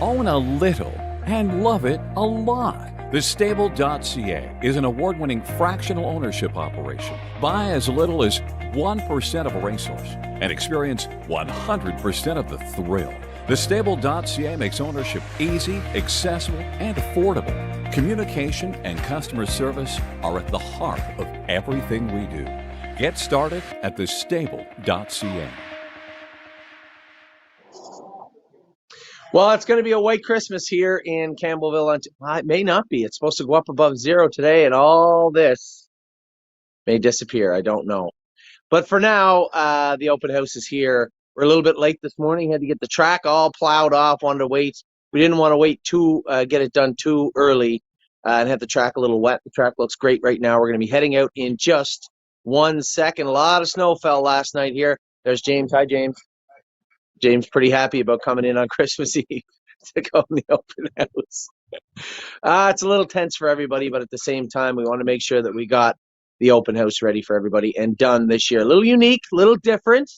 Own a little and love it a lot. Thestable.ca is an award-winning fractional ownership operation. Buy as little as 1% of a racehorse and experience 100% of the thrill. Thestable.ca makes ownership easy, accessible, and affordable. Communication and customer service are at the heart of everything we do. Get started at thestable.ca. Well, it's going to be a white Christmas here in Campbellville. Well, it may not be. It's supposed to go up above zero today, and all this may disappear. I don't know. But for now, the open house is here. We're a little bit late this morning. Had to get the track all plowed off. Wanted to wait. We didn't want to wait get it done too early and have the track a little wet. The track looks great right now. We're going to be heading out in just 1 second. A lot of snow fell last night here. There's James. Hi, James. James pretty happy about coming in on Christmas Eve to go in the open house. It's a little tense for everybody, but at the same time, we want to make sure that we got the open house ready for everybody and done this year. A little unique, a little different.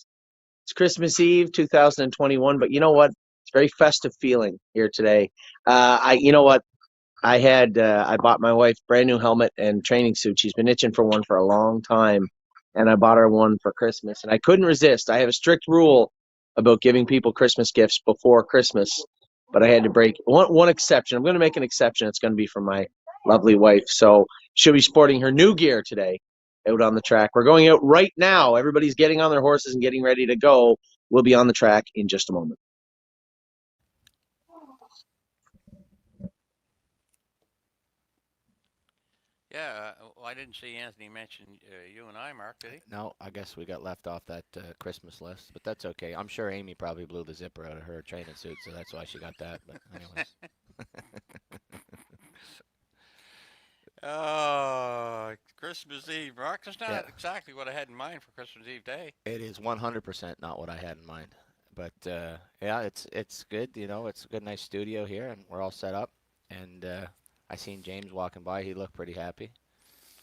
It's Christmas Eve 2021, but you know what? It's a very festive feeling here today. You know what? I bought my wife a brand new helmet and training suit. She's been itching for one for a long time, and I bought her one for Christmas, and I couldn't resist. I have a strict rule about giving people Christmas gifts before Christmas, but I had to break one exception. I'm going to make an exception. It's going to be for my lovely wife. So she'll be sporting her new gear today out on the track. We're going out right now. Everybody's getting on their horses and getting ready to go. We'll be on the track in just a moment. Yeah, well, I didn't see Anthony mention you and I, Mark, did he? No, I guess we got left off that Christmas list, but that's okay. I'm sure Amy probably blew the zipper out of her training suit, so that's why she got that. But anyways, Oh, Christmas Eve, Mark. That's not exactly what I had in mind for Christmas Eve Day. it is 100% not what I had in mind. But yeah, it's good. You know, it's a good, nice studio here, and we're all set up. And I seen James walking by. He looked pretty happy.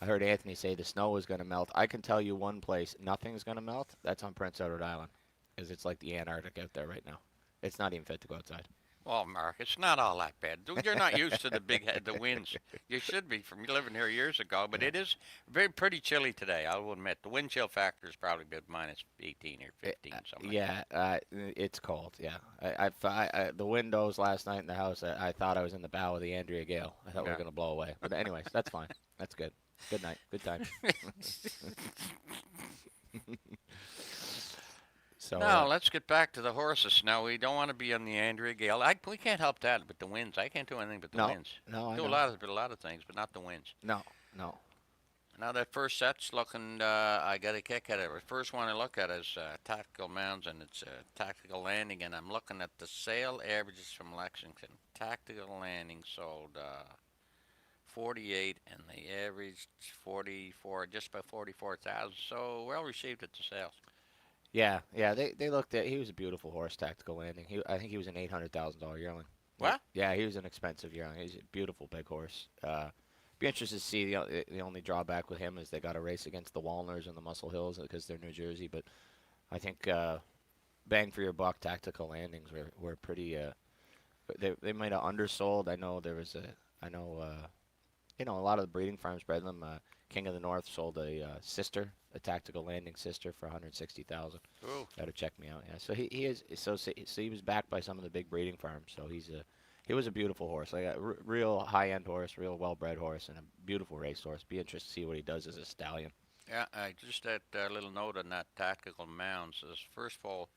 I heard Anthony say the snow was going to melt. I can tell you one place nothing's going to melt. That's on Prince Edward Island, because it's like the Antarctic out there right now. It's not even fit to go outside. Well, Mark, it's not all that bad. You're not used to the winds. You should be from living here years ago, but Yeah. it is pretty chilly today. I will admit the wind chill factor is probably about minus 18 or 15, something. Yeah, it's cold. Yeah, the windows last night in the house. I thought I was in the bow of the Andrea Gale. I thought we were going to blow away. But anyways, that's fine. That's good. Good night. Good time. So Now let's get back to the horses. Now we don't want to be on the Andrea Gale. We can't help that, but the winds. I can't do anything but the no, winds. no, I Do know. a lot of things, but not the winds. No, no. Now that first set's looking. I got a kick at it. The first one I look at is Tactical Mounds, and it's Tactical Landing, and I'm looking at the sale averages from Lexington. Tactical Landing sold 48, and they averaged 44, just about 44,000. So well received at the sales. Yeah, yeah. They looked at. He was a beautiful horse, Tactical Landing. I think he was an $800,000 yearling. What? Yeah, he was an expensive yearling. He's a beautiful big horse. Be interested to see. The only drawback with him is they got to race against the Walners and the Muscle Hills because they're New Jersey. But I think bang for your buck, Tactical Landings were pretty. They might have undersold. I know there was a. I know. A lot of the breeding farms bred them. King of the North sold a sister, a Tactical Landing sister for 160,000. Ooh. Gotta check me out. Yeah, so he is so he was backed by some of the big breeding farms. So he was a beautiful horse, like a real high end horse, real well bred horse, and a beautiful race horse. Be interested to see what he does as a stallion. Yeah, I just that little note on that Tactical Mounds. This first foal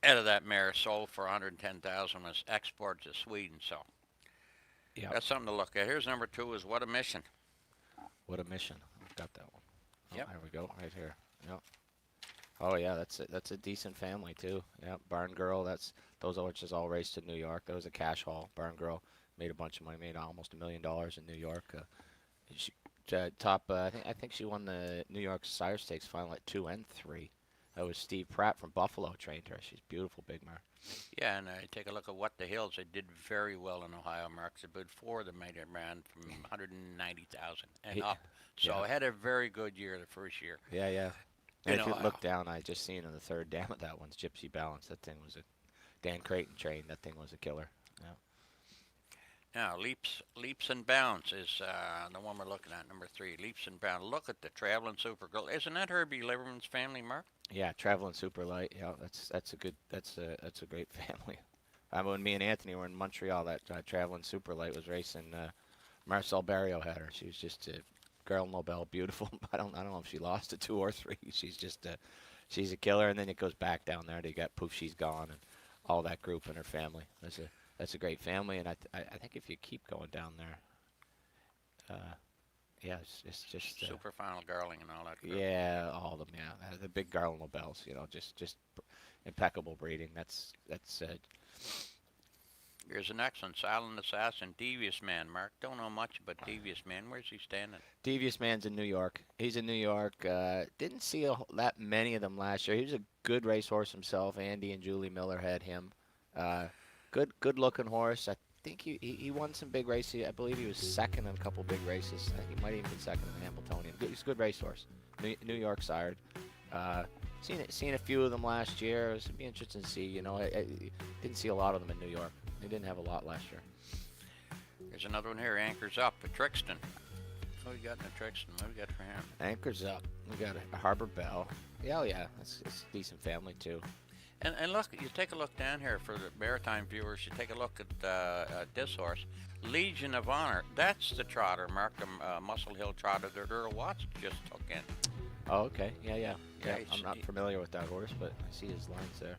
out of that mare sold for 110,000 was exported to Sweden. So Yeah, that's something to look at. Here's number 2 is What a Mission. what a mission. I've got that one. Oh, Yep. there we go, right here. Yep. Oh yeah, that's a decent family too. Yeah, Barn Girl. Those horses all raced to New York. That was a cash haul. Barn Girl made a bunch of money. Made almost $1 million in New York. She top. I think she won the New York Sire Stakes final at 2 and 3. That was Steve Pratt from Buffalo trained her. She's beautiful, big mare. Yeah, and take a look at What the Hills. They did very well in Ohio. Marks about 4 of them made it ran from 190,000 and up. So yeah. I had a very good year the first year. Yeah, yeah. And In if you Ohio. look down, I just seen in the third dam of that one's Gypsy Balance. That thing was a Dan Creighton train. That thing was a killer. Yeah. Now, Leaps and Bounds is the one we're looking at, number 3. Leaps and Bounds. Look at the traveling Supergirl. Isn't that Herbie Liverman's family, Mark? Yeah, traveling super light. Yeah, that's a great family. I mean, when me and Anthony were in Montreal, that traveling super light was racing. Marcel Barrio had her. She was just a girl Nobel, beautiful. I don't know if she lost a 2 or 3. She's a killer. And then it goes back down there. They got poof, she's gone, and all that group and her family. That's a great family. And I think if you keep going down there, yeah, it's just Super Final Girling and all that. Group. yeah, all of them. Yeah, the big Garland Nobels. Just impeccable breeding. That's Here's the next one, Silent Assassin, Devious Man. Mark, don't know much about Devious Man. Where's he standing? Devious Man's in New York. He's in New York. Didn't see that many of them last year. He was a good racehorse himself. Andy and Julie Miller had him. Good looking horse. I think he won some big races. I believe he was second in a couple big races. I think he might even been second in the Hamiltonian. He's a good racehorse. New York sired. Seen a few of them last year. It'd be interesting to see. I didn't see a lot of them in New York. They didn't have a lot last year. There's another one here, Anchors Up, a Trixton. What do you got in the Trixton? What do you got for him? Anchors Up. We got a Harbor Bell. Yeah, it's a decent family too. And look, you take a look down here for the maritime viewers. You take a look at this horse, Legion of Honor. That's the trotter, Mark, the Muscle Hill trotter that Earl Watts just took in. Oh, okay. Yeah. Yeah, I'm not familiar with that horse, but I see his lines there.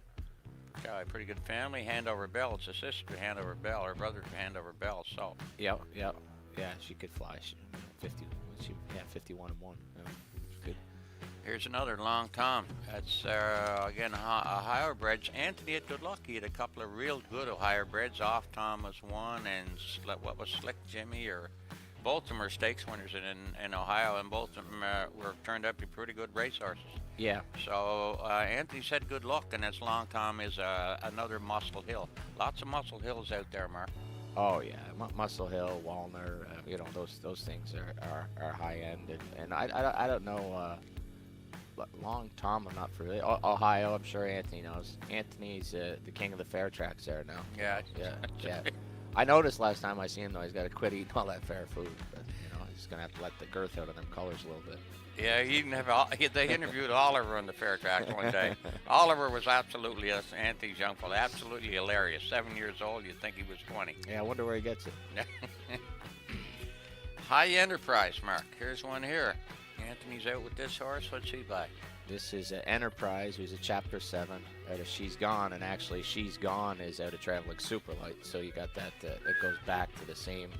Yeah, pretty good family. Handover Bell. It's a sister to Handover Bell. Her brother to Handover Bell. So. Yep. Yeah, she could fly. 51 and 1. Yeah, good. Here's another Long Tom. That's again Ohio breds. Anthony had good luck. He had a couple of real good Ohio breds. Off Tom was one, and what was Slick Jimmy, or both of them are stakes winners in Ohio, and both of them were turned out to be pretty good racehorses. Yeah. So Anthony said good luck, and this Long Tom is another Muscle Hill. Lots of Muscle Hills out there, Mark. Oh yeah, Muscle Hill, Walner, those things are high end, and I don't know. Long Tom, I'm not familiar. Ohio, I'm sure Anthony knows. Anthony's the king of the fair tracks there now. Yeah. I noticed last time I seen him though, he's got to quit eating all that fair food. But he's gonna have to let the girth out of them colors a little bit. Yeah, they interviewed Oliver on the fair track one day. Oliver was absolutely, Anthony's young fellow, absolutely hilarious. 7 years old, you'd think he was 20. Yeah, I wonder where he gets it. High Enterprise, Mark. Here's one here. Anthony's out with this horse. What's he by? This is Enterprise, who's a Chapter 7 out of She's Gone, and actually She's Gone is out of Traveling Superlight, so you got that. It goes back to the same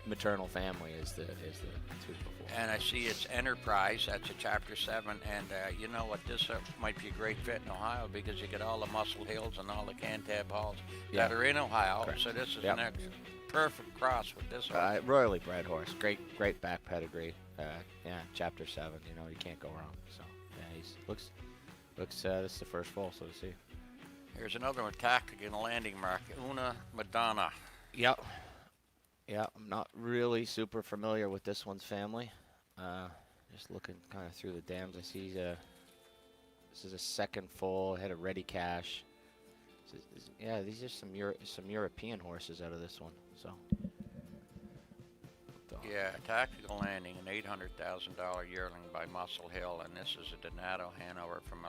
maternal family as the two before. And I see it's Enterprise. That's a Chapter 7. And you know what? This might be a great fit in Ohio because you get all the Muscle Hills and all the Cantab Halls that are in Ohio. Correct. So this is an perfect cross with this horse. Royally bred horse. Great back pedigree. Chapter 7. You can't go wrong. So he looks. This is the first foal, so to see. Here's another one, Tactical Landing, Mark. Una Madonna. Yep. Yeah, I'm not really super familiar with this one's family. Just looking kind of through the dams, I see this is a second foal. Had a Ready Cash. These are some European horses out of this one. So. Yeah, Tactical Landing, an $800,000 yearling by Muscle Hill, and this is a Donato Hanover from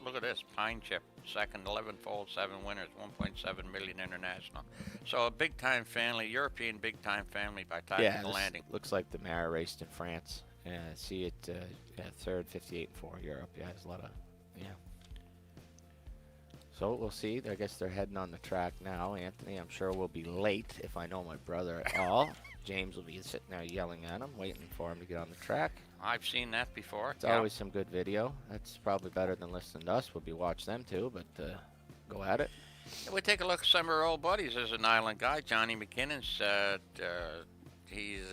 look at this, Pine Chip, second, 11-fold, 7 winners, 1.7 million international. So a big-time family, European big-time family by Tactical Landing. Looks like the mare raced in France. Yeah, I see it third, 58 and 4 Europe. Yeah, there's a lot of, So we'll see. I guess they're heading on the track now. Anthony, I'm sure, will be late if I know my brother at all. James will be sitting there yelling at him, waiting for him to get on the track. I've seen that before. It's always some good video. That's probably better than listening to us. We'll be watching them too, but go at it. We take a look at some of our old buddies. There's an island guy, Johnny McKinnon's. He's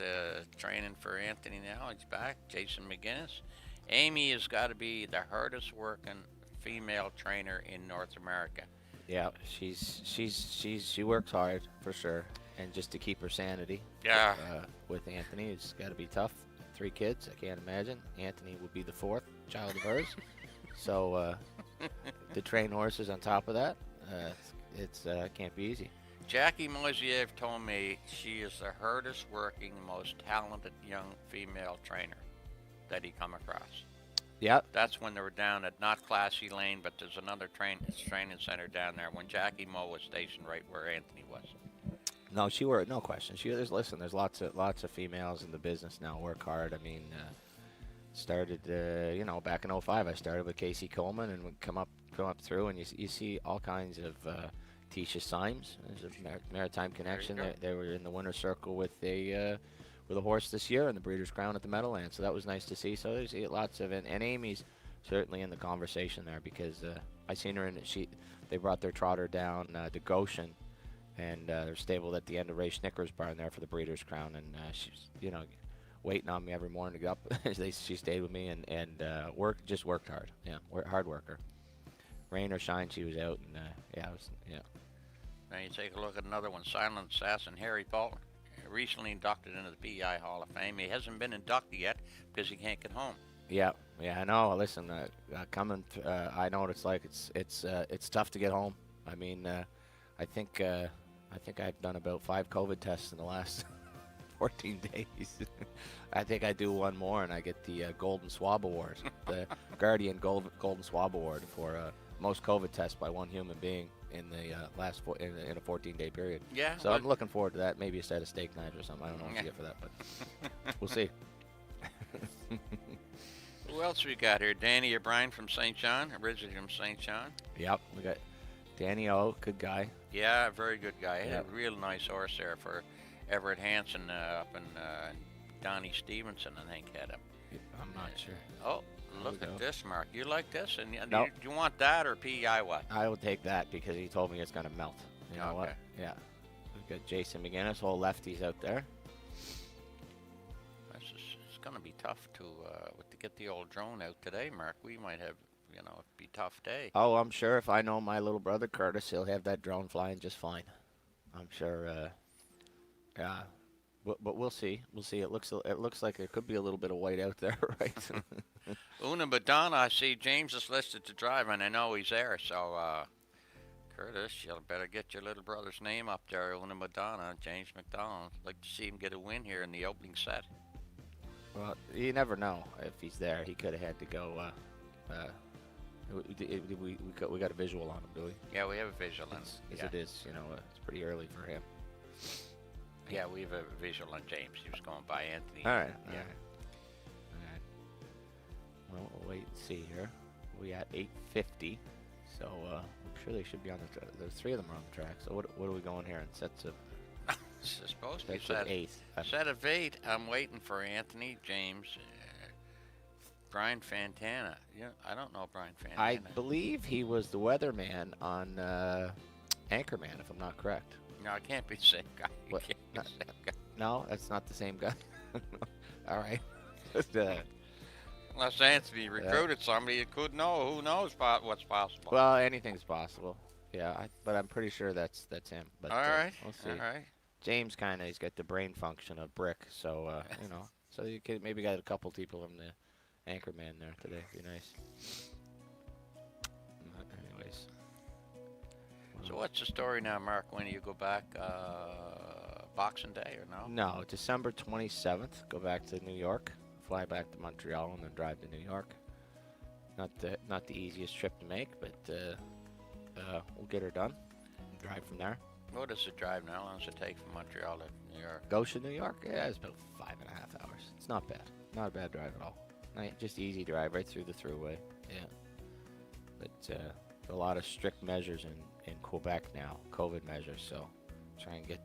training for Anthony now. He's back. Jason McGinnis. Amy has got to be the hardest working female trainer in North America. Yeah, she works hard for sure, and just to keep her sanity. Yeah. With Anthony, it's got to be tough. 3 kids, I can't imagine. Anthony will be the 4th child of hers. So to train horses on top of that, it's can't be easy. Jackie Moisiev told me she is the hardest working, most talented young female trainer that he come across. Yep. That's when they were down at not Classy Lane, but there's another training center down there when Jackie Mo was stationed right where Anthony was. No, she worked. No question. There's lots of females in the business now. Work hard. I mean, started back in '05. I started with Casey Coleman and would come up through, and you see all kinds of Tisha Symes. There's a Maritime Connection. They were in the winner's circle with a horse this year in the Breeders' Crown at the Meadowlands. So that was nice to see. So there's lots of and Amy's certainly in the conversation there because I seen her they brought their trotter down to Goshen, and they're stabled at the end of Ray Schnicker's barn there for the Breeders' Crown, and she's waiting on me every morning to get up. She stayed with me and worked hard. Yeah, hard worker. Rain or shine, she was out, and Now you take a look at another one, Silent Assassin Harry Paul, recently inducted into the PEI Hall of Fame. He hasn't been inducted yet because he can't get home. Yeah, I know. Listen, I know what it's like. It's tough to get home. I mean, I think I've done about 5 COVID tests in the last 14 days. I think I do one more, and I get the Golden Swab Award, the Guardian Golden Swab Award for most COVID tests by one human being in the in a 14-day period. Yeah. So I'm looking forward to that. Maybe a set of steak knives or something. I don't know what to get for that, but we'll see. Who else we got here? Danny O'Brien from St. John, originally from St. John. Yep, we got Danny O, good guy. Yeah, very good guy. He had Yep. a real nice horse there for Everett Hansen up in Donnie Stevenson, I think, had him. I'm not sure. Oh, There look we at go. this, Mark. You like this? And Nope. do you want that or PEI what? I will take that because he told me it's going to melt. You know what? Okay. Yeah. We've got Jason McGinnis, all lefties out there. It's going to be tough to get the old drone out today, Mark. We might have, it'd be a tough day. Oh, I'm sure if I know my little brother Curtis, he'll have that drone flying just fine. I'm sure. Yeah. But we'll see. We'll see. It looks like there could be a little bit of white out there, right? Una Madonna, I see James is listed to drive, and I know he's there. So, Curtis, you better get your little brother's name up there, Una Madonna, James McDonald. I'd like to see him get a win here in the opening set. Well, you never know if he's there. He could have had to go. We got a visual on him, do we? Yeah, we have a visual on As it is, it's pretty early for him. Yeah, we have a visual on James. He was going by Anthony. All right. Yeah. All right. Well, we'll wait and see here. We at 8:50, so I'm sure they should be on the. There's 3 of them are on the track. So what are we going here in sets of? It's supposed to be Sets of 8. set of 8. I'm waiting for Anthony, James, Brian Fantana. Yeah, I don't know Brian Fantana. I believe he was the weatherman on Anchorman, if I'm not correct. No, it can't be the same guy. It What? can't be the same guy. No, that's not the same guy. All right. Unless Anthony recruited somebody, you could know. Who knows what's possible? Well, anything's possible. Yeah, but I'm pretty sure that's him. But all right. we'll see. All right. James he's got the brain function of Brick, so so you could maybe got a couple people from the Anchorman there today. Be nice. Anyways. So what's the story now, Mark? When do you go back? Boxing Day or no? No, December 27th. Go back to New York, fly back to Montreal, and then drive to New York. Not the easiest trip to make, but we'll get her done. Drive from there. What does it drive now? How long does it take from Montreal to New York? Goshen, New York? Yeah, it's about 5.5 hours. It's not bad. Not a bad drive at all. Just easy drive right through the throughway. Yeah. But a lot of strict measures in Quebec now, COVID measures. So try and get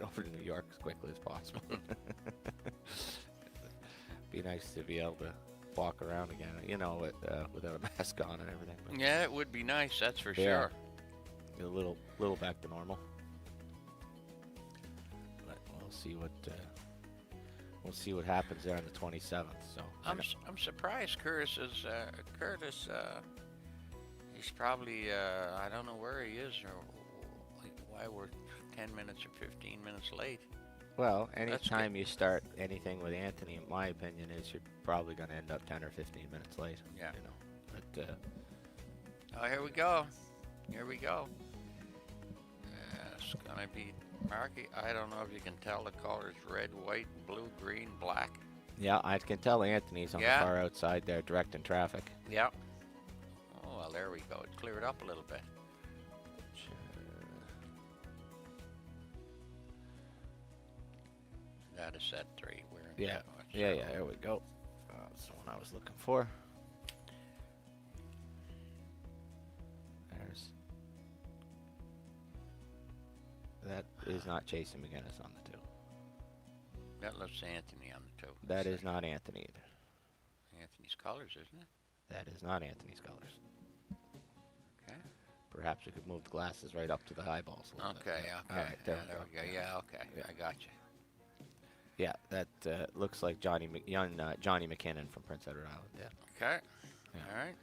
over to New York as quickly as possible. Be nice to be able to walk around again, without a mask on and everything. But Yeah, it would be nice. That's for Yeah. sure. get a little back to normal. But we'll see what happens there on the 27th. So I'm surprised Curtis he's probably I don't know where he is or why we're 10 minutes or 15 minutes late. well, That's anytime you start anything with Anthony, in my opinion, is you're probably going to end up 10 or 15 minutes late. Yeah. But Oh, here we go. Here we go. It's gonna be Marky. I don't know if you can tell the colors: red, white, blue, green, black. Yeah, I can tell Anthony's on Yeah. the far outside there, directing traffic. Yep. Oh well, there we go. It cleared up a little bit. That is set 3. We're in Yeah, that one, yeah, so- yeah. There we go. That's the one I was looking for. There's. That is not Jason McGinnis on the 2. That looks Anthony on the 2. That is not Anthony either. Anthony's colors, isn't it? That is not Anthony's colors. Okay. Perhaps we could move the glasses right up to the eyeballs a little bit. Okay. Yeah. Okay. All right, there yeah, we go. we go. Yeah. Okay. Yeah. I got you. Yeah, that looks like Johnny McKinnon from Prince Edward Island. Yeah. Okay. Yeah. All right.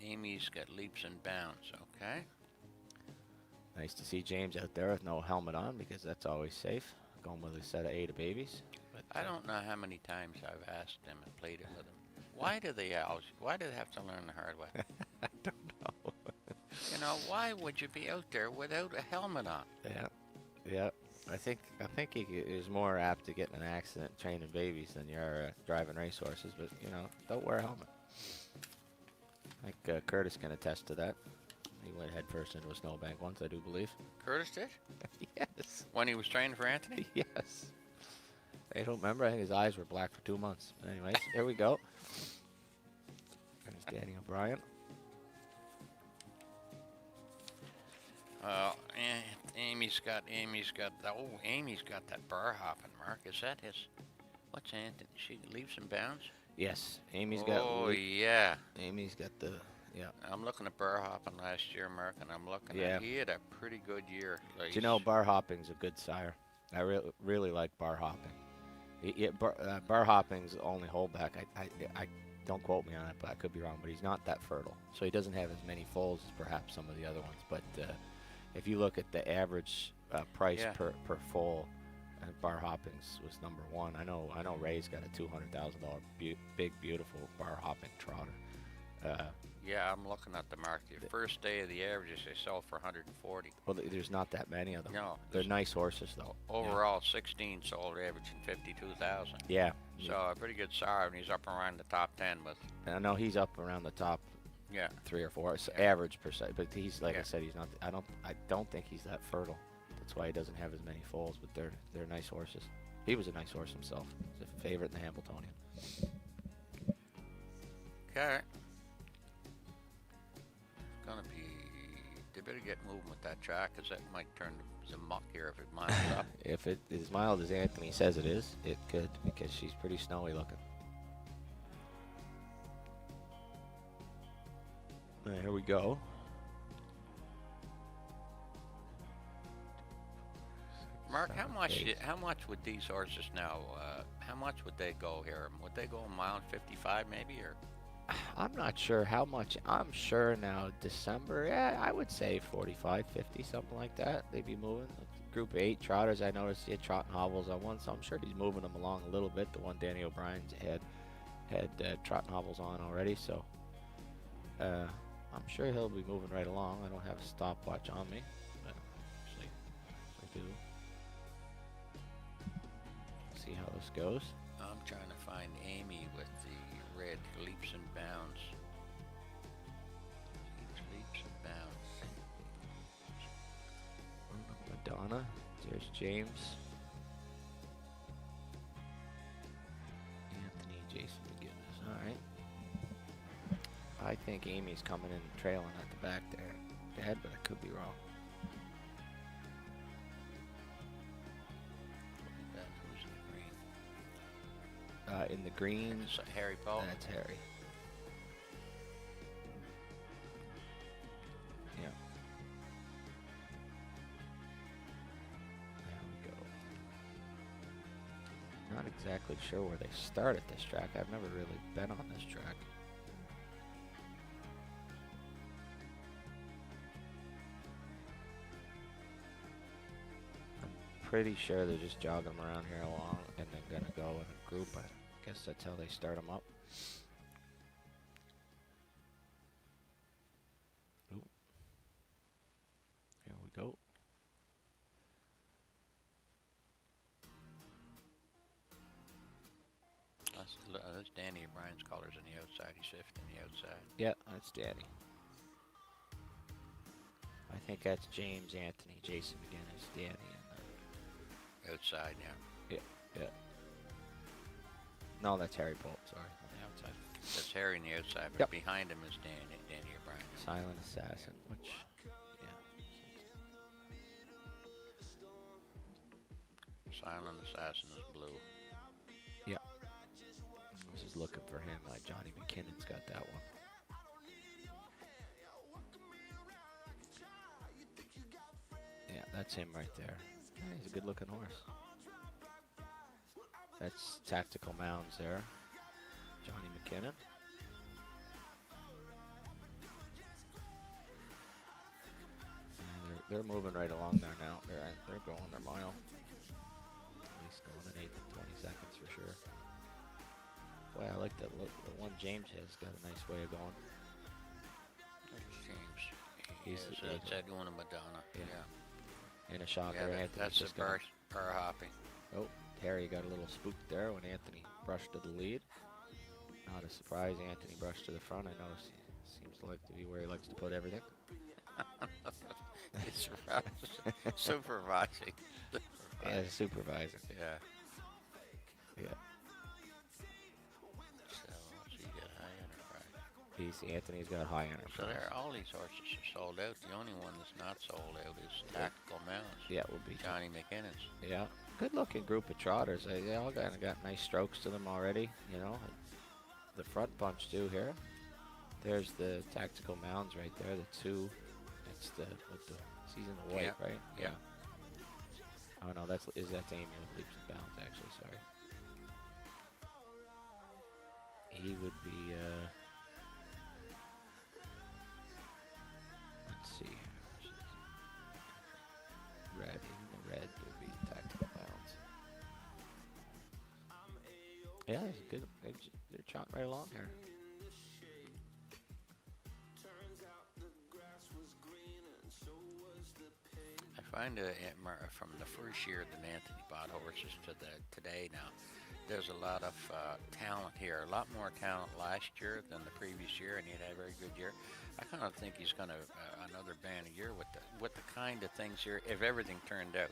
Amy's got leaps and bounds. Okay. Nice to see James out there with no helmet on because that's always safe. Going with a set of 8 of babies. But, I don't know how many times I've asked them and played it with them. Why do they Why do they have to learn the hard way? I don't know. You know, why would you be out there without a helmet on? Yeah, yeah. I think he is more apt to get in an accident training babies than you are driving racehorses. But you know, don't wear a helmet. I think Curtis can attest to that. He went head first into a snowbank once, I do believe. Curtis did? Yes. When he was training for Anthony? Yes. I don't remember. I think his eyes were black for 2 months. But anyways, here we go. There's Danny O'Brien. Amy's got that bar hopping, Mark. Is that his? What's Anthony? She leaps and bounds? Yes, Amy's got. Oh, yeah. Amy's got the. Yeah. I'm looking at bar hopping last year, Mark, and I'm looking Yeah. at he had a pretty good year. Do you know bar hopping's a good sire? I really like bar hopping. Bar hopping's the only holdback. I don't quote me on it, but I could be wrong. But he's not that fertile, so he doesn't have as many foals as perhaps some of the other ones. But if you look at the average price Yeah. per foal, bar hoppings was number 1. I know Ray's got a $200,000 big beautiful bar hopping trotter. Yeah, I'm looking at the market. The first day of the averages, they sell for 140. Well, there's not that many of them. No, They're nice horses though. overall 16 sold, averaging 52,000. Yeah. So a pretty good sire, and he's up around the top 10 with. I know he's up around the top Yeah. 3 or 4 Yeah. average per se, but he's like I Yeah. said, he's not. I don't think he's that fertile. That's why he doesn't have as many foals. But they're nice horses. He was a nice horse himself. He's a favorite in the Hambletonian. Okay. Gonna be. They better get moving with that track, 'cause that might turn to muck here if it miles up. If it is mild as Anthony says it is, it could because she's pretty snowy looking. There we go. Mark, how much? Eight. How much would these horses now? How much would they go here? Would they go a mile and 55 maybe, or? I'm not sure how much. I'm sure now December, yeah, I would say 45, 50, something like that. They'd be moving. Group 8 trotters, I noticed he had trotting hobbles on one, so I'm sure he's moving them along a little bit. The one Danny O'Brien's had trotting hobbles on already, so I'm sure he'll be moving right along. I don't have a stopwatch on me, but actually I do. See how this goes. I'm trying to find Amy with the red leaps and bounds. Leaps and bounds. Madonna. There's James. Anthony, Jason McGinnis. All right. I think Amy's coming in trailing at the back there. Dad, but I could be wrong. Who's in the green? In the green, Is that Harry Paul? that's Harry. Yeah. There we go. Not exactly sure where they start at this track. I've never really been on this track. I'm pretty sure they're just jogging them around here along and then gonna go in a group. I guess that's how they start them up. Oop. that's Danny O'Brien's colors on the outside. He's fifth on the outside. Yeah, that's Danny. I think that's James Anthony. Jason McGinnis, Danny, and Outside, yeah. yeah. No, that's Harry Bolt. Sorry, on the outside. That's Harry on the outside, but Yep. behind him is Danny O'Brien. Silent Assassin, which, yeah. Silent Assassin is blue. Yeah. I was just looking for him. Johnny McKinnon's got that one. Yeah, that's him right there. Yeah, he's a good-looking horse. That's Tactical Mounds there. Johnny McKinnon. Yeah, they're moving right along there now. They're going their mile. At least going in 8 to 20 seconds for sure. Boy, I like that look. The one James has got a nice way of going. That's James. He's Yeah, the so big that's one. Edwin and Madonna. Yeah. In a shocker, Yeah, Anthony that's just the bar hopping. Oh, Harry got a little spooked there when Anthony brushed to the lead. Not a surprise, Anthony brushed to the front. I noticed he seems to like to be where he likes to put everything. It's supervising. Yeah, supervisor. Yeah. Yeah. So you got high enterprise. Anthony's got high enterprise. So there, all these horses are sold out. The only one that's not sold out is Tactical Mounds. Yeah, will be Johnny McKinnon's. Yeah, good-looking group of trotters. They all kind of got nice strokes to them already. You know, the front bunch too here. There's the Tactical Mounds right there. The two. It's the with the he's in the white, Yeah, right? yeah. Oh no, that's Amy with leaps and bounds. Actually, sorry. He would be. Let's see. Red. In the red would be Tactical Bounds. Yeah, it's good. They're trotting right along here. I find from the first year that Anthony bought horses to today now, there's a lot of talent here. A lot more talent last year than the previous year, and he had a very good year. I kind of think he's going to another band a year with the kind of things here. If everything turned out,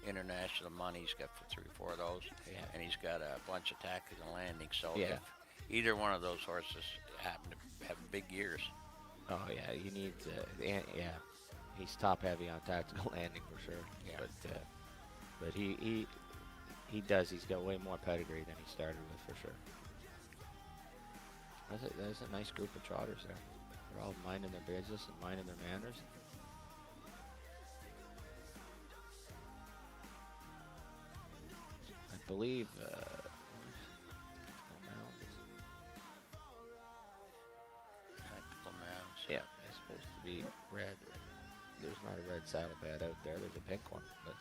international money, he's got for 3 or 4 of those, Yeah. and he's got a bunch of tactical landings. So Yeah. if either one of those horses happen to have big years, Oh yeah, you need yeah. He's top heavy on tactical landing for sure. Yeah. But he does. He's got way more pedigree than he started with for sure. That's a nice group of trotters there. They're all minding their business and minding their manners. I believe. tactical mounds. Yeah, it's supposed to be red. There's not a red saddlebag out there. There's a pink one, but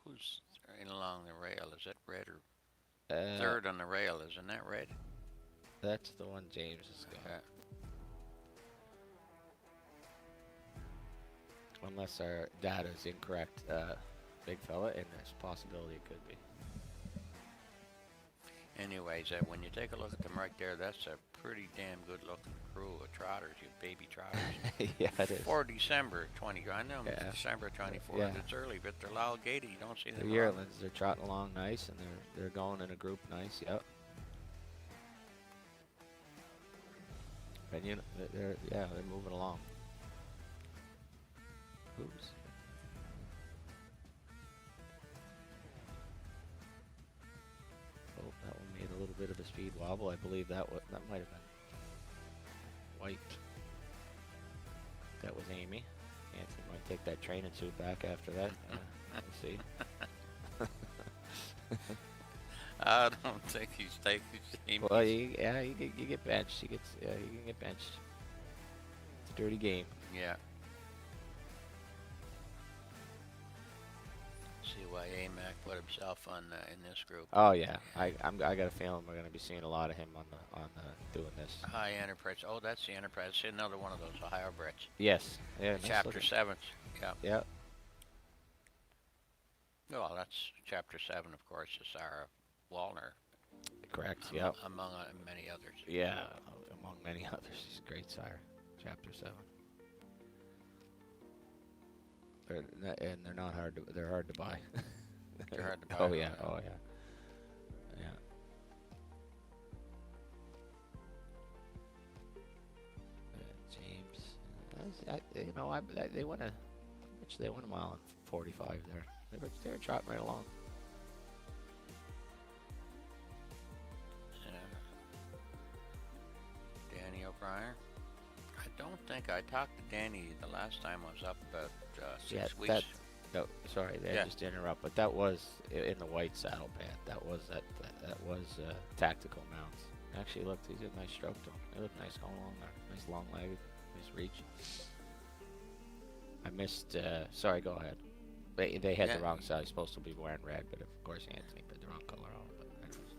Who's along the rail? Is that red or uh, third on the rail? Isn't that red? that's the one James has got. Unless our data is incorrect, big fella, and there's a possibility it could be. Anyways, when you take a look at them right there, that's a pretty damn good looking crew of trotters, you baby trotters. Yeah, it is. For December 20, I know Yeah. it's December 24th. Yeah. It's early, but they're loud gated. You don't see The them. yearlings, they're trotting along nice, and they're going in a group nice. Yep. And you know, they're moving along. Oops. Oh, that one made a little bit of a speed wobble. I believe that might have been White. That was Amy. Anthony might take that training suit back after that. Let's see. I don't think he's taking him. Well, you get benched. You can get benched. It's a dirty game. Yeah. See why AMAC put himself on in this group. Oh yeah, I got a feeling we're gonna be seeing a lot of him on doing this. High Enterprise. Oh, that's the Enterprise. See, another one of those Ohio brits. Yes. Yeah. Nice Chapter looking. 7. Yeah. Yep. Well, that's chapter 7, of course, is Sarah Wallner, Correct. Yep. among many others. Yeah, among many others. He's a great sire. Chapter 7. And they're not hard to. They're hard to buy. They're hard to buy. Oh yeah. Oh yeah. Yeah. James. They went a. Which they went a mile and 45 there. They were trotting right along. Danny O'Brien. I don't think I talked to Danny the last time I was up about 6 weeks. No, sorry, Yeah. just to interrupt, but that was in the white saddle pad. That was tactical mounts. Actually, look, he did a nice stroke to him. They look nice going along there. Nice long legged, nice reach. I missed. Sorry, go ahead. They had the wrong side. He's supposed to be wearing red, but of course Anthony put the wrong color on. But anyways,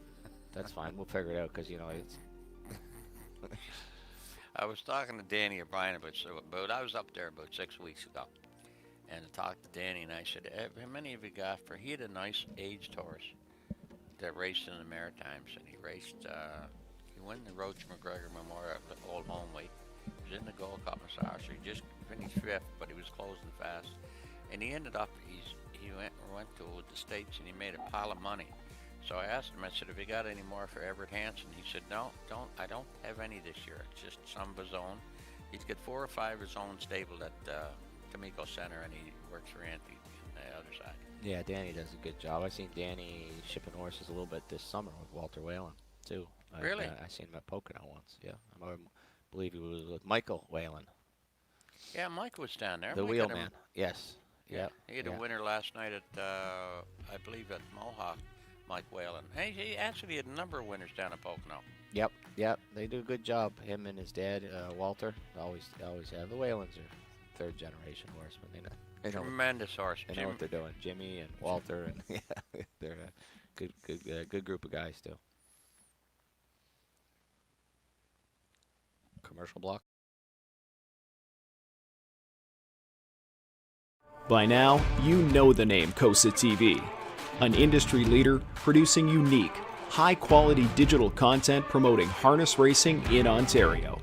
that's fine. We'll figure it out because it's. I was talking to Danny O'Brien about I was up there about 6 weeks ago, and I talked to Danny, and I said, how many have you got for? He had a nice aged horse that raced in the Maritimes, and he raced. He won the Roach McGregor Memorial Old Home Week. He was in the Gold Cup Massage. He just finished 5th, but he was closing fast, and he ended up. He went to the States, and he made a pile of money. So I asked him, I said, have you got any more for Everett Hansen? He said, no, I don't have any this year. It's just some of his own. He's got 4 or 5 of his own stabled at Tomiko Center, and he works for Anthony on the other side. Yeah, Danny does a good job. I seen Danny shipping horses a little bit this summer with Walter Whalen too. Really? I seen him at Pocono once. Yeah, I believe he was with Michael Whalen, Yeah, Mike was down there. the Mike wheelman. Yes. Yeah. He had a yeah. winner last night at, I believe, at Mohawk, Mike Whalen. Hey, he actually had a number of winners down at Pocono. Yep. They do a good job. Him and his dad, Walter, always have. The Whalens are 3rd generation horsemen. They know Tremendous horse. They know what they're doing. Jimmy and Walter, and yeah, they're a good group of guys too. Commercial block. By now, you know the name COSA TV, an industry leader producing unique, high-quality digital content promoting harness racing in Ontario.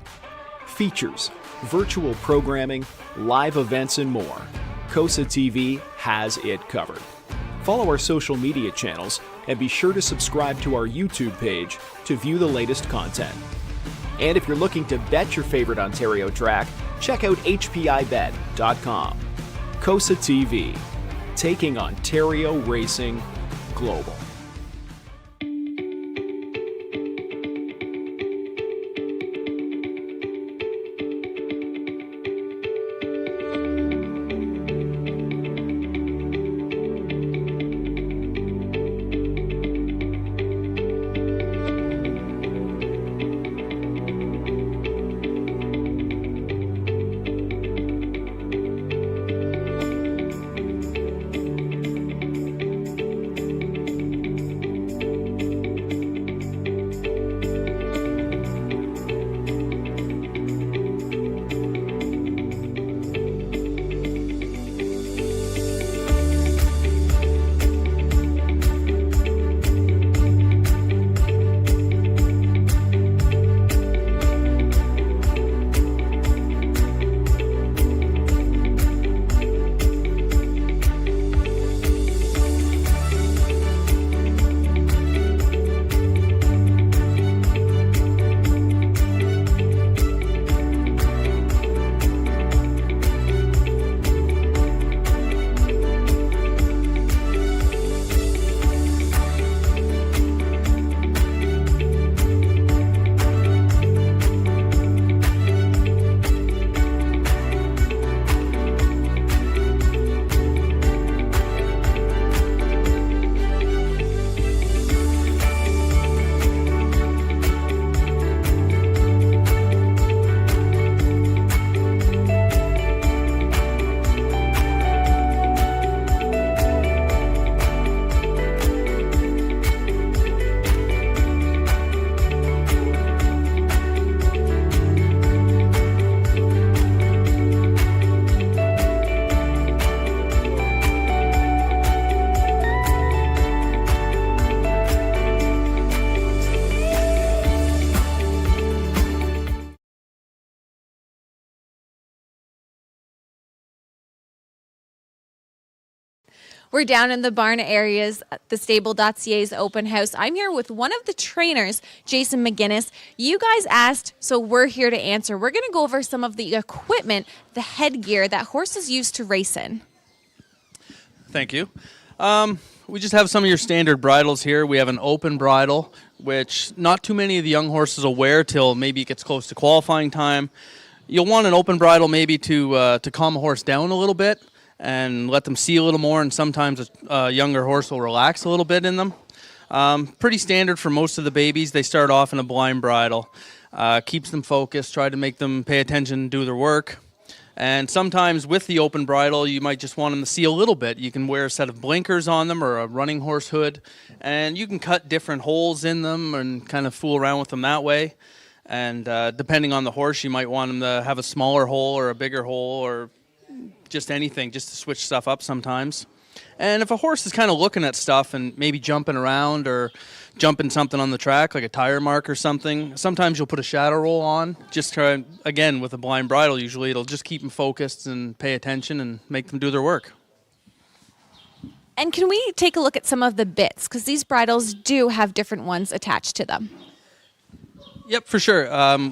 Features, virtual programming, live events, and more. COSA TV has it covered. Follow our social media channels and be sure to subscribe to our YouTube page to view the latest content. And if you're looking to bet your favorite Ontario track, check out hpibet.com. COSA TV, taking Ontario racing global. We're down in the barn areas at thestable.ca's open house. I'm here with one of the trainers, Jason McGinnis. You guys asked, so we're here to answer. We're going to go over some of the equipment, the headgear that horses use to race in. Thank you. We just have some of your standard bridles here. We have an open bridle, which not too many of the young horses will wear till maybe it gets close to qualifying time. You'll want an open bridle maybe to calm a horse down a little bit and let them see a little more, and sometimes a younger horse will relax a little bit in them. Pretty standard for most of the babies. They start off in a blind bridle. Keeps them focused, try to make them pay attention, do their work. And sometimes with the open bridle, you might just want them to see a little bit. You can wear a set of blinkers on them or a running horse hood, and you can cut different holes in them and kind of fool around with them that way. And depending on the horse, you might want them to have a smaller hole or a bigger hole or just anything, just to switch stuff up sometimes. And if a horse is kind of looking at stuff and maybe jumping around or jumping something on the track, like a tire mark or something, sometimes you'll put a shadow roll on. Just try, again, with a blind bridle, usually it'll just keep them focused and pay attention and make them do their work. And can we take a look at some of the bits? Because these bridles do have different ones attached to them. Yep, for sure.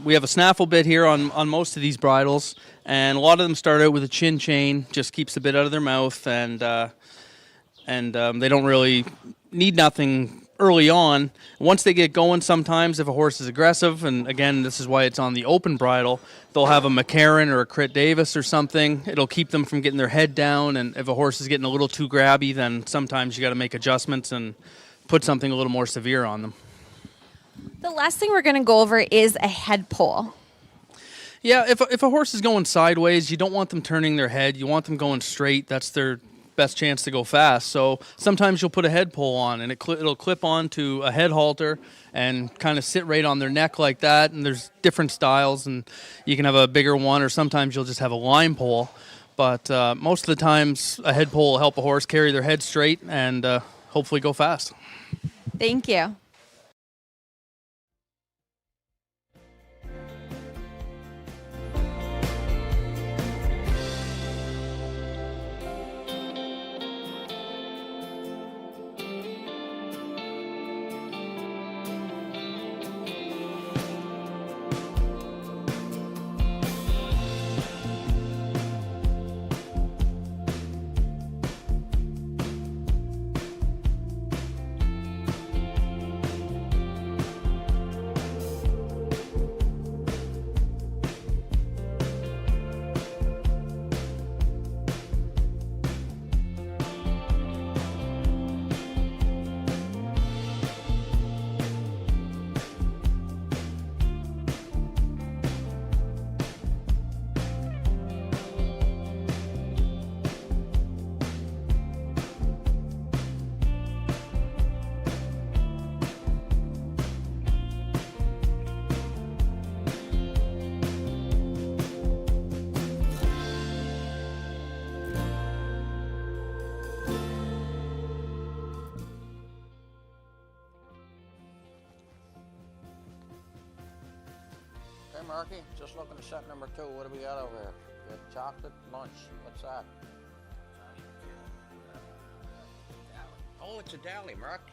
We have a snaffle bit here on most of these bridles, and a lot of them start out with a chin chain, just keeps the bit out of their mouth, and they don't really need nothing early on. Once they get going, sometimes if a horse is aggressive, and again, this is why it's on the open bridle, they'll have a McCarran or a Crit Davis or something. It'll keep them from getting their head down, and if a horse is getting a little too grabby, then sometimes you got to make adjustments and put something a little more severe on them. The last thing we're going to go over is a head pull. Yeah, if a horse is going sideways, you don't want them turning their head. You want them going straight. That's their best chance to go fast. So sometimes you'll put a head pull on, and it'll clip onto a head halter and kind of sit right on their neck like that. And there's different styles, and you can have a bigger one, or sometimes you'll just have a line pull. But most of the times, a head pull will help a horse carry their head straight and hopefully go fast. Thank you. Okay, Marky, just looking at set number 2. What do we got over here? We got chocolate lunch. What's that? Oh, it's a Dally, Mark.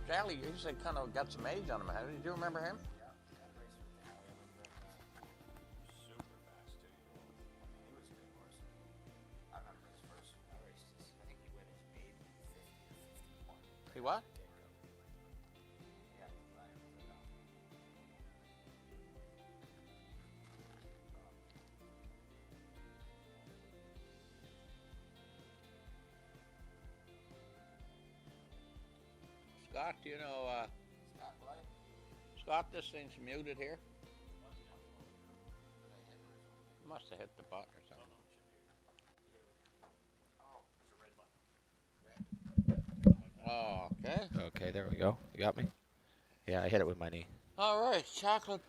Dally, you said kind of got some age on him. Do you remember him? He what? Scott, do you know, Scott, this thing's muted here. Must have hit the button or something. Oh, okay. Okay, there we go. You got me? Yeah, I hit it with my knee. All right, chocolate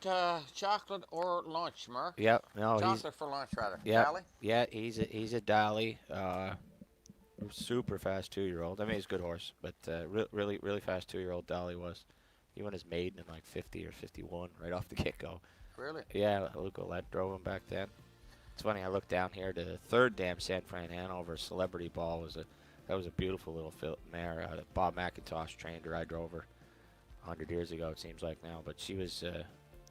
or lunch, Mark? Yeah, no, Chocolate for lunch, rather. yeah, Dally? yeah, he's a Dolly, super fast 2-year-old. I mean, he's a good horse, but really fast 2-year-old Dolly was. He won his maiden in like 50 or 51 right off the get-go. Really? Yeah, Luke Olette drove him back then. It's funny, I looked down here, the third dam San Fran Hanover Celebrity Ball was a That was a beautiful little mare. Bob McIntosh trained her. I drove her 100 years ago. It seems like now, but she was.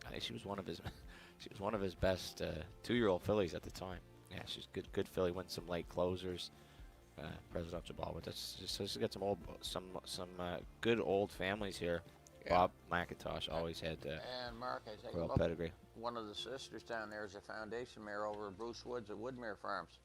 I think she was one of his. She was one of his best 2-year-old fillies at the time. Yeah, she's good filly. Went some late closers, presidential ball. But that's just got some good old families here. Yeah. Bob McIntosh always had And Mark, I take a royal look. pedigree. One of the sisters down there is a foundation mare over at Bruce Woods at Woodmere Farms.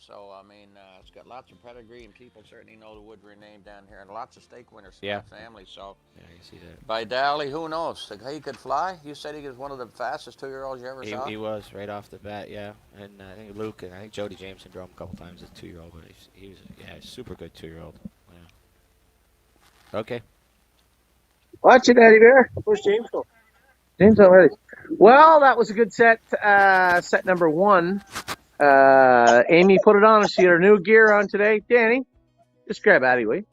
So, I mean, it's got lots of pedigree, and people certainly know the Woodbury name down here, and lots of stake winners in Yeah. that family. So, Yeah, you see that. by Dally, who knows? He could fly. You said he was one of the fastest 2-year-olds you ever saw? He was right off the bat, yeah. And I think Luke and I think Jody Jameson drove him a couple times as a 2-year-old, but he was a super good 2-year-old. Yeah. Okay. Watch it, Daddy Bear. Where's James going? James not ready. Well, that was a good set. Set number 1. Amy put it on. She had her new gear on today. Danny, just grab Addie, will you?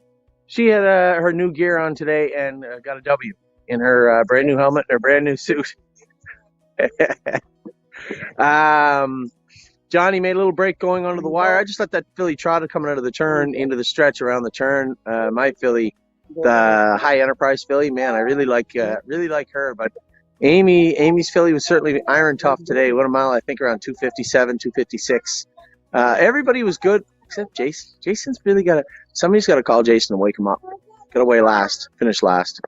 She had her new gear on today and got a W in her brand new helmet and her brand new suit. Johnny made a little break going onto the wire. I just let that filly trot coming out of the turn into the stretch around the turn. My filly, the high enterprise filly, man, I really like her. But Amy's filly was certainly iron tough today. Went a mile, I think, around 257, 256. Everybody was good except Jason. Jason's really somebody's got to call Jason and wake him up. Got away last, finish last.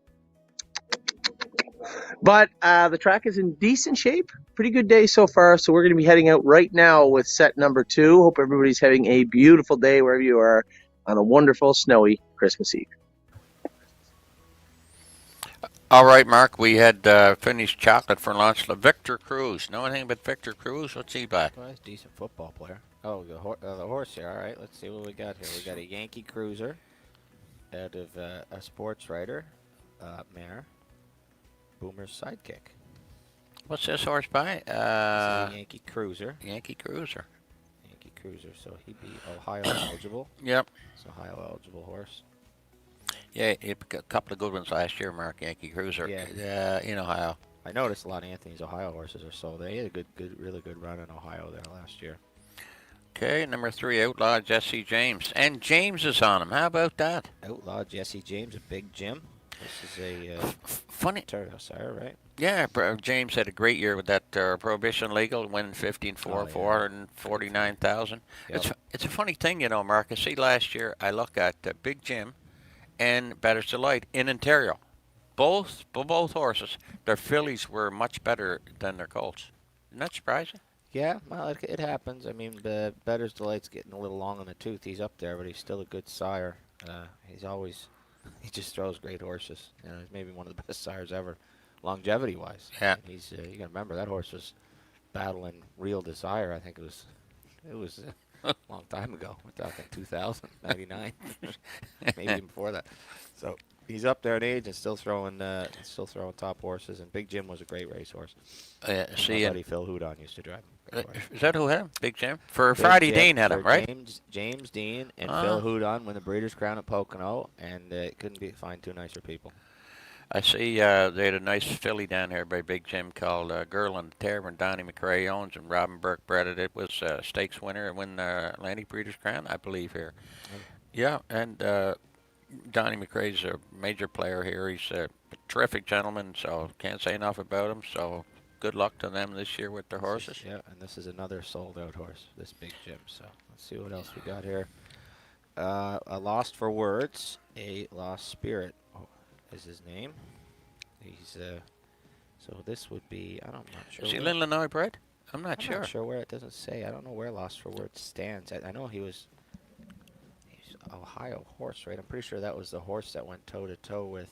But the track is in decent shape. Pretty good day so far. So we're going to be heading out right now with set number 2. Hope everybody's having a beautiful day wherever you are on a wonderful, snowy Christmas Eve. All right, Mark, we had finished chocolate for lunch. Victor Cruz. Know anything about Victor Cruz? What's he back? Well, he's a decent football player. Oh, the horse here. All right, let's see what we got here. We got a Yankee Cruiser out of a sports writer, mare, Boomer's sidekick. What's this horse by? This is a Yankee Cruiser. Yankee Cruiser. Yankee Cruiser, so he'd be Ohio eligible. Yep. It's an Ohio eligible horse. Yeah, he had a couple of good ones last year, Mark. Yankee Cruiser. Yeah. In Ohio. I noticed a lot of Anthony's Ohio horses are sold. They had a really good run in Ohio there last year. Okay, number 3, Outlaw Jesse James. And James is on him. How about that? Outlaw Jesse James, a big Jim. This is a funny Ontario sire, right? Yeah, James had a great year with that Prohibition Legal, winning 15-4, 449,000. Yep. It's a funny thing, you know, Mark. I see last year, I look at Big Jim and Better's Delight in Ontario. Both horses, their fillies were much better than their colts. Isn't that surprising? Yeah, well, it happens. I mean, Better's Delight's getting a little long on the tooth. He's up there, but he's still a good sire. He just throws great horses. You know, he's maybe one of the best sires ever, longevity-wise. Yeah. And he's you got to remember that horse was battling Real Desire. I think it was a long time ago. We're talking 2000, 99, maybe even before that. So he's up there in age and still throwing top horses. And Big Jim was a great racehorse. My buddy Phil Houdon used to drive him. Is that who had him? Big Jim? Friday Dean had him, right? James Dean and Phil Houdon win the Breeders' Crown at Pocono, and couldn't find two nicer people. I see they had a nice filly down here by Big Jim called Girl in the Tavern. Donnie McRae owns, and Robin Burke bred it. It was a stakes winner and win the Atlantic Breeders' Crown, I believe, here. Yeah, and Donnie McRae's a major player here. He's a terrific gentleman, so can't say enough about him. So good luck to them this year with their horses. Yeah, and this is another sold-out horse, this Big Jim. So let's see what else we got here. A Lost for Words, a Lost Spirit is his name. He's so this would be, I'm not sure. Is he Illinois bred? I'm not sure. I'm not sure where. It doesn't say. I don't know where Lost for Words stands. I know he's Ohio horse, right? I'm pretty sure that was the horse that went toe-to-toe with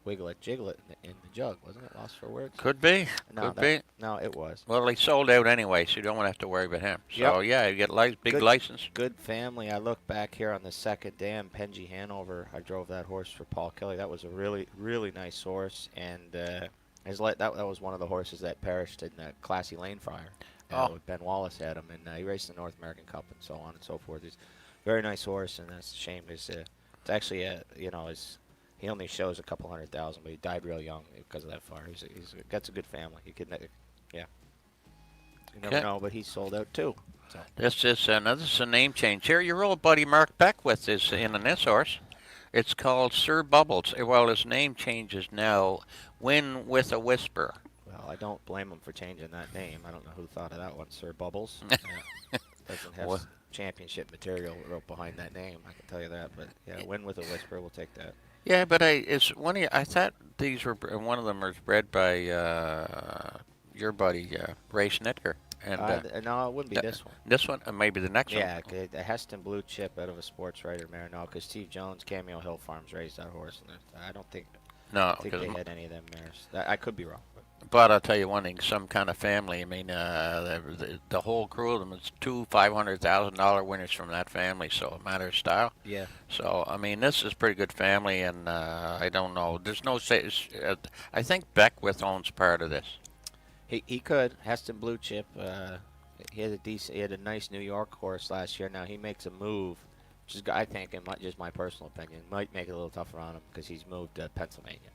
Wiglet Jiglet in the jug, wasn't it? Lost for Words? Could be. No, Could be. No, it was. Well, he sold out anyway, so you don't want to have to worry about him. So, yeah, you get big license. Good family. I look back here on the second day in Penji, Hanover. I drove that horse for Paul Kelly. That was a really, really nice horse. And that was one of the horses that perished in the Classy Lane Fire. Ben Wallace had him, and he raced the North American Cup and so on and so forth. He's a very nice horse, and that's a shame. It's actually, he only shows a couple 100,000, but he died real young because of that fire. That's a good family. You never know, but he sold out too. So This is a name change here. Your old buddy Mark Beckwith is in on this horse. It's called Sir Bubbles. Well, his name changes now. Win with a Whisper. well, I don't blame him for changing that name. I don't know who thought of that one, Sir Bubbles. Doesn't have What? championship material wrote behind that name. I can tell you that. But yeah, win with a whisper. We'll take that. Yeah, but it's one of I thought these were one of them was bred by your buddy Ray Snitker, and No, it wouldn't be this one. this one, maybe the next Yeah, one. a Heston Blue Chip out of a sports writer mare. No, because Steve Jones, Cameo Hill Farms raised that horse, and I don't think No, they had any of them mares. I could be wrong. but I'll tell you one thing: some kind of family. I mean, the whole crew of them is two $500,000 winners from that family. So a matter of style. Yeah. So I mean, this is a pretty good family, and I don't know. There's no say. I think Beckwith owns part of this. He could. Heston Blue Chip. He had a nice New York horse last year. Now he makes a move, which is, I think, just my personal opinion, might make it a little tougher on him because he's moved to Pennsylvania.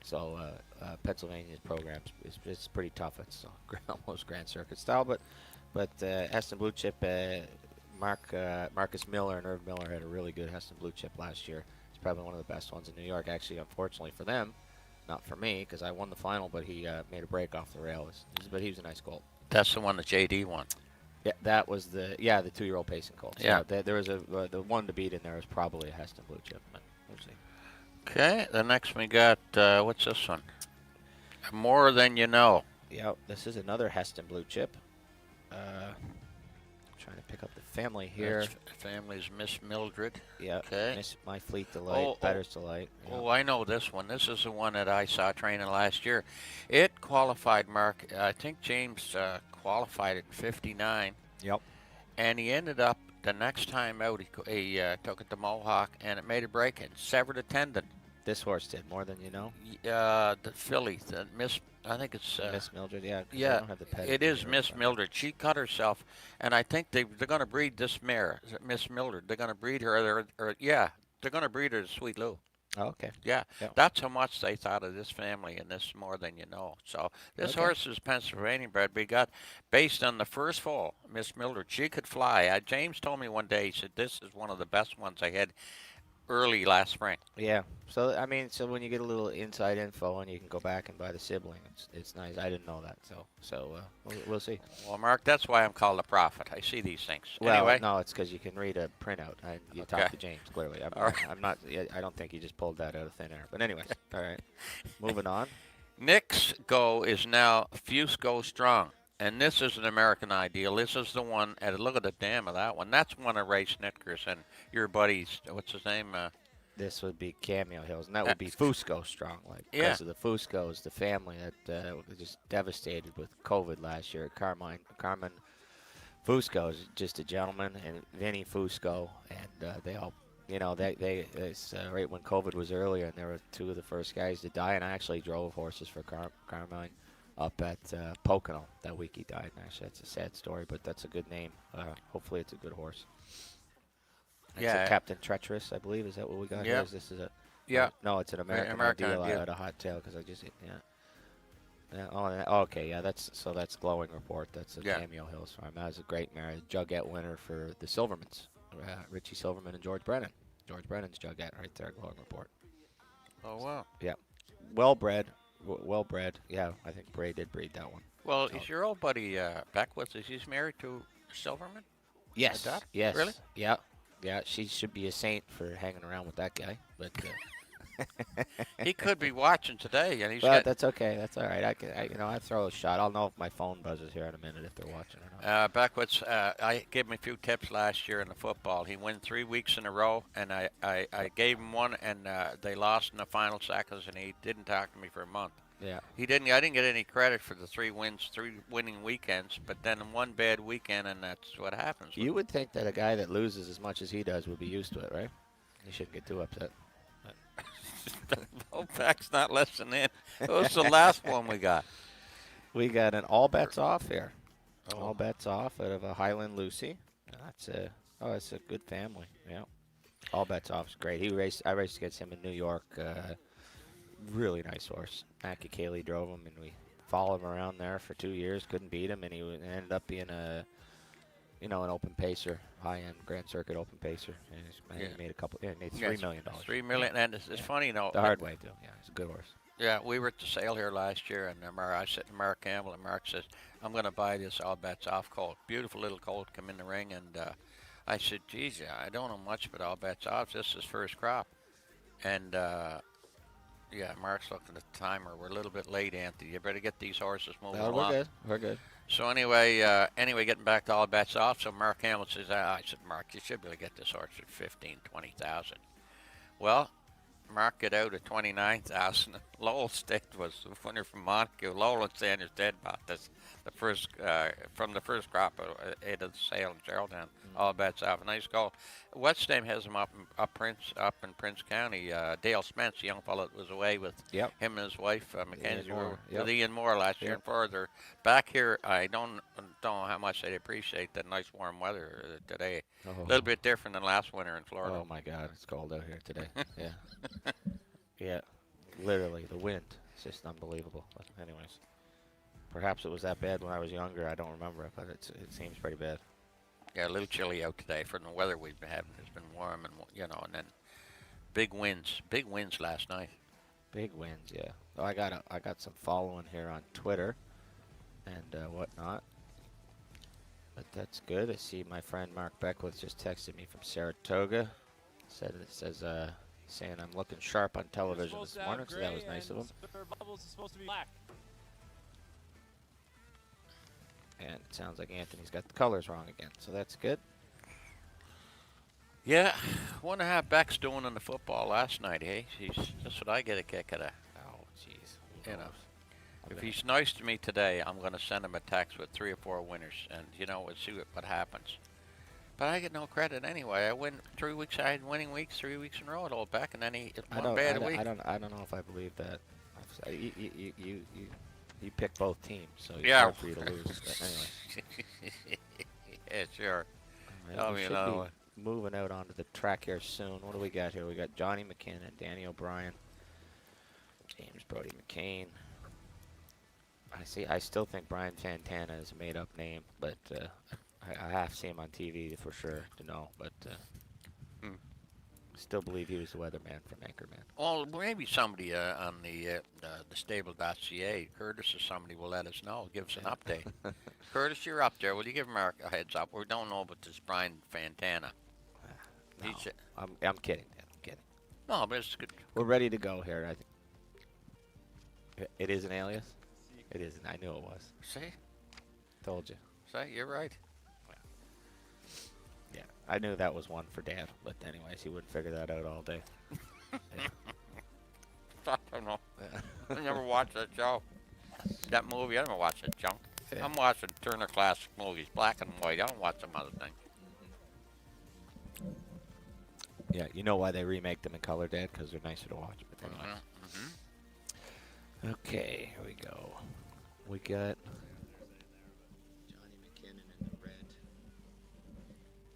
So Pennsylvania's program is pretty tough. It's almost Grand Circuit style, but Heston Blue Chip, Marcus Miller and Irv Miller had a really good Heston Blue Chip last year. It's probably one of the best ones in New York. Actually, unfortunately for them, not for me, because I won the final, but he made a break off the rail. But he was a nice colt. That's the one that JD won. Yeah, that was the 2-year-old pacing colt. Yeah. So there was the one to beat in there was probably a Heston Blue Chip. But we'll see. Okay, the next we got what's this one? More Than You Know. Yeah, this is another Heston Blue Chip. Trying to pick up the family here. That's family's Miss Mildred. Yeah. Okay. Miss My Fleet Delight, Better's Delight. Yeah. Oh, I know this one. This is the one that I saw training last year. It qualified, Mark. I think James qualified at 59. Yep. And he ended up the next time out. He took it to Mohawk, and it made a break and severed a tendon. This horse did More Than You Know. The filly, the Miss. I think it's Miss Mildred. Yeah. 'Cause I yeah. don't have the It pedigree is here, Miss but- Mildred. She cut herself, and I think they're going to breed this mare, Miss Mildred. They're going to breed her. They're going to breed her to Sweet Lou. Oh, okay. Yeah, Yep. that's how much they thought of this family and this More Than You Know. So this Okay. horse is Pennsylvania bred. We got based on the first foal, Miss Mildred. She could fly. James told me one day. He said this is one of the best ones I had early last spring. Yeah. So I mean, so when you get a little inside info and you can go back and buy the sibling, it's nice. I didn't know that. So we'll see. Well, Mark, that's why I'm called a prophet. I see these things. Well, Anyway, no, it's because you can read a printout and you Okay. talk to James clearly. All right. I'm not. I don't think you just pulled that out of thin air. But anyways, all right. Moving on. Nick's Go is now Fusco Strong. And this is an American Ideal. This is the one, and look at the dam of that one. That's one of Ray Snitker's and your buddies. What's his name? This would be Cameo Hills, and that would be Fusco Strong, like Yeah. because of the Fuscos, the family that was just devastated with COVID last year. Carmen Fusco is just a gentleman, and Vinny Fusco, and they all, it's right when COVID was earlier, and they were two of the first guys to die. And I actually drove horses for Carmine up at Pocono that week he died. And actually, that's a sad story, but that's a good name. Hopefully, it's a good horse. It's a Captain Treacherous, I believe. Is that what we got here? Yeah. Is this is a Yeah. No, it's an American Ideal. I had a hot tail because I just Yeah. Oh, okay. Yeah, that's Glowing Report. That's a Cameo Hills farm. That was a great mare. Jugette winner for the Silvermans, Richie Silverman and George Brennan. George Brennan's Jugette right there. Glowing Report. Oh wow. Yeah, well bred. Yeah, I think Bray did breed that one. Well, is your old buddy Beckwith? Is he married to Silverman? Yes. Like that? Yes. Really? Yeah. Yeah. She should be a saint for hanging around with that guy, but. He could be watching today, and he's But got. that's okay. That's all right. I throw a shot. I'll know if my phone buzzes here in a minute if they're watching or not. Beckwith, I gave him a few tips last year in the football. He won 3 weeks in a row, and I gave him one, and they lost in the final seconds, and he didn't talk to me for a month. Yeah. I didn't get any credit for the 3 winning weekends, but then one bad weekend, and that's what happens. You would think that a guy that loses as much as he does would be used to it, right? You shouldn't get too upset. Bobac's not listening. That was the last one we got. We got an all bets off here. All bets off out of a Highland Lucy. That's a good family. Yeah. All bets off is great. I raced against him in New York. Really nice horse. Mackie Cayley drove him, and we followed him around there for 2 years. Couldn't beat him, and he ended up being an open pacer, high-end Grand Circuit open pacer, and he made a couple. Yeah, he made $3 million. $3 million, and it's funny, The hard way too. Yeah, it's a good horse. Yeah, we were at the sale here last year, and I said to Mark Campbell, and Mark says, "I'm going to buy this All Bets Off colt. Beautiful little colt, come in the ring." And I said, "Geez, I don't know much about All Bets Off. This is first crop." And yeah, Mark's looking at the timer. We're a little bit late, Anthony. You better get these horses moving No, along. we're good. We're good. So anyway, getting back to All Bets Off. So Mark Campbell says, I said, "Mark, you should be able to get this horse at 15, 20,000." Well, Mark it out at 29,000. Lowell State was the winner from Montague. Lowell and Sanders dead about this. From the first crop of the sale in Geraldtown. All Bets Off. A nice goal. Westham has him up in Prince County. Dale Spence, the young fellow that was away with him and his wife Mackenzie were with Ian Moore last year and further. Back here, I don't know how much they'd appreciate the nice warm weather today. A little bit different than last winter in Florida. Oh my God, it's cold out here today. Yeah. Yeah, literally the wind. It's just unbelievable. But anyways, perhaps it was that bad when I was younger. I don't remember it, but it seems pretty bad. Yeah, a little chilly out today from the weather we've been having. It's been warm and and then big winds. Big winds last night. Big winds, yeah. Oh, I got some following here on Twitter and whatnot. But that's good. I see my friend Mark Beckwith just texted me from Saratoga. Saying I'm looking sharp on television this morning, so that was nice of him. Bubbles is supposed to be black. And it sounds like Anthony's got the colors wrong again, so that's good. Yeah, wonder how Beck's doing in the football last night, eh? That's what I get a kick out of. Oh, jeez. If he's nice to me today, I'm going to send him a text with 3 or 4 winners, and we'll see what happens. But I get no credit anyway. I win 3 weeks. I had winning weeks 3 weeks in a row at Old Beck, and then he one bad week. I don't know if I believe that. You pick both teams, so it's hard for you to lose. But anyways. Yeah, sure. Right, we should be moving out onto the track here soon. What do we got here? We got Johnny McKinnon, Danny O'Brien, James Brody McCain. I still think Brian Fantana is a made-up name, but I have seen him on TV for sure to know. But still believe he was the weatherman from Anchorman. Well, maybe somebody on the thestable.ca, Curtis or somebody, will let us know, give us an update. Curtis, you're up there. Will you give him a heads up? We don't know about this Brian Fantana. No, I'm kidding, Dan. I'm kidding. No, but it's good. We're ready to go here. I think it is an alias. It isn't. I knew it was. See? Told you. See, you're right. Yeah, I knew that was one for Dad, but anyways, he wouldn't figure that out all day. Yeah. I don't know. I never watched that show. That movie, I never watched that junk. Yeah. I'm watching Turner Classic Movies, black and white. I don't watch some other thing. Yeah, you know why they remake them in color, Dad? Because they're nicer to watch. But anyways. Okay, here we go. We got Johnny McKinnon in the red.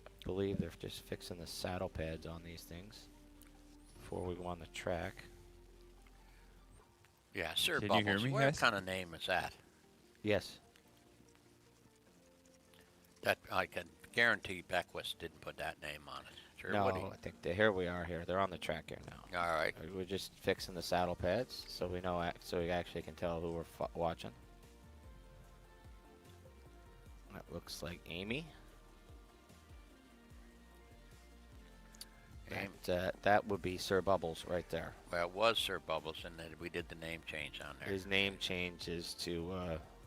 I believe they're just fixing the saddle pads on these things before we go on the track. Yeah, Sir Can Bubbles. you hear me, What guys? kind of name is that? Yes. That I can guarantee Beckwith didn't put that name on it. Sure, No, would he? I think here we are here. They're on the track here now. All right. We're just fixing the saddle pads so we know, so we actually can tell who we're watching. That looks like Amy. That would be Sir Bubbles right there. Well, it was Sir Bubbles, and then we did the name change on there. His name changes to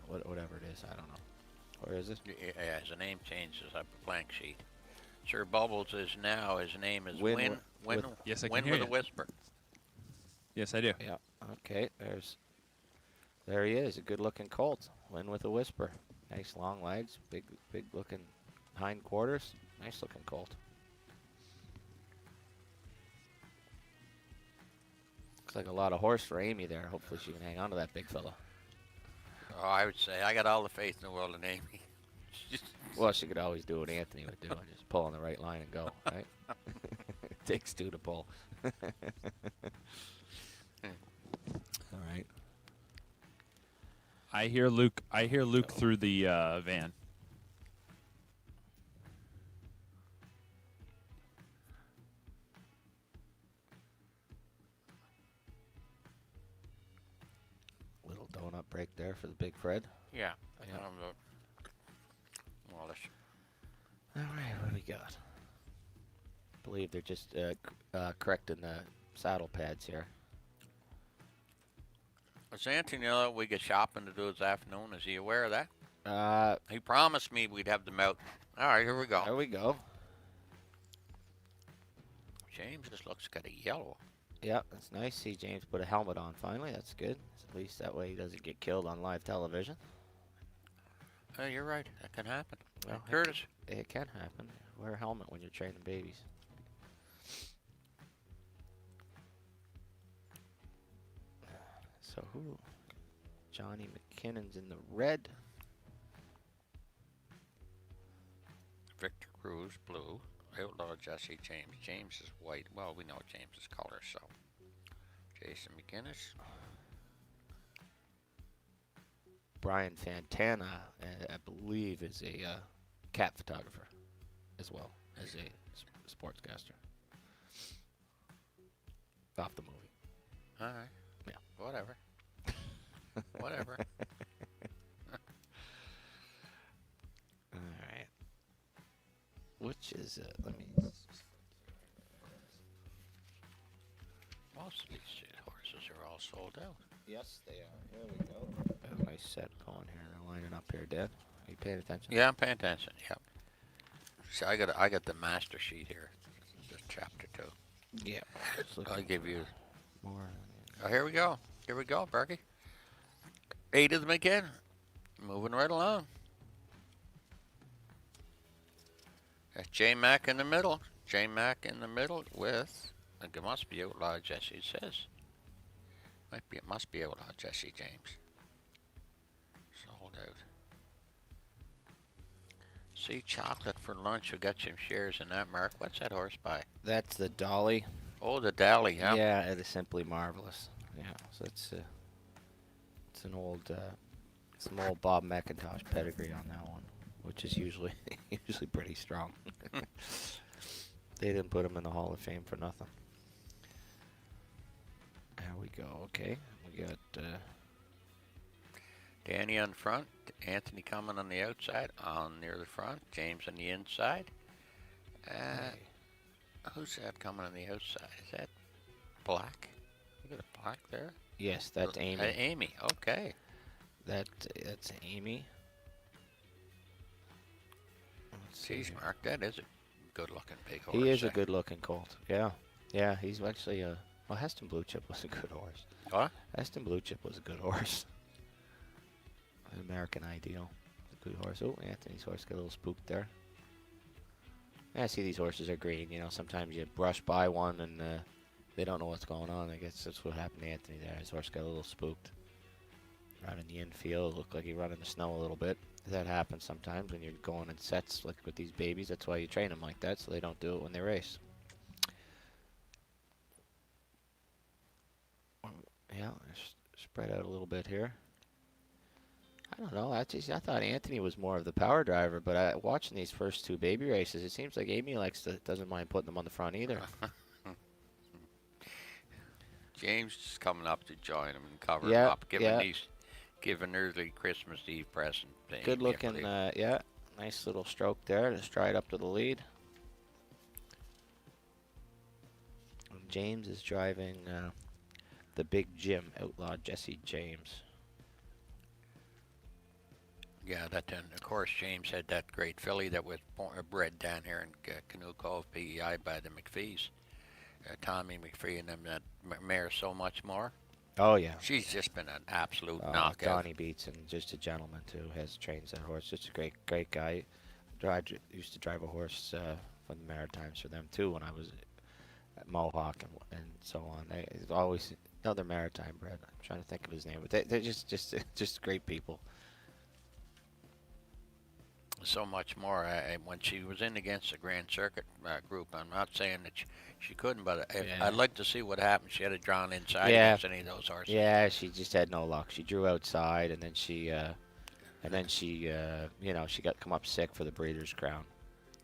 whatever it is. I don't know. Where is it? Yeah, his name changes up a blank sheet. Sir Bubbles is now, his name is Win Yes, I can Win hear with you. a Whisper. Yes, I do. Yeah. Okay. There he is. A good-looking colt. Win with a whisper. Nice long legs. Big looking hind quarters. Nice looking colt. Looks like a lot of horse for Amy there. Hopefully she can hang on to that big fella. Oh, I would say I got all the faith in the world in Amy. Well, she could always do what Anthony would do and just pull on the right line and go, right? It takes two to pull. All right. I hear Luke through the van. break there for the big Fred. Yeah. Yeah. Wallace. All right, what do we got? I believe they're just correcting the saddle pads here. Is Anthony we get shopping to do this afternoon? Is he aware of that? There He promised me we'd have them out. All right, here we go. we go. James just looks kind of yellow. Yeah, that's nice. See James put a helmet on finally. That's good. At least that way he doesn't get killed on live television. You're right. That can happen. Well, Curtis. It can happen. Wear a helmet when you're training babies. So who? Johnny McKinnon's in the red. Victor Cruz, blue. Outlaw Jesse James. James is white. Well, we know James's color, so. Jason McGinnis. Brian Fantana, I believe, is a cat photographer as well as a sportscaster. Off the movie. All right. Yeah. Whatever. Whatever. All right. Which is, let me. Most of these shit horses are all sold out. Yes, they are. Here we go. A nice set going here. They're lining up here, Dad. Are you paying attention? Yeah, I'm paying attention. Yep. So I got the master sheet here. This is chapter 2. Yeah. I'll give you. More. Oh, here we go. Here we go, Berkey. 8 of them again. Moving right along. That's J Mac in the middle. J Mac in the middle with. I think it must be Outlaw Jesse. It says. It must be Outlaw Jesse James. Sold out. See chocolate for lunch. We got some shares in that, Mark. What's that horse by? That's the Dolly. Oh, the Dally, yeah. Yeah, it is simply marvelous. Yeah, so it's an old some old Bob McIntosh pedigree on that one, which is usually pretty strong. They didn't put him in the Hall of Fame for nothing. There we go. Okay, we got Danny on front, Anthony coming on the outside, on near the front, James on the inside. Who's that coming on the outside? Is that Black? Look at the Black there. yes, that's Amy. Amy, okay. That's Amy. Let's see Jeez, here. Mark, that is a good-looking big horse. He is a good-looking colt. Yeah, yeah. He's actually well, Heston Blue Chip was a good horse. What? Heston Blue Chip was a good horse. An American Ideal. A good horse. Oh, Anthony's horse got a little spooked there. Yeah, I see these horses are green. You know, sometimes you brush by one and they don't know what's going on. I guess that's what happened to Anthony there. His horse got a little spooked. Running the infield, looked like he run in the snow a little bit. That happens sometimes when you're going in sets like with these babies. That's why you train them like that, so they don't do it when they race. Yeah, spread out a little bit here. I don't know. I thought Anthony was more of the power driver, but watching these first 2 baby races, it seems like Amy doesn't mind putting them on the front either. James is coming up to join him and cover him Yeah, up, giving early Christmas Eve present. Good looking, yeah. Nice little stroke there to stride up to the lead. And James is driving the big Jim, Outlaw Jesse James. Yeah, that then, of course, James had that great filly that was bred down here in Canoe Cove, PEI, by the McPhees. Tommy McPhee and them, that mare So Much More. Oh, yeah. She's just been an absolute knockout. Donnie Beats, and just a gentleman, too, has trains that horse. Just a great guy. Used to drive a horse from the Maritimes for them, too, when I was at Mohawk and so on. It's always another Maritime bred. I'm trying to think of his name, but they're just great people. So Much More. When she was in against the Grand Circuit group, I'm not saying that she couldn't, but I'd like to see what happened. She had it drawn inside against any of those horses. Yeah, she just had no luck. She drew outside, and then she she got come up sick for the Breeders' Crown.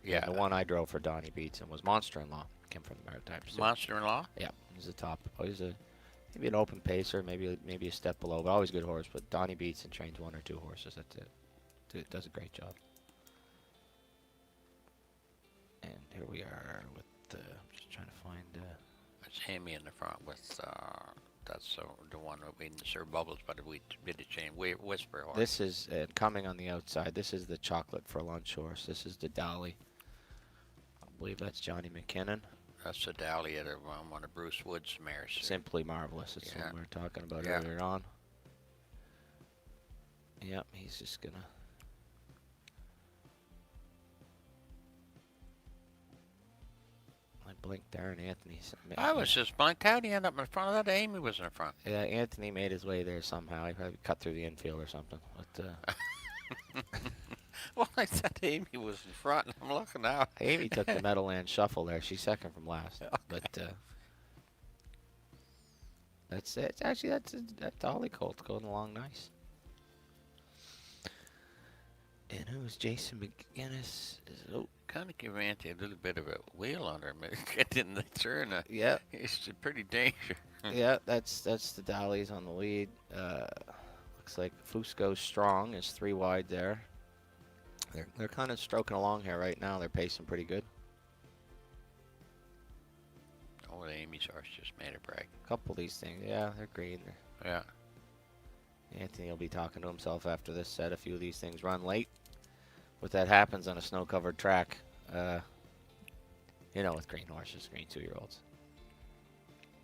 Yeah. And the one I drove for Donnie Beats and was Monster-in-Law. Came from the Maritimes. So. Monster-in-Law? Yeah, he's a top. Oh, he's a Maybe an open pacer, maybe a step below, but always good horse. But Donnie beats and trains 1 or 2 horses. That's it. Does a great job. And here we are with just trying to find. It's Amy in the front with that's the one that we Sir Bubbles, but we did a chain whisper horse. This is coming on the outside. This is the chocolate for lunch horse. This is the Dolly. I believe that's Johnny McKinnon. That's the Dahlia, one of Bruce Wood's mares. Simply marvelous. It's the one we were talking about Yeah. earlier on. Yep, he's just gonna. I blinked there, and Anthony. I was just blinked. How'd he end up in front of that? Amy was in the front. Yeah, Anthony made his way there somehow. He probably cut through the infield or something. But Well, I said Amy was in front, and I'm looking now. Amy took the Meadowland Shuffle there. She's second from last. But that's it. Actually, that Dolly Colt's going along nice. And who's Jason McGinnis? Kind of give Auntie a little bit of a wheel on her. Get in the turn. Yeah, It's pretty dangerous. yeah. That's the Dolly's on the lead. Looks like Fusco's Strong is 3 wide there. They're kind of stroking along here right now. They're pacing pretty good. Oh, Amy's horse just made a break. A couple of these things, yeah, they're green. Yeah. Anthony will be talking to himself after this set. A few of these things run late. What that happens on a snow-covered track, you know, with green horses, green 2-year-olds.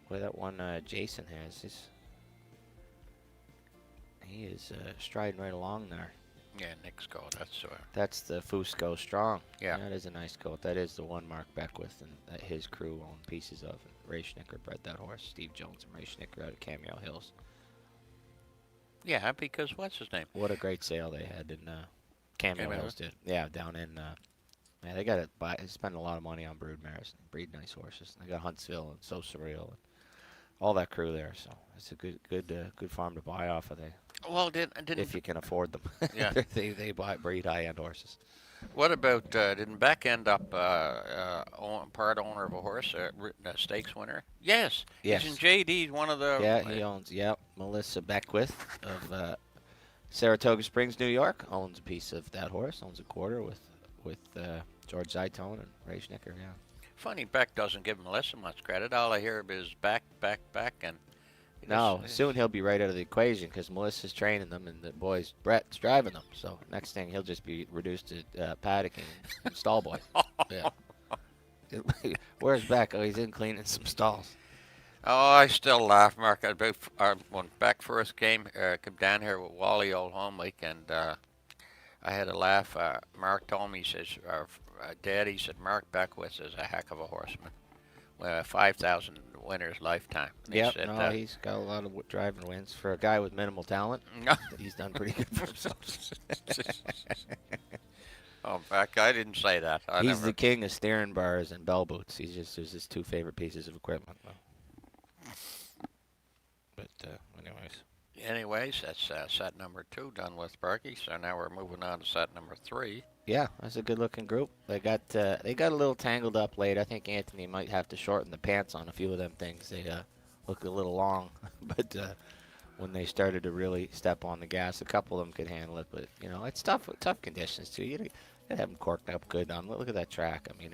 Boy, that one Jason has, he is striding right along there. Yeah, Nick's goal. That's the Fusco Strong. Yeah. That is a nice colt. That is the one Mark Beckwith and that his crew own pieces of. Ray Schnicker bred that horse. Steve Jones and Ray Schnicker out of Cameo Hills. Yeah, because what's his name? What a great sale they had in Cameo Cameo Hills did. Yeah, down in yeah, they got to spend a lot of money on brood mares and breed nice horses. They got Huntsville and So Surreal and all that crew there. So it's a good farm to buy off of. Well, didn't If you can afford them. Yeah. they breed high-end horses. What about didn't Beck end up part owner of a horse, a stakes winner? Yes. Yes. He's in JD, one of the. Yeah, he owns. Yep, Melissa Beckwith of Saratoga Springs, New York, owns a piece of that horse. Owns a quarter with George Zaitone and Ray Schnicker. Yeah. Funny, Beck doesn't give Melissa much credit. All I hear is back, and. No, soon he'll be right out of the equation because Melissa's training them and the boys Brett's driving them. So next thing he'll just be reduced to paddocking and stall boy. Yeah. Where's Beck? Oh, he's in cleaning some stalls. Oh, I still laugh, Mark. About when Beck first came down here with Wally Old Home Week, and I had a laugh. Mark told me, he says, Daddy said, Mark Beckwith is a heck of a horseman. 5,000 winners lifetime. Yeah, no, he's got a lot of driving wins for a guy with minimal talent. He's done pretty good for himself. Oh, Beck, I didn't say that. He's the king of steering bars and bell boots. He's just there's his 2 favorite pieces of equipment. But Anyways, that's set number 2 done with Berkey. So now we're moving on to set number 3. yeah, that's a good-looking group. They got a little tangled up late. I think Anthony might have to shorten the pants on a few of them things. They look a little long, but when they started to really step on the gas, a couple of them could handle it. But you know, it's tough conditions too. You gotta have them corked up good. Look at that track. I mean,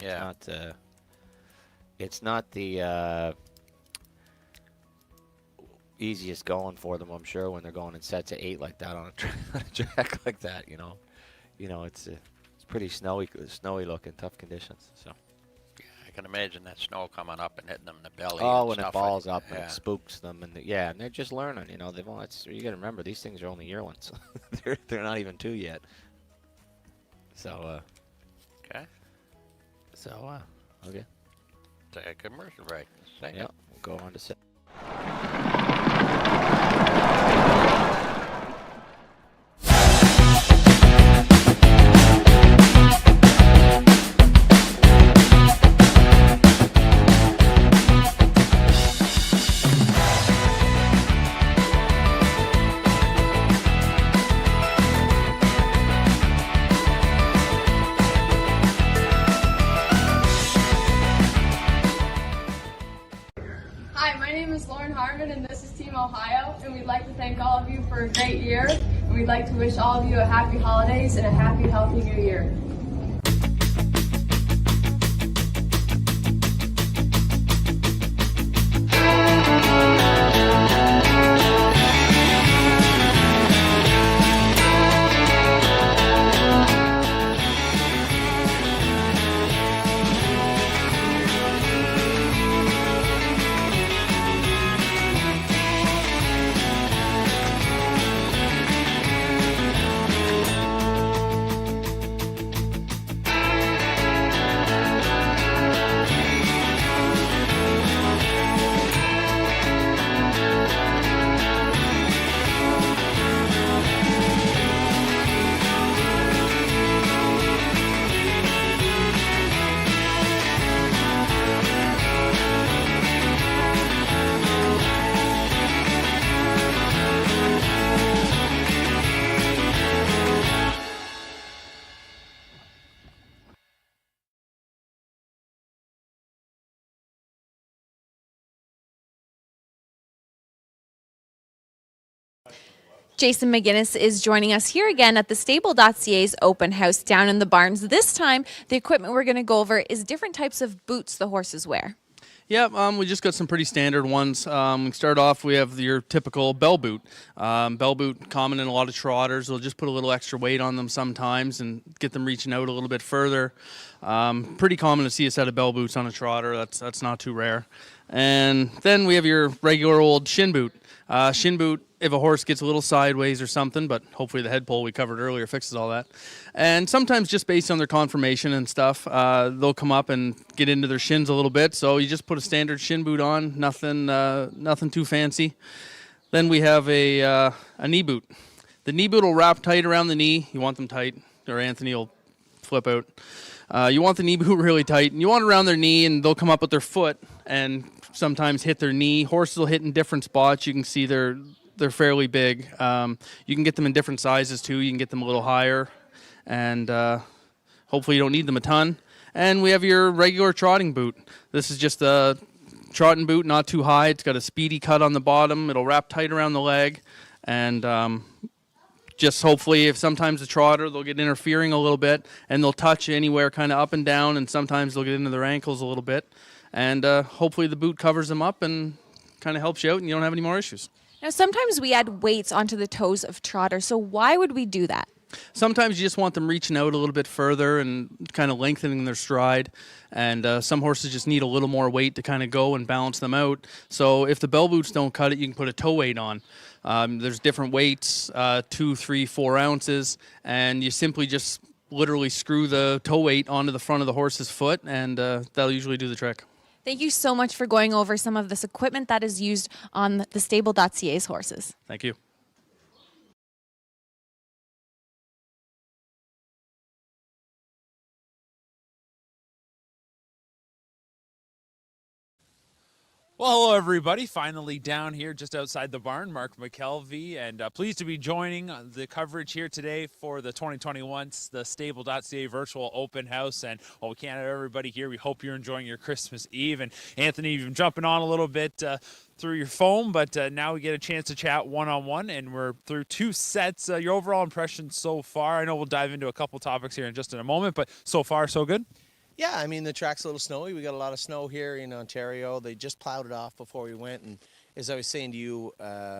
it's not the easiest going for them, I'm sure, when they're going in sets of 8 like that on a track like that. You know, it's pretty snowy looking, tough conditions. So. Yeah, I can imagine that snow coming up and hitting them in the belly. Oh, and when it stuff balls like, up and it spooks them, and and they're just learning. You know, you got to remember these things are only yearlings. they're not even 2 yet. So. Okay. So okay. Take a commercial break. Yeah, we'll go on to set. Hi, Hi, my name is Lauren Harmon, and this is Team Ohio, and we'd like to thank all of you for a great year, and we'd like to wish all of you a happy holidays and a happy, healthy new year. Jason McGinnis is joining us here again at thestable.ca's open house down in the barns. This time, the equipment we're going to go over is different types of boots the horses wear. Yeah, we just got some pretty standard ones. We start off, we have your typical bell boot. Bell boot, common in a lot of trotters. We'll just put a little extra weight on them sometimes and get them reaching out a little bit further. Pretty common to see a set of bell boots on a trotter. That's not too rare. And then we have your regular old shin boot. Shin boot, if a horse gets a little sideways or something, but hopefully the head pole we covered earlier fixes all that. And sometimes just based on their conformation and stuff, they'll come up and get into their shins a little bit. So you just put a standard shin boot on, nothing too fancy. Then we have a knee boot. The knee boot will wrap tight around the knee. You want them tight, or Anthony will flip out. You want the knee boot really tight, and you want it around their knee, and they'll come up with their foot and sometimes hit their knee. Horses will hit in different spots. You can see they're fairly big. You can get them in different sizes too. You can get them a little higher, and hopefully you don't need them a ton. And we have your regular trotting boot. This is just a trotting boot, not too high. It's got a speedy cut on the bottom. It'll wrap tight around the leg, and just hopefully if sometimes the trotter, they'll get interfering a little bit, and they'll touch anywhere kind of up and down, and sometimes they'll get into their ankles a little bit. And hopefully the boot covers them up and kind of helps you out, and you don't have any more issues. Now, sometimes we add weights onto the toes of trotters, so why would we do that? Sometimes you just want them reaching out a little bit further and kind of lengthening their stride. And some horses just need a little more weight to kind of go and balance them out. So if the bell boots don't cut it, you can put a toe weight on. There's different weights, 2, 3, 4 ounces, and you simply just literally screw the toe weight onto the front of the horse's foot, and that'll usually do the trick. Thank you so much for going over some of this equipment that is used on the stable.ca's horses. Thank you. Well, hello, everybody. Finally down here just outside the barn, Mark McKelvey, and pleased to be joining the coverage here today for the 2021 the Stable.ca virtual open house. And while we can't have everybody here, we hope you're enjoying your Christmas Eve. And Anthony, you've been jumping on a little bit through your phone, but now we get a chance to chat one-on-one, and we're through 2 sets. Your overall impression so far? I know we'll dive into a couple topics here in just in a moment, but so far, so good? Yeah, I mean, the track's a little snowy. We got a lot of snow here in Ontario. They just plowed it off before we went, and as I was saying to you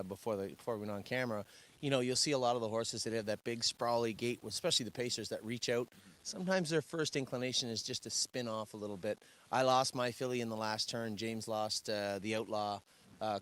before we went on camera, you know, you'll see a lot of the horses that have that big sprawly gait, especially the pacers that reach out. Sometimes their first inclination is just to spin off a little bit. I lost my filly in the last turn. James lost the Outlaw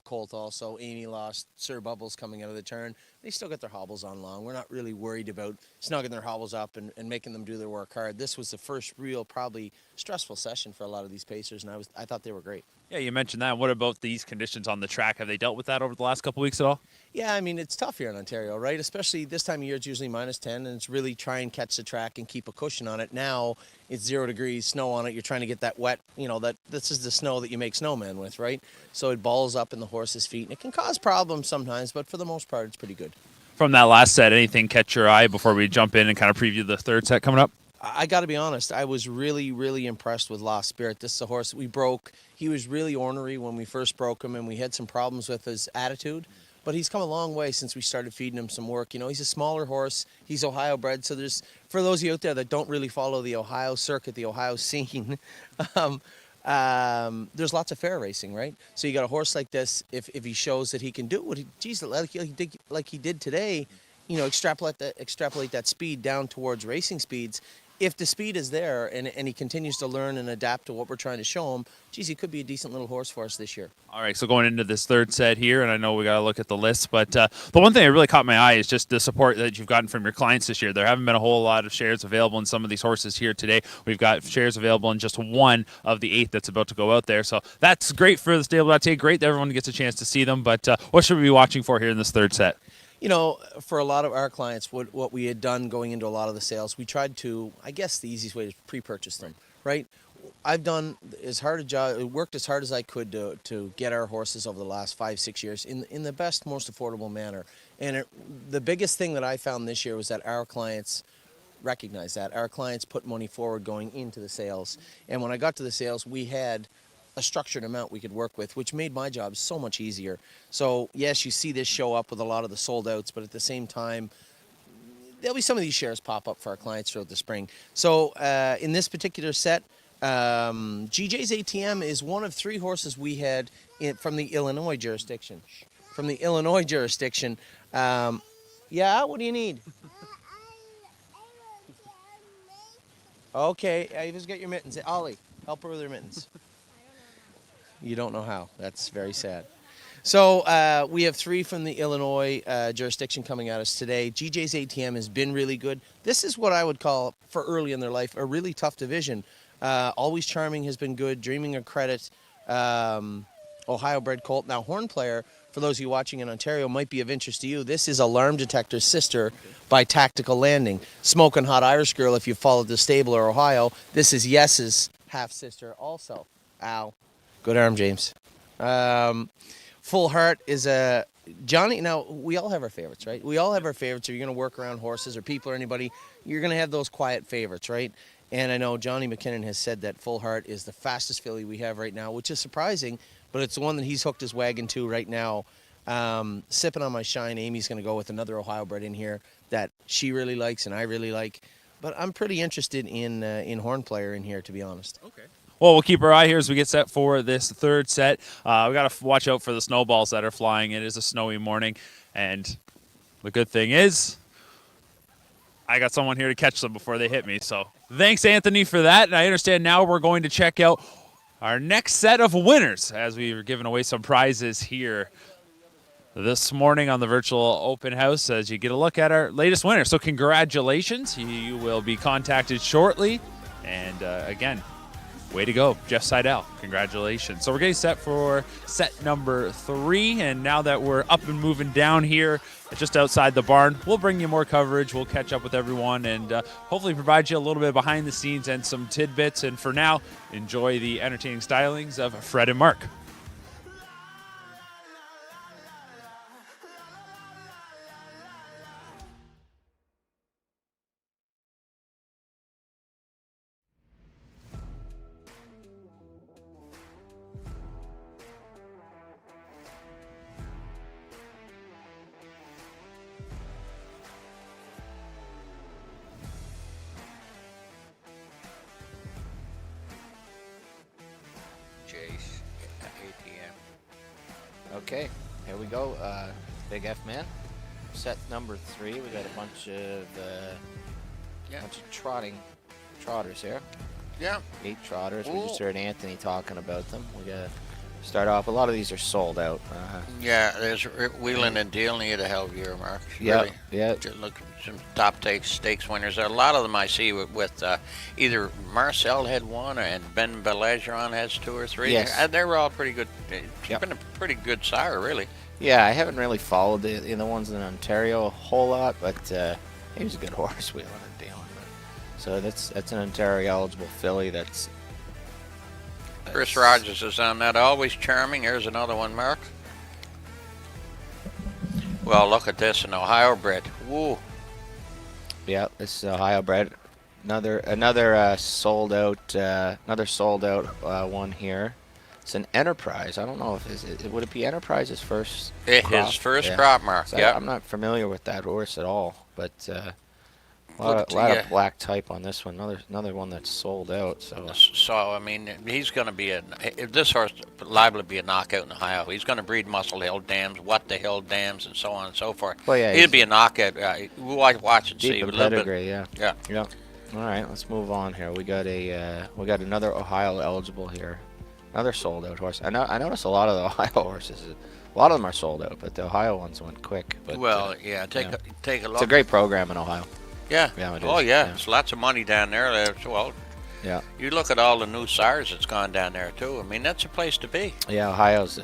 colt also. Amy lost Sir Bubbles coming out of the turn. They still got their hobbles on long. We're not really worried about snugging their hobbles up and making them do their work hard. This was the first real, probably stressful session for a lot of these pacers, and I thought they were great. Yeah, you mentioned that. What about these conditions on the track? Have they dealt with that over the last couple weeks at all? Yeah, I mean, it's tough here in Ontario, right? Especially this time of year, it's usually -10, and it's really try and catch the track and keep a cushion on it. Now, it's 0 degrees, snow on it. You're trying to get that wet, you know, this is the snow that you make snowmen with, right? So it balls up in the horse's feet, and it can cause problems sometimes, but for the most part, it's pretty good. From that last set, anything catch your eye before we jump in and kind of preview the third set coming up? I got to be honest, I was really, really impressed with Lost Spirit. This is a horse that we broke. He was really ornery when we first broke him, and we had some problems with his attitude. But he's come a long way since we started feeding him some work. You know, he's a smaller horse. He's Ohio bred. So there's, for those of you out there that don't really follow the Ohio circuit, the Ohio scene, there's lots of fair racing, right? So you got a horse like this, if he shows that he can do what like he did today, you know, extrapolate that speed down towards racing speeds. If the speed is there and he continues to learn and adapt to what we're trying to show him, geez, he could be a decent little horse for us this year. All right, so going into this third set here, and I know we got to look at the list, but the one thing that really caught my eye is just the support that you've gotten from your clients this year. There haven't been a whole lot of shares available in some of these horses here today. We've got shares available in just one of the 8 that's about to go out there, so that's great for the stable.ca. Great that everyone gets a chance to see them, but what should we be watching for here in this third set? You know, for a lot of our clients, what we had done going into a lot of the sales, we tried to, I guess the easiest way is pre-purchase them, right? I've done as hard a job, worked as hard as I could to get our horses over the last 5-6 years in the best, most affordable manner. And the biggest thing that I found this year was that our clients recognize that. Our clients put money forward going into the sales. And when I got to the sales, we had a structured amount we could work with, which made my job so much easier. So yes, you see this show up with a lot of the sold outs, but at the same time, there'll be some of these shares pop up for our clients throughout the spring. So in this particular set, GJ's ATM is one of 3 horses we had from the Illinois jurisdiction. From the Illinois jurisdiction. Yeah, what do you need? Okay, Ava's got your mittens. Ollie, help her with her mittens. You don't know how. That's very sad. So we have 3 from the Illinois jurisdiction coming at us today. GJ's ATM has been really good. This is what I would call, for early in their life, a really tough division. Always Charming has been good. Dreaming of Credit, Ohio bred colt. Now, Horn Player, for those of you watching in Ontario, might be of interest to you. This is Alarm Detector's sister by Tactical Landing. Smoking Hot Irish Girl, if you followed the stable or Ohio. This is Yes's half-sister also. Ow. Good arm, James. Full Heart is a Johnny. Now, we all have our favorites, right? We all have our favorites. If you're going to work around horses or people or anybody, you're going to have those quiet favorites, right? And I know Johnny McKinnon has said that Full Heart is the fastest filly we have right now, which is surprising, but it's the one that he's hooked his wagon to right now. Sipping on my shine, Amy's going to go with another Ohio bred in here that she really likes and I really like. But I'm pretty interested in Horn Player in here, to be honest. Okay. Well, we'll keep our eye here as we get set for this third set. We got to watch out for the snowballs that are flying. It is a snowy morning, and the good thing is I got someone here to catch them before they hit me. So thanks, Anthony, for that. And I understand now we're going to check out our next set of winners as we were giving away some prizes here this morning on the virtual open house as you get a look at our latest winner. So congratulations. You will be contacted shortly. And again, way to go, Jeff Seidel. Congratulations. So we're getting set for set number 3. And now that we're up and moving down here just outside the barn, we'll bring you more coverage. We'll catch up with everyone and hopefully provide you a little bit behind the scenes and some tidbits. And for now, enjoy the entertaining stylings of Fred and Mark. Jace, ATM. Okay, here we go. Big F man. Set number 3. We got a bunch of trotters here. Yeah. 8 trotters. We just Ooh. heard Anthony talking about them. We got to start off. A lot of these are sold out. Yeah, there's wheeling and dealing. He had a hell of a year, Mark. Yeah, Really. yeah. Just look at some top stakes winners. A lot of them I see with either Marcel had one and Ben Belageron has 2 or 3. Yes. They were all pretty good. He's Yep. been a pretty good sire, really. Yeah, I haven't really followed the ones in Ontario a whole lot, but he was a good horse wheeling and dealing. So that's an Ontario eligible filly. That's Chris Rogers is on that. Always Charming. Here's another one, Mark. Well, look at this, an Ohio bred. Woo. Yeah, this is Ohio bred. Another sold out one here. It's an Enterprise. I don't know if would it be Enterprise's first crop? His first Yeah. crop, Mark. So Yeah. I'm not familiar with that horse at all, but a Look, lot yeah. of black type on this one. Another one that's sold out. So So, I mean, he's going to be this horse liable to be a knockout in Ohio. He's going to breed Muscle Hill dams, What the Hill dams, and so on and so forth. Well, yeah, He'll be a knockout. We'll watch and see. deep A in little bit. pedigree, yeah. Yeah. Yeah. All right, let's move on here. We got another Ohio eligible here. Another sold out horse. I noticed a lot of the Ohio horses. A lot of them are sold out, but the Ohio ones went quick. But, Well, yeah, take a look. it's a great program in Ohio. Yeah. Yeah, it Oh, is. yeah. Yeah. There's lots of money down there. Well, Yeah. you look at all the new sires that's gone down there, too. I mean, that's a place to be. Yeah, Ohio's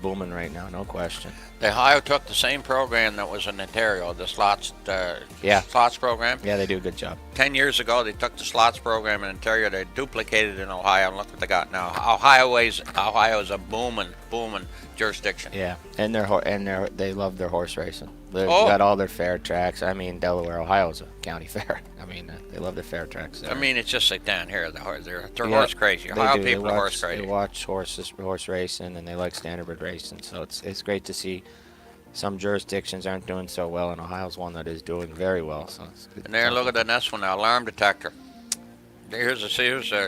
booming right now, no question. The Ohio took the same program that was in Ontario, the slots program. Yeah, they do a good job. 10 years ago, they took the slots program in Ontario, they duplicated it in Ohio, and look what they got now. Ohio is a booming jurisdiction. Yeah, and they love their horse racing. They've Oh. got all their fair tracks. I mean, Delaware, Ohio's a county fair. I mean, they love their fair tracks there. I mean, it's just like down here, they're Yeah, horse crazy. they Ohio do. people They are watch, horse crazy. They watch horse racing, and they like standardbred racing. So it's great to see some jurisdictions aren't doing so well, and Ohio's one that is doing very well. So it's good. And there, look at the next one now, alarm detector. Here's a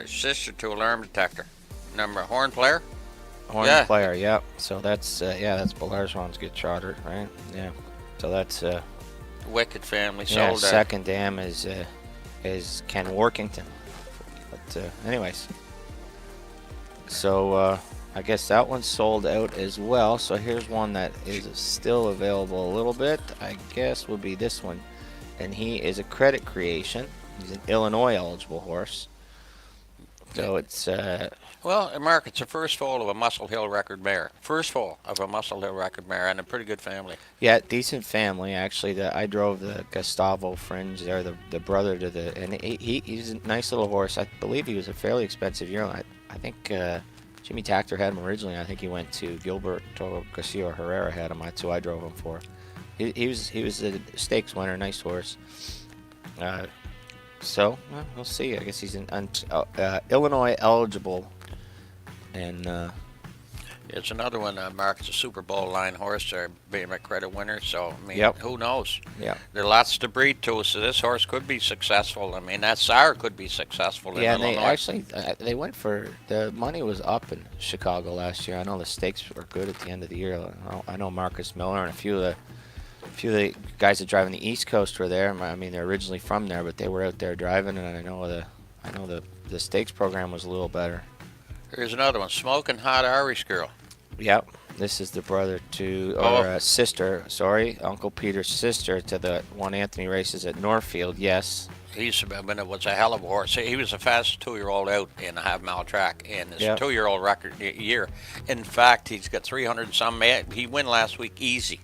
sister to alarm detector. Number horn player. Horn yeah. player, yeah. So that's Belaruson's good charter, right? Yeah. So that's Wicked family yeah. sold there. Second dam is Ken Workington. But anyways, so I guess that one's sold out as well. So here's one that is still available a little bit. I guess would be this one, and he is a credit creation. He's an Illinois eligible horse. So it's Well, Mark, it's the first foal of a Muscle Hill record mare. First foal of a Muscle Hill record mare, and a pretty good family. yeah, decent family actually. I drove the Gustavo Fringe there, the brother to and he's a nice little horse. I believe he was a fairly expensive yearling. I think Jimmy Tactor had him originally. I think he went to Gilberto Garcia Herrera had him. That's who I drove him for. He was a stakes winner, nice horse. So we'll see. I guess he's an Illinois eligible, and It's another one, Mark. It's a Super Bowl line horse, being a credit winner. So, I mean, Yep. who knows? yeah, There are lots to breed to, so this horse could be successful. I mean, that sire could be successful in yeah. And they Illinois. actually they went for the money was up in Chicago last year. I know the stakes were good at the end of the year. I know Marcus Miller and a few of the guys that drive on the East Coast were there. I mean, they're originally from there, but they were out there driving, and I know the stakes program was a little better. Here's another one, Smoking Hot Irish Girl. Yep. This is the brother to, Oh. or sister, sorry, Uncle Peter's sister to the one Anthony races at Northfield, yes. Was a hell of a horse. He was the fastest 2-year-old out in a half-mile track in his Yep. 2-year-old record year. In fact, he's got 300 and some. He won last week easy.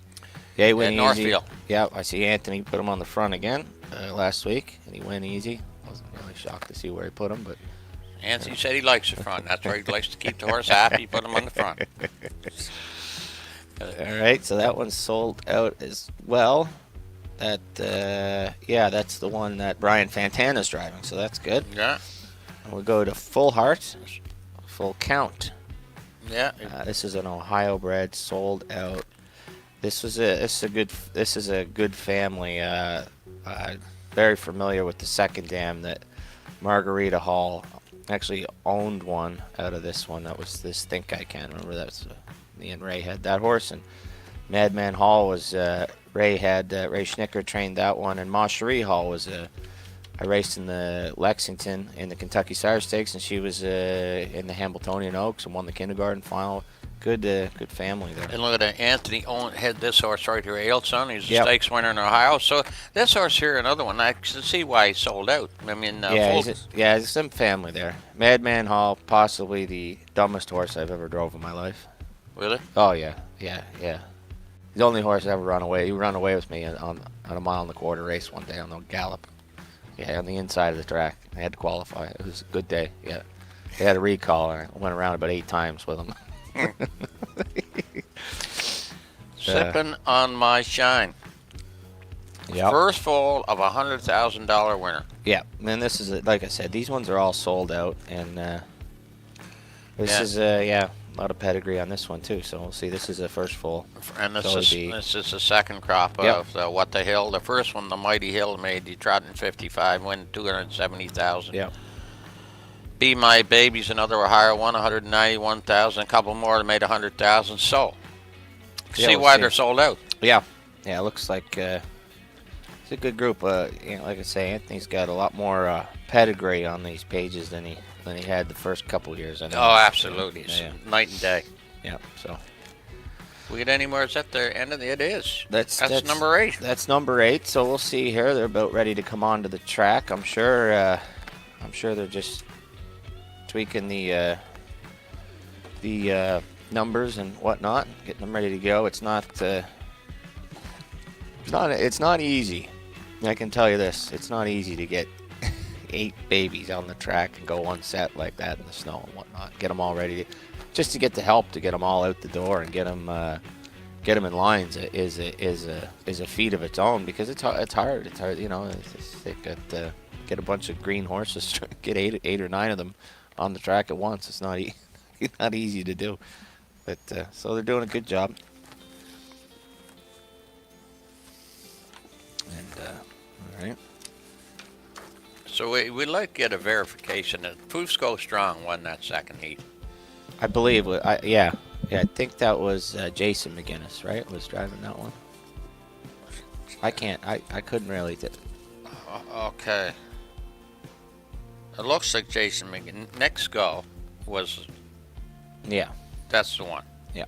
Yeah, he went At easy. Northfield. Yep, I see Anthony put him on the front again last week, and he went easy. Wasn't really shocked to see where he put him, but Anthony said he likes the front. That's where he likes to keep the horse happy. Put him on the front. all right, so that one's sold out as well. That that's the one that Brian Fantana's driving, so that's good. Yeah, And we'll go to Full Heart, Full Count. yeah. This is an Ohio bred, sold out. This is a good family. Very familiar with the second dam that Margarita Hall actually owned one out of this one. That was this Think I Can. Remember that's me and Ray had that horse, and Madman Hall was Ray Schnicker trained that one, and Ma Cherie Hall was I raced in the Lexington in the Kentucky Sire Stakes, and she was in the Hambletonian Oaks and won the kindergarten final. Good family there. And look at that. Anthony had this horse right here, Ailson. He's a Yep. stakes winner in Ohio. So this horse here, another one. I can see why he sold out. I mean, There's some family there. Madman Hall, possibly the dumbest horse I've ever drove in my life. Really? Oh yeah. The only horse I ever run away. He ran away with me on a 1.25 mile race one day on the gallop. Yeah, on the inside of the track. I had to qualify. It was a good day. Yeah, they had a recall, and I went around about 8 times with him. Sipping on my shine. Yep. First foal of a $100,000 winner. Yeah, and this is like I said, these ones are all sold out, and this is a lot of pedigree on this one too. So we'll see. This is the first full. And this So is it'd be- this is the second crop Yep. of the What the Hill. The first one, the Mighty Hill, made the Trotting 55, win 270,000. Yeah. Be My Baby's another Ohio one, 191,000. A couple more that made 100,000. So Yeah, see we'll why see. they're sold out. Yeah, it looks like it's a good group. Like I say, Anthony's got a lot more pedigree on these pages than he had the first couple years. I know. Oh, absolutely. It's Yeah. night and day. Yeah. So We get any more? Is that the end of it? Is. that's That's number 8. That's number 8. So we'll see here. They're about ready to come onto the track. I'm sure they're just tweaking the numbers and whatnot, getting them ready to go. It's not easy. I can tell you this. It's not easy to get 8 babies on the track and go one set like that in the snow and whatnot. Get them all ready just to get the help to get them all out the door and get them in lines is a feat of its own, because it's hard. It's hard. They get a bunch of green horses, get 8 or 9 of them on the track at once. It's not not easy to do. But so they're doing a good job. And all right. So we'd like to get a verification that Fusco Strong won that second heat. I believe. I think that was Jason McGinnis, right? Was driving that one. I couldn't really. Okay. It looks like Jason McGinn. Next go was. Yeah. That's the one. Yeah.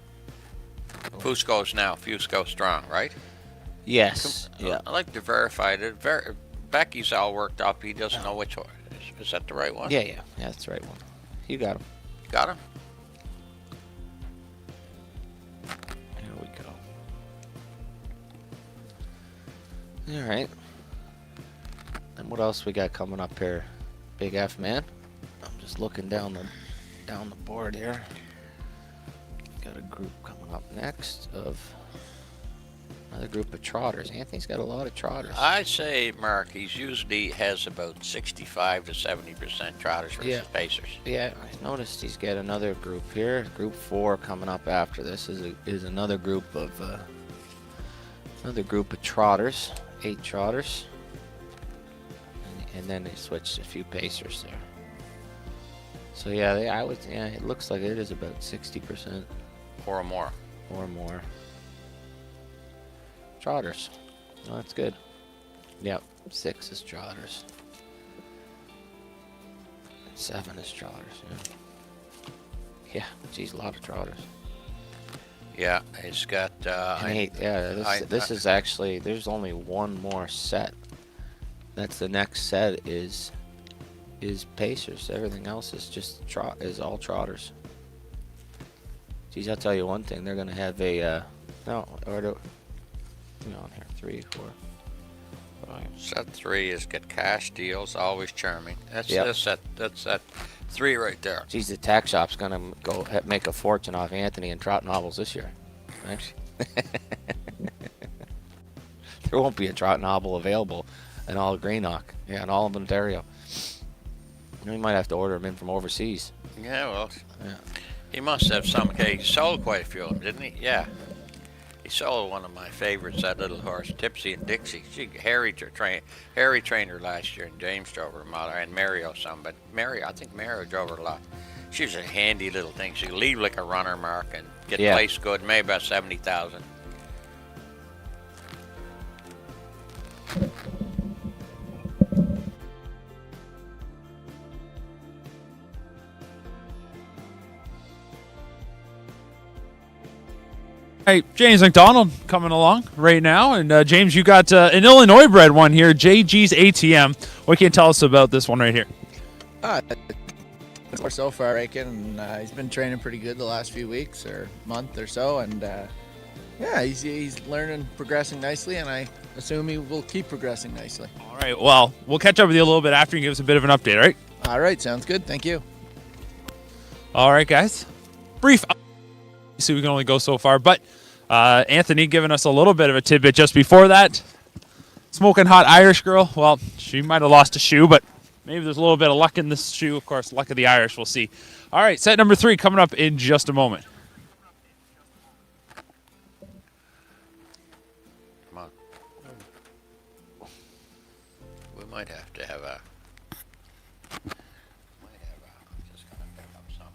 Fusco's now Fusco Strong, right? Yes. Yeah. I'd like to verify that. Becky's all worked up. He doesn't know which one. Is that the right one? Yeah. That's the right one. You got him. Got him? There we go. All right. And what else we got coming up here, Big F man? I'm just looking down the board here. Got a group coming up next of another group of trotters. Anthony's got a lot of trotters. I say, Mark, he's usually has about 65 to 70% trotters versus pacers. Yeah, I noticed he's got another group here. Group 4 coming up after this is another group of trotters, 8 trotters, and then they switched a few pacers there. So yeah, it looks like it is about 60% or more. Trotters. Oh, that's good. Yep, 6 is trotters. 7 is trotters. Yeah, geez, a lot of trotters. Yeah, he's got. And 8. Yeah, this is actually. There's only one more set. That's the next set is pacers. Everything else is just all trotters. Geez, I'll tell you one thing. They're gonna have a on here 3, 4, 5. Set 3 is get cash deals, always charming. That's Yep. That's that 3 right there. Geez, the tack shop's gonna go make a fortune off Anthony and trot novels this year. Right? There won't be a trot novel available in all of Greenock, in all of Ontario. We might have to order them in from overseas. Yeah, well, Yeah. he must have some. Okay, he sold quite a few of them, didn't he? Yeah. He sold one of my favorites, that little horse, Tipsy and Dixie. Harry trained her last year, and James drove her mother, and Mario some. But I think Mario drove her a lot. She was a handy little thing. She could leave like a runner, Mark, and get placed good, maybe about 70,000. Hey, James McDonald coming along right now. And James, you got an Illinois bred one here, JG's ATM. What can you tell us about this one right here? So far, I reckon he's been training pretty good the last few weeks or month or so, and he's learning, progressing nicely, and I assume he will keep progressing nicely. All right, well, we'll catch up with you a little bit after you give us a bit of an update, all right? All right, sounds good. Thank you. All right, guys. Brief. So we can only go so far, but Anthony giving us a little bit of a tidbit just before that. Smoking hot Irish girl. Well, she might have lost a shoe, but maybe there's a little bit of luck in this shoe. Of course, luck of the Irish. We'll see. All right, set number 3 coming up in just a moment. Come on. We might have to have a. I'm just gonna pick up some.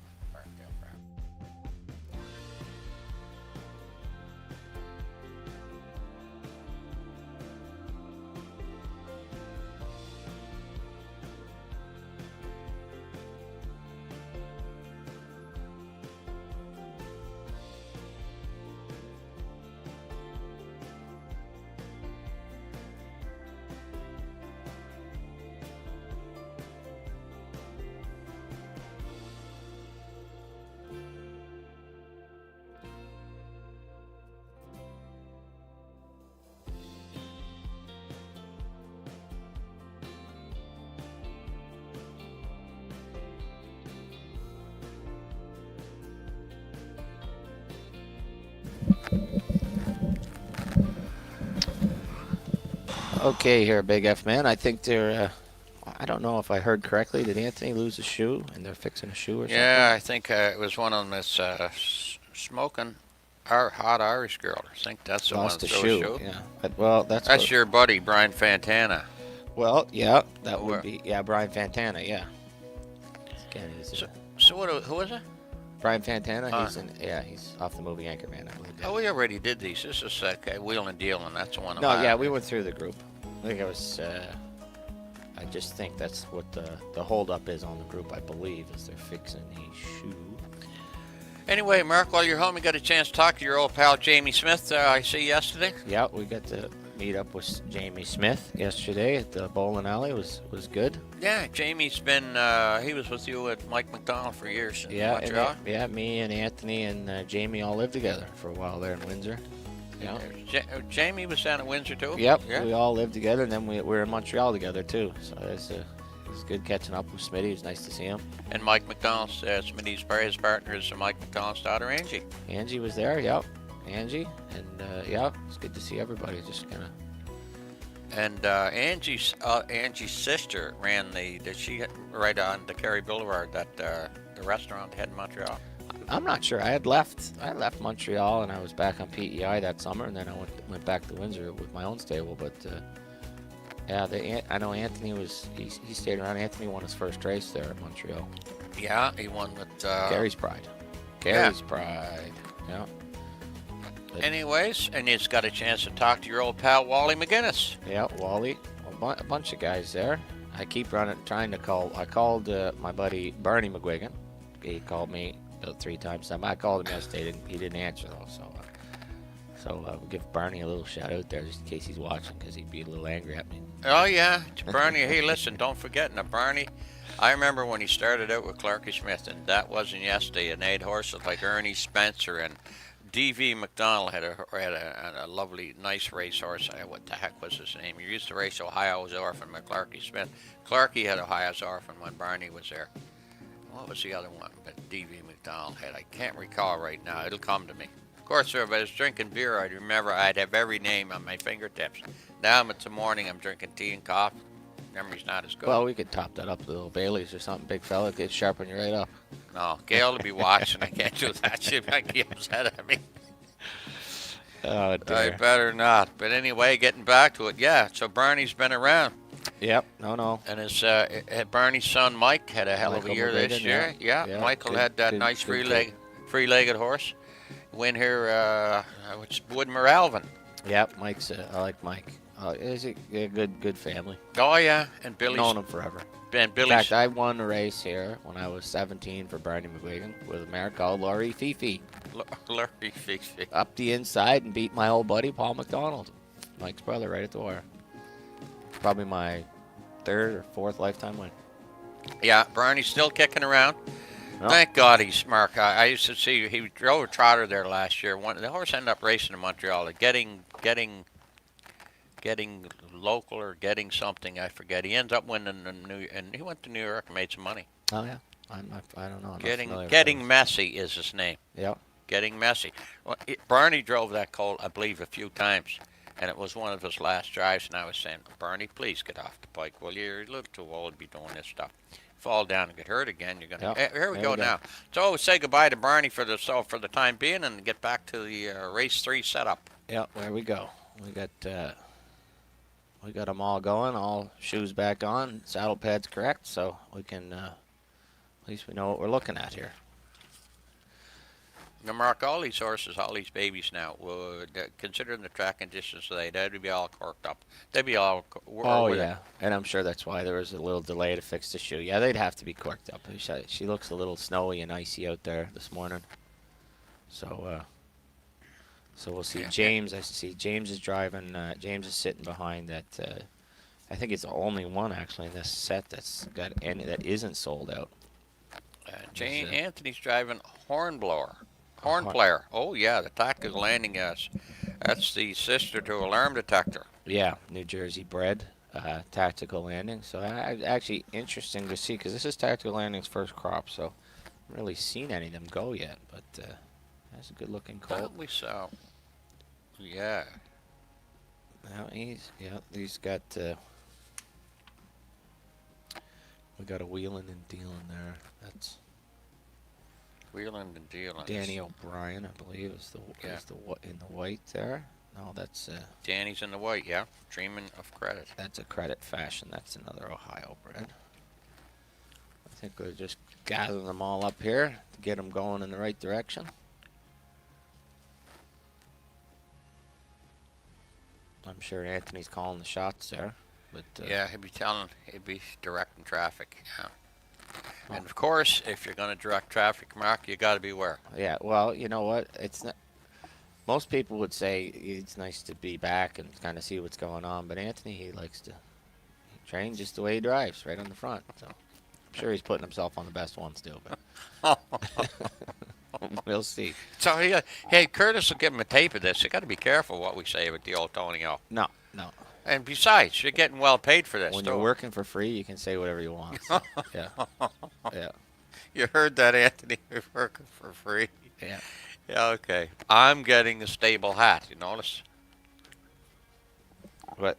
Okay, here, Big F man. I think they're. I don't know if I heard correctly. Did Anthony lose a shoe, and they're fixing a shoe or something? Yeah, I think it was one of them that's smoking our hot Irish girl. I think that's the Lost one. a shoe. Yeah. Well, that's your buddy Brian Fantana. Well, yeah, that would be Brian Fantana. Yeah. So who is it? Brian Fantana. He's off the movie Anchorman. I believe. Oh, we already did these. This is Wheel and Deal, and that's one of No, mine. yeah, we went through the group. I think it was. I just think that's what the holdup is on the group. I believe is they're fixing a shoe. Anyway, Mark, while you're home, you got a chance to talk to your old pal Jamie Smith. I see yesterday. Yeah, we got to meet up with Jamie Smith yesterday at the bowling alley. It was good. Yeah, Jamie's been. He was with you at Mike McDonald for years in Yeah, Montreal. me and Anthony and Jamie all lived together for a while there in Windsor. Yeah. Jamie was down at Windsor too. Yep, Yeah. we all lived together, and then we were in Montreal together too. So it's good catching up with Smitty. It was nice to see him. And Mike McDonald's, Smitty's his partner is Mike McDonald's daughter, Angie. Angie was there. Yep, Angie, and it's good to see everybody. Just kind of. And Angie's sister ran did she right on the Kerry Boulevard, that the restaurant they had in Montreal? I'm not sure. I left Montreal and I was back on PEI that summer, and then I went back to Windsor with my own stable. But I know Anthony he stayed around. Anthony won his first race there at Montreal. Yeah, he won with Gary's Pride. Gary's Pride. Yeah. Anyways, and he's got a chance to talk to your old pal Wally McGinnis. Yeah, Wally. A bunch of guys there. I keep trying to call. I called my buddy Bernie McGuigan. He called me about 3 times. I called him yesterday. He didn't answer though. So we'll give Bernie a little shout out there just in case he's watching, because he'd be a little angry at me. Oh yeah, to Bernie. Hey, listen, don't forget. Now Bernie, I remember when he started out with Clarkie Smith, and that wasn't yesterday. And 8 horses like Ernie Spencer and D.V. McDonald had a lovely, nice racehorse. What the heck was his name? He used to race Ohio's Orphan with Clarkie Smith. Clarkie had Ohio's Orphan when Barney was there. What was the other one that D.V. McDonald had? I can't recall right now. It'll come to me. Of course, if I was drinking beer, I'd remember. I'd have every name on my fingertips. Now it's the morning. I'm drinking tea and coffee. Memory's not as good. Well, we could top that up with little Baileys or something, big fella. Get sharpen you right up. No, Gail will be watching. I can't do that. She might be upset at me. Oh, dear. I better not. But anyway, getting back to it, yeah. So Barney's been around. Yep. No. And his Barney's son Mike had a hell of a year this year. Yeah. Michael had that nice free-legged horse. Win here, Woodmere Alvin. Yep. I like Mike. Is a good family. Oh yeah, and Billy's known him forever. And Billy's. In fact, I won a race here when I was 17 for Barney McGuigan with a mare called Laurie Fifi. Laurie Fifi. Up the inside and beat my old buddy Paul McDonald, Mike's brother, right at the wire. Probably my 3rd or 4th lifetime win. Yeah, Barney's still kicking around. Yep. Thank God he's smart. I used to see he drove a trotter there last year. The horse ended up racing in Montreal, getting local or getting something, I forget. He ends up winning and he went to New York and made some money. Oh yeah, I don't know. Getting Messy is his name. Yep. Getting Messy. Well, Barney drove that colt, I believe, a few times. And it was one of his last drives, and I was saying, Bernie, please get off the bike. Well, you're a little too old to be doing this stuff. Fall down and get hurt again, you're gonna. Yep. Here we There go we go. now. So say goodbye to Barney for the time being, and get back to the race 3 setup. Yep, there we go. We got them all going, all shoes back on, saddle pads correct, so we can at least we know what we're looking at here. Now, Mark, all these horses, all these babies now, considering the track conditions today, they'd be all corked up. They'd be all. Oh yeah, and I'm sure that's why there was a little delay to fix the shoe. Yeah, they'd have to be corked up. She looks a little snowy and icy out there this morning. So we'll see. Yeah. James, I see James is driving. James is sitting behind that. I think it's the only one actually in this set that's got any that isn't sold out. Jane There's, Anthony's driving Horn player. Oh yeah, the tactical landing. Yes, that's the sister to Alarm Detector. Yeah, New Jersey bred, tactical landing. So actually interesting to see because this is tactical landing's first crop. So haven't really seen any of them go yet, but that's a good looking colt. Probably so. Yeah. Now he's got. We got a wheeling and dealing there. That's Wheeling and dealing. Danny O'Brien, I believe, is in the white there. No, that's Danny's in the white. Yeah, dreaming of credit. that's a credit fashion. That's another Ohio bred. I think we're just gathering them all up here to get them going in the right direction. I'm sure Anthony's calling the shots there, but Yeah, he'd be directing traffic. Yeah. And of course, if you're going to direct traffic, Mark, you got to beware. yeah. Well, you know what? It's not. Most people would say it's nice to be back and kind of see what's going on, but Anthony, he likes to train just the way he drives, right on the front. So I'm sure he's putting himself on the best ones too, but we'll see. So hey, Curtis will give him a tape of this. You got to be careful what we say with the old Tony O. No. And besides, you're getting well paid for this. When too. you're working for free, you can say whatever you want. So, yeah. Yeah. You heard that, Anthony? You're working for free. Yeah. Yeah. Okay. I'm getting the stable hat. You notice? But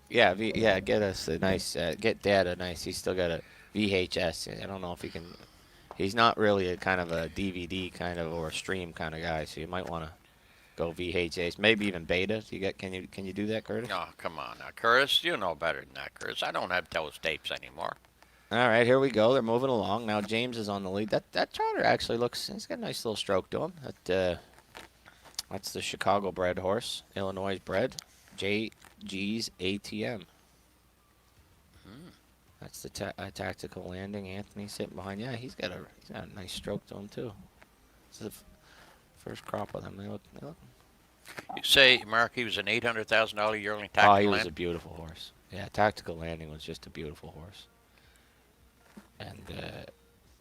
yeah, get us a nice, get Dad a nice. He's still got a VHS. I don't know if he can. He's not really a kind of a DVD kind of or a stream kind of guy, so you might want to go VHS, maybe even beta. Can you do that, Curtis? Oh, come on now, Curtis. You know better than that, Curtis. I don't have those tapes anymore. All right, here we go. They're moving along now. James is on the lead. That trotter actually looks. He's got a nice little stroke to him. That's the Chicago bred horse, Illinois bred, JG's ATM. That's the tactical landing. Anthony sitting behind. Yeah, he's got a nice stroke to him too. This is the first crop of them. They look. You say, Mark, he was an $800,000 yearling Oh, tactical he was land? a beautiful horse. Yeah, tactical landing was just a beautiful horse. And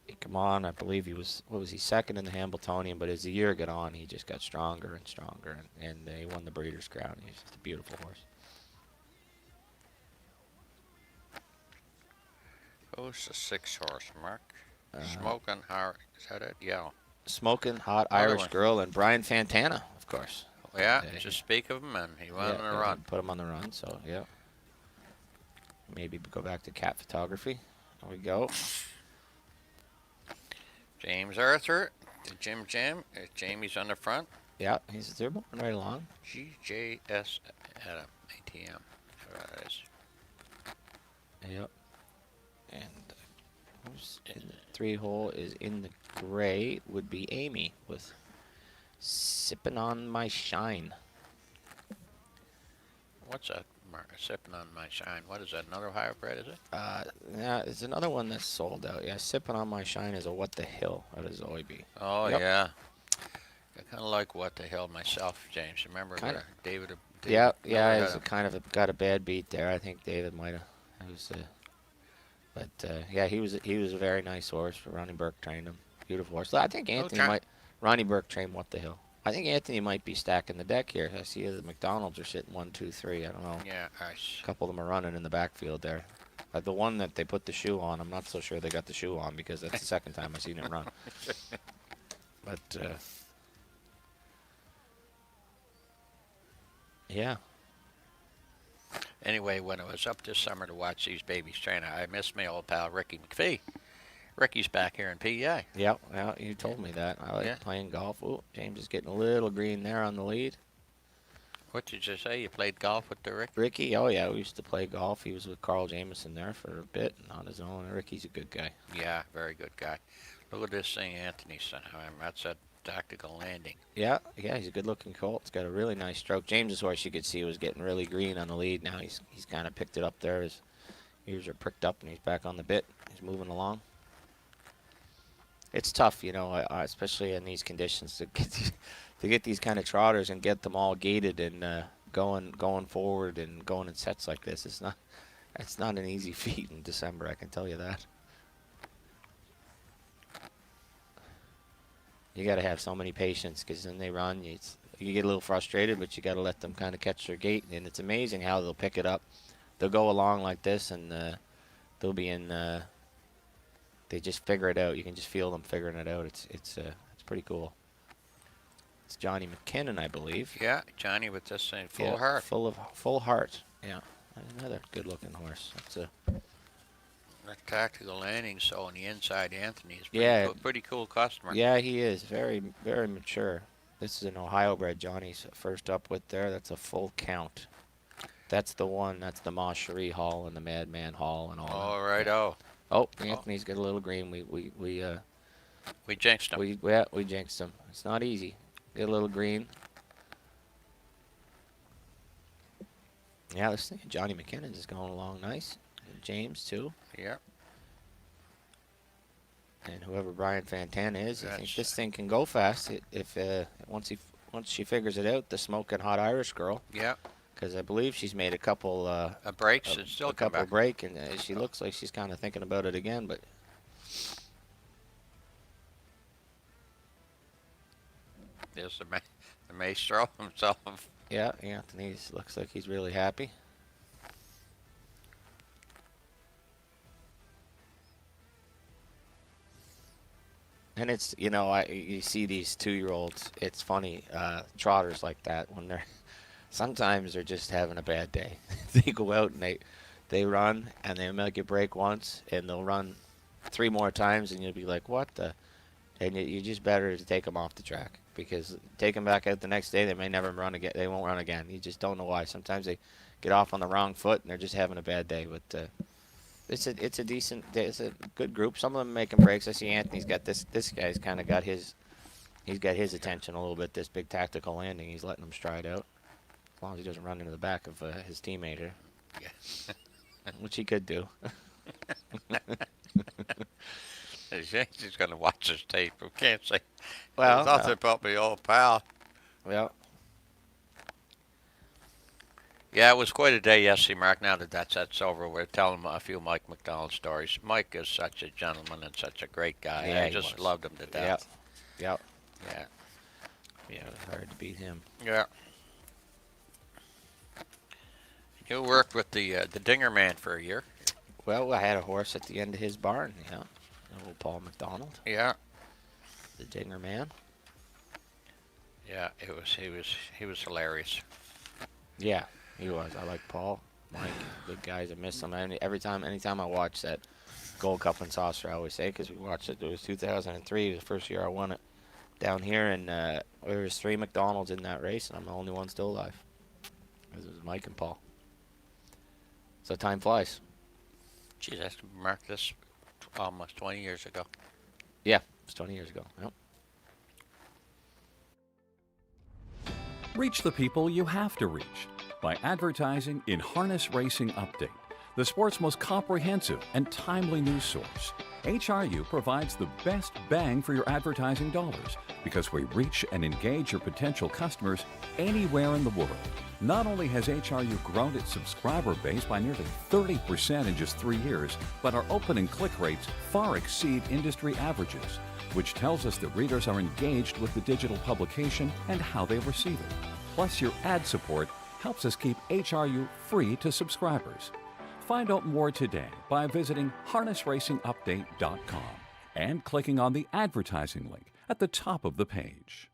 he come on, I believe he was, second in the Hambletonian, but as the year got on, he just got stronger and stronger, and he won the Breeders' Crown. He's just a beautiful horse. Who's the 6-horse, Mark? Smoking Hot. Is that it? Yeah. Smoking Hot Another Irish one. Girl and Brian Fantana, of course. Yeah, And, just speak of him, and he went on a yeah, run. put him on the run, so yeah. Maybe go back to cat photography. There we go. James Arthur, the Jim Jam. Jamie's on the front. Yeah, they're moving right along. GJS ATM. Whatever that is. Yep. And who's in the 3-hole is in the gray would be Amy with Sipping on My Shine. What's that, Mark? Sipping on My Shine. What is that? Another Ohio bred, is it? Yeah, it's another one that's sold out. Yeah, Sipping on My Shine is a What the Hill out of Zoe. Oh, Yep. yeah. I kind of like What the Hell myself, James. Remember Kinda. David? Yeah, Miller he's had kind of got a bad beat there. I think David might have. Yeah, he was a very nice horse. Ronnie Burke trained him. Beautiful horse. I think Anthony Ronnie Burke trained What the Hill. I think Anthony might be stacking the deck here. I see the McDonald's are sitting 1, 2, 3. I don't know. Yeah, A couple of them are running in the backfield there. The one that they put the shoe on, I'm not so sure they got the shoe on because that's the second time I've seen it run. But Yeah. Anyway, when I was up this summer to watch these babies train, I missed my old pal Ricky McPhee. Ricky's back here in PEI. Yeah, well, you told me that. I like playing golf. Oh, James is getting a little green there on the lead. What did you say? You played golf with the Rick? Ricky, oh yeah, we used to play golf. He was with Carl Jameson there for a bit and on his own. Ricky's a good guy. Yeah, very good guy. Look at this thing Anthony sent home. That's a tactical landing. Yeah, he's a good-looking colt. It's got a really nice stroke. James's horse, you could see, was getting really green on the lead. Now he's kind of picked it up there. His ears are pricked up, and he's back on the bit. He's moving along. It's tough, you know, especially in these conditions to get these kind of trotters and get them all gated and going forward and going in sets like this. It's not an easy feat in December, I can tell you that. You got to have so many patience because then they run. You get a little frustrated, but you got to let them kind of catch their gait. And it's amazing how they'll pick it up. They'll go along like this, and they'll be in. They just figure it out. You can just feel them figuring it out. It's pretty cool. It's Johnny McKinnon, I believe. Yeah, Johnny with this thing full heart. Full heart. Yeah, another good-looking horse. That's a. That tactical landing, so on the inside, Anthony is pretty cool customer. Yeah, he is. Very, very mature. This is an Ohio bred Johnny's first up with there. That's a full count. That's the one. That's the Ma Cherie Hall and the Madman Hall and all that. All right, Oh, Anthony's got a little green. We jinxed him. We jinxed him. It's not easy. Get a little green. Yeah, this thing, Johnny McKinnon is going along nice. And James too. Yeah. And whoever Brian Fantana is, I think this thing can go fast once she figures it out. The smoking hot Irish girl. Yeah. Because I believe she's made a couple breaks and still a come couple back. break, and she looks like she's kind of thinking about it again. But there's the maestro himself. yeah, Anthony looks like he's really happy. And it's, you know, you see these 2-year-olds. It's funny, trotters like that when sometimes they're just having a bad day. They go out and they run and they make a break once and they'll run 3 more times and you'll be like, what the? And you just better to take them off the track because take them back out the next day, they may never run again. They won't run again. You just don't know why. Sometimes they get off on the wrong foot and they're just having a bad day. But it's a good group. Some of them making breaks. I see Anthony's got this guy's kind of got his attention a little bit. This big tactical landing, he's letting him stride out. As long as he doesn't run into the back of his teammate here. Yeah. Which he could do. He's going to watch this tape. We can't say Well, nothing about my old pal. Well. Yeah, it was quite a day yesterday, Mark. Now that that's over, we're telling a few Mike McDonald stories. Mike is such a gentleman and such a great guy. Yeah, I just loved him to death. Yep. Yeah. Yeah, it was hard to beat him. Yeah. You worked with the Dinger Man for a year. Well, I had a horse at the end of his barn, old Paul McDonald. Yeah. The Dinger Man. Yeah, he was hilarious. Yeah, he was. I like Paul, Mike, good guys. I miss them. Anytime I watch that Gold Cup and Saucer, I always say, because we watched it. It was 2003, the first year I won it down here, and there was 3 McDonalds in that race, and I'm the only one still alive. It was Mike and Paul. So time flies. Geez, that's marked this almost 20 years ago. Yeah, it was 20 years ago. Yep. Reach the people you have to reach by advertising in Harness Racing Update, the sport's most comprehensive and timely news source. HRU provides the best bang for your advertising dollars because we reach and engage your potential customers anywhere in the world. Not only has HRU grown its subscriber base by nearly 30% in just 3 years, but our open and click rates far exceed industry averages, which tells us that readers are engaged with the digital publication and how they receive it. Plus, your ad support helps us keep HRU free to subscribers. Find out more today by visiting harnessracingupdate.com and clicking on the advertising link at the top of the page.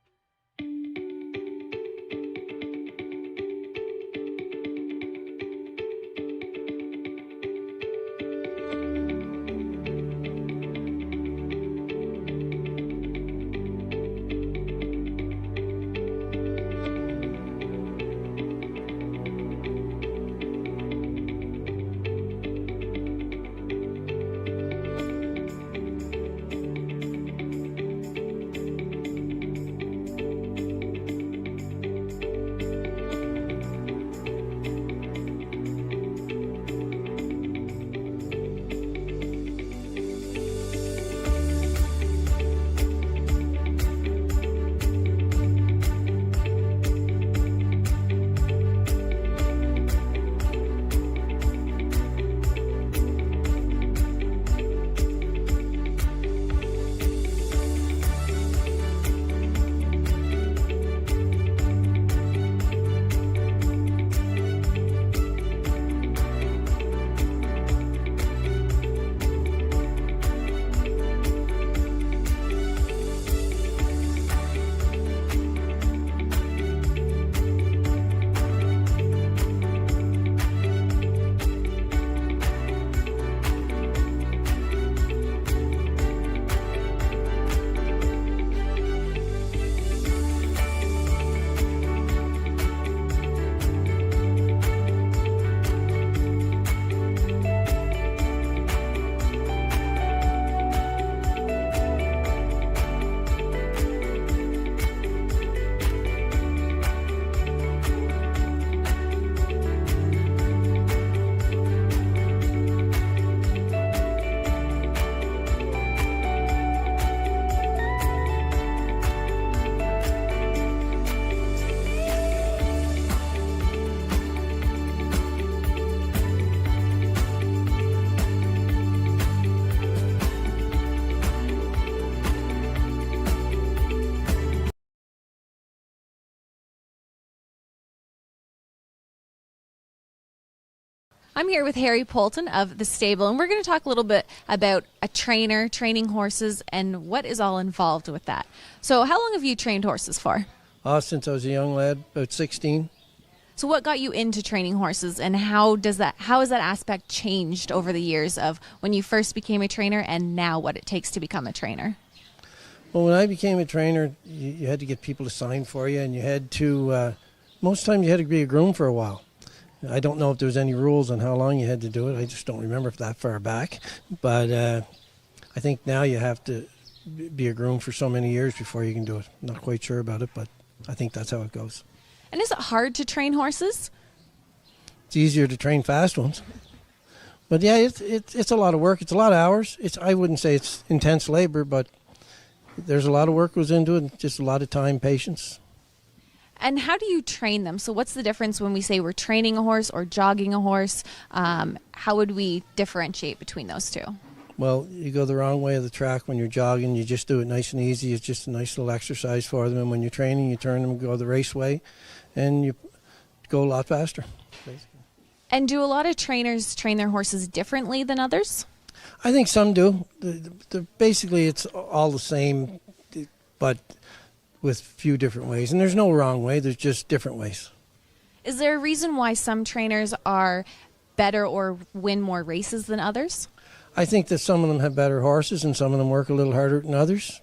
I'm here with Harry Polton of The Stable, and we're going to talk a little bit about a trainer, training horses, and what is all involved with that. So how long have you trained horses for? Since I was a young lad, about 16. So what got you into training horses, and how has that aspect changed over the years of when you first became a trainer and now what it takes to become a trainer? Well, when I became a trainer, you had to get people to sign for you, and you had to, most times you had to be a groom for a while. I don't know if there was any rules on how long you had to do it. I just don't remember that far back. But I think now you have to be a groom for so many years before you can do it. I'm not quite sure about it, but I think that's how it goes. And is it hard to train horses? It's easier to train fast ones. But yeah, it's a lot of work. It's a lot of hours. I wouldn't say it's intense labor, but there's a lot of work goes into it. Just a lot of time, patience. And how do you train them? So what's the difference when we say we're training a horse or jogging a horse? How would we differentiate between those two? Well, you go the wrong way of the track when you're jogging. You just do it nice and easy. It's just a nice little exercise for them. And when you're training, you turn them, go the race way, and you go a lot faster. Basically. And do a lot of trainers train their horses differently than others? I think some do. Basically, it's all the same, but with a few different ways. And there's no wrong way. There's just different ways. Is there a reason why some trainers are better or win more races than others? I think that some of them have better horses and some of them work a little harder than others.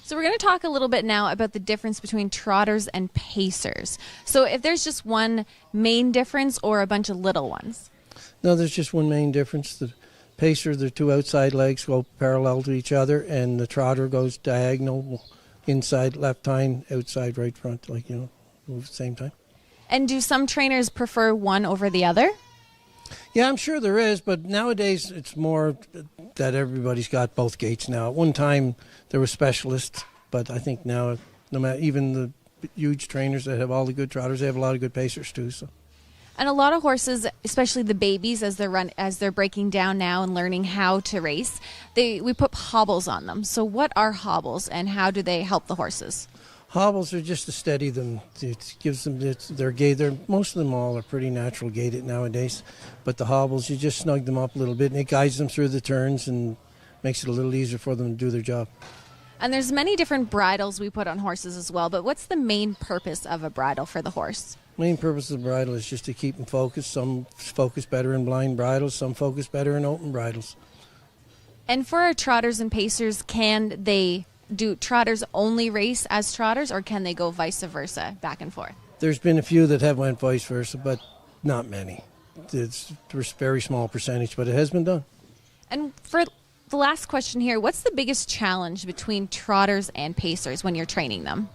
So we're going to talk a little bit now about the difference between trotters and pacers. So if there's just one main difference or a bunch of little ones? No, there's just one main difference. The pacer, the two outside legs go parallel to each other, and the trotter goes diagonal, inside left hind, outside right front, move at the same time. And do some trainers prefer one over the other? Yeah, I'm sure there is, but nowadays it's more that everybody's got both gaits now. At one time there were specialists, but I think now, no matter, even the huge trainers that have all the good trotters, they have a lot of good pacers too. So. And a lot of horses, especially the babies, as they're breaking down now and learning how to race, we put hobbles on them. So what are hobbles, and how do they help the horses? Hobbles are just to steady them. It gives them their gait. Most of them all are pretty natural gaited nowadays, but the hobbles, you just snug them up a little bit, and it guides them through the turns and makes it a little easier for them to do their job. And there's many different bridles we put on horses as well, but what's the main purpose of a bridle for the horse? Main purpose of the bridle is just to keep them focused. Some focus better in blind bridles, some focus better in open bridles. And for our trotters and pacers, do trotters only race as trotters, or can they go vice versa, back and forth? There's been a few that have went vice versa, but not many. It's a very small percentage, but it has been done. And for the last question here, what's the biggest challenge between trotters and pacers when you're training them?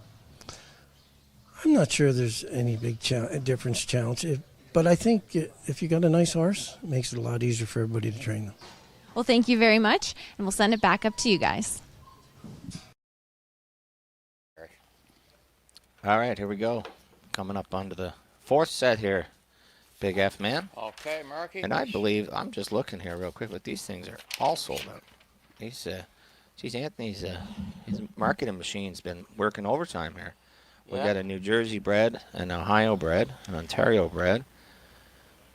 I'm not sure there's any big difference challenge, but I think if you got a nice horse, it makes it a lot easier for everybody to train them. Well, thank you very much, and we'll send it back up to you guys. All right, here we go. Coming up onto the fourth set here, Big F man. Okay, Marky. And I believe, I'm just looking here real quick, but these things are all sold out. Geez, Anthony's his marketing machine's been working overtime here. We got a New Jersey bred, an Ohio bred, an Ontario bred,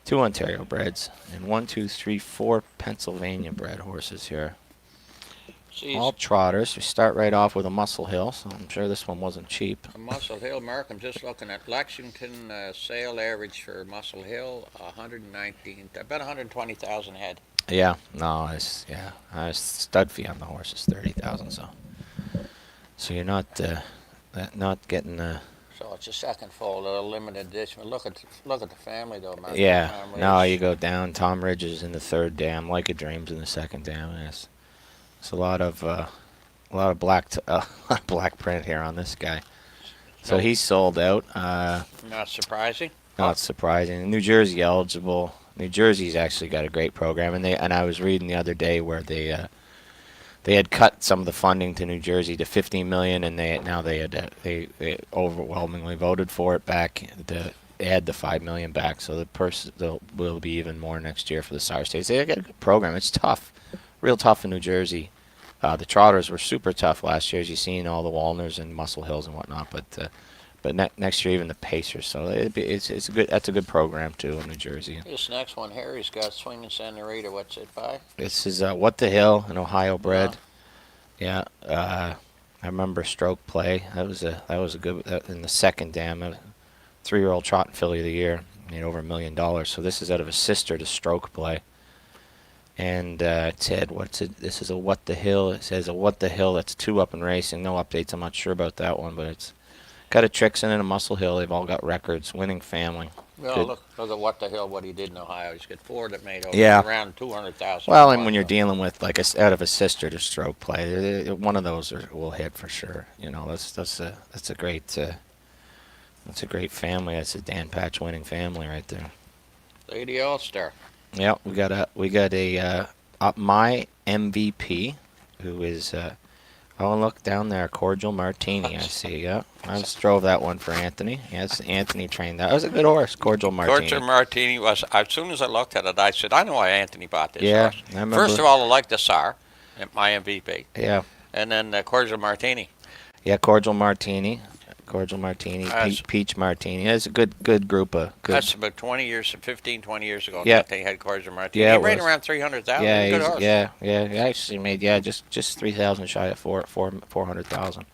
2 Ontario breds, and 1, 2, 3, 4 Pennsylvania bred horses here. Jeez. All trotters. We start right off with a Muscle Hill, so I'm sure this one wasn't cheap. A Muscle Hill, Mark, I'm just looking at Lexington sale average for Muscle Hill, 119, about 120,000 head. Yeah, no, stud fee on the horse is 30,000, so you're not getting So it's a second fold, a limited edition. Look at the family though, Mark. yeah. No, you go down. Tom Ridge is in the third dam. Like a Dream's in the second dam. It's a lot of black print here on this guy. So he's sold out. Not surprising. Not surprising. New Jersey eligible. New Jersey's actually got a great program, and I was reading the other day where they had cut some of the funding to New Jersey to $15 million, and they overwhelmingly voted for it back. They had the $5 million back, so the will be even more next year for the Star States. They got a good program. It's tough, real tough in New Jersey. The trotters were super tough last year, as you've seen all the Walners and Muscle Hills and whatnot, but but next year even the Pacers. So it's a good, that's a good program too in New Jersey. This next one, Harry's got Swinging Senorita. What's it by? This is What the Hill, an Ohio bred. Yeah, I remember Stroke play. That was a good in the second dam. A 3-year-old trot and filly of the year, made over $1 million. So this is out of his sister to Stroke play. And it said, this is a What the Hill. It says a What the Hill. That's 2 up in racing. No updates. I'm not sure about that one, but it's got a Trixon and a Muscle Hill. They've all got records. Winning family. Well, look at What the Hill, what he did in Ohio. He's got 4 that made over around 200,000. Well, and when you're dealing with like out of a sister to Stroke play, one of those will hit for sure. You know, that's a great family. That's a Dan Patch winning family right there. Lady All-Star. Yeah, we got a my MVP, who is oh, look down there, Cordial Martini. I see. Yeah, I just drove that one for Anthony. Yes, Anthony trained that. That was a good horse, Cordial Martini. Cordial Martini was. As soon as I looked at it, I said, I know why Anthony bought this Yeah, horse. I remember. First of all, I liked the SAR, my MVP. Yeah. And then Cordial Martini. Yeah, Cordial Martini. Peach Martini. It's a good group of good. That's about 15, 20 years ago. Yeah. They had Cordial Martini. Yeah, He ran around 300,000. Yeah, Good horse. He actually made just 3,000 shy of 400,000.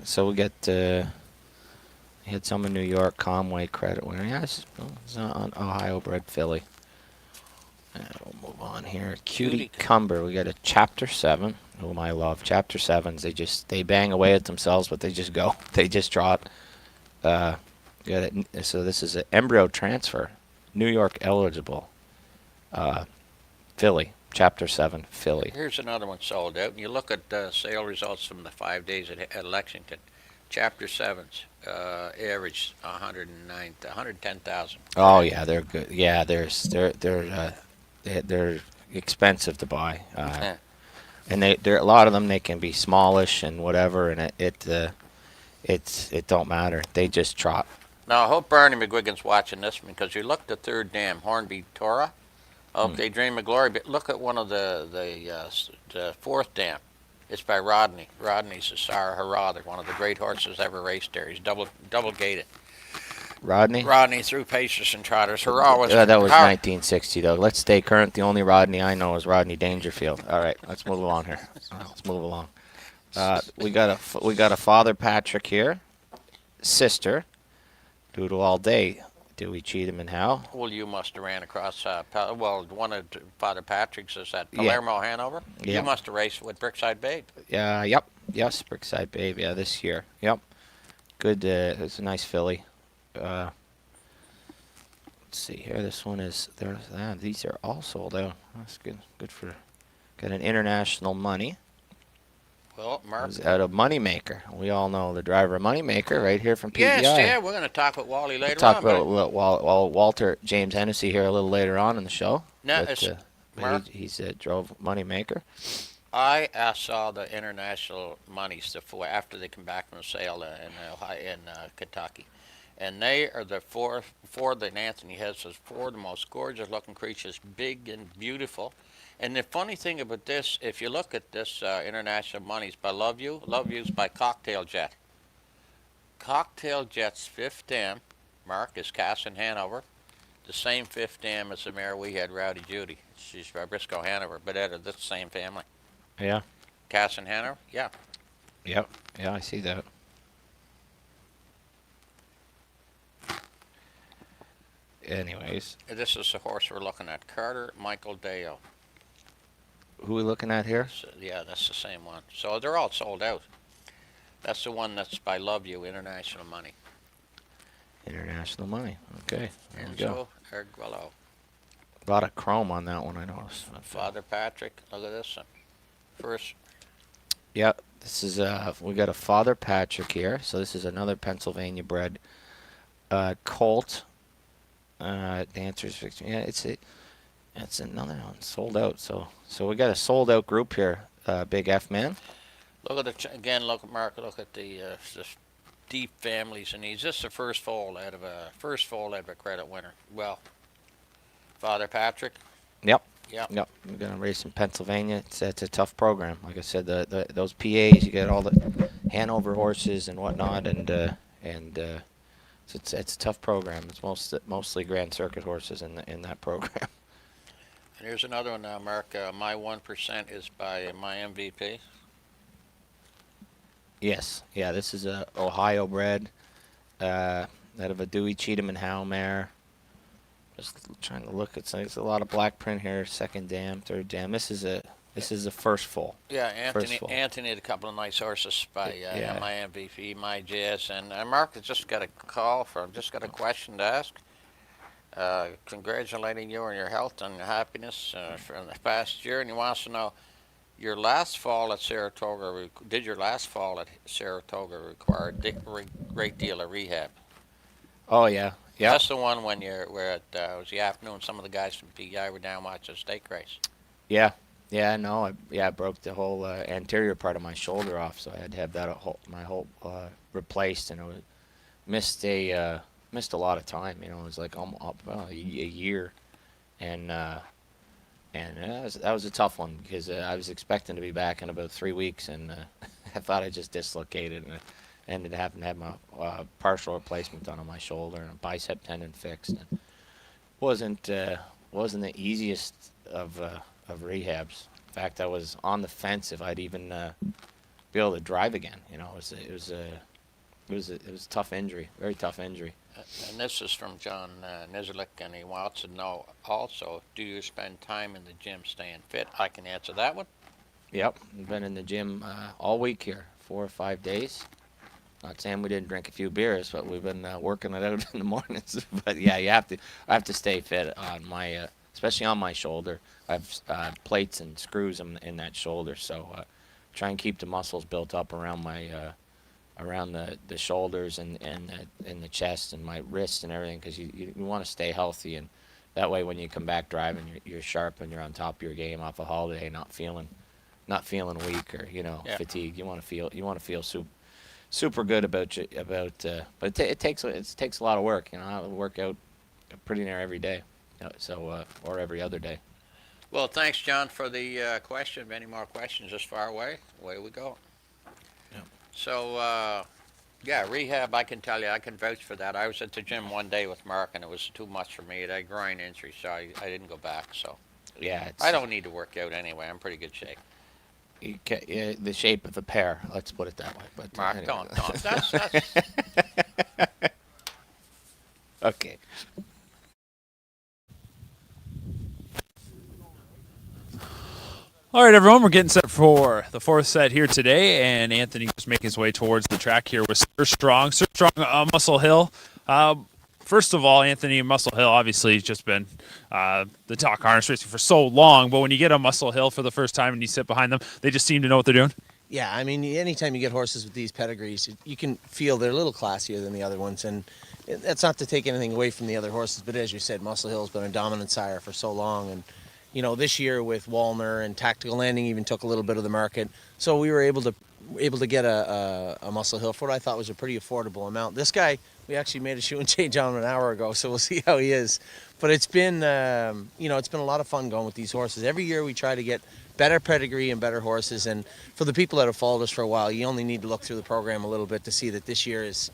So we get he had some in New York, Conway credit winner. Yeah, it's an Ohio bred filly. We'll move on here. Cutie Cumber. We got a Chapter 7. Whom I love. Chapter 7s. They bang away at themselves, but they just go. They just trot. So this is an embryo transfer, New York eligible. Filly. Chapter 7 filly. Here's another one sold out. And you look at sale results from the 5 days at Lexington. Chapter 7s averaged 110,000. Oh yeah, they're good. Yeah, they're expensive to buy. And a lot of them, they can be smallish and whatever, and it don't matter. They just trot. Now I hope Barney McGuigan's watching this one, because you look at the 3rd dam, Hornby Torah. Okay, Dream of Glory, but look at one of the 4th dam. It's by Rodney. Rodney's a Sarah Hurrah. They're one of the great horses ever raced there. He's double gated. Rodney? Rodney threw Pacers and Trotters. Hurrah was... that was 1960, though. Let's stay current. The only Rodney I know is Rodney Dangerfield. All right, let's move along here. Let's move along. We got a Father Patrick here. Sister. Doodle all day. Do we cheat him and how? Well, you must have ran across... one of Father Patrick's is at Palermo, Hanover. Yeah. You must have raced with Brookside Babe. Yep. Yes, Brookside Babe. Yeah, this year. Yep. Good. It's a nice filly. Let's see here. This one is there. These are all sold out. That's good. Good for. Got an International Money. Well, Mark. It's out of Moneymaker. We all know the driver of Moneymaker right here from PEI. Yes, yeah. We're going to talk with Wally later Talk on. about Walter James Hennessy here a little later on in the show. No, Mark. He's drove Moneymaker. I saw the International Monies after they come back from the sale in Kentucky. And they are the four that Anthony has as 4 of the most gorgeous looking creatures, big and beautiful. And the funny thing about this, if you look at this International Monies by Love You's by Cocktail Jet. Cocktail Jet's 5th dam, Mark, is Cass in Hanover. The same 5th dam as the mare we had, Rowdy Judy. She's by Briscoe Hanover, but out of this same family. Yeah. Cass in Hanover? Yeah. Yep. Yeah, I see that. Anyways. This is the horse we're looking at, Carter Michael Deo. Who are we looking at here? So, yeah, that's the same one. So they're all sold out. That's the one that's by Love You, International Money. International Money. Okay, there we go. Erguello. A lot of chrome on that one, I noticed. Father Patrick, look at this one. First. Yep, this is we got a Father Patrick here. So this is another Pennsylvania bred colt. Dancer's Victory. Yeah, it's another one sold out. So we got a sold out group here. Big F man. Look at look at Mark. Look at the deep families and these. This is the first foal out of a credit winner. Well, Father Patrick. Yep. Yep. We're gonna race in Pennsylvania. It's a tough program. Like I said, those PAs, you get all the Hanover horses and whatnot, so it's a tough program. It's mostly Grand Circuit horses in that program. And here's another one now, Mark. My 1% is by my MVP. Yes, yeah. This is a Ohio bred, out of a Dewey Cheatham and Howe mare. Just trying to look. It's a lot of black print here. Second dam, third dam. This is a first full. Yeah, First full. Anthony had a couple of nice horses by Yeah. my MVP, my Jazz, and Mark has just got a question to ask. Congratulating you on your health and happiness from the past year, and he wants to know your last fall at Saratoga. Did your last fall at Saratoga require a great deal of rehab? Oh yeah, yeah. That's the one when you were at it was the afternoon. Some of the guys from PEI were down watching the stake race. Yeah, yeah. No, I broke the whole anterior part of my shoulder off, so I had to have that my whole replaced, and missed a lot of time. It was like a year, and that was a tough one because I was expecting to be back in about 3 weeks, and I thought I just dislocated, and I ended up having to have my partial replacement done on my shoulder and a bicep tendon fixed. And wasn't the easiest of rehabs. In fact, I was on the fence if I'd even be able to drive again. It was a tough injury, very tough injury. And this is from John Nizzlick, and he wants to know also, do you spend time in the gym staying fit? I can answer that one. Yep, I've been in the gym all week here, 4 or 5 days. Not saying we didn't drink a few beers, but we've been working it out in the mornings. But yeah, I have to stay fit on my, especially on my shoulder. I have plates and screws in that shoulder, so try and keep the muscles built up around my around the shoulders and the chest and my wrists and everything, because you want to stay healthy, and that way when you come back driving, you're sharp and you're on top of your game off a holiday, not feeling weak or fatigued. You want to feel super good but it takes a lot of work. I work out pretty near every day, or every other day. Well, thanks, John, for the question. Any more questions this far away? Away we go. Yeah. So, rehab, I can tell you, I can vouch for that. I was at the gym one day with Mark, and it was too much for me. I had a groin injury, so I didn't go back. So, yeah, I don't need to work out anyway. I'm in pretty good shape. The shape of a pear, let's put it that way. But Mark, anyway. don't. That's Okay. All right, everyone, we're getting set for the fourth set here today, and Anthony was making his way towards the track here with Sir Strong, Muscle Hill. First of all, Anthony, Muscle Hill obviously has just been the talk harness racing for so long, but when you get a Muscle Hill for the first time and you sit behind them, they just seem to know what they're doing. Yeah, I mean, anytime you get horses with these pedigrees, you can feel they're a little classier than the other ones, and that's not to take anything away from the other horses, but as you said, Muscle Hill's been a dominant sire for so long, and this year with Wallner and Tactical Landing even took a little bit of the market, so we were able to get a Muscle Hill for what I thought was a pretty affordable amount. This guy, we actually made a shoe and change on him an hour ago, so we'll see how he is. But it's been, it's been a lot of fun going with these horses. Every year we try to get better pedigree and better horses, and for the people that have followed us for a while, you only need to look through the program a little bit to see that this year is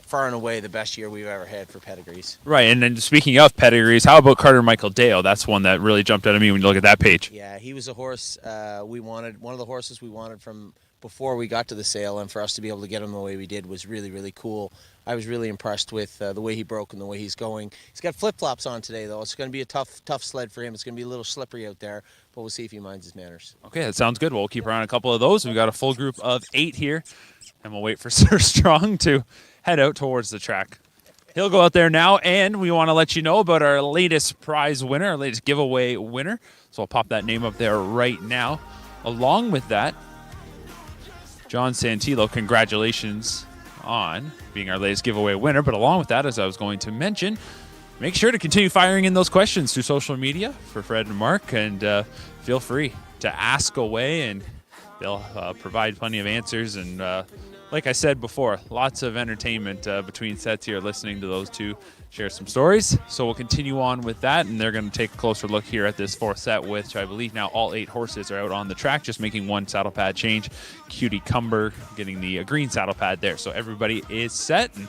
far and away the best year we've ever had for pedigrees. Right, and then speaking of pedigrees, how about Carter Michael Dale? That's one that really jumped out at me when you look at that page. Yeah, he was a horse we wanted, one of the horses we wanted from before we got to the sale, and for us to be able to get him the way we did was really, really cool. I was really impressed with the way he broke and the way he's going. He's got flip-flops on today, though. It's going to be a tough sled for him. It's going to be a little slippery out there, but we'll see if he minds his manners. Okay, that sounds good. We'll keep around a couple of those. We've got a full group of 8 here, and we'll wait for Sir Strong to head out towards the track. He'll go out there now, and we want to let you know about our latest prize winner, our latest giveaway winner. So I'll pop that name up there right now. Along with that, John Santillo, congratulations on being our latest giveaway winner. But along with that, as I was going to mention, make sure to continue firing in those questions through social media for Fred and Mark, and feel free to ask away, and they'll provide plenty of answers and like I said before, lots of entertainment between sets here, listening to those two share some stories. So we'll continue on with that, and they're going to take a closer look here at this fourth set, which I believe now all 8 horses are out on the track, just making one saddle pad change. Cutie Cumber getting the green saddle pad there. So everybody is set, and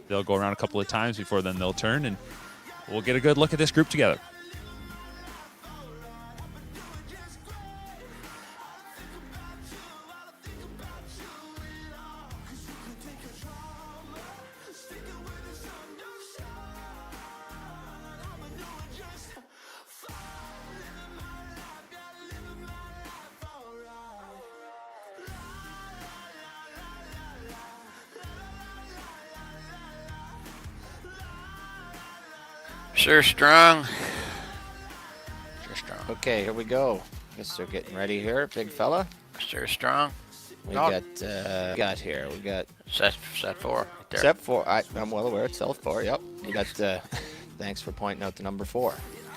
they'll go around a couple of times before then they'll turn, and we'll get a good look at this group together. Sure Strong. Sure Strong. Okay, here we go. Guess they're getting ready here, big fella. Sure Strong. We got here. We got set 4. Right there. set 4. I'm well aware it's set 4. Yep. We got. Thanks for pointing out the number 4.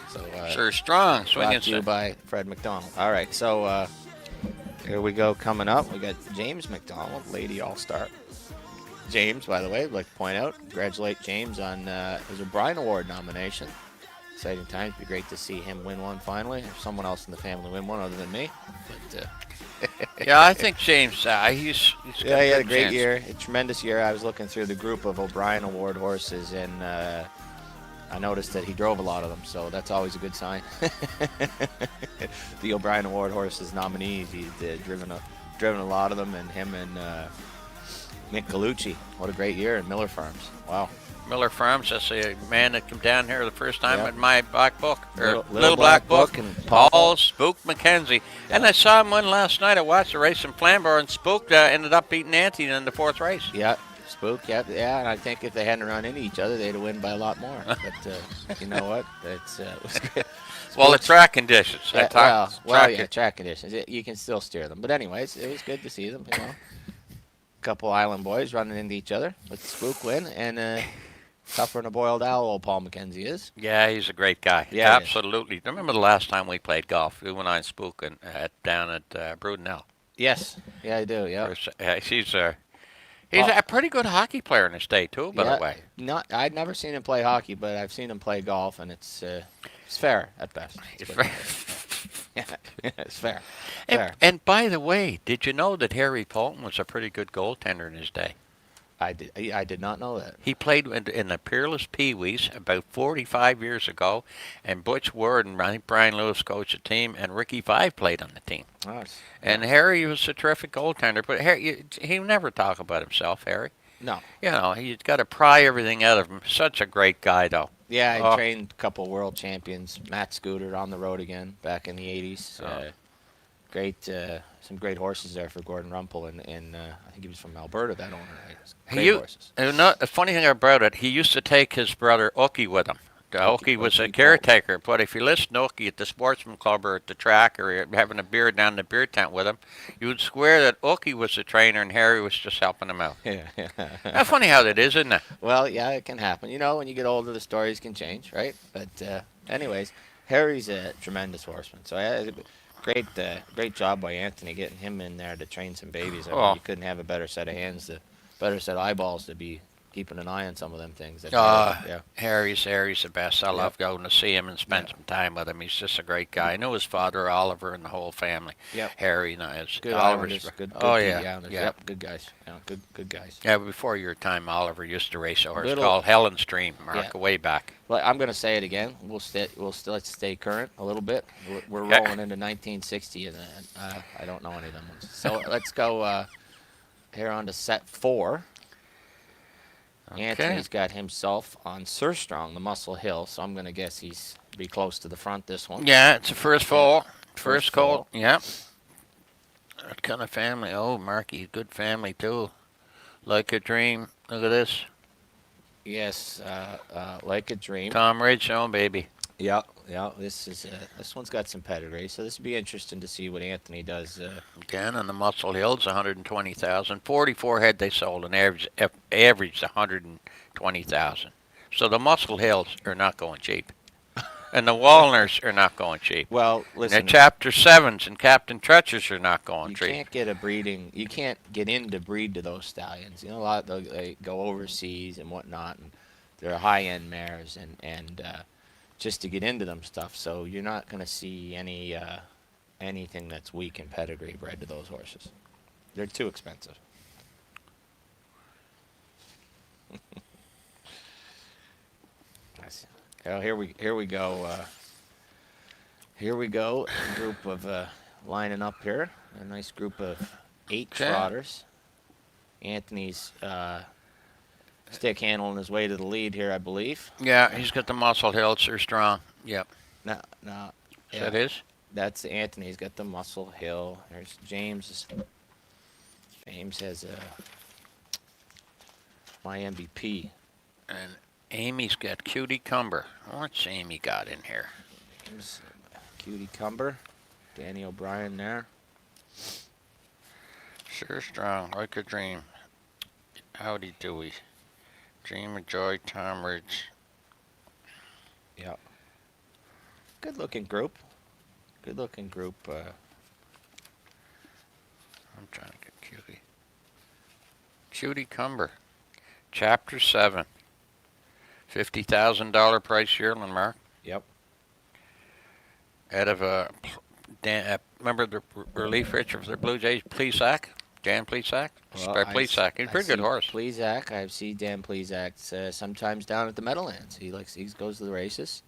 So Sure Strong. Swinging brought to you by Fred McDonald. All right, so here we go. Coming up, we got James McDonald, Lady All-Star. James, by the way, I'd like to point out, congratulate James on his O'Brien Award nomination. Exciting times. Be great to see him win one finally, or someone else in the family win one other than me. But yeah, I think James. He's got he had a great chance. year, a tremendous year. I was looking through the group of O'Brien Award horses, and I noticed that he drove a lot of them, so that's always a good sign. The O'Brien Award horses nominees, he's driven a lot of them, and him and Nick Gallucci. What a great year in Miller Farms. Wow. Miller Farms, that's a man that came down here the first time Yep. in my black book, or Little Black Black Book, and Paul Spook McKenzie. And I saw him win last night. I watched the race in Flamborough, and Spook ended up beating Ante in the 4th race. Yeah, Spook. Yeah, and I think if they hadn't run into each other, they'd have won by a lot more. But you know what? It was good. Well, the track conditions. Yeah, track conditions. You can still steer them. But anyways, it was good to see them. You know, a couple island boys running into each other with Spook win, and tougher than a boiled owl, old Paul McKenzie is. Yeah, he's a great guy. Yeah, absolutely. Remember the last time we played golf? We went on Spook and down at Brudenell. Yes. Yeah, I do. Yeah. He's a pretty good hockey player in his day too. By the way, I'd never seen him play hockey, but I've seen him play golf, and it's fair at best. Yeah, it's fair. And by the way, did you know that Harry Polton was a pretty good goaltender in his day? I did not know that. He played in the Peerless Pee-wees about 45 years ago, and Butch Ward and Brian Lewis coached the team, and Ricky Five played on the team. Nice. And Harry was a terrific goaltender, but he never talk about himself, Harry. No. You know, he's got to pry everything out of him. Such a great guy, though. Yeah, I trained a couple world champions. Matt Scooter on the road again back in the 80s. Some great horses there for Gordon Rumpel, and I think he was from Alberta, that owner. Great horses. The funny thing about it, he used to take his brother Ookie with him. Ookie was a caretaker, but if you listen to Ookie at the sportsman club or at the track or having a beer down in the beer tent with him, you would swear that Ookie was the trainer and Harry was just helping him out. Yeah. That's funny how that is, isn't it? Well, yeah, it can happen. You know, when you get older, the stories can change, right? But anyways, Harry's a tremendous horseman. So great job by Anthony getting him in there to train some babies. I mean, you couldn't have a better set of hands, better set of eyeballs to be keeping an eye on some of them things. Harry's the best. I love going to see him and spend some time with him. He's just a great guy. I know his father, Oliver, and the whole family. Yep. Harry, it's good Oliver's. Good Yeah. Yep, good guys. Yeah, good guys. Yeah, before your time, Oliver used to race a horse called Helen Stream, way back. Well, I'm going to say it again. Let's stay current a little bit. We're rolling into 1960, and I don't know any of them ones. So let's go here on to set 4. Okay. Anthony's got himself on Sir Strong, the Muscle Hill, so I'm going to guess he's be close to the front this one. Yeah, it's a first foal. First colt, yeah. That kind of family. Oh, Marky, good family, too. Like a Dream. Look at this. Yes, Like a Dream. Tom Ridge, oh, baby. Yeah. This one's got some pedigree, so this will be interesting to see what Anthony does. Again, on the Muscle Hills, 120,000. 44 head they sold, and averaged 120,000. So the Muscle Hills are not going cheap. And the Walners are not going cheap. Well, And the listen, Chapter 7s and Captain Tretchers are not going you cheap. can't get a breeding. You can't get into breed to those stallions. You know, a lot they go overseas and whatnot, and they're high-end mares, and just to get into them stuff. So you're not going to see anything that's weak in pedigree bred to those horses. They're too expensive. Oh, here we go. Here we go. A group of lining up here. A nice group of 8 trotters. Anthony's stick handling his way to the lead here, I believe. Yeah, he's got the muscle hills. They're strong. Yep. No. Is that his? That's Anthony. He's got the muscle hill. There's James. James has my MVP. And Amy's got Cutie Cumber. What's Amy got in here? James, Cutie Cumber. Danny O'Brien there. Sure strong, like a dream. Howdy Dewey. Dream of Joy, Tom Ridge. Yep. Good looking group. I'm trying to get Cutie. Cutie Cumber. Chapter 7. $50,000 price yearling, Mark. Yep. Out of remember the relief pitcher for the Blue Jays, Plesac? Dan Plesac? Plesac. He's a pretty good horse. Plesac. I see Dan Plesac sometimes down at the Meadowlands. He goes to the races.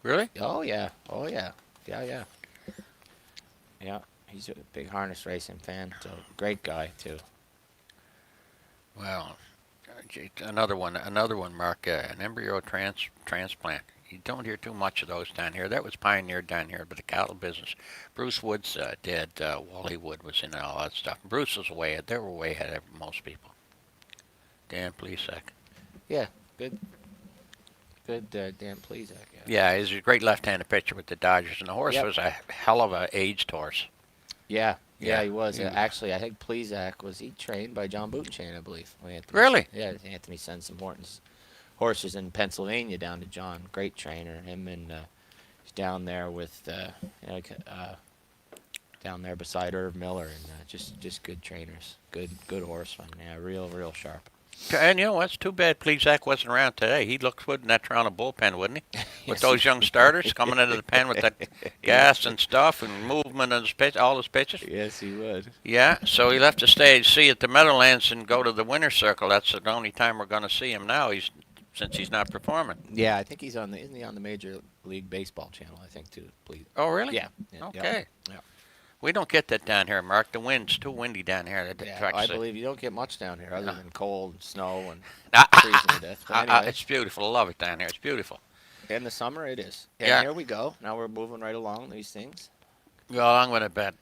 Really? Oh yeah. Yeah. He's a big harness racing fan. So great guy too. Well, another one, Mark. An embryo transplant. You don't hear too much of those down here. That was pioneered down here by the cattle business. Bruce Woods did. Wally Wood was in all that stuff. Bruce was they were way ahead of most people. Dan Plesac. Yeah, good Dan Plesac. Yeah, he's a great left-handed pitcher with the Dodgers, and the horse was a hell of a aged horse. Yeah, he was. Actually, I think Plesac was trained by John Bootenchain, I believe. Really? Yeah, Anthony sent some horses in Pennsylvania down to John. Great trainer. Him and he's down there with down there beside Irv Miller, and just good trainers. Good horsemen. Yeah, real sharp. And you know, it's too bad Plesac wasn't around today. He looked good in that Toronto bullpen, wouldn't he? With those young starters coming into the pen with that gas and stuff and movement of all his pitches. Yes, he would. Yeah, so he left the stage, see at the Meadowlands, and go to the winner's circle. That's the only time we're going to see him now. Since he's not performing. Yeah, I think isn't he on the Major League Baseball channel? I think too. Please. Oh, really? Yeah. Okay. Yeah. We don't get that down here, Mark. The wind's too windy down here. I believe you don't get much down here other than cold, and snow, and freezing to death. But anyway. It's beautiful. I love it down here. It's beautiful. In the summer, it is. And yeah. Here we go. Now we're moving right along these things. Well, I'm gonna bet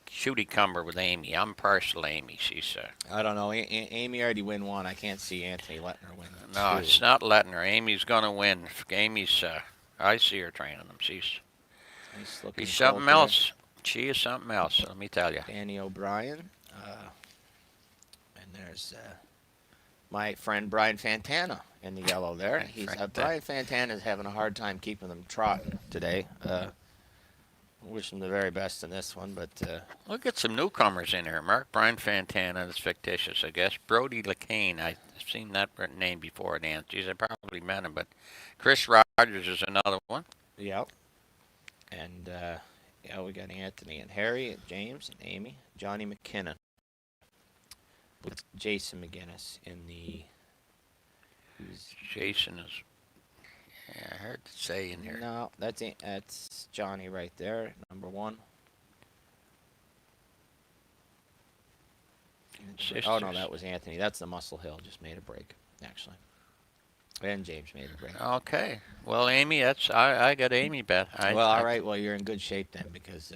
Cutie Cumber with Amy. I'm partial Amy. She's. I don't know. Amy already win one. I can't see Anthony letting her win. No, it's not letting her. Amy's gonna win. Amy's. I see her training them. She's something else. She is something else. Let me tell you. Danny O'Brien. And there's my friend Brian Fantana in the yellow there. Brian Fantana is having a hard time keeping them trotting today. Wish him the very best in this one, but we'll get some newcomers in here. Mark. Brian Fantana is fictitious, I guess. Brody LeCain, I've seen that name before at Auntie's. I probably met him, but Chris Rogers is another one. Yep. And we got Anthony and Harry and James and Amy, Johnny McKinnon with Jason McGinnis in the. Jason is. Yeah, I heard to say in here. No, that's Johnny right there, number 1. Sisters. Oh, no, that was Anthony. That's the Muscle Hill. Just made a break, actually. And James made a break. Okay. Well, Amy, I got Amy bet. All right. Well, you're in good shape then because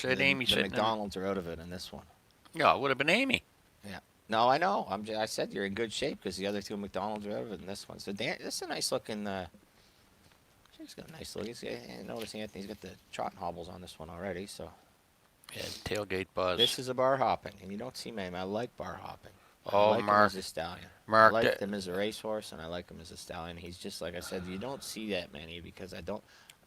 Amy the McDonald's are out of it in this one. Yeah, it would have been Amy. Yeah. No, I know. I said you're in good shape because the other 2 McDonald's are out of it in this one. So this is a nice looking. She's got a nice look. Notice Anthony's got the trot and hobbles on this one already. So. Yeah, tailgate buzz. This is a bar hopping, and you don't see many. I like bar hopping. I Oh, like him Mark. as a stallion. I Mark, like him as a racehorse, and I like him as a stallion. He's just like I said. You don't see that many because I don't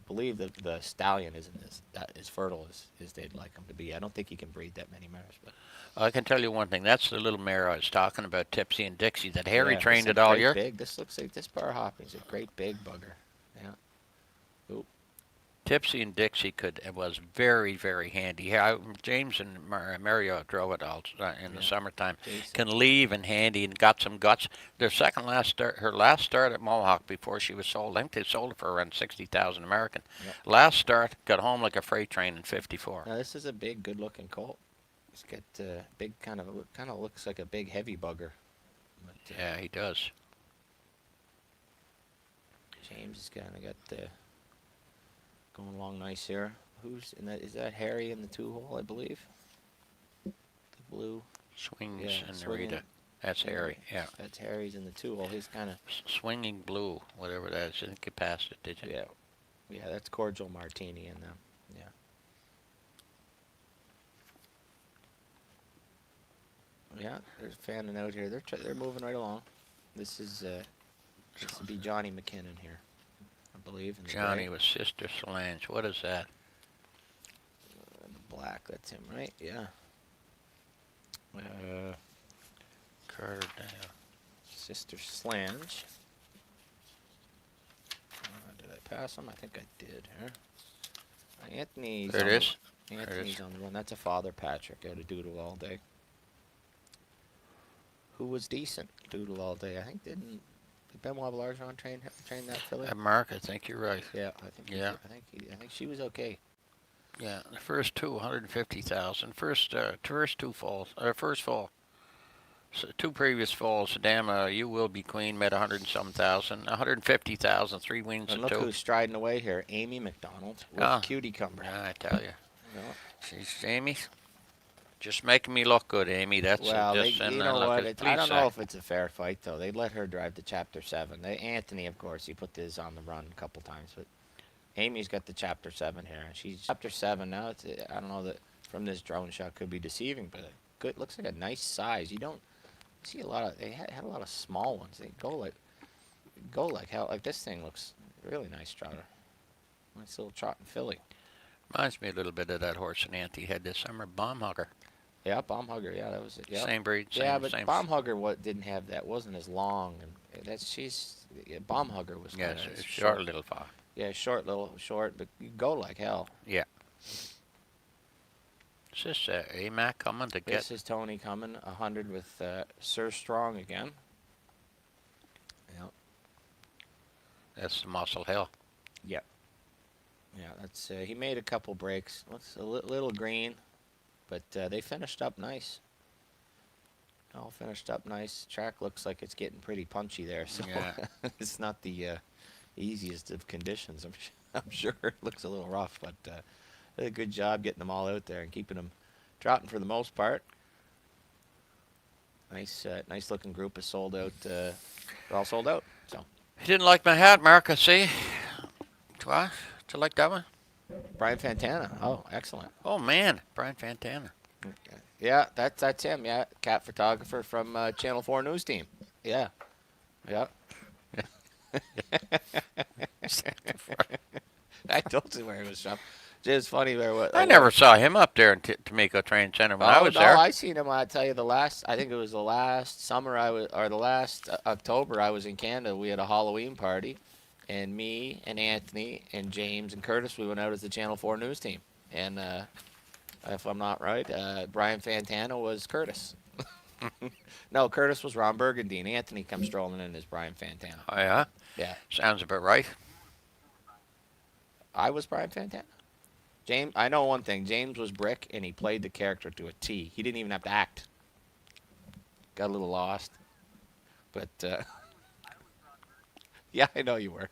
believe that the stallion isn't as fertile as they'd like him to be. I don't think he can breed that many mares. But I can tell you one thing. That's the little mare I was talking about, Tipsy and Dixie, that Harry yeah, trained this it is all great year. Big. This looks like this bar hopping's a great big bugger. Yeah. Oop. Tipsy and Dixie it was very, very handy. Yeah, James and Mario drove it all in the summertime. Jason. Can leave and handy and got some guts. Their her last start at Mohawk before she was sold, I think they sold it for around 60,000 American. Yep. Last start, got home like a freight train in 54. Now this is a big, good-looking colt. He's got big, kind of looks like a big, heavy bugger. But, Yeah, he does. James has kind of got going along nice here. Who's in that? Is that Harry in the 2-hole, I believe? The blue. Swings Yeah, and swinging. Rita. That's Harry, yeah. That's Harry's in the 2-hole. He's kind of... Swinging blue, whatever that is. I think you passed it, did you? Yeah. Yeah, that's Cordial Martini in them. Yeah. Yeah, there's a fan out here. They're moving right along. This would be Johnny McKinnon here, I believe. In the Johnny gray. with Sister Solange. What is that? The black, that's him, right? Yeah. Carter Dale. Sister Slange. Did I pass him? I think I did. Huh? Anthony's. There it on is. The, There it Anthony's is. on the run. That's a Father Patrick out of Doodle All Day. Who was decent? Doodle All Day. I think did Benoit Blargeon train that filly? Mark, I think you're right. Yeah, I think. Yeah. I think she was okay. Yeah, the first two, 150,000. First two falls, first fall. So 2 previous falls, damn, You Will Be Queen made 100 and some thousand, 150,000, 3 wins And and look 2. who's striding away here, Amy McDonald with Ah. Cutie Cumber. Yeah, I tell you. You know? She's Amy. Just making me look good, Amy. That's Well, just you and know look what? at I don't police know act. if it's a fair fight though. They let her drive the Chapter 7. Anthony, of course, he put this on the run a couple times, but Amy's got the Chapter 7 here. She's Chapter 7 now. I don't know that from this drone shot could be deceiving, but good. Looks like a nice size. You don't see a lot of. They had a lot of small ones. They go like hell. Like this thing looks really nice trotter. Nice little trotting filly. Reminds me a little bit of that horse and Auntie had this summer, Bomb Hugger. Yeah, Bomb Hugger. Yeah, that was it. Yeah. Same breed, Yeah, but same. Bomb Hugger didn't have that. Wasn't as long, and Bomb Hugger was Yeah, kind it's of a short little fox. Yeah, short, but you go like hell. Yeah. Is this AMAC coming to This get? is Tony coming 100 with Sir Strong again. Yeah. That's the Muscle Hill. Yep. Yeah, that's he made a couple breaks. Looks a little green, but they finished up nice. All finished up nice. Track looks like it's getting pretty punchy there, so Yeah. it's not the easiest of conditions. I'm sure it looks a little rough, but did a good job getting them all out there and keeping them trotting for the most part. Nice looking group is sold out. They're all sold out. So You didn't like my hat, Mark, I see. What? Did you like that one? Brian Fantana. Oh, excellent. Oh, man. Brian Fantana. Okay. Yeah, that's him. Yeah, cat photographer from Channel 4 News Team. Yeah, yeah. I told you where he was from. Just funny where I never saw him up there in Tamiko Training Center when I was no, there. I seen him. I tell you, I think it was the last summer the last October I was in Canada. We had a Halloween party, and me and Anthony and James and Curtis, we went out as the Channel 4 News Team. And if I'm not right, Brian Fantana was Curtis. No, Curtis was Ron Burgundy, and Anthony comes strolling in as Brian Fantana. Oh, yeah? Yeah. Sounds about right. I was Brian Fantana. James, I know one thing. James was Brick, and he played the character to a T. He didn't even have to act. Got a little lost. But, yeah, I know you were.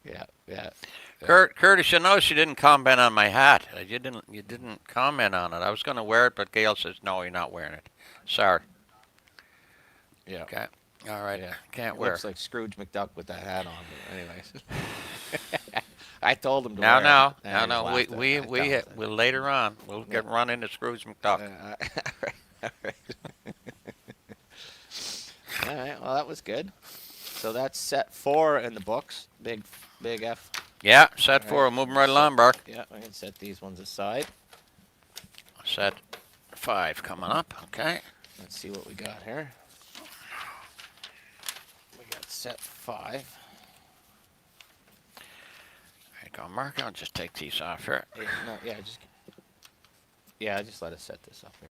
Yeah. Curtis, you notice you didn't comment on my hat. You didn't comment on it. I was going to wear it, but Gail says, no, you're not wearing it. Sorry. Yeah. Okay. All right. Yeah. Can't It wear. looks like Scrooge McDuck with that hat on. But anyways. I told him to No, wear no, it. no, And he no. laughed at We it. I told him. we'll later on. We'll get run into Scrooge McDuck. All right. Yeah, well, that was good. So that's set 4 in the books. Big F. Yeah, set All 4. right. We'll move 'em right along, Bark. Yeah, I can set these ones aside. Set 5 coming up. Okay. Let's see what we got here. We got set 5. There you go, Mark. I'll just take these off here. Just let us set this up here.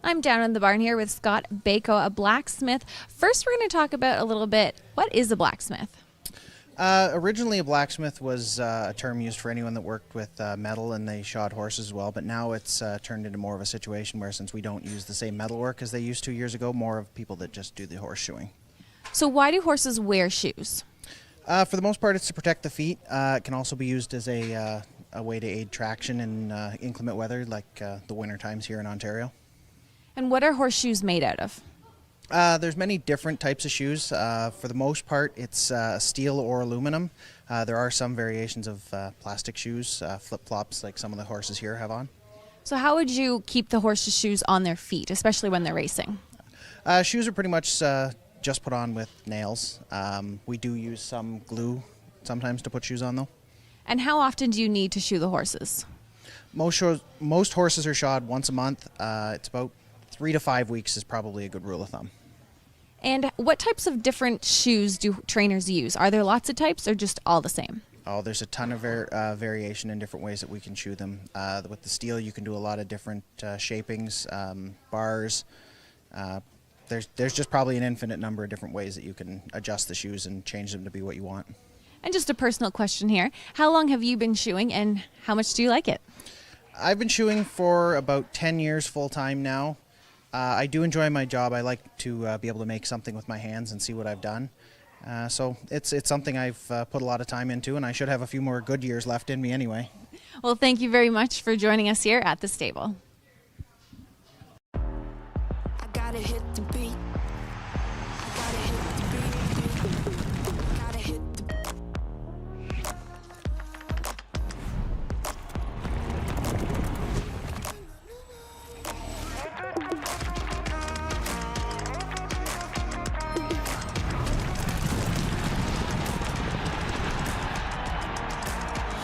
I'm down in the barn here with Scott Bako, a blacksmith. First, we're going to talk about a little bit, what is a blacksmith? Originally, a blacksmith was a term used for anyone that worked with metal, and they shod horses as well. But now it's turned into more of a situation where, since we don't use the same metalwork as they used to years ago, more of people that just do the horseshoeing. So why do horses wear shoes? For the most part, it's to protect the feet. It can also be used as a way to aid traction in inclement weather, like the winter times here in Ontario. And what are horseshoes made out of? There's many different types of shoes. For the most part, it's steel or aluminum. There are some variations of plastic shoes, flip-flops like some of the horses here have on. So how would you keep the horses' shoes on their feet, especially when they're racing? Shoes are pretty much just put on with nails. We do use some glue sometimes to put shoes on, though. And how often do you need to shoe the horses? Most horses are shod once a month. It's about 3 to 5 weeks is probably a good rule of thumb. And what types of different shoes do trainers use? Are there lots of types or just all the same? Oh, there's a ton of variation in different ways that we can shoe them. With the steel, you can do a lot of different shapings, bars. There's just probably an infinite number of different ways that you can adjust the shoes and change them to be what you want. And just a personal question here. How long have you been shoeing and how much do you like it? I've been shoeing for about 10 years full-time now. I do enjoy my job. I like to be able to make something with my hands and see what I've done. So it's something I've put a lot of time into, and I should have a few more good years left in me anyway. Well, thank you very much for joining us here at the stable. I gotta hit the beat. I gotta hit the beat. Gotta hit the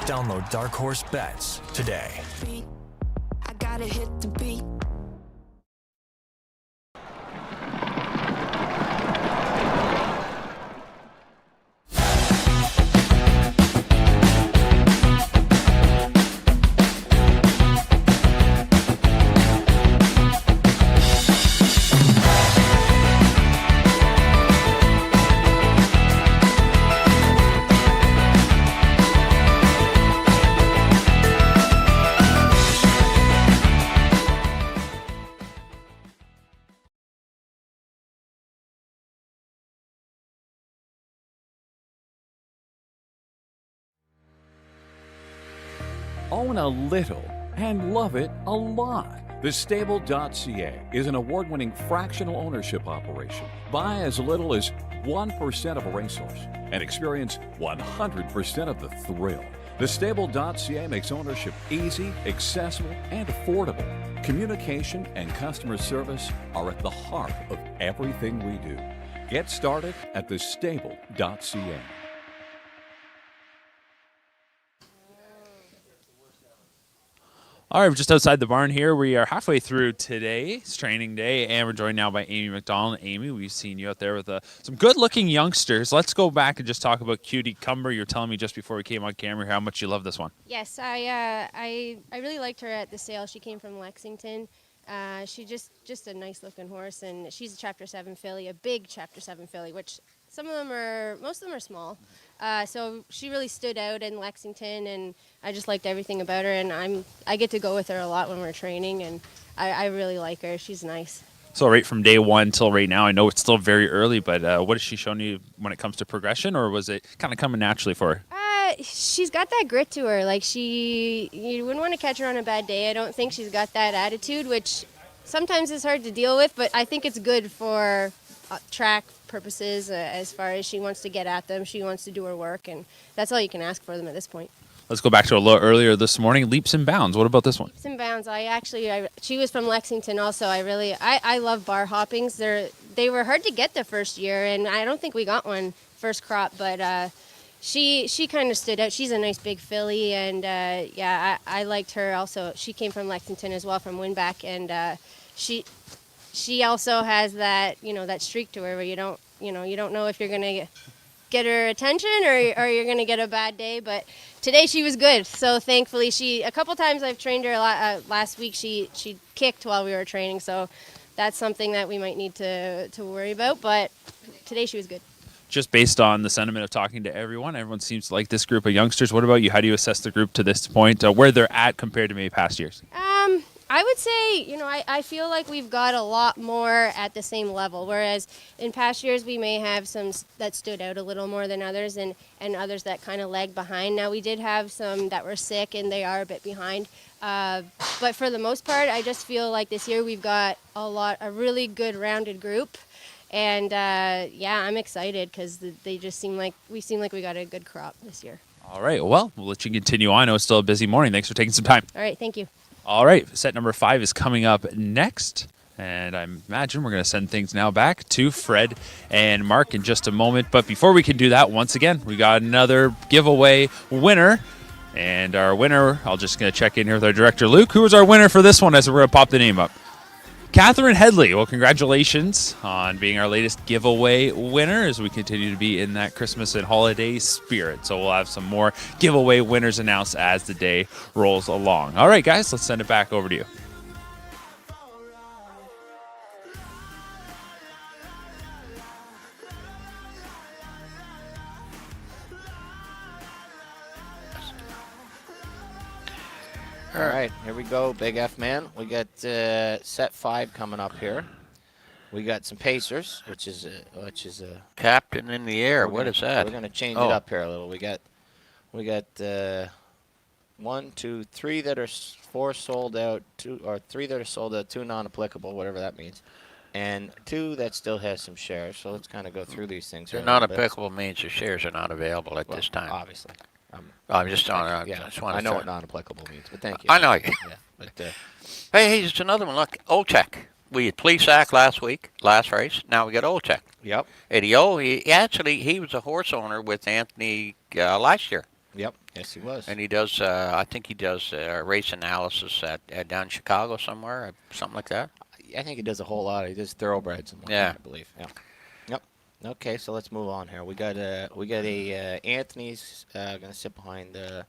Download Dark Horse Bets today. beat. I gotta hit the beat. own a little, and love it a lot. Thestable.ca is an award-winning fractional ownership operation. Buy as little as 1% of a racehorse and experience 100% of the thrill. Thestable.ca makes ownership easy, accessible, and affordable. Communication and customer service are at the heart of everything we do. Get started at thestable.ca. All right, we're just outside the barn here. We are halfway through today's training day, and we're joined now by Amy McDonald. Amy, we've seen you out there with some good-looking youngsters. Let's go back and just talk about Cutie Cumber. You were telling me just before we came on camera how much you love this one. Yes, I really liked her at the sale. She came from Lexington. She's just a nice-looking horse, and she's a Chapter 7 filly, a big Chapter 7 filly, which most of them are small. So she really stood out in Lexington, and I just liked everything about her, and I get to go with her a lot when we're training, and I really like her. She's nice. So right from day one till right now, I know it's still very early, but what has she shown you when it comes to progression, or was it kind of coming naturally for her? She's got that grit to her. Like you wouldn't want to catch her on a bad day. I don't think she's got that attitude, which sometimes is hard to deal with, but I think it's good for track purposes as far as she wants to get at them. She wants to do her work, and that's all you can ask for them at this point. Let's go back to a little earlier this morning. Leaps and Bounds. What about this one? Leaps and Bounds. She was from Lexington also. I love bar hoppings. They were hard to get the first year, and I don't think we got one first crop, but she kind of stood out. She's a nice big filly, and I liked her also. She came from Lexington as well, from Winback, and she also has that that streak to her where you don't know if you're gonna get her attention or you're gonna get a bad day. But today she was good. So thankfully, a couple times I've trained her last week. She kicked while we were training, so that's something that we might need to worry about. But today she was good. Just based on the sentiment of talking to everyone seems to like this group of youngsters. What about you? How do you assess the group to this point, where they're at compared to maybe past years? I would say, I feel like we've got a lot more at the same level, whereas in past years we may have some that stood out a little more than others and others that kind of lagged behind. Now, we did have some that were sick and they are a bit behind. But for the most part, I just feel like this year we've got a really good rounded group. And, I'm excited because we seem like we got a good crop this year. All right. Well, we'll let you continue on. I know it's still a busy morning. Thanks for taking some time. All right. Thank you. All right, set number 5 is coming up next, and I imagine we're going to send things now back to Fred and Mark in just a moment. But before we can do that, once again, we got another giveaway winner, and our winner, I'll just going to check in here with our director, Luke. Who was our winner for this one as we're going to pop the name up? Catherine Headley. Well, congratulations on being our latest giveaway winner as we continue to be in that Christmas and holiday spirit. So we'll have some more giveaway winners announced as the day rolls along. All right, guys, let's send it back over to you. All right, here we go, Big F man. We got set 5 coming up here. We got some pacers, which is a Captain in the air. What is that? We're gonna change it up here a little. We got 1, 2, 3 that are 4 sold out, 3 that are sold out, 2 non-applicable, whatever that means, and 2 that still has some shares. So let's kind of go through these things. They're not applicable means the shares are not available at this time. Obviously. I'm just on. I know what non-applicable means, but thank you. I know. Yeah, but hey, there's another one. Look, Olchek. We had Plesac last race. Now we got Olchek. Yep. Eddie O. He was a horse owner with Anthony last year. Yep. Yes, he was. And he does. I think he does race analysis at down in Chicago somewhere, something like that. I think he does a whole lot. He does thoroughbreds and whatnot, I believe. Yeah. Yep. Okay, so let's move on here. We got a Anthony's gonna sit behind the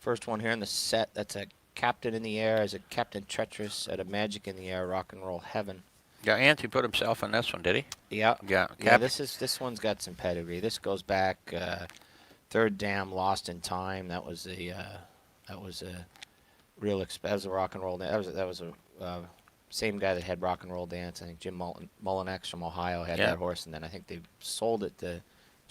first one here in the set. That's a Captain in the Air, as a Captain Treacherous at a Magic in the Air, Rock and Roll Heaven. Yeah, Anthony put himself in this one, did he? Yeah. Yeah. This one's got some pedigree. This goes back third dam, Lost in Time. That was a real that was a Rock and Roll. That was a same guy that had Rock and Roll Dance. I think Jim Mullinex from Ohio had that horse, and then I think they sold it to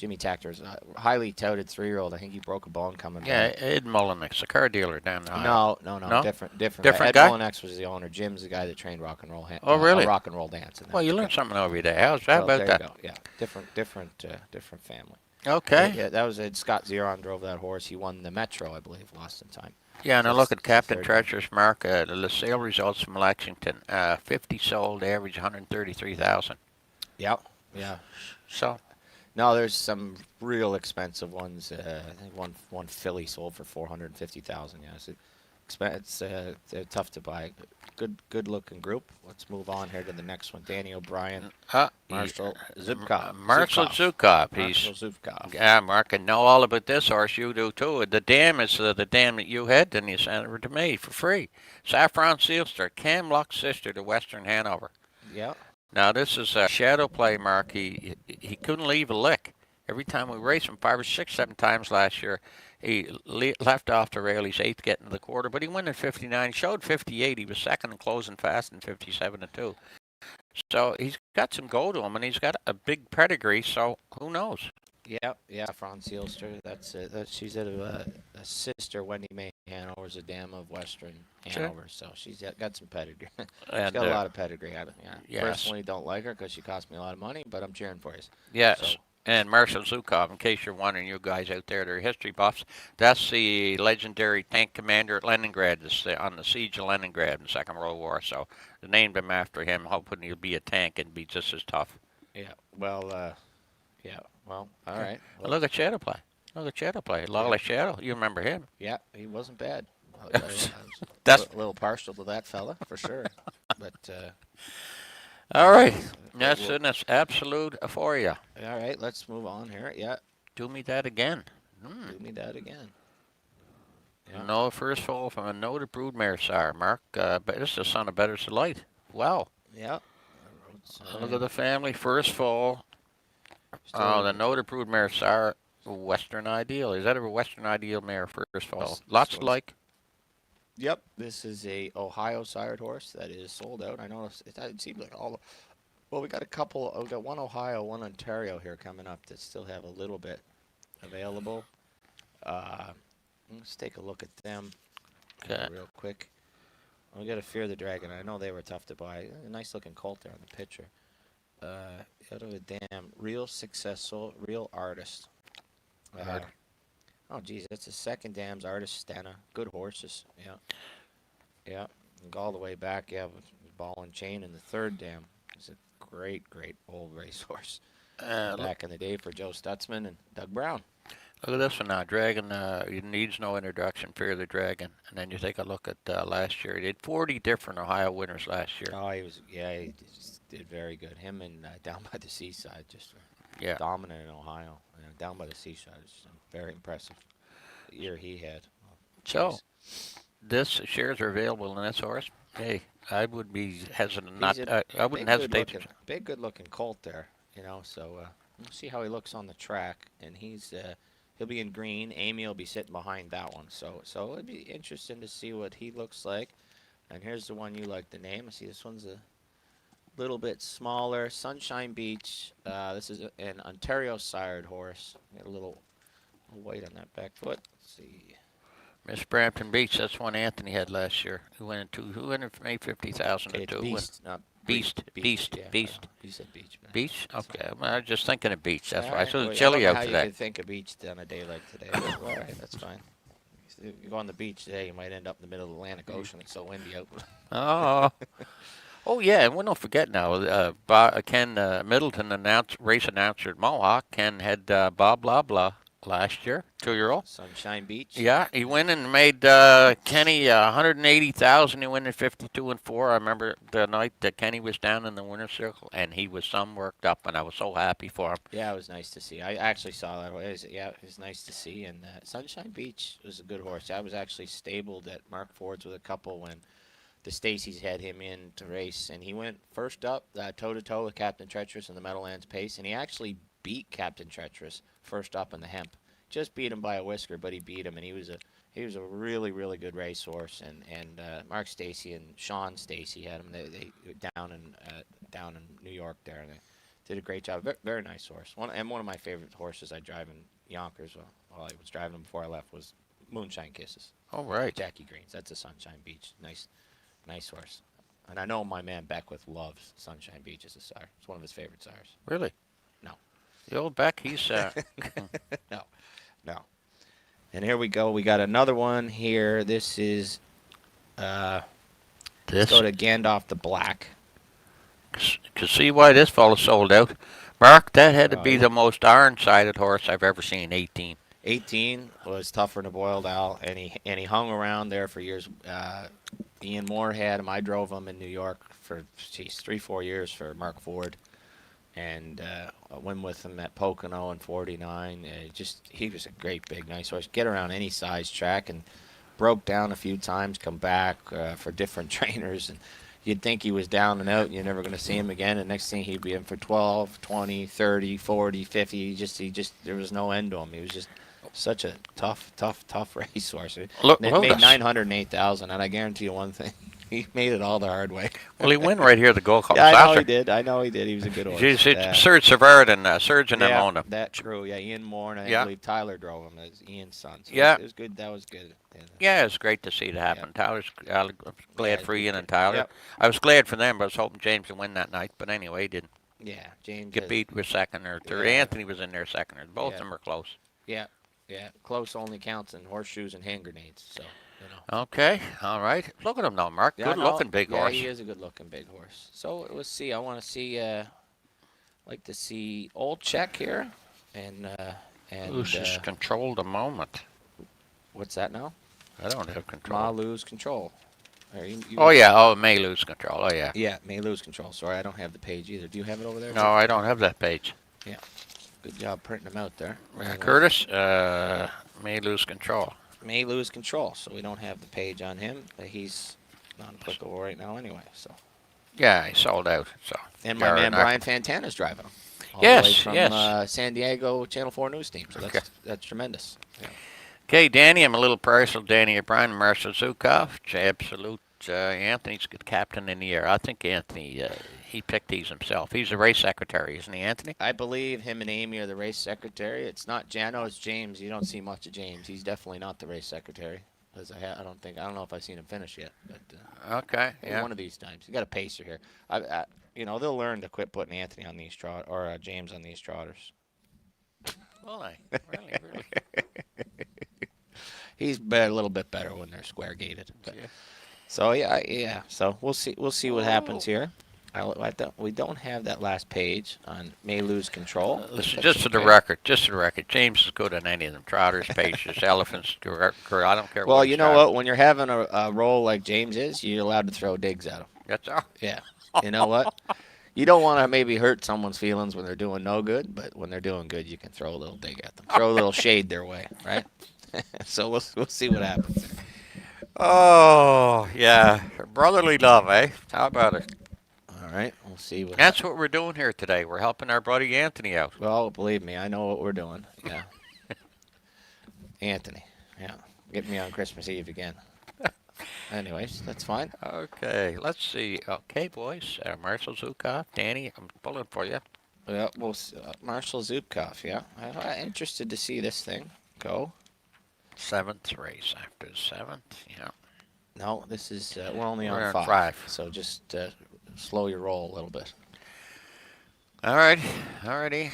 Jimmy Tactor's a highly touted 3-year-old. I think he broke a bone coming Yeah, back. Ed Mullinex, a car dealer down the highway. No. Different Different guy. guy? Ed Mullinex was the owner. Jim's the guy that trained rock and roll. Oh, really? Rock and roll dance. Well, you learn something every day. How's that So about there that? you go. Yeah, different family. Okay. Yeah, that was it. Scott Zeron drove that horse. He won the Metro, I believe, lost in time. Yeah, and I So look at it's Captain third. Treacher's mark. The sale results from Lexington. 50 sold, average 133,000. Yep. Yeah. So. No, there's some real expensive ones. I think one filly sold for 450,000. Yeah, they're tough to buy. Good looking group. Let's move on here to the next one. Danny O'Brien, Marshall Zubkov. Marshall Zubkov. Marshall Zubkov. Yeah, Mark, I know all about this horse. You do too. The dam is the dam that you had, and you sent it to me for free. Saffron Sealster, Cam Luck's sister to Western Hanover. Yeah. Now, this is a shadow play, Mark. He couldn't leave a lick. Every time we raced him 5 or 6, 7 times last year, he left off the rail. He's 8th getting to the quarter, but he went in 59. He showed 58. He was second and closing fast in 57 and 2. So he's got some go to him, and he's got a big pedigree, so who knows? Yeah, Franz Sealster. She's a sister. Wendy May Hanover's a dam of Western Hanover, so she's got some pedigree. She's And, got a lot of pedigree. Yeah. Yes. Personally, don't like her because she cost me a lot of money, but I'm cheering for you. Yes. So, And Marshall Zukov, in case you're wondering, you guys out there that are history buffs, that's the legendary tank commander at Leningrad, on the siege of Leningrad in the Second World War. So they named him after him, hoping he'll be a tank and be just as tough. yeah. Well, all right. Well, Look at Shadow Play. Lolly Shadow. You remember him. yeah, he wasn't bad. I was That's a little partial to that fella, for sure. But all right. That's absolute for you. all right, let's move on here. Yeah, Do me that again. do me that again. Yeah. No, first fall from a noted broodmare sire, Mark. But this is the son of Better Light. Wow. Yeah. Look at the family. First fall. Oh, the noted broodmare sire, Western Ideal. Is that a Western Ideal mare first fall? Lots like. Yep, this is a Ohio sired horse that is sold out. I noticed it seems like all. Well, we got a couple. We got one Ohio, one Ontario here coming up that still have a little bit available. Let's take a look at them real quick. We got a Fear the Dragon. I know they were tough to buy. A nice looking colt there on the picture. Out of a dam, real successful, real artist. Oh, geez, that's the second dam's artist, Stena. Good horses, yeah. And go all the way back, with ball and chain. And the third dam is a great old racehorse. Back in the day for Joe Stutzman and Doug Brown. Look at this one now. Dragon, it needs no introduction, Fear the Dragon. And then you take a look at last year. He did 40 different Ohio winners last year. Oh, he just did very good. Him and Down by the Seaside just dominant in Ohio. Down by the Seaside is very impressive. The year he had. So, this shares are available in this horse. Hey, I would be hesitant not. I wouldn't hesitate. Big, good-looking colt there. So we'll see how he looks on the track, and he'll be in green. Amy will be sitting behind that one. So it'd be interesting to see what he looks like. And here's the one you like the name. I see this one's a little bit smaller. Sunshine Beach. This is an Ontario sired horse. Got a little weight on that back foot. Let's see. Miss Brampton Beach. That's one Anthony had last year. Who went from 850,000 to 2. Beast, not Beast. Yeah, Beast. You said Beach. Man. Beach? Okay. Well, I was just thinking of beach. That's why. Right. It's a little Well, chilly I don't out know today. how you could think of beach on a day like today. But, all right, that's fine. If you go on the beach today, you might end up in the middle of the Atlantic Ocean. It's so windy out. Oh, yeah, and we don't forget now, Ken Middleton, race announcer at Mohawk. Ken had Bob Blah last year, 2-year-old. Sunshine Beach. Yeah, he went and made Kenny 180,000. He went in 52 and 4. I remember the night that Kenny was down in the winner's circle, and he was some worked up, and I was so happy for him. Yeah, it was nice to see. I actually saw that. It was nice to see. And Sunshine Beach was a good horse. I was actually stabled at Mark Ford's with a couple when the Stacys had him in to race, and he went first up toe-to-toe with Captain Treacherous in the Meadowlands Pace, and he actually beat Captain Treacherous first up in the Hemp. Just beat him by a whisker, but he beat him, and he was a really good racehorse. And Mark Stacey and Sean Stacey had him. They down in New York there, and they did a great job. Very, very nice horse. One of my favorite horses I drive in Yonkers while I was driving them before I left was Moonshine Kisses. Oh, right. Jackie Green's. That's a Sunshine Beach. Nice horse. And I know my man Beckwith loves Sunshine Beach as a sire. It's one of his favorite sires. Really? No. The old Beck, he's No. And here we go. We got another one here. This is let's go to Gandalf the Black. To see why this fella sold out. Mark, that had to be the most iron-sided horse I've ever seen. 18. 18 was tougher than a boiled owl, and he hung around there for years. Ian Moore had him. I drove him in New York for 3-4 years for Mark Ford, and I went with him at Pocono in '49. He was a great big nice horse. Get around any size track, and broke down a few times. Come back for different trainers, and you'd think he was down and out and you're never going to see him again, and next thing he'd be in for 12, 20, 30, 40, 50. He just there was no end to him. He was just such a tough racehorse. Look, it made 908,000, and I guarantee you one thing: he made it all the hard way. Well, he went right here at the Gold Coast. Yeah, I know he did. He was a good horse. Serge Savard and Serge and them owned him. That's true. Yeah, Ian Moore, and I believe Tyler drove him as Ian's son. So yeah, it was good. That was good. Yeah, it was great to see it happen. I was glad for Ian and Tyler. Yep. I was glad for them, but I was hoping James would win that night. But anyway, he didn't. Yeah, James get beat with second or third. Yeah. Anthony was in there second or both of them were close. Yeah. Close only counts in horseshoes and hand grenades. So, Okay, all right. Look at him now, Mark. Yeah, Good-looking big horse. Yeah, he is a good-looking big horse. So let's see. I want to see. Like to see Old Czech here, and loses control the moment. What's that now? I don't have control. Ma lose control. May lose control. Oh yeah. Yeah, may lose control. Sorry, I don't have the page either. Do you have it over there? No, I don't have that page. Yeah. Good job printing them out there. Curtis, may lose control. May lose control, so we don't have the page on him. But he's non-applicable right now anyway. So. Yeah, he sold out. So. And my man Brian Fantana's driving him. All yes, the way from San Diego Channel 4 News team. So that's tremendous. Yeah. Okay, Danny, I'm a little partial. Danny O'Brien, Marshall Zukov, absolute. Anthony's good captain in the air. I think Anthony, he picked these himself. He's the race secretary, isn't he, Anthony? I believe him and Amy are the race secretary. It's not Jano, it's James. You don't see much of James. He's definitely not the race secretary. Because I don't know if I've seen him finish yet. But okay, yeah. One of these times. You got a pacer here. They'll learn to quit putting Anthony on these or James on these trotters. Well, really. He's a little bit better when they're square gated. So yeah. So we'll see what happens here. We don't have that last page on may lose control. Listen, just for the record, James is good on any of them. Trotters, pacers, elephants, I don't care. Well, you know what? When you're having a role like James is, you're allowed to throw digs at him. That's all. Yeah. You know what? You don't want to maybe hurt someone's feelings when they're doing no good, but when they're doing good, you can throw a little dig at them. Throw a little shade their way, right? So we'll see what happens. Oh, yeah. Brotherly love, eh? How about it? All right. We'll see what That's what we're doing here today. We're helping our buddy Anthony out. Well, believe me, I know what we're doing. Yeah. Anthony. Yeah. Get me on Christmas Eve again. Anyways, that's fine. Okay. Let's see. Okay, boys. Marshall Zukov, Danny, I'm pulling for you. Yeah, well, Marshall Zukov, yeah. I'm interested to see this thing go. 7th race after the 7th, yeah. No, this is, we're only on 5. So just slow your roll a little bit. All right. Alrighty.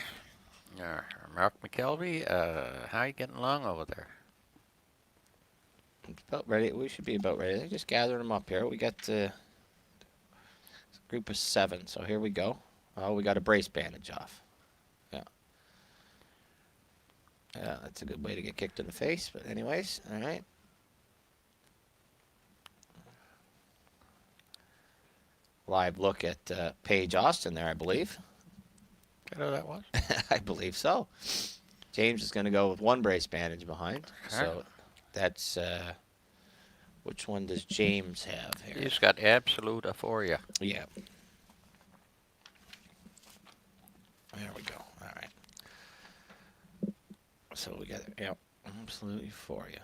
Mark McKelvey, how you getting along over there? About ready. We should be about ready. They're just gathering them up here. We got a group of 7, so here we go. Oh, we got a brace bandage off. Yeah. Yeah, that's a good way to get kicked in the face. But anyways, all right. Live look at Paige Austin there, I believe. You know that was? I believe so. James is going to go with one brace bandage behind. Okay. So that's which one does James have here? He's got absolute aphoria. Yeah. There we go. All right. So we got absolute euphoria.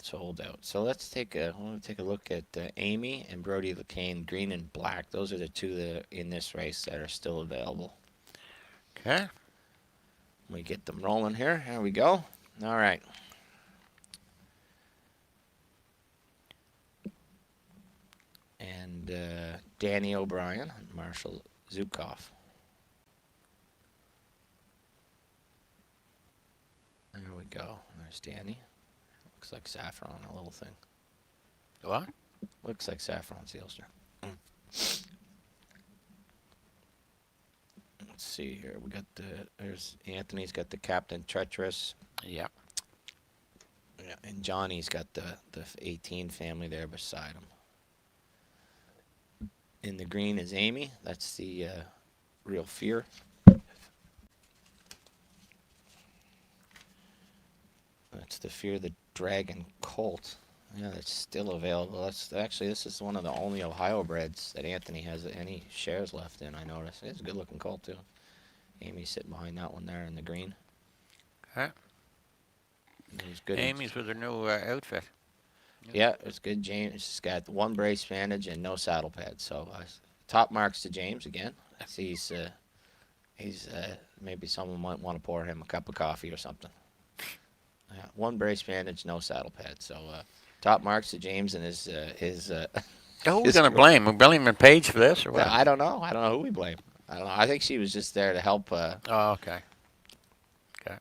sold out. So let's take a look at Amy and Brody LeCain, green and black. Those are the two that in this race that are still available. Okay. We get them rolling here. Here we go. All right. And Danny O'Brien and Marshall Zukov. There we go. There's Danny. Looks like saffron on a little thing. What? Looks like saffron sealster. Let's see here. We got there's Anthony's got the Captain Treacherous. Yeah. Yeah, and Johnny's got the 18 family there beside him. In the green is Amy. That's the Real Fear. That's the Fear the Dragon Colt. Yeah, that's still available. This is one of the only Ohio breds that Anthony has any shares left in, I noticed. It's a good looking colt too. Amy's sitting behind that one there in the green. Okay. He's good. Amy's with her new outfit. Yeah, it's good. James has got one brace bandage and no saddle pad. So top marks to James again. He's maybe someone might want to pour him a cup of coffee or something. Yeah, one brace bandage, no saddle pad. So top marks to James and his. Who are we going to blame? We blame Paige for this or what? I don't know. I don't know who we blame. I don't know. I think she was just there to help. Oh, okay. Okay.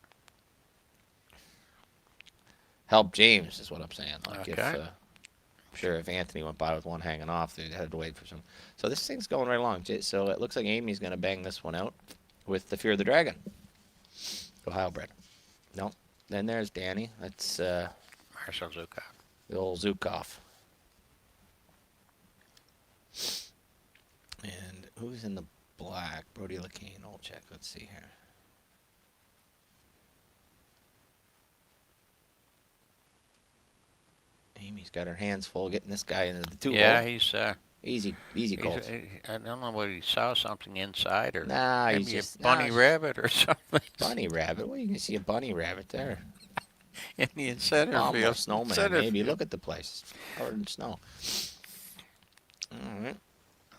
Help James is what I'm saying. Like Okay. if Anthony went by with one hanging off, they had to wait for some. So this thing's going right along. So it looks like Amy's going to bang this one out with the Fear of the Dragon. Ohio bred. No. Then there's Danny. That's Marshall Zukov. The old Zukov. And who's in the black? Brody LeCain. Old check. Let's see here. Amy's got her hands full getting this guy into the 2 Yeah, hole. he's easy goals. I don't know whether he saw something inside or Nah, maybe he's just a bunny rabbit or something. Bunny rabbit? Well, you can see a bunny rabbit there. Indian center Oh, field. more snowman, maybe. Look at the place. It's covered in snow. All right.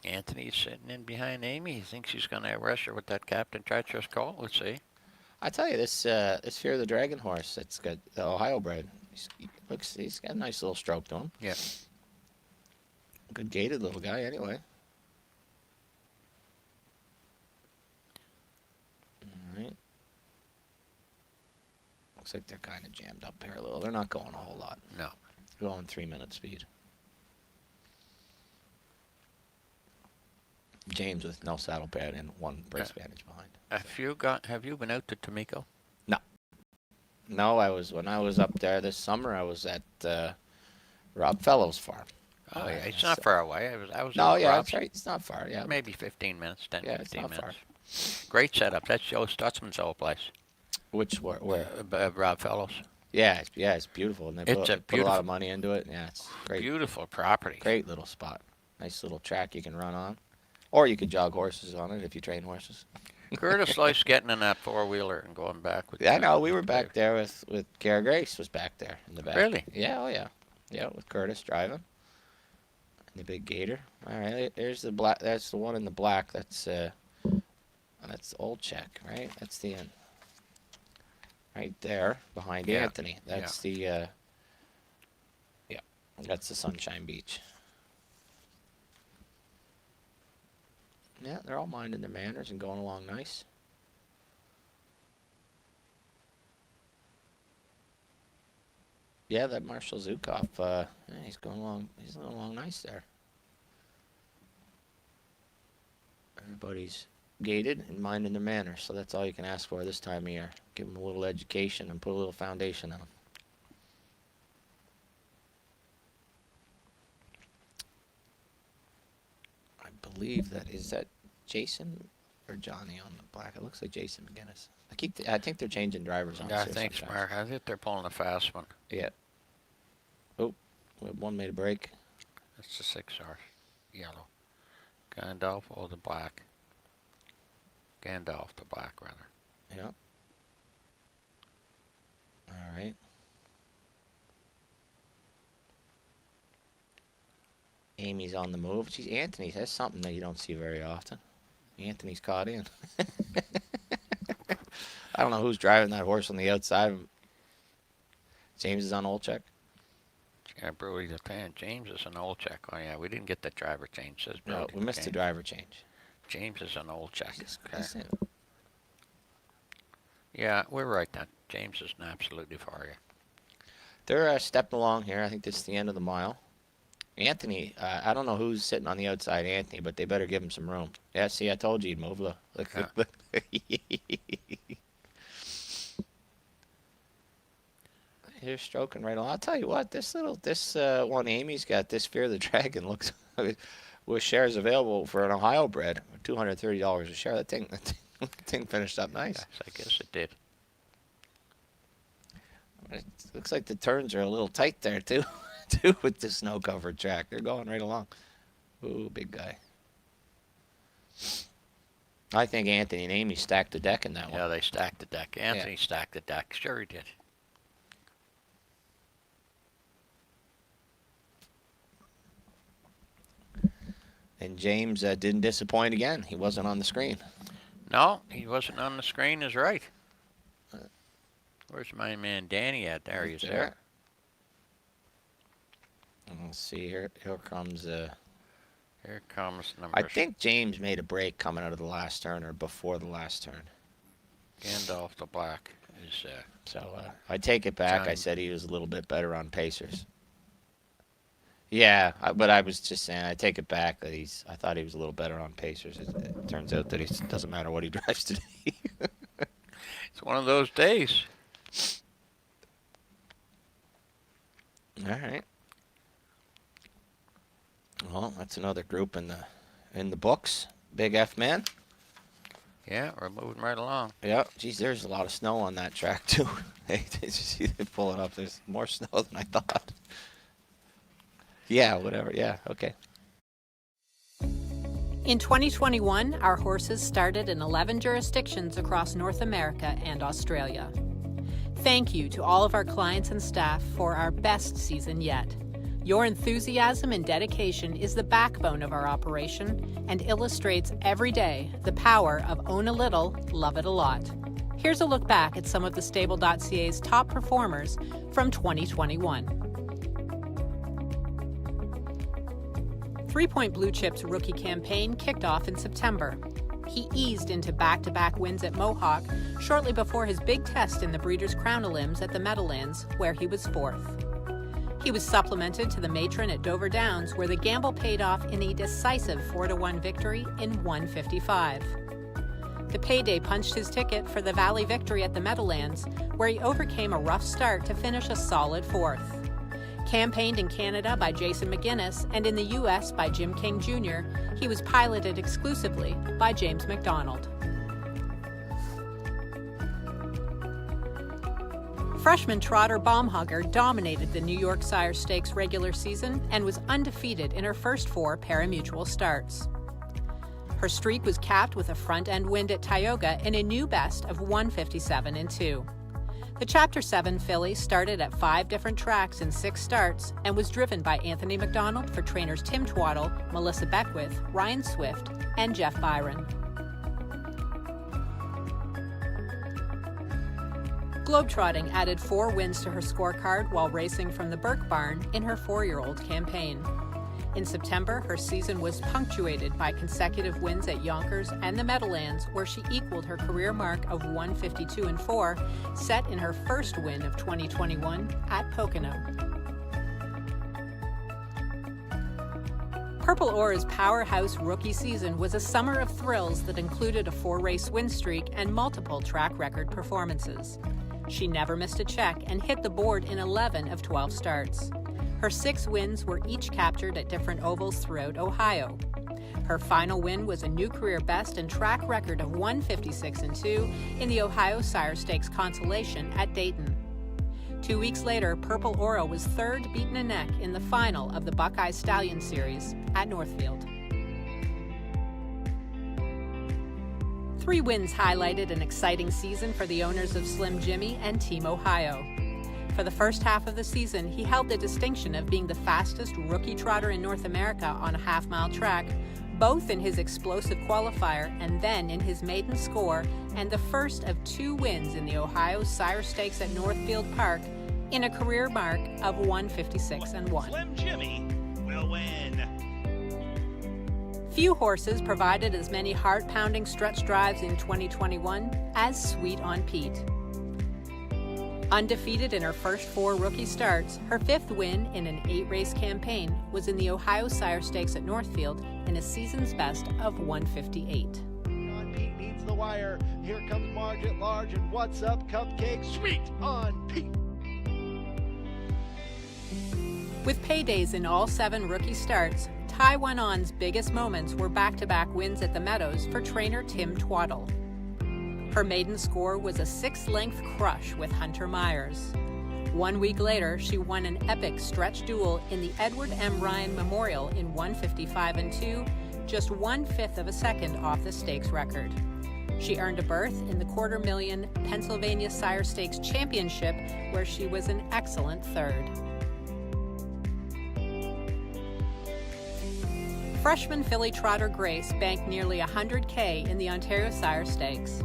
Anthony's sitting in behind Amy. He thinks he's going to arrest her with that Captain Treacherous call. Let's see. I tell you, this Fear of the Dragon horse, it's got the Ohio bred. He's got a nice little stroke to him. Yeah. Good gaited little guy, anyway. All right. Looks like they're kind of jammed up here a little. They're not going a whole lot. No. They're going 3-minute speed. James with no saddle pad and one brace bandage behind. Have you been out to Tomiko? No, when I was up there this summer, I was at Rob Fellow's farm. Oh, yeah. It's not far away. I was No, at yeah, Rob's. that's right. It's not far, yeah. Maybe 15 minutes, 10, Yeah, 15 it's not minutes. far. Great setup. That's Joe Stutzman's old place. Where? Rob Fellows. Yeah, it's beautiful. And they put a lot of money into it. Yeah, it's great. Beautiful property. Great little spot. Nice little track you can run on. Or you could jog horses on it if you train horses. Curtis likes getting in that four-wheeler and going back with. Yeah, I know. We were back there with Gary Grace was back there in the back. Really? Yeah, oh yeah. Yeah, with Curtis driving. And the big gator. All right, there's the black. That's the one in the black. That's old check, right? That's the end. Right there behind Anthony. That's the that's the Sunshine Beach. Yeah, they're all minding their manners and going along nice. Yeah, that Marshall Zukov, he's going along nice there. Everybody's gated and minding their manners, so that's all you can ask for this time of year. Give them a little education and put a little foundation on them. I believe is that Jason or Johnny on the black? It looks like Jason McGinnis. I think they're changing drivers on Yeah, this. thanks, Mark. I think they're pulling a fast one. Yeah. Oh, one made a break. That's the 6R. Yellow. Gandalf or the black. Gandalf, the black, rather. Yeah. All right. Amy's on the move. Geez, Anthony has something that you don't see very often. Anthony's caught in. I don't know who's driving that horse on the outside. James is on old check. Yeah, Brewery the fan. James is an old check. Oh yeah, we didn't get the driver change. Says No, Brody we missed the driver change. James is an old check. Okay. Yeah, we're right then. James is absolutely for you. They're stepping along here. I think this is the end of the mile. Anthony, I don't know who's sitting on the outside, Anthony, but they better give him some room. Yeah, see, I told you he'd move. Look. You're stroking right along. I'll tell you what, this one Amy's got, this Fear of the Dragon, looks with shares available for an Ohio bred, $230 a share. That thing finished up nice. Yes, I guess it did. It looks like the turns are a little tight there too, with the snow-covered track. They're going right along. Ooh, big guy. I think Anthony and Amy stacked the deck in that one. Yeah, they stacked the deck. Anthony stacked the deck. Sure he did. And James didn't disappoint again. He wasn't on the screen. No, he wasn't on the screen, is right. Where's my man Danny at? There he is there. Let's see, here comes... Here comes number... I think James made a break coming out of the last turn or before the last turn. Gandalf the Black is... So I take it back. I said he was a little bit better on Pacers. Yeah, but I was just saying, I take it back that I thought he was a little better on Pacers. It turns out that it doesn't matter what he drives today. It's one of those days. All right. Well, that's another group in the books. Big F man. Yeah, we're moving right along. Yeah. Geez, there's a lot of snow on that track too. Hey, did you see they pull it up? There's more snow than I thought. Yeah, whatever. Yeah, okay. In 2021, our horses started in 11 jurisdictions across North America and Australia. Thank you to all of our clients and staff for our best season yet. Your enthusiasm and dedication is the backbone of our operation and illustrates every day the power of own a little, love it a lot. Here's a look back at some of thestable.ca's top performers from 2021. 3 Point Blue Chip's rookie campaign kicked off in September. He eased into back-to-back wins at Mohawk shortly before his big test in the Breeders' Crown of Limbs at the Meadowlands, where he was fourth. He was supplemented to the matron at Dover Downs, where the gamble paid off in a decisive 4-1 victory in 155. The payday punched his ticket for the Valley victory at the Meadowlands, where he overcame a rough start to finish a solid fourth. Campaigned in Canada by Jason McGuinness and in the U.S. by Jim King Jr., he was piloted exclusively by James McDonald. Freshman trotter Baumhager dominated the New York Sire Stakes regular season and was undefeated in her first 4 pari-mutuel starts. Her streak was capped with a front-end win at Tioga in a new best of 157-2. The Chapter 7 filly started at 5 different tracks in 6 starts and was driven by Anthony McDonald for trainers Tim Twaddle, Melissa Beckwith, Ryan Swift, and Jeff Byron. Globetrotting added 4 wins to her scorecard while racing from the Burke Barn in her 4-year-old campaign. In September, her season was punctuated by consecutive wins at Yonkers and the Meadowlands, where she equaled her career mark of 152-4, set in her first win of 2021 at Pocono. Purple Aura's powerhouse rookie season was a summer of thrills that included a 4-race win streak and multiple track record performances. She never missed a check and hit the board in 11 of 12 starts. Her 6 wins were each captured at different ovals throughout Ohio. Her final win was a new career best and track record of 156-2 in the Ohio Sire Stakes Consolation at Dayton. 2 weeks later, Purple Aura was third beaten a neck in the final of the Buckeye Stallion Series at Northfield. 3 wins highlighted an exciting season for the owners of Slim Jimmy and Team Ohio. For the first half of the season, he held the distinction of being the fastest rookie trotter in North America on a half-mile track, both in his explosive qualifier and then in his maiden score, and the first of 2 wins in the Ohio Sire Stakes at Northfield Park in a career mark of 1:56.1. Slim Jimmy will win. Few horses provided as many heart-pounding stretch drives in 2021 as Sweet on Pete. Undefeated in her first 4 rookie starts, her 5th win in an 8-race campaign was in the Ohio Sire Stakes at Northfield in a season's best of 1:58. On Pete needs the wire. Here comes Marge at large, and what's up, Cupcake? Sweet on Pete. With paydays in all 7 rookie starts, Tai Wan-on's biggest moments were back-to-back wins at the Meadows for trainer Tim Twaddle. Her maiden score was a 6-length crush with Hunter Myers. 1 week later, she won an epic stretch duel in the Edward M. Ryan Memorial in 1:55.2, just 1/5 of a second off the stakes record. She earned a berth in the $250,000 Pennsylvania Sire Stakes Championship, where she was an excellent 3rd. Freshman filly trotter Grace banked nearly $100K in the Ontario Sire Stakes.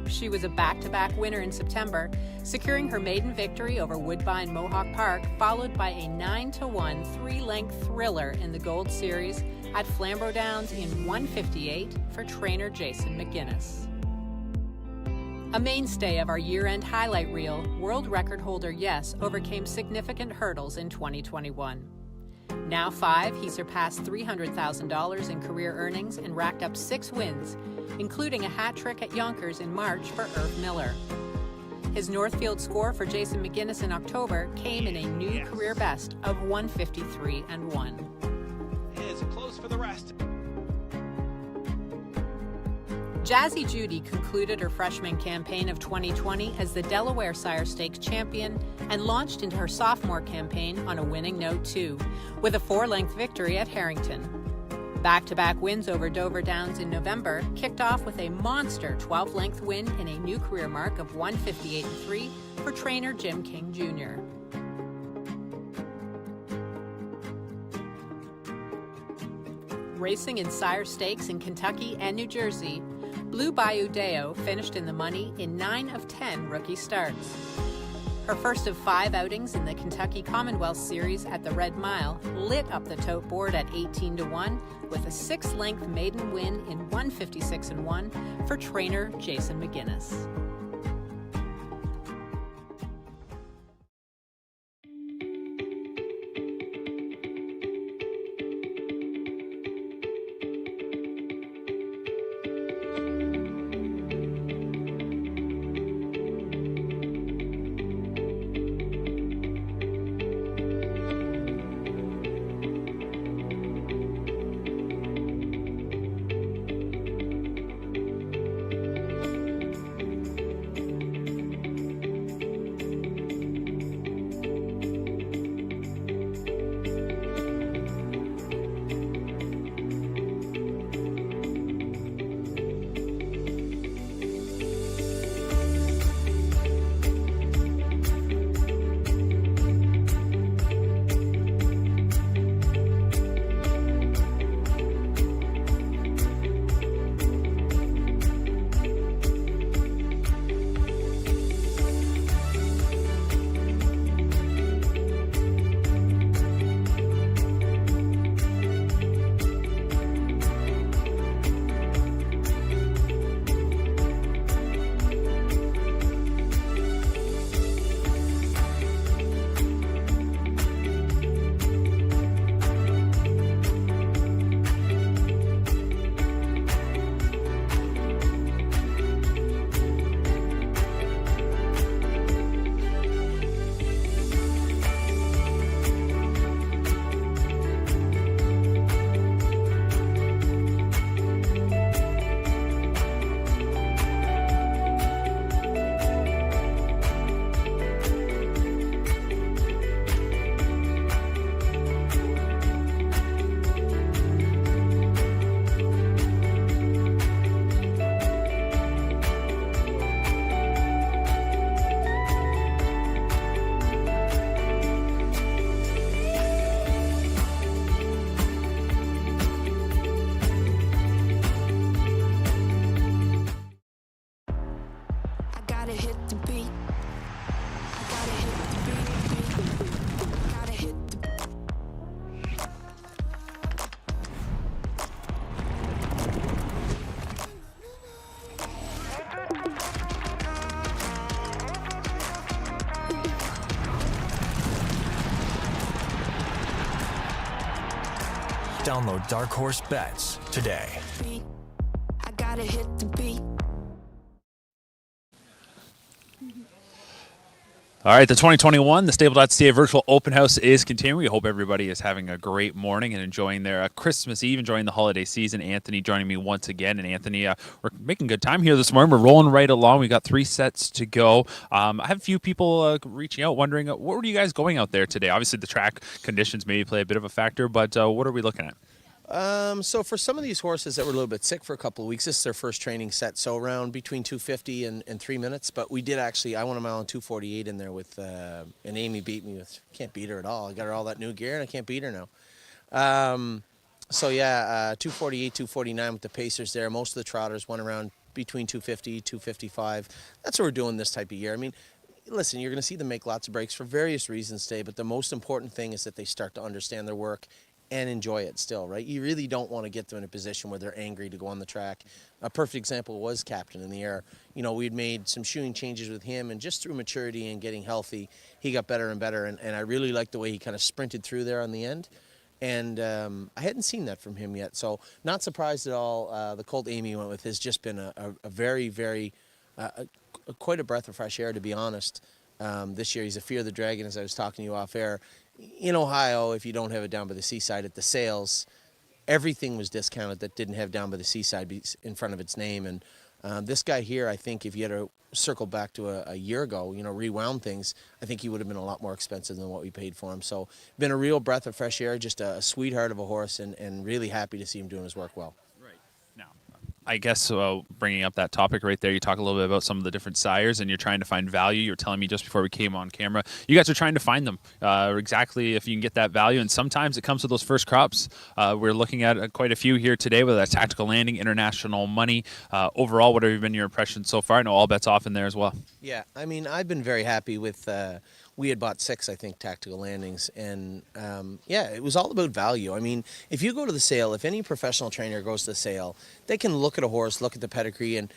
She was a back-to-back winner in September, securing her maiden victory over Woodbine Mohawk Park, followed by a 9-1 3-length thriller in the Gold Series at Flamborough Downs in 1:58 for trainer Jason McGuinness. A mainstay of our year-end highlight reel, world record holder Yes overcame significant hurdles in 2021. Now 5, he surpassed $300,000 in career earnings and racked up 6 wins, including a hat trick at Yonkers in March for Irv Miller. His Northfield score for Jason McGuinness in October came in a new career best of 1:53.1. Is close for the rest. Jazzy Judy concluded her freshman campaign of 2020 as the Delaware Sire Stakes champion and launched into her sophomore campaign on a winning note too, with a 4-length victory at Harrington. Back-to-back wins over Dover Downs in November kicked off with a monster 12-length win in a new career mark of 1:58.3 for trainer Jim King Jr. Racing in Sire Stakes in Kentucky and New Jersey, Blue Bayou Deo finished in the money in 9 of 10 rookie starts. Her first of 5 outings in the Kentucky Commonwealth Series at the Red Mile lit up the tote board at 18-1 with a 6-length maiden win in 1:56.1 for trainer Jason McGuinness. Download Dark Horse Bets today. I gotta hit the beat. All right, the 2021, the stable.ca virtual open house is continuing. We hope everybody is having a great morning and enjoying their Christmas Eve, enjoying the holiday season. Anthony joining me once again. And Anthony, we're making good time here this morning. We're rolling right along. We got 3 sets to go. I have a few people reaching out, wondering, what were you guys going out there today? Obviously, the track conditions maybe play a bit of a factor, but what are we looking at? So for some of these horses that were a little bit sick for a couple of weeks, this is their first training set. So around between 250 and 3 minutes. But we did actually, I went a mile and 248 in there with, and Amy beat me with, can't beat her at all. I got her all that new gear and I can't beat her now. 248, 249 with the pacers there. Most of the trotters went around between 250, 255. That's what we're doing this type of year. I mean, listen, you're going to see them make lots of breaks for various reasons today, but the most important thing is that they start to understand their work and enjoy it still, right? You really don't want to get them in a position where they're angry to go on the track. A perfect example was Captain in the Air. You know, we'd made some shoeing changes with him, and just through maturity and getting healthy, he got better and better, and I really liked the way he kind of sprinted through there on the end. And I hadn't seen that from him yet, so not surprised at all. The colt Amy went with has just been a very, very, quite a breath of fresh air, to be honest. This year he's a Fear of the Dragon, as I was talking to you off air. In Ohio, if you don't have it down by the seaside at the sales, everything was discounted that didn't have down by the seaside in front of its name. And this guy here, I think if you had to circle back to a year ago, you know, rewound things, I think he would have been a lot more expensive than what we paid for him. So been a real breath of fresh air, just a sweetheart of a horse, and really happy to see him doing his work well. I guess bringing up that topic right there, you talk a little bit about some of the different sires, and you're trying to find value. You were telling me just before we came on camera, you guys are trying to find them exactly if you can get that value, and sometimes it comes with those first crops. We're looking at quite a few here today, whether that's Tactical Landing, International Money. Overall, what have been your impressions so far? I know all bets off in there as well. Yeah, I mean, I've been very happy with we had bought 6, I think, Tactical Landings, and yeah, it was all about value. I mean, if you go to the sale, if any professional trainer goes to the sale, they can look at a horse, look at the pedigree, and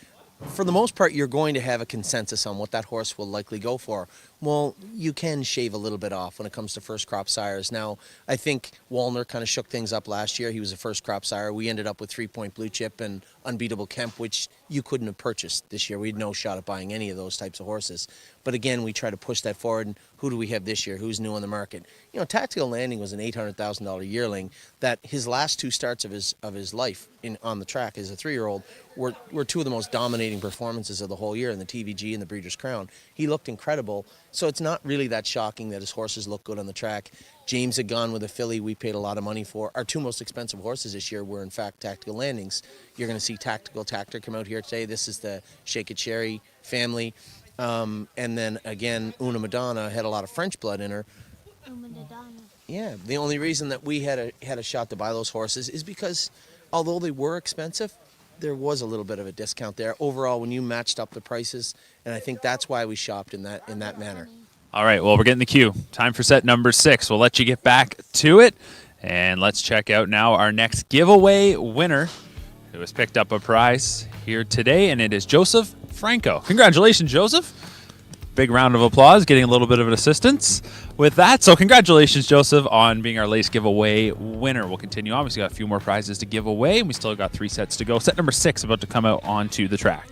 for the most part, you're going to have a consensus on what that horse will likely go for. Well, you can shave a little bit off when it comes to first crop sires. Now, I think Wallner kind of shook things up last year. He was a first crop sire. We ended up with 3 Point Blue Chip and Unbeatable Kemp, which you couldn't have purchased this year. We had no shot at buying any of those types of horses. But again, we try to push that forward. And who do we have this year? Who's new on the market? You know, Tactical Landing was an $800,000 yearling that his last 2 starts of his life on the track as a 3-year-old were 2 of the most dominating performances of the whole year in the TVG and the Breeders' Crown. He looked incredible. So it's not really that shocking that his horses look good on the track. James had gone with a filly we paid a lot of money for. Our 2 most expensive horses this year were, in fact, Tactical Landings. You're going to see Tactical Tactor come out here today. This is the Shake It Cherry family. And then, again, Una Madonna had a lot of French blood in her. Yeah, the only reason that we had a shot to buy those horses is because, although they were expensive, there was a little bit of a discount there. Overall, when you matched up the prices, and I think that's why we shopped in that manner. All right, well, we're getting the cue. Time for set number 6. We'll let you get back to it, and let's check out now our next giveaway winner, who has picked up a prize here today, and it is Joseph Franco. Congratulations, Joseph. Big round of applause, getting a little bit of an assistance with that. So congratulations, Joseph, on being our latest giveaway winner. We'll continue on. We've got a few more prizes to give away, and we still got 3 sets to go. Set number 6 about to come out onto the track.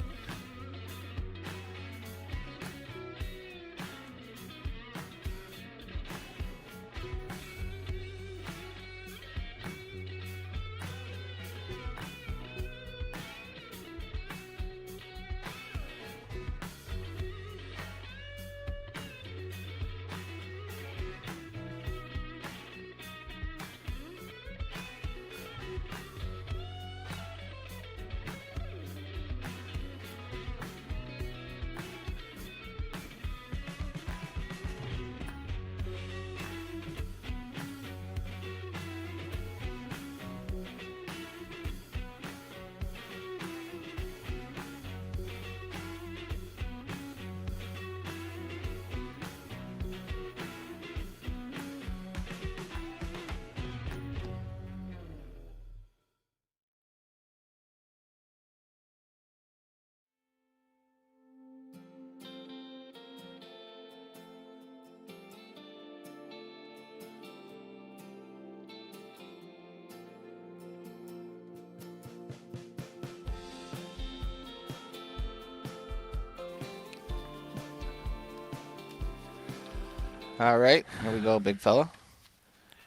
All right, here we go, big fella.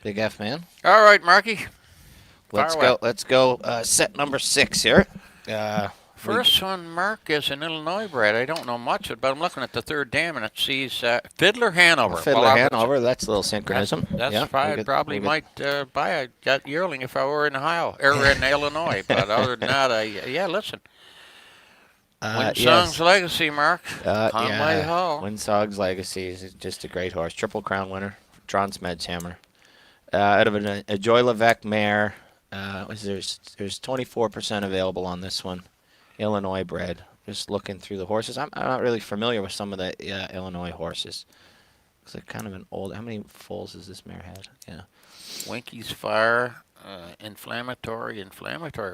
Big F man. All right, Marky. Let's Fire go. away. Let's go. Set number 6 here. First one, Mark, is an Illinois bred. I don't know much, but I'm looking at the third dam, and it sees Fiddler Hanover. Fiddler Well, Hanover. That's a little synchronism. That's yeah, fine. we Probably could- might buy that yearling if I were in Ohio or in Illinois. But other than that, yeah, listen. Windsong's yes. Legacy, Mark. Conway Hall. Windsong's Legacy is just a great horse. Triple Crown winner. John Smedshammer. Out of a Joy Levesque mare. There's 24% available on this one. Illinois bred. Just looking through the horses. I'm not really familiar with some of the Illinois horses. It's like kind of an old. How many foals has this mare had? Yeah. Winky's Fire. Inflammatory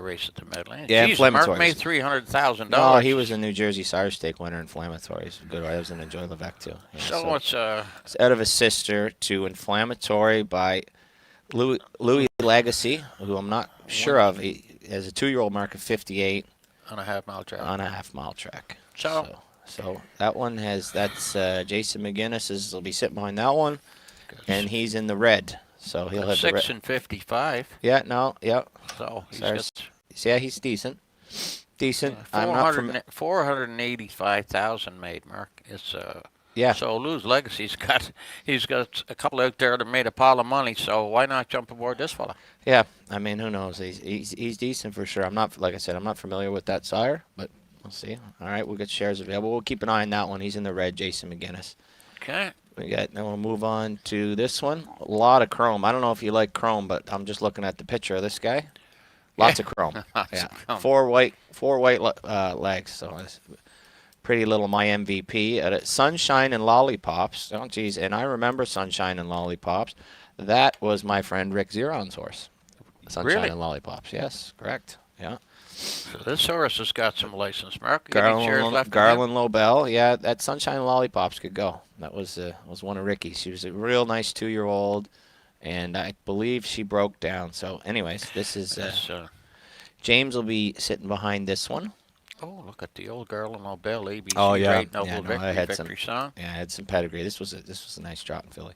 race at the Meadowlands. Yeah, Jeez, inflammatory. Mark made $300,000. No, he was a New Jersey Sire Stake winner. Inflammatory. He's good. I was in Joy Levesque too. Yeah, So it's it's out of a sister to Inflammatory by Louis Legacy, who I'm not sure of. He has a 2-year-old mark of 58 on a half-mile track. On a half-mile track. So that one that's Jason McGinnis will be sitting behind that one, and he's in the red. So he'll have 6 and 55. Yeah, no, yeah. So he's decent. Decent. I'm not from 485,000 made, Mark. It's yeah. So Lou's Legacy's got a couple out there that made a pile of money. So why not jump aboard this fella? Yeah, I mean, who knows? He's decent for sure. I'm not, like I said, I'm not familiar with that sire, but we'll see. All right, we'll get shares available. We'll keep an eye on that one. He's in the red, Jason McGinnis. Okay. Then we'll move on to this one. A lot of chrome. I don't know if you like chrome, but I'm just looking at the picture of this guy. Lots of chrome. Yeah. Four white legs. So it's pretty little my MVP. At Sunshine and Lollipops. Oh, geez. And I remember Sunshine and Lollipops. That was my friend Rick Zeron's horse. Sunshine Really? and Lollipops. Yes, correct. Yeah. So this horse has got some license, Mark. Any shares left in Garland Lobel. Yeah, that Sunshine and Lollipops could go. That was one of Ricky's. She was a real nice 2-year-old, and I believe she broke down. So, anyways, this is James will be sitting behind this one. Oh, look at the old Garland Nobel ABC. Oh yeah, Great Noble yeah, no, Victory, I had victory song. Yeah, I had some pedigree. This was a nice trot in Philly.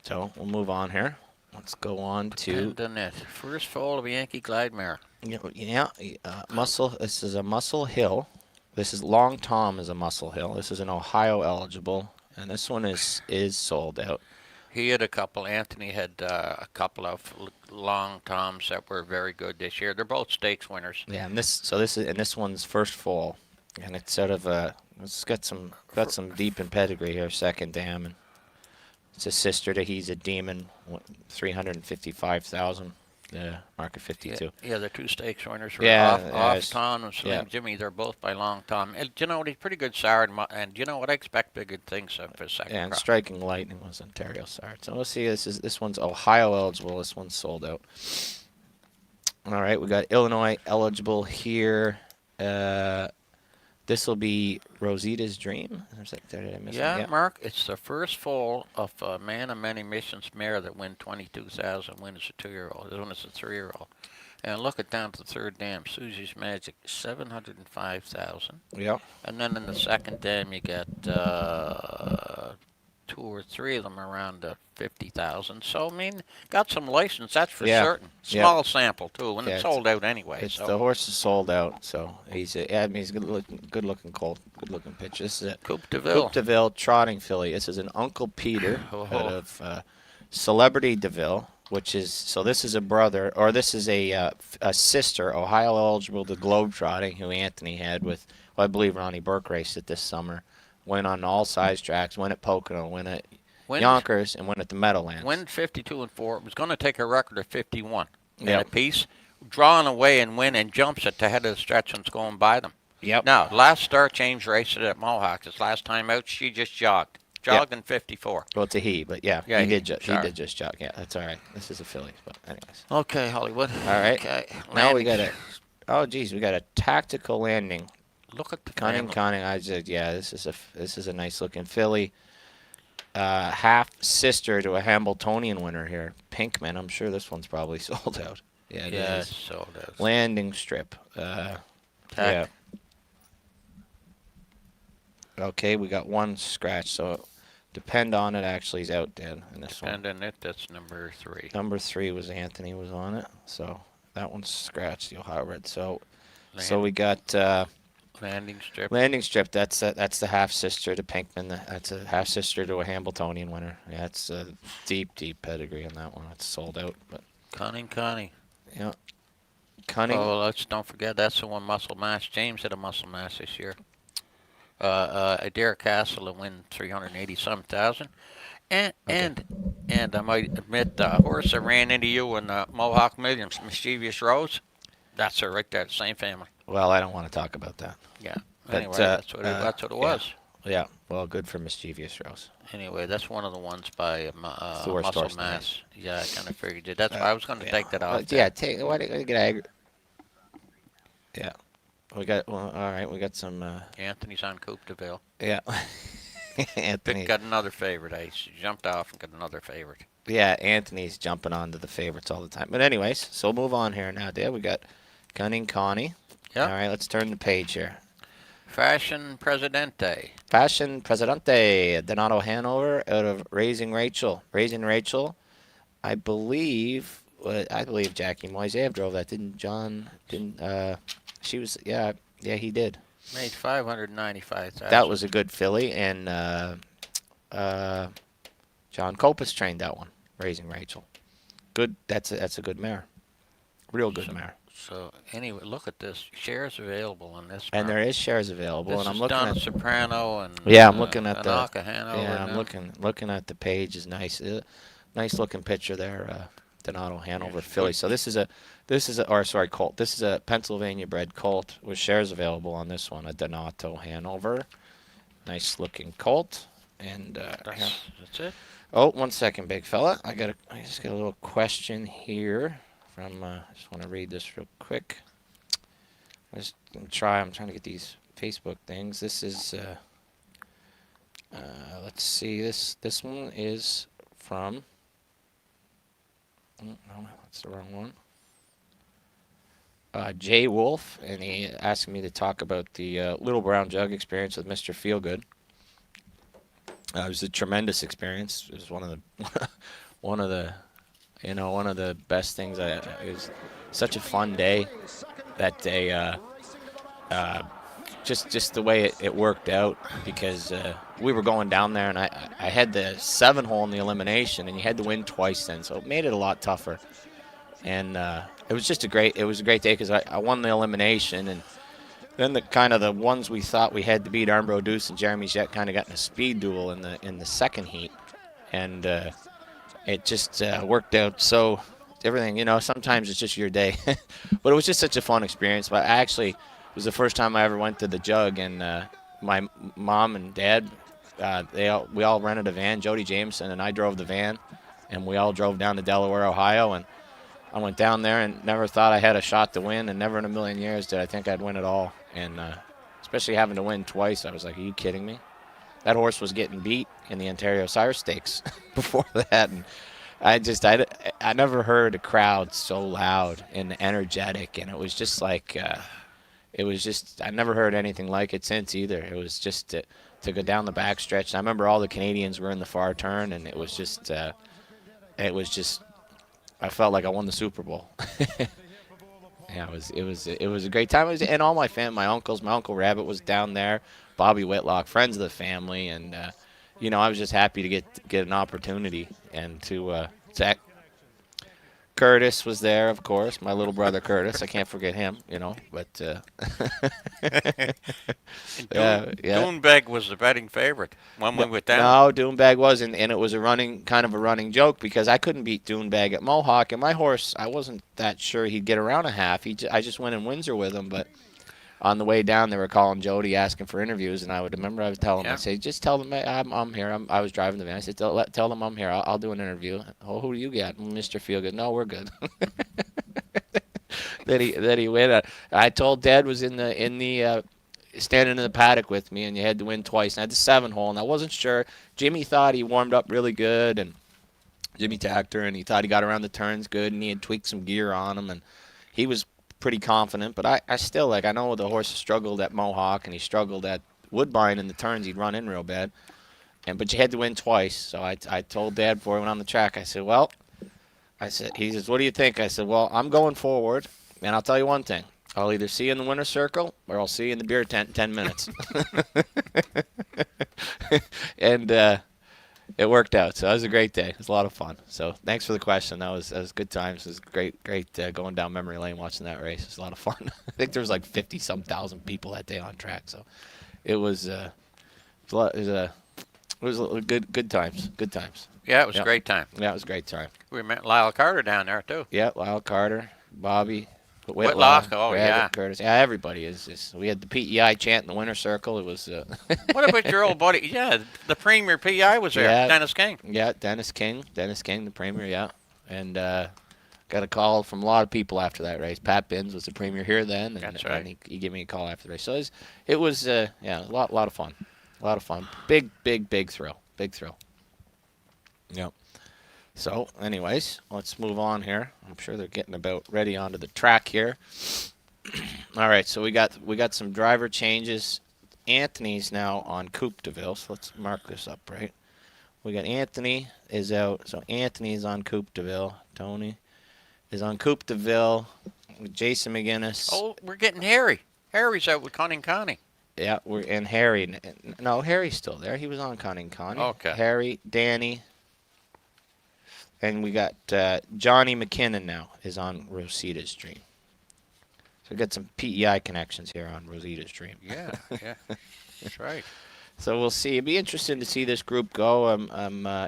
So we'll move on here. Let's go on to First foal of a Yankee Glide mare. Muscle. This is a Muscle Hill. This is Long Tom is a Muscle Hill. This is an Ohio eligible, and this one is sold out. He had a couple. Anthony had a couple of Long Toms that were very good this year. They're both stakes winners. Yeah, and this one's first foal, and it's sort of it's got some deep in pedigree here. Second dam, and it's a sister to He's a Demon, 355,000. Market 52. Yeah, the two stakes winners were Yeah, off Tom and Slim yeah. Jimmy. They're both by Long Tom. And you know what? He's pretty good sire, and you know what? I expect big good things of his second And crop. Striking Lightning was Ontario sire. So we'll see. This one's Ohio eligible. This one's sold out. All right, we got Illinois eligible here. This will be Rosita's Dream. Did I miss it? Yeah, Mark, it's the first foal of a Man of Many Missions mare that win 22,000 win as a 2-year-old. This one is a 3-year-old. And look it down to the third dam. Susie's Magic, 705,000. Yeah. And then in the second dam, you get 2 or 3 of them around 50,000. So I mean, got some license. That's for certain. Small sample too, and it's sold out anyway. So the horse is sold out. So he's a good looking colt, good looking pitch. This is a Coupe de Ville. Coupe de Ville trotting filly. This is an Uncle Peter out of Celebrity de Ville, which is this is a brother, or this is a sister, Ohio eligible to Globe Trotting, who Anthony had with, I believe Ronnie Burke raced it this summer. Went on all size tracks, went at Pocono, went at Yonkers, and went at the Meadowlands. Win 52 and 4. It was going to take a record of 51 and Yep. a piece. Drawing away and win and jumps at the head of the stretch and it's going by them. Yep. Now, last start, James raced it at Mohawk. His last time out, she just jogged. Jogged in 54. Well, it's a he, but yeah, Yeah, he he. did Sorry. just jog. Yeah, that's all right. This is a filly, but anyways. Okay, Hollywood. All right. Okay. Now we landing. got we got a tactical landing. Look at the Conning. family. I said, yeah, this is a nice looking filly. Half sister to a Hambletonian winner here, Pinkman. I'm sure this one's probably sold out. Yeah, it is. It's sold out. Landing strip. Yeah. Okay, we got one scratch. So Depend on It actually is out, Dan, in this one. Depend on It, that's number 3. Number 3 was Anthony was on it, so that one's scratched, the Ohio Red. So Land- we got Landing Strip. Landing Strip. That's the half sister to Pinkman. That's a half sister to a Hambletonian winner. Yeah, it's a deep pedigree on that one. It's sold out, but Connie. yeah, Cunning. Oh, let's don't forget that's the one Muscle Mass. James had a Muscle Mass this year. Adair Castle to win 380,000. And I might admit the horse that ran into you in Mohawk Millions, Mischievous Rose, that's her right there, the same family. Well, I don't want to talk about that. Yeah. But, Anyway, that's what it was. Yeah. Well, good for Mischievous Rose. Anyway, that's one of the ones by Thor Muscle Storson, Mass. Yeah, I kind of figured it. That's why I was going to take that off. Yeah, why do you get angry? Yeah. We got, all right, we got some. Anthony's on Coupe de Ville. Yeah. Anthony. Got another favorite. I jumped off and got another favorite. Yeah, Anthony's jumping onto the favorites all the time. But anyways, so we'll move on here now, Dale. We got Cunning Connie. Yep. All right, let's turn the page here. Fashion Presidente. Fashion Presidente, Donato Hanover out of Raising Rachel. Raising Rachel, I believe Jackie Moiseyev drove that, didn't John? She was, yeah, he did. Made 595,000. That was a good filly, and John Copus trained that one, Raising Rachel. Good. That's a good mare. Real good mare. So anyway, look at this. Shares available on this. And there is shares available, this and I'm is looking Donna at Soprano and I'm looking at the Hanover. Yeah, I'm looking at the page. Is nice. Nice looking picture there. Donato Hanover filly. So this is a colt. This is a Pennsylvania bred colt with shares available on this one. A Donato Hanover. Nice looking colt. And that's it. Oh, 1 second, big fella. I just got a little question here from. I just want to read this real quick. I'm trying to get these Facebook things. This is. Let's see. This one is from. Oh, no, that's the wrong one. Jay Wolf, and he asked me to talk about the Little Brown Jug experience with Mr. Feelgood. It was a tremendous experience. It was one of the best things. It was such a fun day that day. Just the way it worked out, because we were going down there, and I had the 7-hole in the elimination, and you had to win twice then, so it made it a lot tougher. And it was a great day because I won the elimination, and then the ones we thought we had to beat, Armbro Deuce and Jeremy Jett, kind of got in a speed duel in the second heat, and it just worked out so everything. Sometimes it's just your day, but it was just such a fun experience. But it was the first time I ever went to the Jug, and my mom and dad, we all rented a van. Jody Jameson and I drove the van, and we all drove down to Delaware, Ohio, and I went down there and never thought I had a shot to win, and never in a million years did I think I'd win it all. And especially having to win twice, I was like, are you kidding me? That horse was getting beat in the Ontario Sire Stakes before that, and I never heard a crowd so loud and energetic, and it was just like I never heard anything like it since either. It was just to go down the backstretch. And I remember all the Canadians were in the far turn, and it was just I felt like I won the Super Bowl. Yeah, it was a great time. And all my my uncles, my Uncle Rabbit was down there, Bobby Whitlock, friends of the family, and I was just happy to get an opportunity, and to Zach Curtis was there, of course, my little brother Curtis. I can't forget him, but Doonbeg was the betting favorite when we went down. No, Doonbeg was, and it was a running joke, because I couldn't beat Doonbeg at Mohawk, and my horse, I wasn't that sure he'd get around a half. I just went in Windsor with him, but on the way down, they were calling Jody, asking for interviews, and I would tell him, I say, just tell them I'm here. I was driving the van. I said, tell them I'm here. I'll do an interview. Oh, who do you got? Mr. Feelgood. No, we're good. Then he went. I told Dad was in the standing in the paddock with me, and you had to win twice. And I had the 7-hole, and I wasn't sure. Jimmy thought he warmed up really good, and Jimmy Tactor, and he thought he got around the turns good, and he had tweaked some gear on him, and he was pretty confident. But I still, I know the horse struggled at Mohawk, and he struggled at Woodbine in the turns. He'd run in real bad. but you had to win twice. So I told Dad before I went on the track, I said, he says, what do you think? I said, well, I'm going forward, and I'll tell you one thing. I'll either see you in the winner's circle or I'll see you in the beer tent in 10 minutes. And it worked out. So that was a great day. It was a lot of fun. So thanks for the question. That was good times. It was great going down memory lane watching that race. It was a lot of fun. I think there was like 50-some thousand people that day on track. So it was a good times. Good times. Yeah, it was a great time. Yeah, it was a great time. We met Lyle Carter down there, too. Yeah, Lyle Carter, Bobby, Whitlock. Oh, Rabbit, yeah. Curtis. Yeah, everybody is. We had the PEI chant in the winner's circle. It was. What about your old buddy? Yeah, the Premier PEI was there, Yeah. Dennis King. Yeah, Dennis King, the Premier, yeah. And got a call from a lot of people after that race. Pat Binns was the Premier here then. And, That's right. And he gave me a call after the race. So it was a lot of fun. A lot of fun. Big thrill. Big thrill. Yep. So, anyways, let's move on here. I'm sure they're getting about ready onto the track here. All right, so we got some driver changes. Anthony's now on Coupe de Ville, so let's mark this up, right? We got Anthony is out, so Anthony is on Coupe de Ville. Tony is on Coupe de Ville with Jason McGinnis. Oh, we're getting Harry. Harry's out with Conning Connie. Yeah, and Harry. No, Harry's still there. He was on Conning Connie. Okay. Harry, Danny. And we got Johnny McKinnon now is on Rosita's Dream. So we got some PEI connections here on Rosita's Dream. Yeah, that's right. So we'll see. It'd be interesting to see this group go.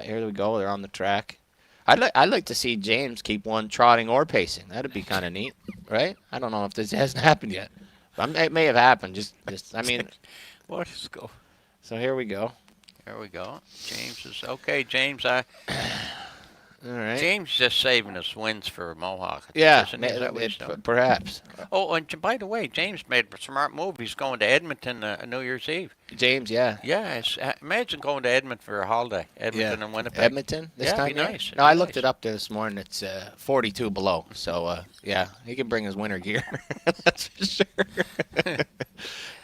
Here we go. They're on the track. I'd like to see James keep one trotting or pacing. That'd be kind of neat, right? I don't know if this hasn't happened yet. It may have happened. I mean, what is go? So here we go. There we go. James is okay. James, all right. James just saving us wins for Mohawk. Yeah, Isn't he? Is that what he's doing? Perhaps. Oh, and by the way, James made a smart move. He's going to Edmonton New Year's Eve. James, yeah. Yeah, imagine going to Edmonton for a holiday. Edmonton and Winnipeg. Edmonton this time? It'd be nice. No, I looked it up there this morning. It's 42 below. So, yeah, he can bring his winter gear. That's for sure.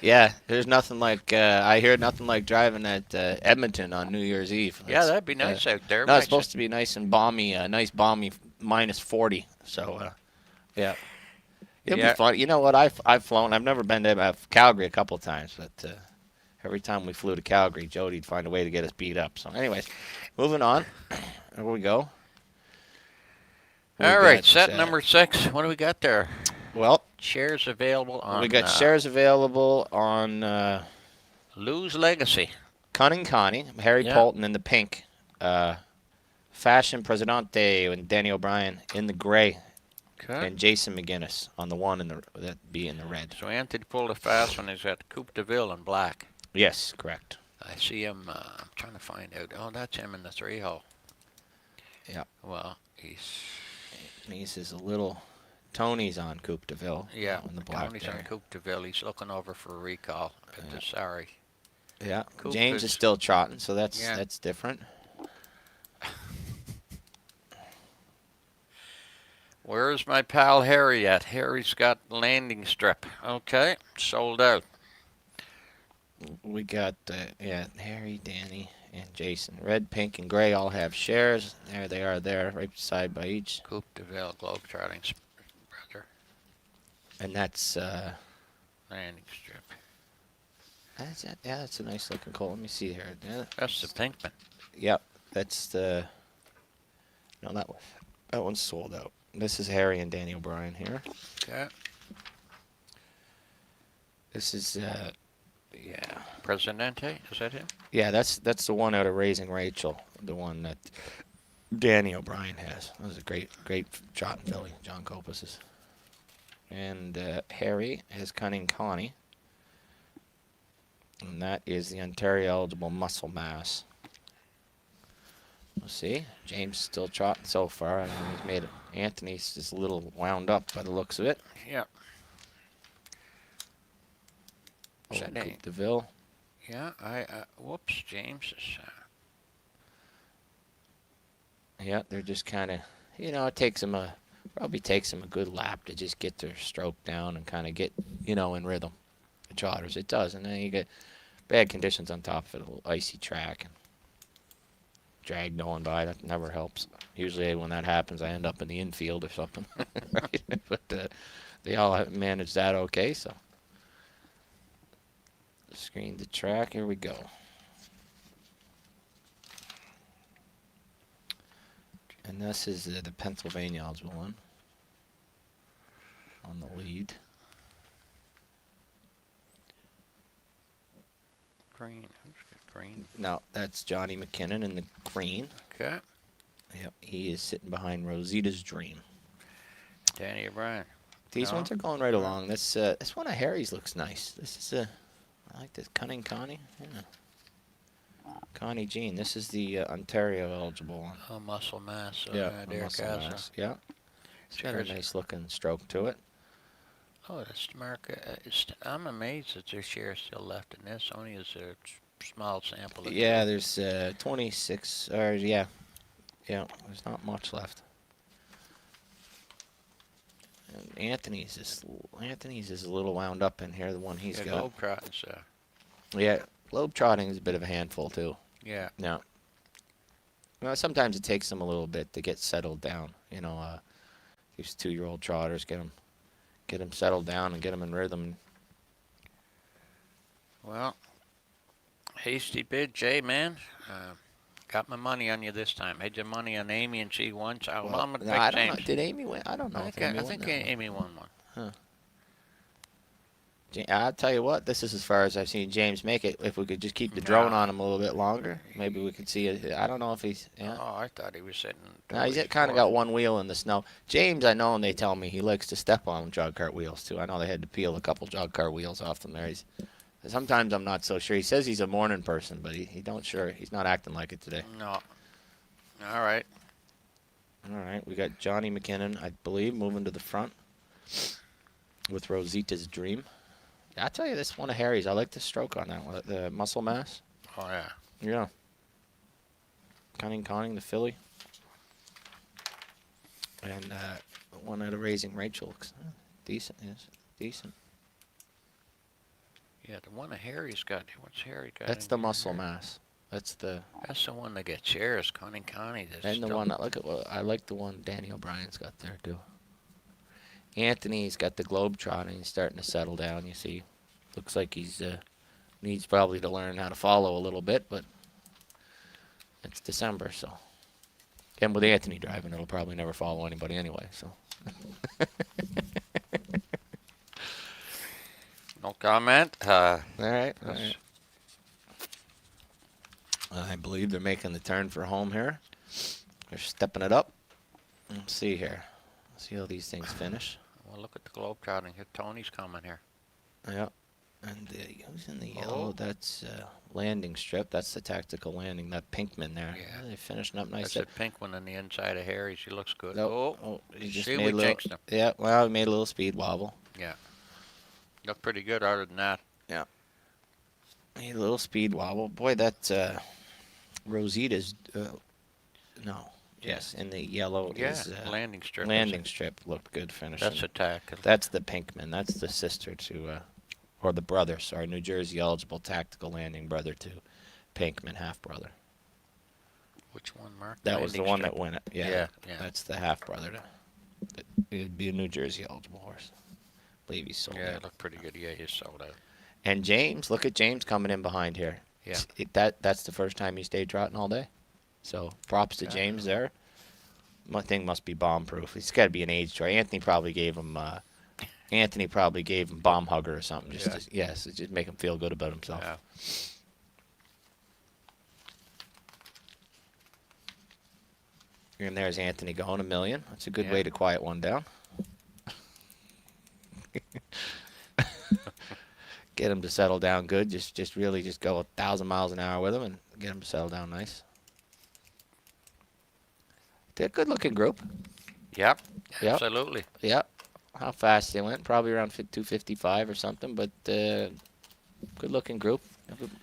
Yeah, there's nothing like, I hear nothing like driving at Edmonton on New Year's Eve. Yeah, that'd be nice out there. No, it's supposed to be nice and balmy, nice balmy minus 40. So, yeah. It'll be fun. You know what? I've flown. I've never been to Calgary a couple of times, but every time we flew to Calgary, Jody'd find a way to get us beat up. So, anyways, moving on. There we go. All right, set number 6. What do we got there? Well, shares available on. We got shares available on Lou's Legacy. Conning Connie, Harry Polton in the pink, Fashion Presidente and Danny O'Brien in the gray. Okay. And Jason McGinnis on the one that be in the red. So Anthony pulled a fast one. He's got Coupe de Ville in black. Yes, correct. I see him. I'm trying to find out. Oh, that's him in the 3-hole. Yeah. Well, he's a little. Tony's on Coupe de Ville. Yeah. On the black. Tony's on Coupe de Ville. He's looking over for a recall. Sorry. Yeah. Coupe James is still trotting, so that's different. Where's my pal Harry at? Harry's got landing strip. Okay, sold out. We got, Harry, Danny, and Jason. Red, pink, and gray all have shares. There they are there, right side by each. Coupe de Ville, Globetrotting, brother. And that's, landing strip. That's a nice looking colt. Let me see here. Yeah, that's the pink one. Yep, that's the, no, that one's sold out. This is Harry and Danny O'Brien here. Okay. This is, Presidente, is that him? Yeah, that's the one out of Raising Rachel, the one that Danny O'Brien has. That was a great trot in filly, John Copus's. And Harry has Cunning Connie. And that is the Ontario eligible muscle mass. We'll see. James is still trotting so far. I mean, he's made it. Anthony's just a little wound up by the looks of it. Yeah. Coupe de Ville. Yeah, whoops, James is. Yeah, they're just kind of, it takes them probably takes them a good lap to just get their stroke down and kind of get, in rhythm. The trotters, it does, and then you get bad conditions on top of it, a little icy track. drag going by. That never helps. Usually when that happens, I end up in the infield or something. Right? But they all managed that okay, so. Screen the track. Here we go. And this is the Pennsylvania eligible one on the lead. Green. Who's got green? No, that's Johnny McKinnon in the green. Okay. Yep, he is sitting behind Rosita's Dream. Danny O'Brien. These No? ones are going right along. This one of Harry's looks nice. This is I like this Cunning Connie. Yeah. Connie Jean. This is the Ontario eligible one. Oh, muscle mass. Yeah, Derek muscle Asner. mass. Yeah. It's got a Cheers. nice looking stroke to it. Oh, that's Mark. I'm amazed that there's shares still left in this. Only is a small sample. Of Yeah, there's 26. Or yeah, there's not much left. And Anthony's is a little wound up in here. The one he's got. Globetrotters. Yeah, globetrotting is a bit of a handful too. Yeah. No. Well, sometimes it takes them a little bit to get settled down. These 2-year-old trotters get them settled down and get them in rhythm. Well, hasty bid, Jay, man. Got my money on you this time. Had your money on Amy and she won. So Well, I'm gonna no, pick I don't know. James. Did Amy win? I don't know. I if Amy won think that one. Amy won one. Huh. I'll tell you what, this is as far as I've seen James make it. If we could just keep the drone on him a little bit longer, maybe we could see it. I don't know if he's. Yeah. Oh, I thought he was sitting. No, he's kind of got one wheel in the snow. James, I know, and they tell me he likes to step on jog cart wheels too. I know they had to peel a couple jog cart wheels off them there. Sometimes I'm not so sure. He says he's a morning person, but he don't sure. He's not acting like it today. No. All right. All right, we got Johnny McKinnon, I believe, moving to the front with Rosita's Dream. I tell you, this one of Harry's. I like the stroke on that one, the muscle mass. Oh yeah. Yeah. Conning, the filly. And one out of Raising Rachel looks decent. Yes, decent. Yeah, the one of Harry's got. What's Harry got? That's in the here? muscle mass. That's the one that gets shares. Connie. and the one I like the one Danny O'Brien's got there too. Anthony's got the globetrotting. He's starting to settle down. You see, looks like he's needs probably to learn how to follow a little bit, but it's December, so. And with Anthony driving, it'll probably never follow anybody anyway. So. No comment. All right. I believe they're making the turn for home here. They're stepping it up. Let's see here. See how these things finish. Well, look at the globetrotting here. Tony's coming here. Yeah. And who's in the yellow? That's landing strip. That's the tactical landing. That Pinkman there. Yeah. They're finishing up nice. That's the pink one on the inside of Harry. She looks good. Nope. Oh, he just see, made we a little, jinxed him. Yeah, well, he made a little speed wobble. Yeah. Looked pretty good other than that. Yeah. Made a little speed wobble. Boy, that Rosita's, no. Yes, in the yellow is landing strip. Landing strip looked good finishing. That's attack. That's the Pinkman. That's the sister to, or the brother, sorry, New Jersey eligible tactical landing brother to Pinkman, half brother. Which one, Mark? That was the one that won it. Yeah. That's the half brother. It'd be a New Jersey eligible horse. I believe he's sold out. Yeah, it looked pretty good. Yeah, he's sold out. And James, look at James coming in behind here. Yeah. That's the first time he stayed trotting all day. So props to James there. My thing must be bomb proof. It's got to be an age choice. Anthony probably gave him bomb hugger or something. Just make him feel good about himself. Yeah. And there's Anthony going $1 million. That's a good way to quiet one down. Get him to settle down good. Just really go 1,000 miles an hour with him and get him to settle down nice. They're a good-looking group. Yep. Absolutely. Yep. How fast they went? Probably around 255 or something, but good-looking group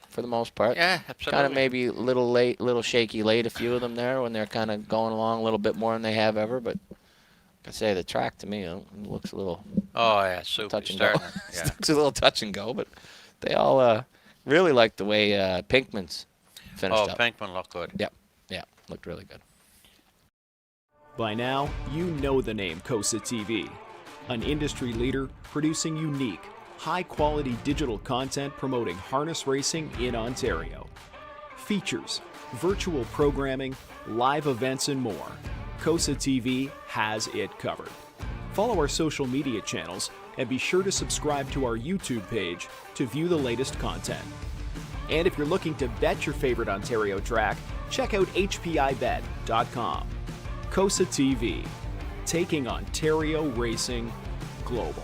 for the most part. Yeah, absolutely. Kind of maybe a little late, little shaky late, a few of them there when they're kind of going along a little bit more than they have ever, but like I say, the track to me looks a little super touch and go. Yeah. Looks a little touch and go, but they all really like the way Pinkman's finished up. Pinkman looked good. Yep. Yeah. looked really good. By now, you know the name COSA TV, an industry leader producing unique, high-quality digital content promoting harness racing in Ontario. Features, virtual programming, live events, and more. COSA TV has it covered. Follow our social media channels and be sure to subscribe to our YouTube page to view the latest content. And if you're looking to bet your favorite Ontario track, check out hpibet.com. COSA TV, taking Ontario racing global.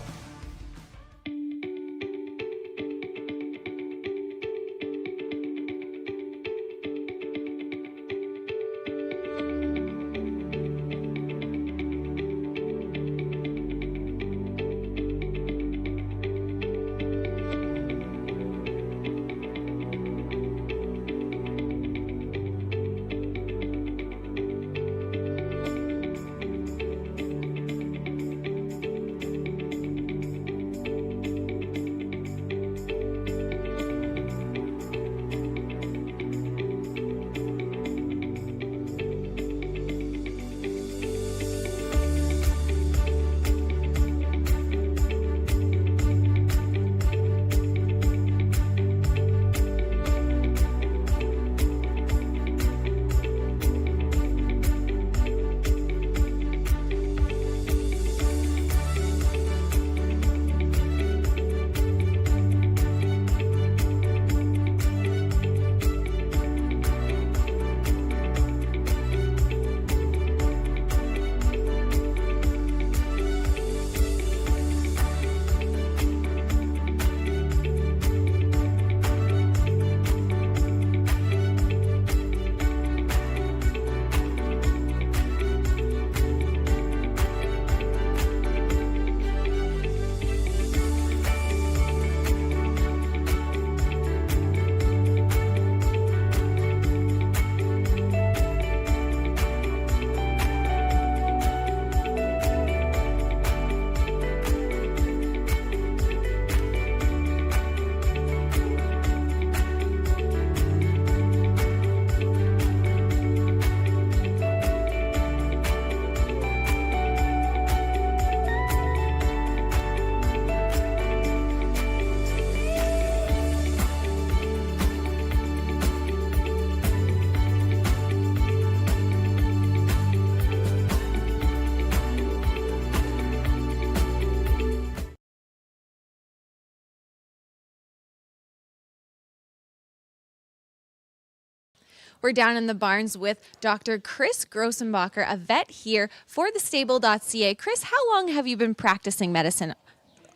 We're down in the barns with Dr. Chris Grossenbacher, a vet here for thestable.ca. Chris, how long have you been practicing medicine?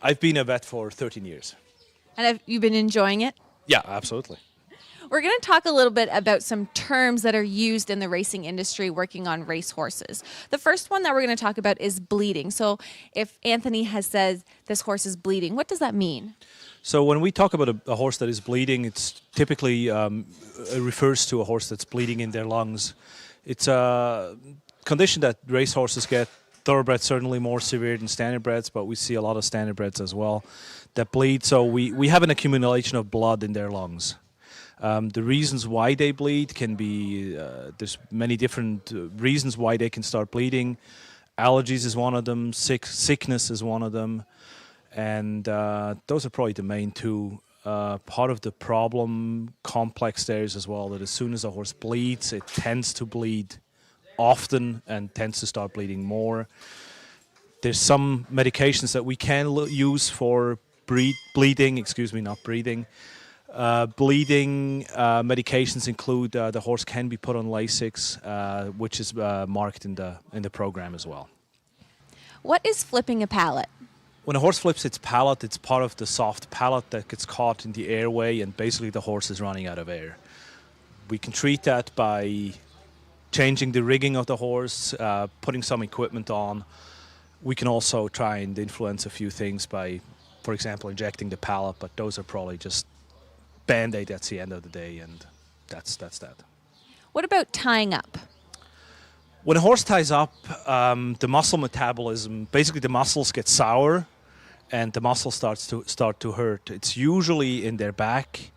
I've been a vet for 13 years. And have you been enjoying it? Yeah, absolutely. We're going to talk a little bit about some terms that are used in the racing industry working on race horses. The first one that we're going to talk about is bleeding. So if Anthony has said this horse is bleeding, what does that mean? So when we talk about a horse that is bleeding, it's typically refers to a horse that's bleeding in their lungs. It's a condition that race horses get. Thoroughbreds certainly more severe than standardbreds, but we see a lot of standardbreds as well that bleed. So we have an accumulation of blood in their lungs. The reasons why they bleed can be, there's many different reasons why they can start bleeding. Allergies is one of them, sickness is one of them, and those are probably the main two. Part of the problem complex there is as well that as soon as a horse bleeds, it tends to bleed often and tends to start bleeding more. There's some medications that we can use for bleeding, excuse me, not breathing. Bleeding medications include the horse can be put on Lasix, which is marked in the program as well. What is flipping a palate? When a horse flips its palate, it's part of the soft palate that gets caught in the airway, and basically the horse is running out of air. We can treat that by changing the rigging of the horse, putting some equipment on. We can also try and influence a few things by, for example, injecting the palate, but those are probably just Band-Aid at the end of the day, and that's that. What about tying up? When a horse ties up, the muscle metabolism, basically the muscles get sour and the muscle starts to hurt. It's usually in their back,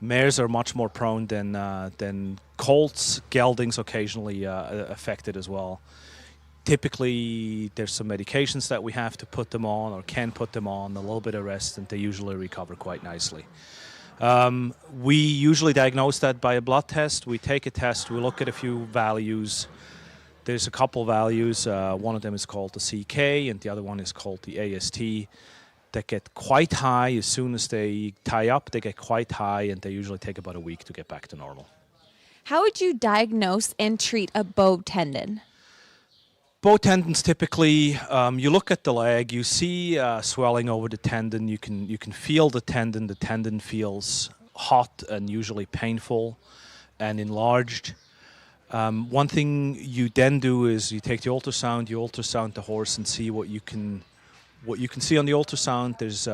Mares are much more prone than colts. Geldings occasionally affected as well. Typically, there's some medications that we have to put them on or can put them on, a little bit of rest, and they usually recover quite nicely. We usually diagnose that by a blood test. We take a test, we look at a few values. There's a couple values. One of them is called the CK, and the other one is called the AST, that get quite high. As soon as they tie up, they get quite high, and they usually take about a week to get back to normal. How would you diagnose and treat a bow tendon? Bow tendons typically, you look at the leg, you see swelling over the tendon. You can feel the tendon. The tendon feels hot and usually painful and enlarged. One thing you then do is you take the ultrasound. You ultrasound the horse and see what you can see on the ultrasound. There's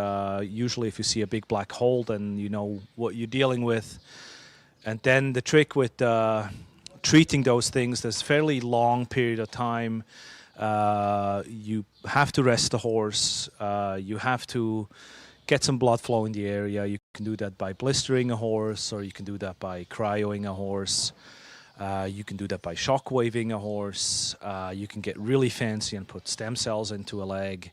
usually, if you see a big black hole, then you know what you're dealing with. And then the trick with treating those things, there's a fairly long period of time. You have to rest the horse. You have to get some blood flow in the area. You can do that by blistering a horse, or you can do that by cryoing a horse. You can do that by shock waving a horse. You can get really fancy and put stem cells into a leg.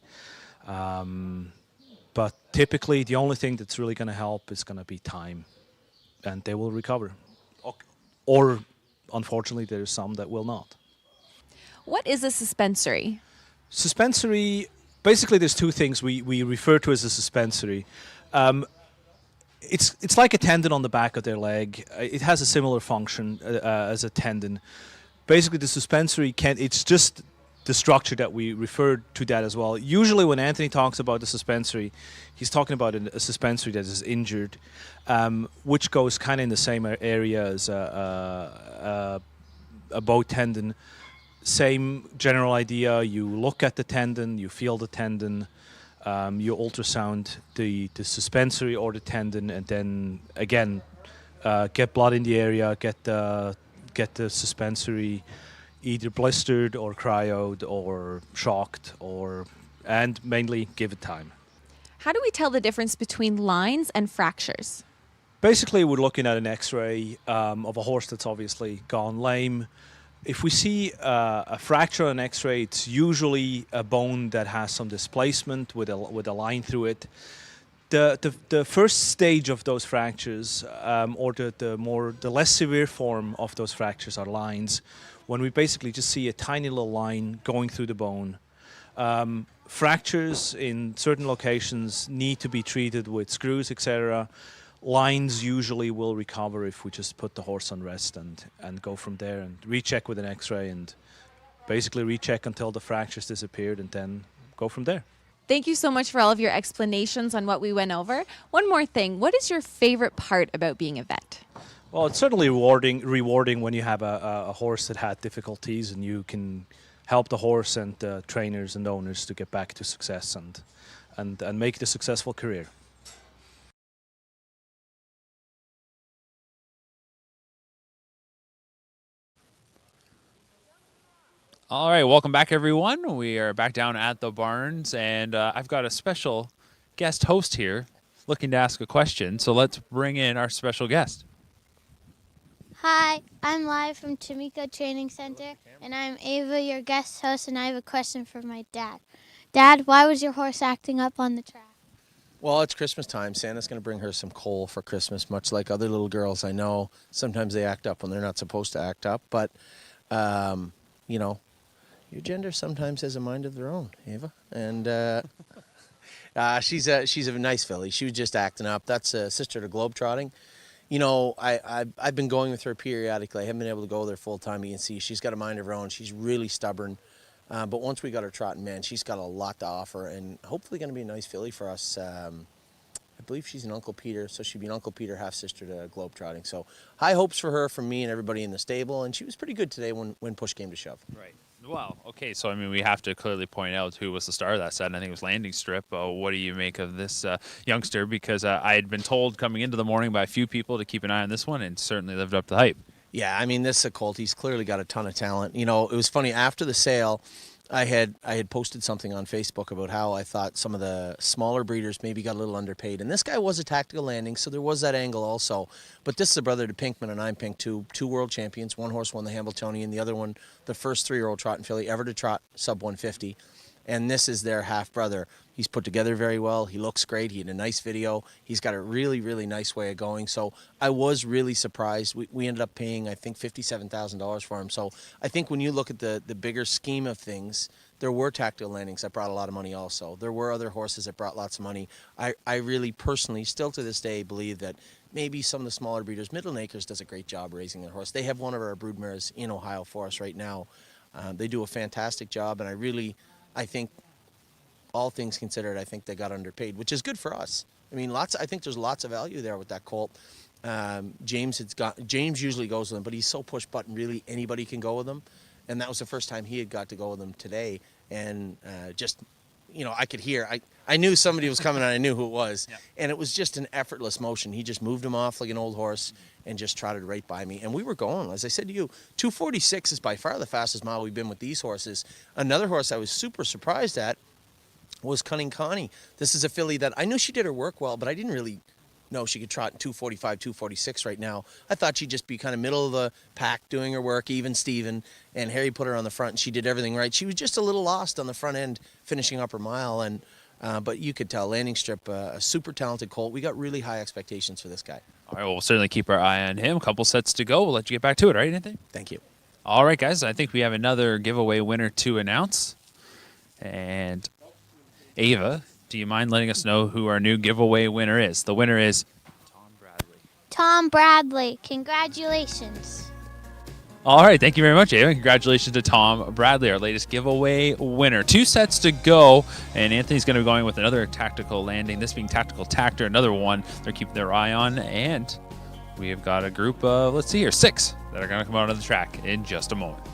But typically, the only thing that's really going to help is going to be time, and they will recover. Or unfortunately, there's some that will not. What is a suspensory? Suspensory, basically there's two things we refer to as a suspensory. It's like a tendon on the back of their leg. It has a similar function as a tendon. Basically the suspensory it's just the structure that we refer to that as well. Usually when Anthony talks about the suspensory, he's talking about a suspensory that is injured, which goes kind of in the same area as a bow tendon. Same general idea. You look at the tendon, you feel the tendon, you ultrasound the suspensory or the tendon, and then again get blood in the area, get the suspensory either blistered or cryoed or shocked, and mainly give it time. How do we tell the difference between lines and fractures? Basically, we're looking at an X-ray of a horse that's obviously gone lame. If we see a fracture on X-ray, it's usually a bone that has some displacement with a line through it. The first stage of those fractures, or the less severe form of those fractures, are lines, when we basically just see a tiny little line going through the bone. Fractures in certain locations need to be treated with screws, etc. Lines usually will recover if we just put the horse on rest and go from there and recheck with an X-ray and basically recheck until the fractures disappeared and then go from there. Thank you so much for all of your explanations on what we went over. One more thing, what is your favorite part about being a vet? Well, it's certainly rewarding when you have a horse that had difficulties and you can help the horse and the trainers and owners to get back to success and make it a successful career. All right, welcome back, everyone. We are back down at the barns, and I've got a special guest host here looking to ask a question. So let's bring in our special guest. Hi, I'm live from Tamika Training Center, and I'm Ava, your guest host, and I have a question for my dad. Dad, why was your horse acting up on the track? Well, it's Christmas time. Santa's going to bring her some coal for Christmas, much like other little girls I know. Sometimes they act up when they're not supposed to act up, but, you know, your gender sometimes has a mind of their own, Ava. And she's a nice filly. She was just acting up. That's a sister to globetrotting. You know, I've been going with her periodically. I haven't been able to go there full time. You can see she's got a mind of her own. She's really stubborn. But once we got her trotting, man, she's got a lot to offer and hopefully going to be a nice filly for us. I believe she's an Uncle Peter, so she'd be an Uncle Peter half-sister to globetrotting. So high hopes for her from me and everybody in the stable, and she was pretty good today when push came to shove. Right. Well, okay, so I mean, we have to clearly point out who was the star of that set, and I think it was Landing Strip. What do you make of this youngster? Because I had been told coming into the morning by a few people to keep an eye on this one, and certainly lived up to the hype. Yeah, I mean, this is a colt. He's clearly got a ton of talent. You know, it was funny, after the sale, I had posted something on Facebook about how I thought some of the smaller breeders maybe got a little underpaid, and this guy was a tactical landing, so there was that angle also. But this is a brother to Pinkman, and I'm Pink, two world champions. One horse won the Hambletonian, the other one the first 3-year-old trot in Philly ever to trot sub 150. And this is their half brother. He's put together very well. He looks great. He had a nice video. He's got a really, really nice way of going. So I was really surprised. We ended up paying, I think, $57,000 for him. So I think when you look at the bigger scheme of things, there were tactical landings that brought a lot of money also. There were other horses that brought lots of money. I really personally, still to this day, believe that maybe some of the smaller breeders, Midland Acres does a great job raising their horse. They have one of our brood mares in Ohio for us right now. They do a fantastic job, and I think, all things considered, I think they got underpaid, which is good for us. I mean, I think there's lots of value there with that colt. James usually goes with him, but he's so push button, really anybody can go with him. And that was the first time he had got to go with him today. And just, I could hear, I knew somebody was coming and I knew who it was. Yeah. And it was just an effortless motion. He just moved him off like an old horse and just trotted right by me. And we were going, as I said to you, 246 is by far the fastest mile we've been with these horses. Another horse I was super surprised at was Cunning Connie. This is a filly that I knew she did her work well, but I didn't really know she could trot in 245, 246 right now. I thought she'd just be kind of middle of the pack doing her work, even Steven, and Harry put her on the front and she did everything right. She was just a little lost on the front end finishing up her mile, and but you could tell, landing strip, a super talented colt. We got really high expectations for this guy. All right, well, we'll certainly keep our eye on him. A couple sets to go. We'll let you get back to it, right, Anthony? Thank you. All right, guys, I think we have another giveaway winner to announce. And Ava, do you mind letting us know who our new giveaway winner is? The winner is Tom Bradley. Congratulations. All right, thank you very much, Ava. Congratulations to Tom Bradley, our latest giveaway winner. 2 sets to go, and Anthony's going to be going with another tactical landing, this being Tactical Tactor, another one they're keeping their eye on, and we have got a group of, let's see here, 6 that are going to come out on the track in just a moment.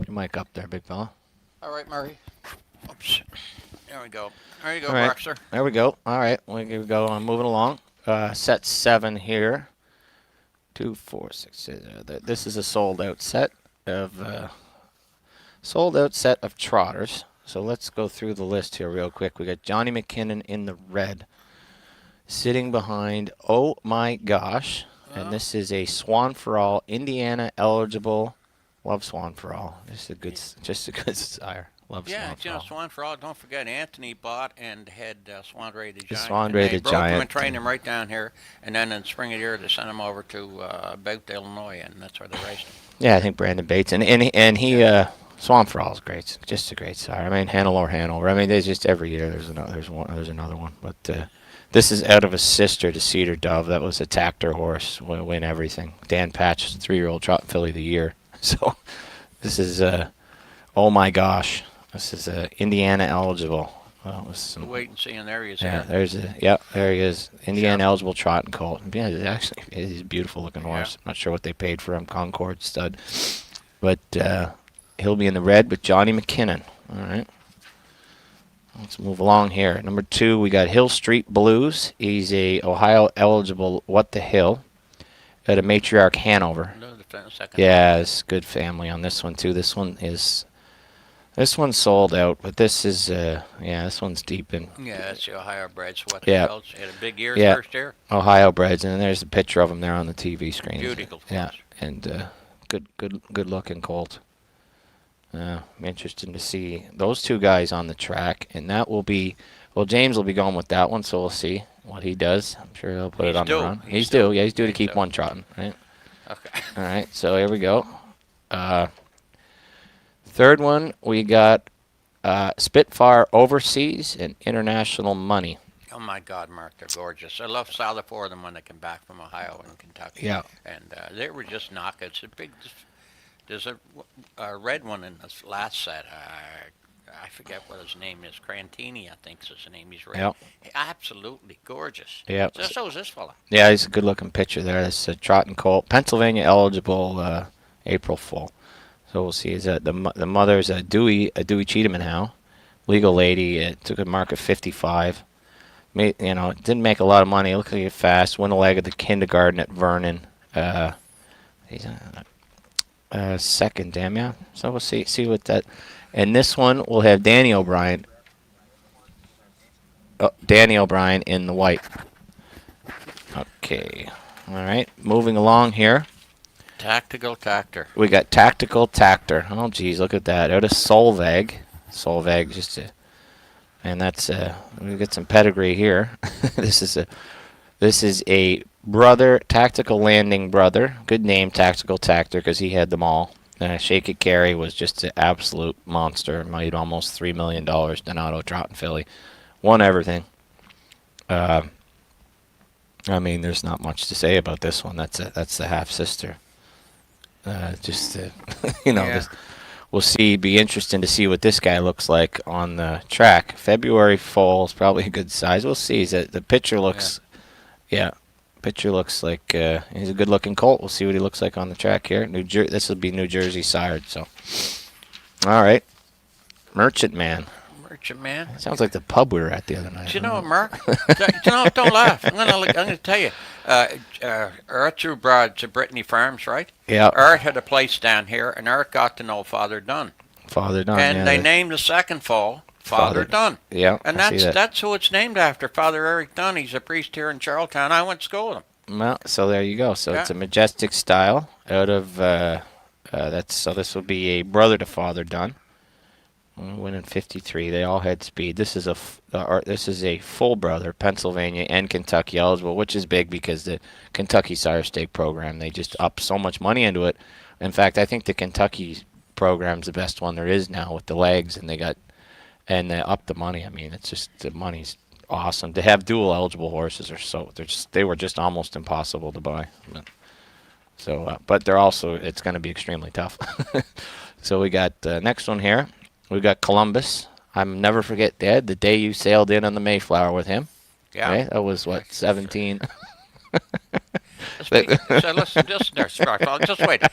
Mic up there, big fella. All right, Murray. Oops. There we go. There you go, All right. Baxter. There we go. All right, we go. I'm moving along. Set 7 here. 2, 4, 6. This is a sold-out set of trotters. So let's go through the list here real quick. We got Johnny McKinnon in the red, sitting behind. Oh my gosh! And this is a Swan for All, Indiana eligible. Love Swan for All. Just a good sire. Love Swan for All. Swan for All. Don't forget, Anthony bought and had Swan Ray the Giant. Swan Ray the Giant. They broke him and trained him right down here, and then in spring of the year they sent him over to Bout, Illinois, and that's where they raced him. Yeah, I think Brandon Bates and he Swan for All is great. Just a great sire. I mean, Hanover. I mean, there's just every year there's another one. But this is out of a sister to Cedar Dove. That was a Tactor horse. Win everything. Dan Patch, 3-year-old trot filly of the year. So this is, oh my gosh, this is Indiana eligible. Well, wait and see, and there he is. Yeah, there he is. Indiana eligible trot and colt. Yeah, he's a beautiful looking horse. I'm not sure what they paid for him, Concord stud. But he'll be in the red with Johnny McKinnon. All right. Let's move along here. Number 2, we got Hill Street Blues. He's a Ohio eligible What the Hill at a Matriarch Hanover. Yeah, it's good family on this one too. This one's sold out, but this is this one's deep in. Yeah, that's the Ohio breds. What else? Had a big year yeah. first year. Ohio breds, and there's a picture of him there on the TV screen. Beautiful. Yeah, and good looking colt. Interesting to see those two guys on the track, and that will be, well, James will be going with that one, so we'll see what he does. I'm sure he'll put it on the run. He's due. Yeah, he's due to keep one trotting, right? Okay. All right, so here we go. Third one, we got Spitfire Overseas and International Money. Oh my God, Mark, they're gorgeous. I love all the four of them when they come back from Ohio and Kentucky. Yeah. And they were just knockouts. There's a red one in this last set. I forget what his name is. Crantini, I think is his name. He's red. Yep. Absolutely gorgeous. Yeah. So is this fella. Yeah, he's a good-looking picture there. That's a trotting colt. Pennsylvania eligible April full. So we'll see. Is that the mother's a Dewey Cheatham and Howe, legal lady. It took a mark of 55. Didn't make a lot of money. Looked like it fast. Won a leg at the kindergarten at Vernon. He's second, damn yeah. So we'll see what that. And this one we'll have Danny O'Brien. Danny O'Brien in the white. Okay. All right. Moving along here. Tactical Tactor. We got Tactical Tactor. Oh, geez, look at that. Out of Solveig. Solveig, and that's we get some pedigree here. This is a brother, Tactical Landing brother. Good name, Tactical Tactor, because he had them all. Shake It Carry was just an absolute monster. Made almost $3 million. Donato Trotting filly. Won everything. I mean, there's not much to say about this one. That's the half sister. We'll see. Be interesting to see what this guy looks like on the track. February fall is probably a good size. We'll see. The picture looks, picture looks like he's a good-looking colt. We'll see what he looks like on the track here. This will be New Jersey sired. So, all right, Merchant Man. Merchant Man. Sounds like the pub we were at the other night. Do you know what, Mark? Don't laugh. I'm gonna tell you. Art threw broad to Brittany Farms, right? Yeah. Art had a place down here, and Art got to know Father Dunn. Father Dunn. And they named the second foal Father Dunn. Yeah. And that's who it's named after. Father Eric Dunn. He's a priest here in Charlottetown. I went to school with him. Well, so there you go. So it's a majestic style out of this will be a brother to Father Dunn. Winning 53. They all had speed. This is a full brother, Pennsylvania and Kentucky eligible, which is big because the Kentucky Sire Stake program, they just up so much money into it. In fact, I think the Kentucky program's the best one there is now with the legs, and they up the money. I mean, it's just the money's awesome. To have dual eligible horses they were just almost impossible to buy. But they're also, it's going to be extremely tough. So we got the next one here. We got Columbus. I'll never forget, Dad, the day you sailed in on the Mayflower with him. Yeah. Right? That was, 17? Listen, just wait.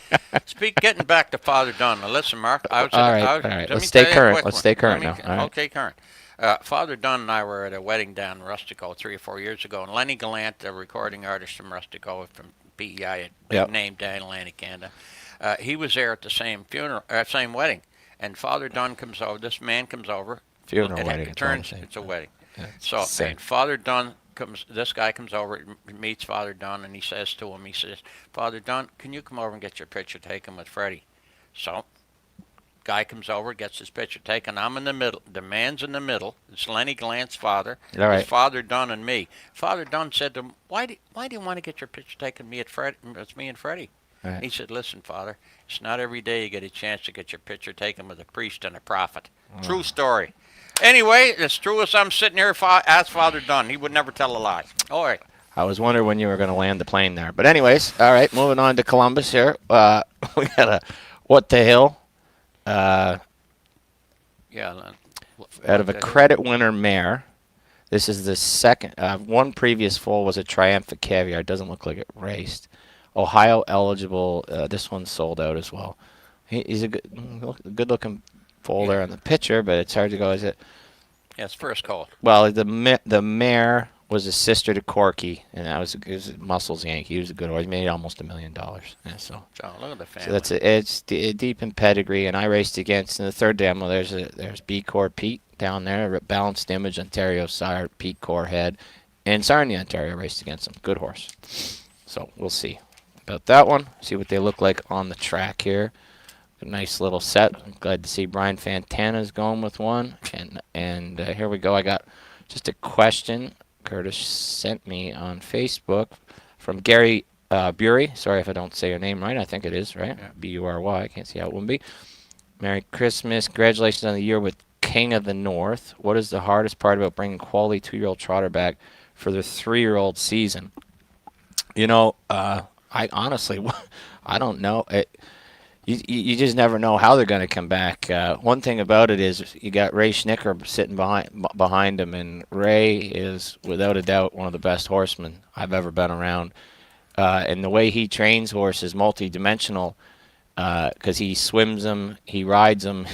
Getting back to Father Dunn. Now, listen, Mark. All right. Let's stay current. Let's stay current now. All right. Okay, current. Father Dunn and I were at a wedding down in Rustico 3 or 4 years ago, and Lenny Gallant, a recording artist from Rustico, from PEI, big name down in Atlantic Canada, he was there at the same same wedding. And Father Dunn comes over. This man comes over. Funeral wedding. It's a wedding. Yeah, and Father Dunn comes. This guy comes over, meets Father Dunn, and he says to him, Father Dunn, can you come over and get your picture taken with Freddie? So, guy comes over, gets his picture taken. I'm in the middle. The man's in the middle. It's Lenny Gallant's father. All right. It's Father Dunn and me. Father Dunn said to him, why do you want to get your picture taken? It's me and Freddie. Right. He said, listen, Father, it's not every day you get a chance to get your picture taken with a priest and a prophet. True story. Anyway, it's true as I'm sitting here, ask Father Dunn. He would never tell a lie. All right. I was wondering when you were going to land the plane there. But anyways, all right, moving on to Columbus here. We got a What the Hill. Out of a credit winner mare. This is the second. One previous foal was a Triumphant Caviar. It doesn't look like it raced. Ohio eligible. This one's sold out as well. He's a good-looking foal there on the picture, but it's hard to go. Is it? Yeah, it's first call. Well, the mare was a sister to Corky, and it was Muscles Yankee. He was a good horse. He made almost $1 million. Yeah, so. John, look at the family. So it's deep in pedigree, and I raced against in the third demo. There's B Core Pete down there, Balanced Image, Ontario sire, Pete Core head, and Sarnia, Ontario raced against him. Good horse. So we'll see about that one. See what they look like on the track here. A nice little set. I'm glad to see Brian Fantana's going with one. And here we go. I got just a question Curtis sent me on Facebook from Gary Bury. Sorry if I don't say your name right. I think it is, right? Yeah. B-U-R-Y. I can't see how it wouldn't be. Merry Christmas. Congratulations on the year with King of the North. What is the hardest part about bringing quality 2-year-old trotter back for the 3-year-old season? You know, I honestly, I don't know. You just never know how they're going to come back. One thing about it is you got Ray Schnicker sitting behind him, and Ray is without a doubt one of the best horsemen I've ever been around. And the way he trains horses, multi-dimensional, because he swims them, he rides them,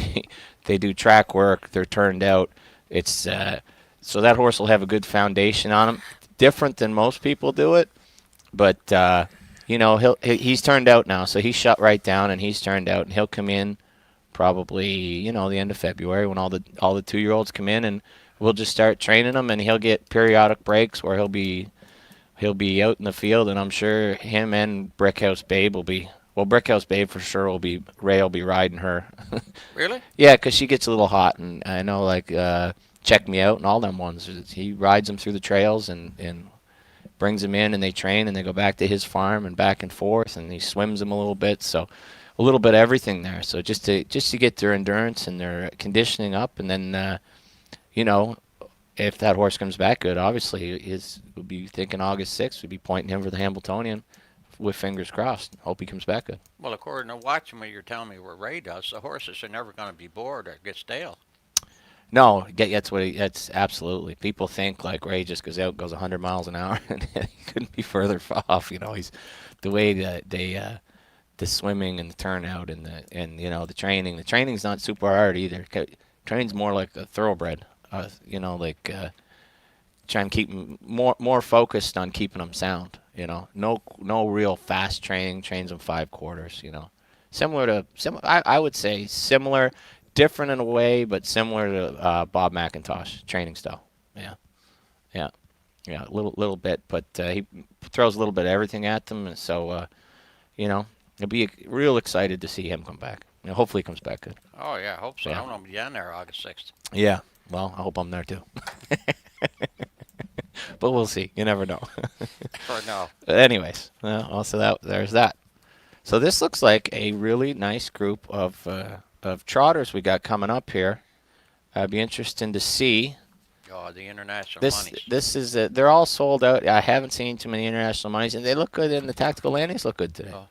they do track work, they're turned out. It's so that horse will have a good foundation on him. Different than most people do it, but you know, he's turned out now, so he's shut right down and he's turned out, and he'll come in probably, you know, the end of February when all the 2-year-olds come in, and we'll just start training him, and he'll get periodic breaks where he'll be out in the field, and I'm sure him and Brickhouse Babe will be. Well, Brickhouse Babe for sure will be. Ray will be riding her. Really? Yeah, because she gets a little hot, and I know like Check Me Out and all them ones. He rides them through the trails and brings them in, and they train, and they go back to his farm and back and forth, and he swims them a little bit. So a little bit of everything there. So just to get their endurance and their conditioning up, and then you know, if that horse comes back good, obviously we'll be thinking August 6th. We'll be pointing him for the Hambletonian with fingers crossed. Hope he comes back good. Well, according to watching what you're telling me what Ray does, the horses are never going to be bored or get stale. No, that's absolutely. People think like Ray just goes out, goes 100 miles an hour, and he couldn't be further off. You know, he's the way that the swimming and the turnout and you know the training. The training's not super hard either. Training's more like a thoroughbred. You know, like trying to keep them more focused on keeping them sound. You know, no real fast training. Trains them 5 quarters. You know, I would say similar. Different in a way, but similar to Bob McIntosh training style. Yeah, a little bit, but he throws a little bit of everything at them, and so you know, I'll be real excited to see him come back. You know, hopefully he comes back good. Oh yeah, I hope so. Yeah. I don't know if I'll be down there August 6th. Yeah, well, I hope I'm there too. But we'll see. You never know. For now. Anyways, also there's that. So this looks like a really nice group of trotters we got coming up here. It'd be interesting to see. Oh, the international monies. This is they're all sold out. I haven't seen too many international monies, and they look good. And the tactical landings look good today. Oh.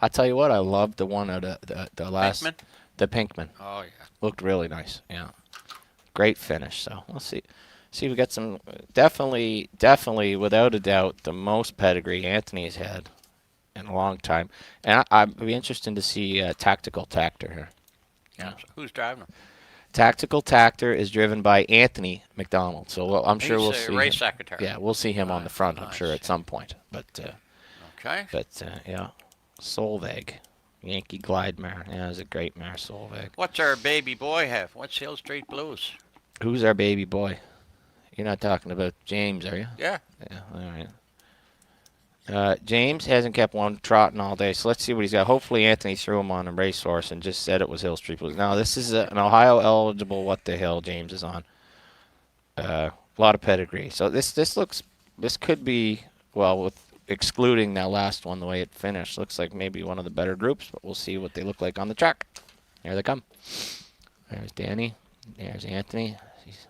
I'll tell you what, I loved the one of the last Pinkman? The Pinkman. Oh yeah, looked really nice. Yeah, great finish. So we'll see. We got some definitely without a doubt the most pedigree Anthony's had in a long time, and I'd be interested to see Tactical Tactor here. Yeah. Who's driving him? Tactical Tactor is driven by Anthony McDonald. So I'm sure we'll see race him. secretary. Yeah, we'll see him on the front. I'm sure at some point. But okay. But yeah, Solveig, Yankee Glide mare. Yeah, it's a great mare, Solveig. What's our baby boy have? What's Hill Street Blues? Who's our baby boy? You're not talking about James, are you? Yeah. Yeah. All right. James hasn't kept one trotting all day, so let's see what he's got. Hopefully Anthony threw him on a racehorse and just said it was Hill Street Blues. Now, this is an Ohio-eligible what the hell James is on. A lot of pedigree. So this could be, well, with excluding that last one, the way it finished, looks like maybe one of the better groups, but we'll see what they look like on the track. Here they come. There's Danny. There's Anthony. He's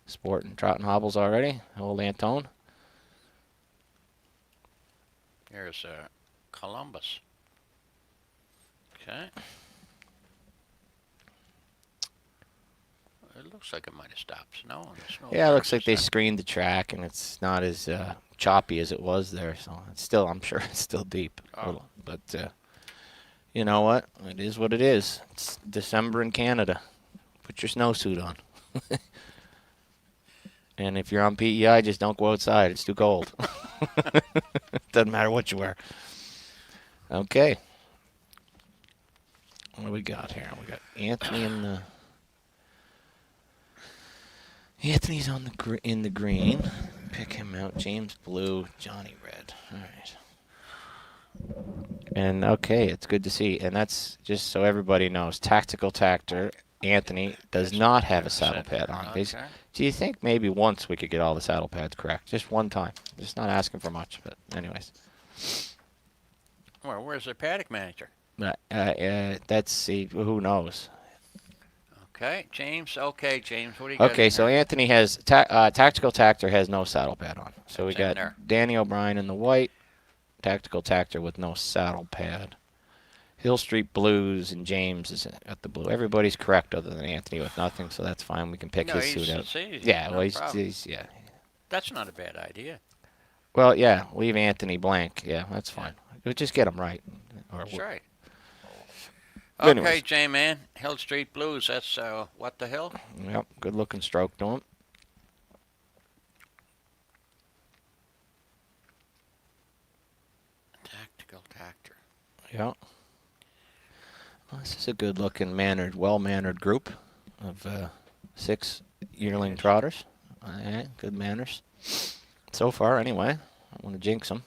sporting trotting hobbles already. Old Antone. Here's Columbus. Okay. It looks like it might have stopped snowing. Yeah, it looks like they screened the track, and it's not as choppy as it was there. So it's still, I'm sure it's still deep. Oh. But you know what? It is what it is. It's December in Canada. Put your snowsuit on. And if you're on PEI, just don't go outside. It's too cold. Doesn't matter what you wear. Okay. What do we got here? We got Anthony in the... Anthony's in the green. Pick him out. James blue. Johnny red. All right. And okay, it's good to see. And that's just so everybody knows. Tactical Tactor Anthony does not have a saddle pad on. Okay. Do you think maybe once we could get all the saddle pads correct? Just one time. Just not asking for much, but anyways. Well, where's the paddock manager? That's who knows. Okay, James. Okay, James. What do you got? Okay, so Anthony has Tactical Tactor has no saddle pad on. So we That's in got there. Danny O'Brien in the white, Tactical Tactor with no saddle pad. Hill Street Blues and James is at the blue. Everybody's correct other than Anthony with nothing, so that's fine. We can pick No, his he's- suit out. see, Yeah, no well, problem. yeah. That's not a bad idea. Well, yeah, leave Anthony blank. Yeah, that's fine. We'll just get him right. That's right. But anyways. Okay, J-Man. Hill Street Blues. That's what the hill? Yep, good looking stroke to him. Tactical Tactor. Yeah. Well, this is a good looking, well-mannered group of 6 yearling trotters. Good manners. So far, anyway. I don't want to jinx them.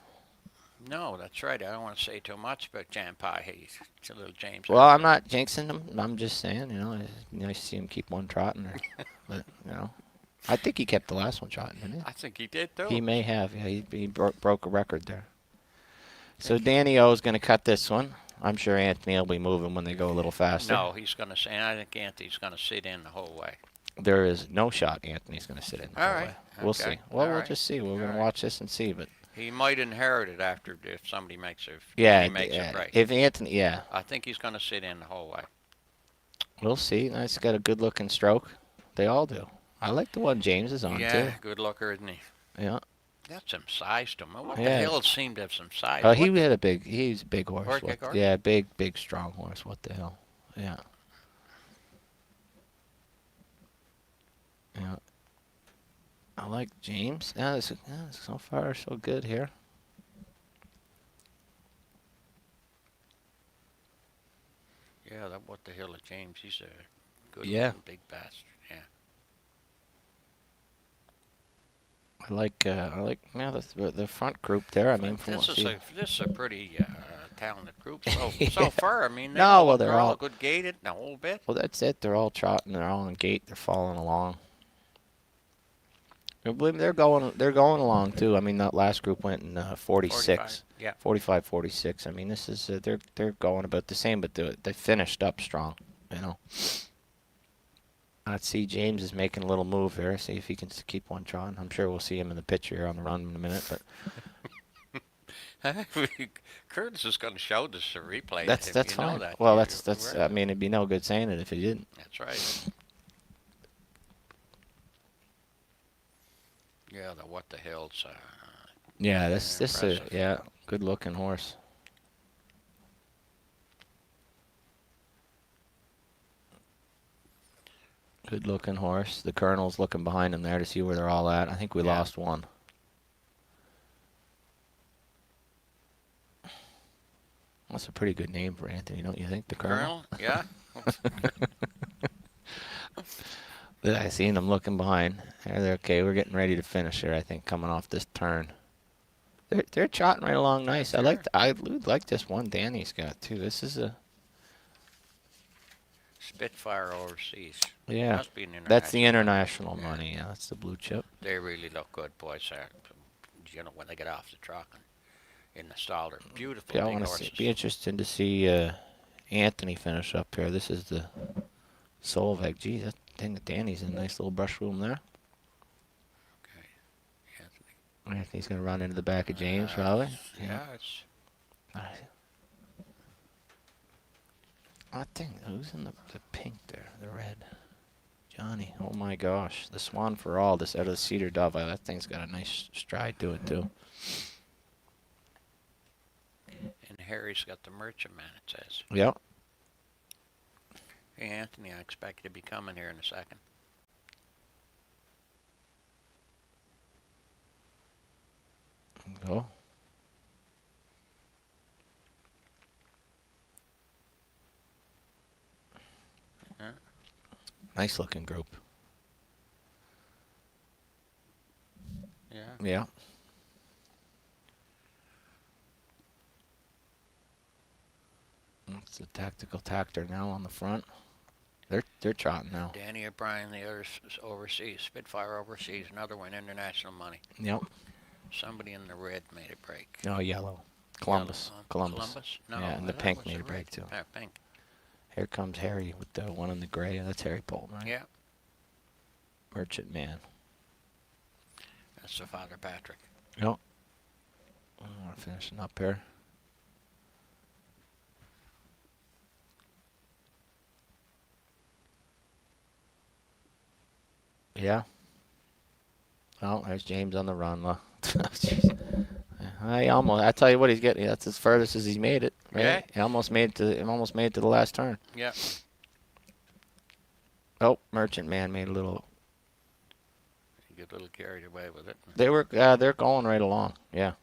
No, that's right. I don't want to say too much about Jan Pie. He's a little James. Well, I'm not jinxing them. I'm just saying, it's nice to see him keep one trotting. But, I think he kept the last one trotting, didn't he? I think he did, too. He may have. Yeah, he broke a record there. So Danny O is going to cut this one. I'm sure Anthony will be moving when they go a little faster. No, he's going to say, and I think Anthony's going to sit in the whole way. There is no shot Anthony's going to sit in the All whole right. way. We'll Okay. see. Well, All we'll right. just see. We're going All to right. watch this and see. But He might inherit it after if somebody makes it. yeah, He makes it right. if Anthony, yeah, I think he's going to sit in the whole way. we'll see. Nice, got a good looking stroke. They all do. I like the one James is on Yeah, too. good looker, isn't he? Yeah. Got some size to him. What the Yeah. hell seemed to have some size? Oh, he What- had he's a big horse. Horse, big horse? Yeah, big, strong horse. What the hell? Yeah. Yeah. I like James. Yeah, so far so good here. Yeah, that what the hell of James. He's a good Yeah. looking big bastard. Yeah. I like the front group there. I mean, from This what is we- a pretty talented group so far. I mean, No, well, they're all good gated the whole bit. Well, that's it. They're all trotting. They're all on gait. They're following along. I believe they're going along too. I mean, that last group went in 46. 45, yeah. 45, 46. I mean, this is they're going about the same, but they finished up strong. Let's see. James is making a little move here. See if he can keep one trotting. I'm sure we'll see him in the picture here on the run in a minute. But Curtis is going to show this a replay. that's you know fine. that. Well, You- that's. I mean, it'd be no good saying it if he didn't. That's right. Yeah, the what the hell's. Yeah, this impressive. yeah, good looking horse. Good looking horse. The Colonel's looking behind him there to see where they're all at. I think we lost one. That's a pretty good name for Anthony, don't you think? The Colonel? Yeah. I seen them looking behind. They're okay. We're getting ready to finish here, I think, coming off this turn. They're trotting right along nice. I like this one Danny's got too. This is a Spitfire overseas. yeah. Must be an That's the international. international money. Yeah, that's the blue chip. They really look good, boys. You know, when they get off the truck and in the stall, they're beautiful Yeah, I big want horses. to be interested to see Anthony finish up here. This is the Solveig. Geez, that thing that Danny's in a nice little brush room there. Anthony's going to run into the back of James, probably. Yeah, it's. I think, who's in the pink there? The red. Johnny. Oh, my gosh. The Swan for All, this out of the Cedar Dove. That thing's got a nice stride to it, too. And Harry's got the Merchant Man, it says. Yep. Hey, Anthony, I expect you to be coming here in a second. Go. Yeah. Nice looking group. Yeah. Yeah. It's a tactical tactor now on the front. They're trotting now. Danny O'Brien, the other overseas, Spitfire overseas, another one, international money. Yep. Somebody in the red made a break. Oh, yellow. Columbus. Columbus? No, yeah, and I the thought it pink was made the a break red. too. Pink. Here comes Harry with the one in the gray. That's Harry Polton, right? Yeah. Merchant Man. That's the Father Patrick. Yep. Finishing up here. Yeah. Oh, there's James on the run. I tell you what, he's getting. That's as furthest as he's made it. Right? Yeah. He almost made it to the last turn. Yeah. Oh, Merchant Man made a little. You get a little carried away with it. They're going right along. Yeah.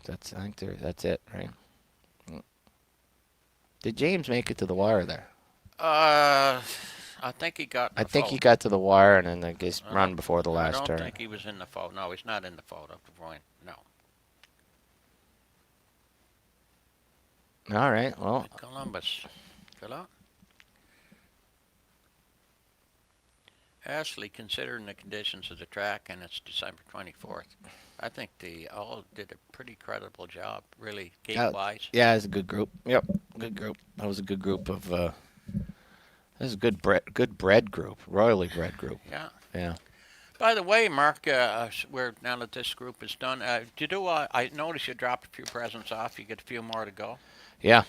That's it, right? Did James make it to the wire there? I think he got. I think he got to the wire and then I guess run before the last turn. I turn. don't think he was in the photo. No, he's not in the photo. No. All right. Well. Columbus. Good luck. Ashley, considering the conditions of the track and it's December 24th, I think they all did a pretty credible job, really, gate-wise. Yeah, it's a good group. Yep, good group. That was a good group of. This is a good bred group, royally bred group. Yeah. Yeah. By the way, Mark, now that this group is done, I noticed you dropped a few presents off. You get a few more to go. Yeah.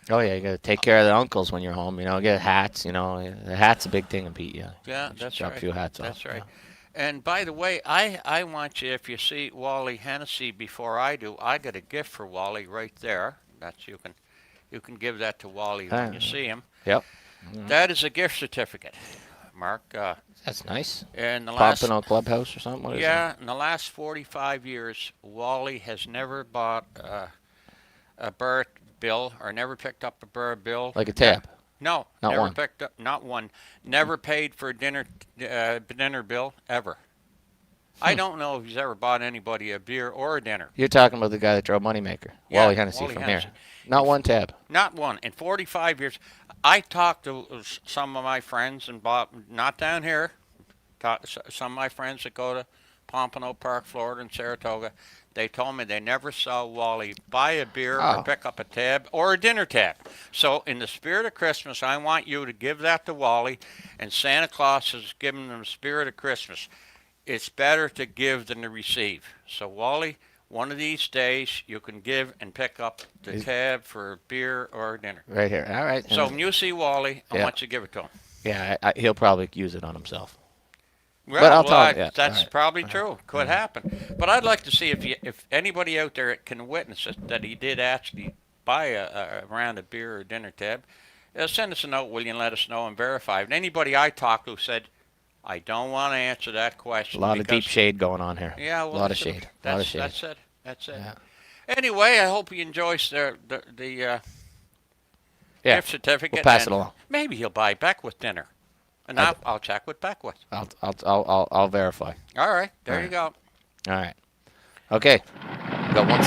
Oh yeah, you got to take care of the uncles when you're home. Get hats. The hat's a big thing in Pete. Yeah. Yeah, that's drop right. a few hats off. That's right. Yeah. And by the way, I want you, if you see Wally Hennessy before I do, I got a gift for Wally right there. That's you can give that to Wally when you see him. Yep. That is a gift certificate, Mark. That's nice. In the Pompano Clubhouse or something? What is it? In the last 45 years, Wally has never bought a Burr bill or never picked up a Burr bill. Like a tab? No. Not never one? Picked up, not one. Never paid for a dinner bill, ever. I don't know if he's ever bought anybody a beer or a dinner. You're talking about the guy that drove Moneymaker, Yeah, Wally Hennessy Wally from Hennessy. here. Not one tab. Not one. In 45 years, I talked to some of my friends and bought, not down here, some of my friends that go to Pompano Park, Florida, and Saratoga. They told me they never saw Wally buy a beer or pick up a tab or a dinner tab. So in the spirit of Christmas, I want you to give that to Wally, and Santa Claus is giving them the spirit of Christmas. It's better to give than to receive. So Wally, one of these days, you can give and pick up the tab for beer or dinner. Right here. All right. So when you see Wally, I want you to give it to him. Yeah, he'll probably use it on himself. Well, but I'll tell him. Yeah. That's probably true. Could happen. But I'd like to see if anybody out there can witness it, that he did actually buy a round of beer or dinner tab. Send us a note, will you, and let us know and verify. And anybody I talked to said, I don't want to answer that question. A lot of deep shade going on here. Yeah, well, a lot of shade. That's it. That's it. Yeah. Anyway, I hope you enjoy the gift certificate. We'll pass it along. Maybe he'll buy Beckwith dinner, and I'll check with Beckwith. I'll verify. All right, there you go. All right. Okay. Got one.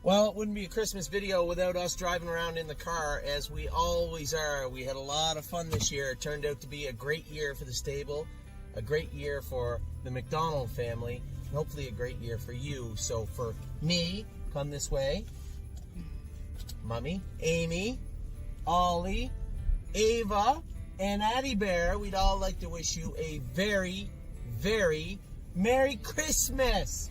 Well, it wouldn't be a Christmas video without us driving around in the car, as we always are. We had a lot of fun this year. It turned out to be a great year for the stable, a great year for the McDonald family, and hopefully a great year for you. So for me, come this way, Mummy, Amy, Ollie, Ava, and Addie Bear, we'd all like to wish you a very, very Merry Christmas!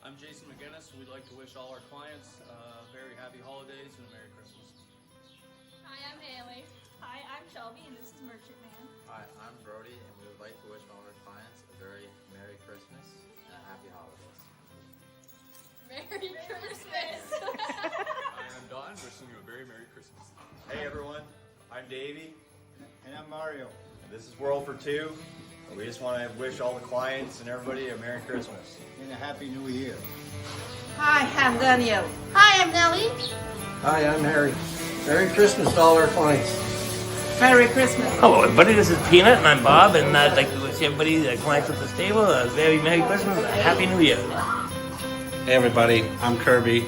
I'm Jason McGinnis. We'd like to wish all our clients very happy holidays and a Merry Christmas. Hi, I'm Haley. Hi, I'm Merchant Man. Hi, I'm Brody, and we would like to wish all our clients a very Merry Christmas and a Happy Holidays. Merry Christmas! Hi, I'm Don, wishing you a very Merry Christmas. Hey everyone, I'm Davey. And I'm Mario. And this is World for Two. And we just want to wish all the clients and everybody a Merry Christmas. And a Happy New Year. Hi, I'm Danielle. Hi, I'm Nellie. Hi, I'm Harry. Merry Christmas to all our clients. Merry Christmas. Hello, everybody. This is Peanut, and I'm Bob, and I'd like to wish everybody, the clients at the stable, a very Merry Christmas and a Happy New Year. Hey, everybody. I'm Kirby.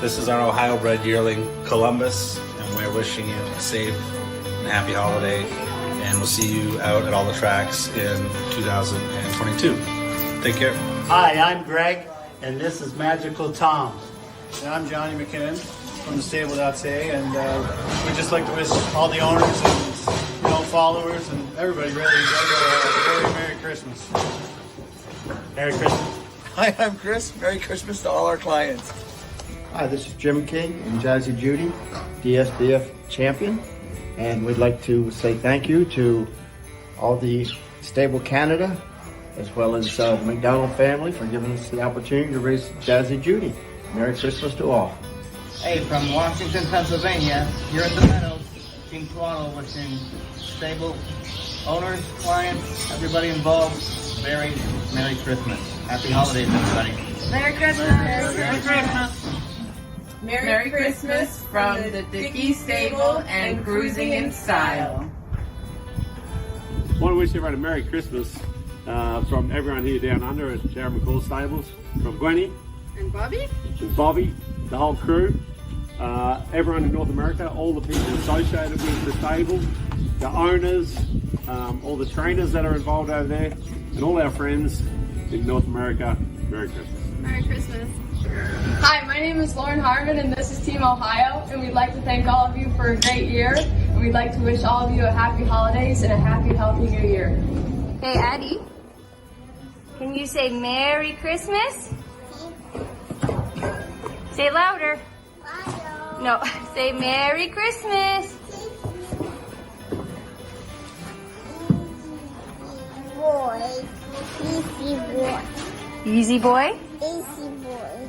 This is our Ohio-bred yearling, Columbus, and we're wishing you a safe and happy holiday. And we'll see you out at all the tracks in 2022. Take care. Hi, I'm Greg, and this is Magical Tom. And I'm Johnny McKinnon from thestable.ca, and we'd just like to wish all the owners and followers and everybody really a very Merry Christmas. Merry Christmas. Hi, I'm Chris. Merry Christmas to all our clients. Hi, this is Jim King and Jazzy Judy, DSBF champion, and we'd like to say thank you to all the Stable Canada, as well as the McDonald family for giving us the opportunity to raise Jazzy Judy. Merry Christmas to all. Hey, from Washington, Pennsylvania, here at the Meadows, Team Toronto, wishing stable owners, clients, everybody involved, very Merry Christmas. Happy holidays, everybody. Merry Christmas. Merry Christmas. Merry Christmas from the Dickey Stable and Cruising in Style. I want to wish everyone a Merry Christmas from everyone here down under at Darren McCall Stables, from Gwenny And Bobby? and Bobby, the whole crew, everyone in North America, all the people associated with the stable, the owners, all the trainers that are involved over there, and all our friends in North America. Merry Christmas. Merry Christmas. Hi, my name is Lauren Harmon, and this is Team Ohio, and we'd like to thank all of you for a great year, and we'd like to wish all of you a happy holidays and a happy, healthy new year. Hey, Addie, can you say Merry Christmas? Say it louder. No, say Merry Christmas. Boy. Easy boy. Easy boy. Easy boy.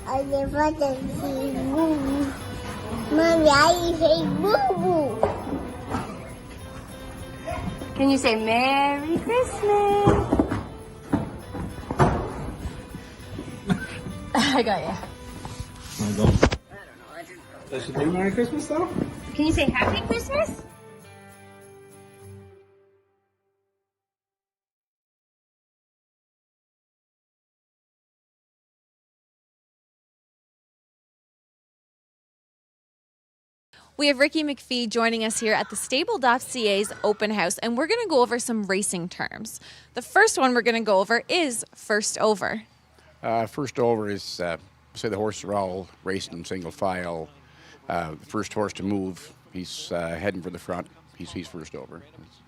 I never done say boo. Mommy, I say boo boo. Can you say Merry Christmas? I got you. I should do Merry Christmas though? Can you say Happy Christmas? We have Ricky McPhee joining us here at the thestable.ca's open house, and we're going to go over some racing terms. The first one we're going to go over is first over. First over is, say the horses are all racing in single file. The first horse to move, he's heading for the front. He's first over.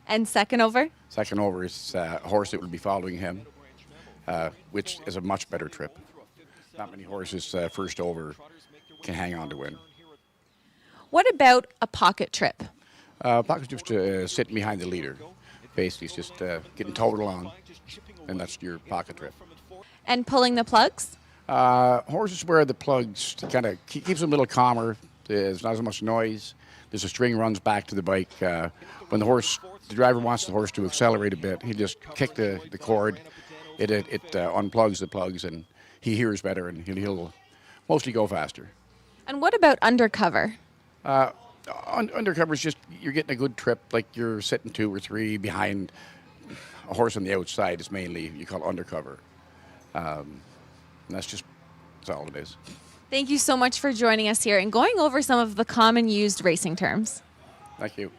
And second over? Second over is a horse that will be following him, which is a much better trip. Not many horses first over can hang on to win. What about a pocket trip? Pocket's just sitting behind the leader. Basically, it's just getting towed along, and that's your pocket trip. And pulling the plugs? Horses where the plugs kind of keeps them a little calmer. There's not as much noise. There's a string runs back to the bike. When the driver wants the horse to accelerate a bit, he just kick the cord. It unplugs the plugs, and he hears better, and he'll mostly go faster. And what about undercover? Undercover is just you're getting a good trip, like you're sitting 2 or 3 behind a horse on the outside. Is mainly you call undercover, and that's all it is. Thank you so much for joining us here and going over some of the common used racing terms. Thank you.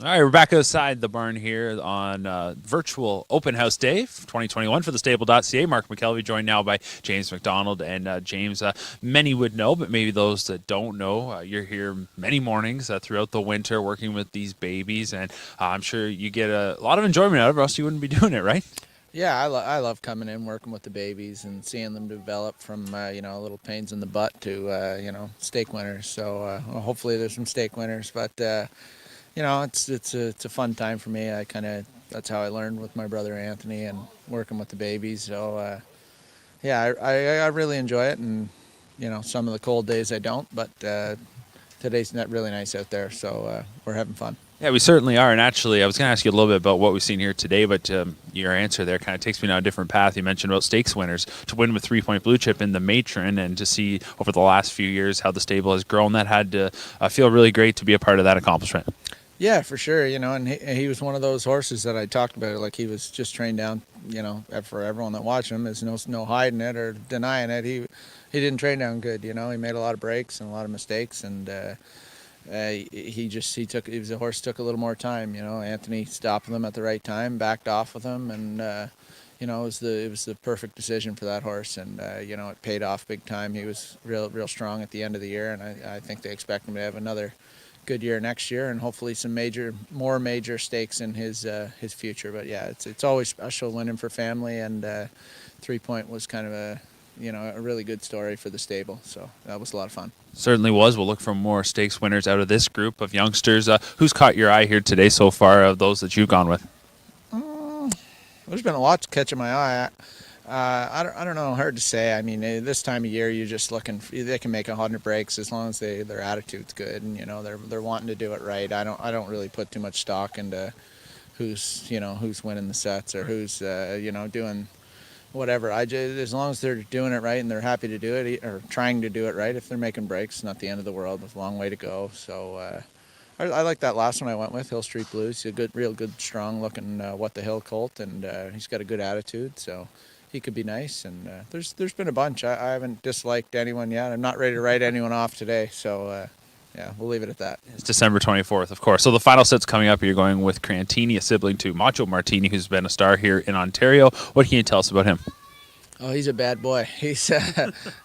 All right, we're back outside the barn here on virtual open house day 2021 for thestable.ca. Mark McKelvey joined now by James McDonald. And James, many would know, but maybe those that don't know, you're here many mornings throughout the winter working with these babies. And I'm sure you get a lot of enjoyment out of it, or else you wouldn't be doing it, right? Yeah, I love coming in, working with the babies, and seeing them develop from little pains in the butt to stake winners. So well, hopefully there's some stake winners, but it's a fun time for me. That's how I learned with my brother Anthony and working with the babies. So yeah, I really enjoy it, and some of the cold days I don't, but today's not really nice out there, so we're having fun. Yeah, we certainly are. And actually, I was going to ask you a little bit about what we've seen here today, but your answer there kind of takes me down a different path. You mentioned about stakes winners. To win with 3 Point Blue Chip in the matron and to see over the last few years how the stable has grown, that had to feel really great to be a part of that accomplishment. Yeah, for sure. And he was one of those horses that I talked about. Like, he was just trained down. For everyone that watched him, there's no hiding it or denying it. He didn't train down good. He made a lot of breaks and a lot of mistakes, and he was a horse took a little more time. Anthony stopped him at the right time, backed off with him, and it was the perfect decision for that horse, and it paid off big time. He was real strong at the end of the year, and I think they expect him to have another good year next year, and hopefully some more major stakes in his future. But yeah, it's always special winning for family, and 3 Point was kind of a really good story for the stable. So that was a lot of fun. Certainly was. We'll look for more stakes winners out of this group of youngsters. Who's caught your eye here today so far of those that you've gone with? There's been a lot catching my eye. I don't know. Hard to say. I mean, this time of year, you're just looking. They can make 100 breaks as long as their attitude's good, and they're wanting to do it right. I don't really put too much stock into who's winning the sets or who's doing whatever. As long as they're doing it right and they're happy to do it or trying to do it right. If they're making breaks, it's not the end of the world. It's a long way to go. So I like that last one I went with, Hill Street Blues. He's a real good, strong looking What the Hill colt, and he's got a good attitude. So he could be nice. And there's been a bunch. I haven't disliked anyone yet. I'm not ready to write anyone off today. So yeah, we'll leave it at that. It's December 24th, of course. So the final set's coming up. You're going with Crantini, a sibling to Macho Martini, who's been a star here in Ontario. What can you tell us about him? Oh, he's a bad boy. He's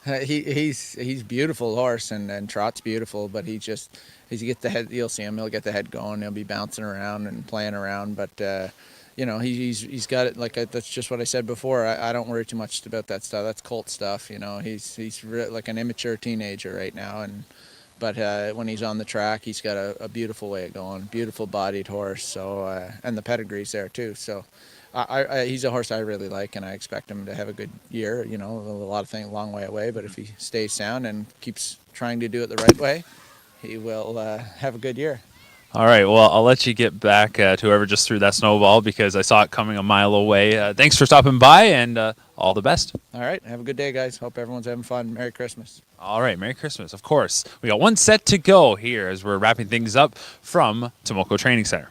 he's beautiful horse, and trot's beautiful, but he get the head. You'll see him. He'll get the head going. He'll be bouncing around and playing around, but he's got it. That's just what I said before. I don't worry too much about that stuff. That's colt stuff. He's like an immature teenager right now, but when he's on the track, he's got a beautiful way of going. Beautiful bodied horse. So and the pedigree's there too. So. He's a horse I really like, and I expect him to have a good year. A lot of things a long way away, but if he stays sound and keeps trying to do it the right way, he will have a good year. All right, well, I'll let you get back to whoever just threw that snowball because I saw it coming a mile away. Thanks for stopping by, and all the best. All right, have a good day, guys. Hope everyone's having fun. Merry Christmas. All right, Merry Christmas, of course. We got one set to go here as we're wrapping things up from Tomoko Training Center.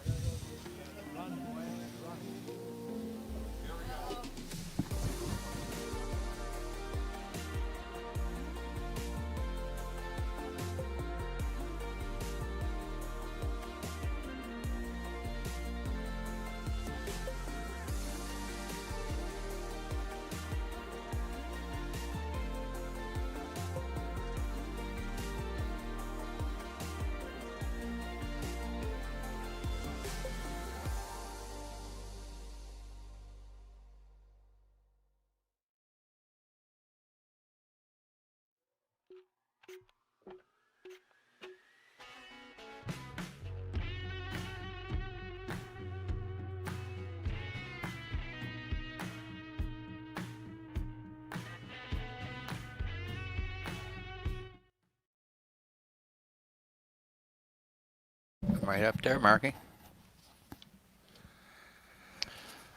Right up there, Marky.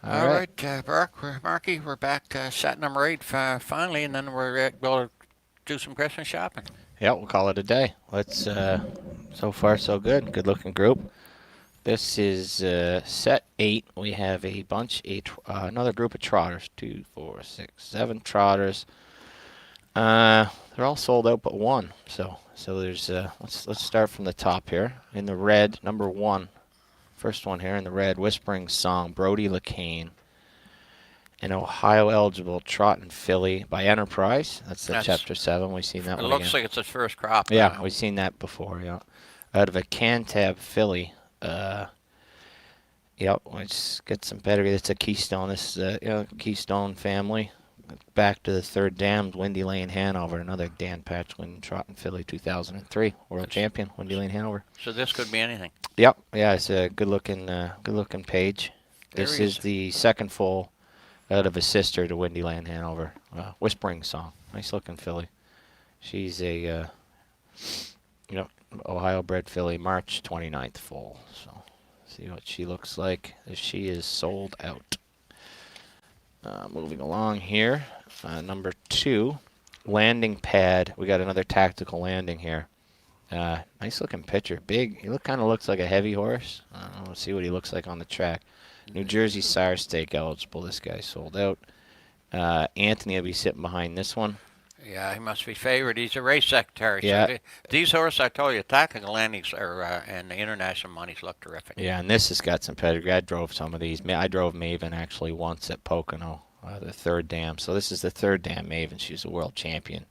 All right, Marky, we're back set number 8 finally, and then we're going to do some Christmas shopping. Yeah, we'll call it a day. Let's. So far, so good. Good looking group. This is set 8. We have a bunch, another group of trotters. 2, 4, 6, 7 trotters. They're all sold out but one. So there's. Let's start from the top here. In the red, number 1. First one here in the red, Whispering Song, Brody LeCain. An Ohio eligible trot and filly by Enterprise. That's chapter 7. We've seen that one. It looks like it's its first crop. Yeah, we've seen that before. Yeah, out of a Cantab filly. Yep, let's get some pedigree. It's a Keystone. This is Keystone family. Back to the third dam, Windy Lane Hanover, another Dan Patchwin Trot and Filly 2003 world champion, Windy Lane Hanover. So this could be anything. Yep, yeah, it's a good looking page. This is the second foal out of a sister to Windy Lane Hanover. Whispering Song, nice looking filly. She's a Ohio bred filly, March 29th foal. So see what she looks like. She is sold out. Moving along here, number 2, landing pad. We got another tactical landing here. Nice looking picture. Big. He kind of looks like a heavy horse. Let's see what he looks like on the track. New Jersey Sire Stake eligible. This guy sold out. Anthony will be sitting behind this one. Yeah, he must be favored. He's a race secretary. Yeah. So these horses, I told you, tactical landings and the international monies look terrific. Yeah, and this has got some pedigree. I drove some of these. I drove Maven actually once at Pocono, the third dam. So this is the third dam Maven. She's a world champion.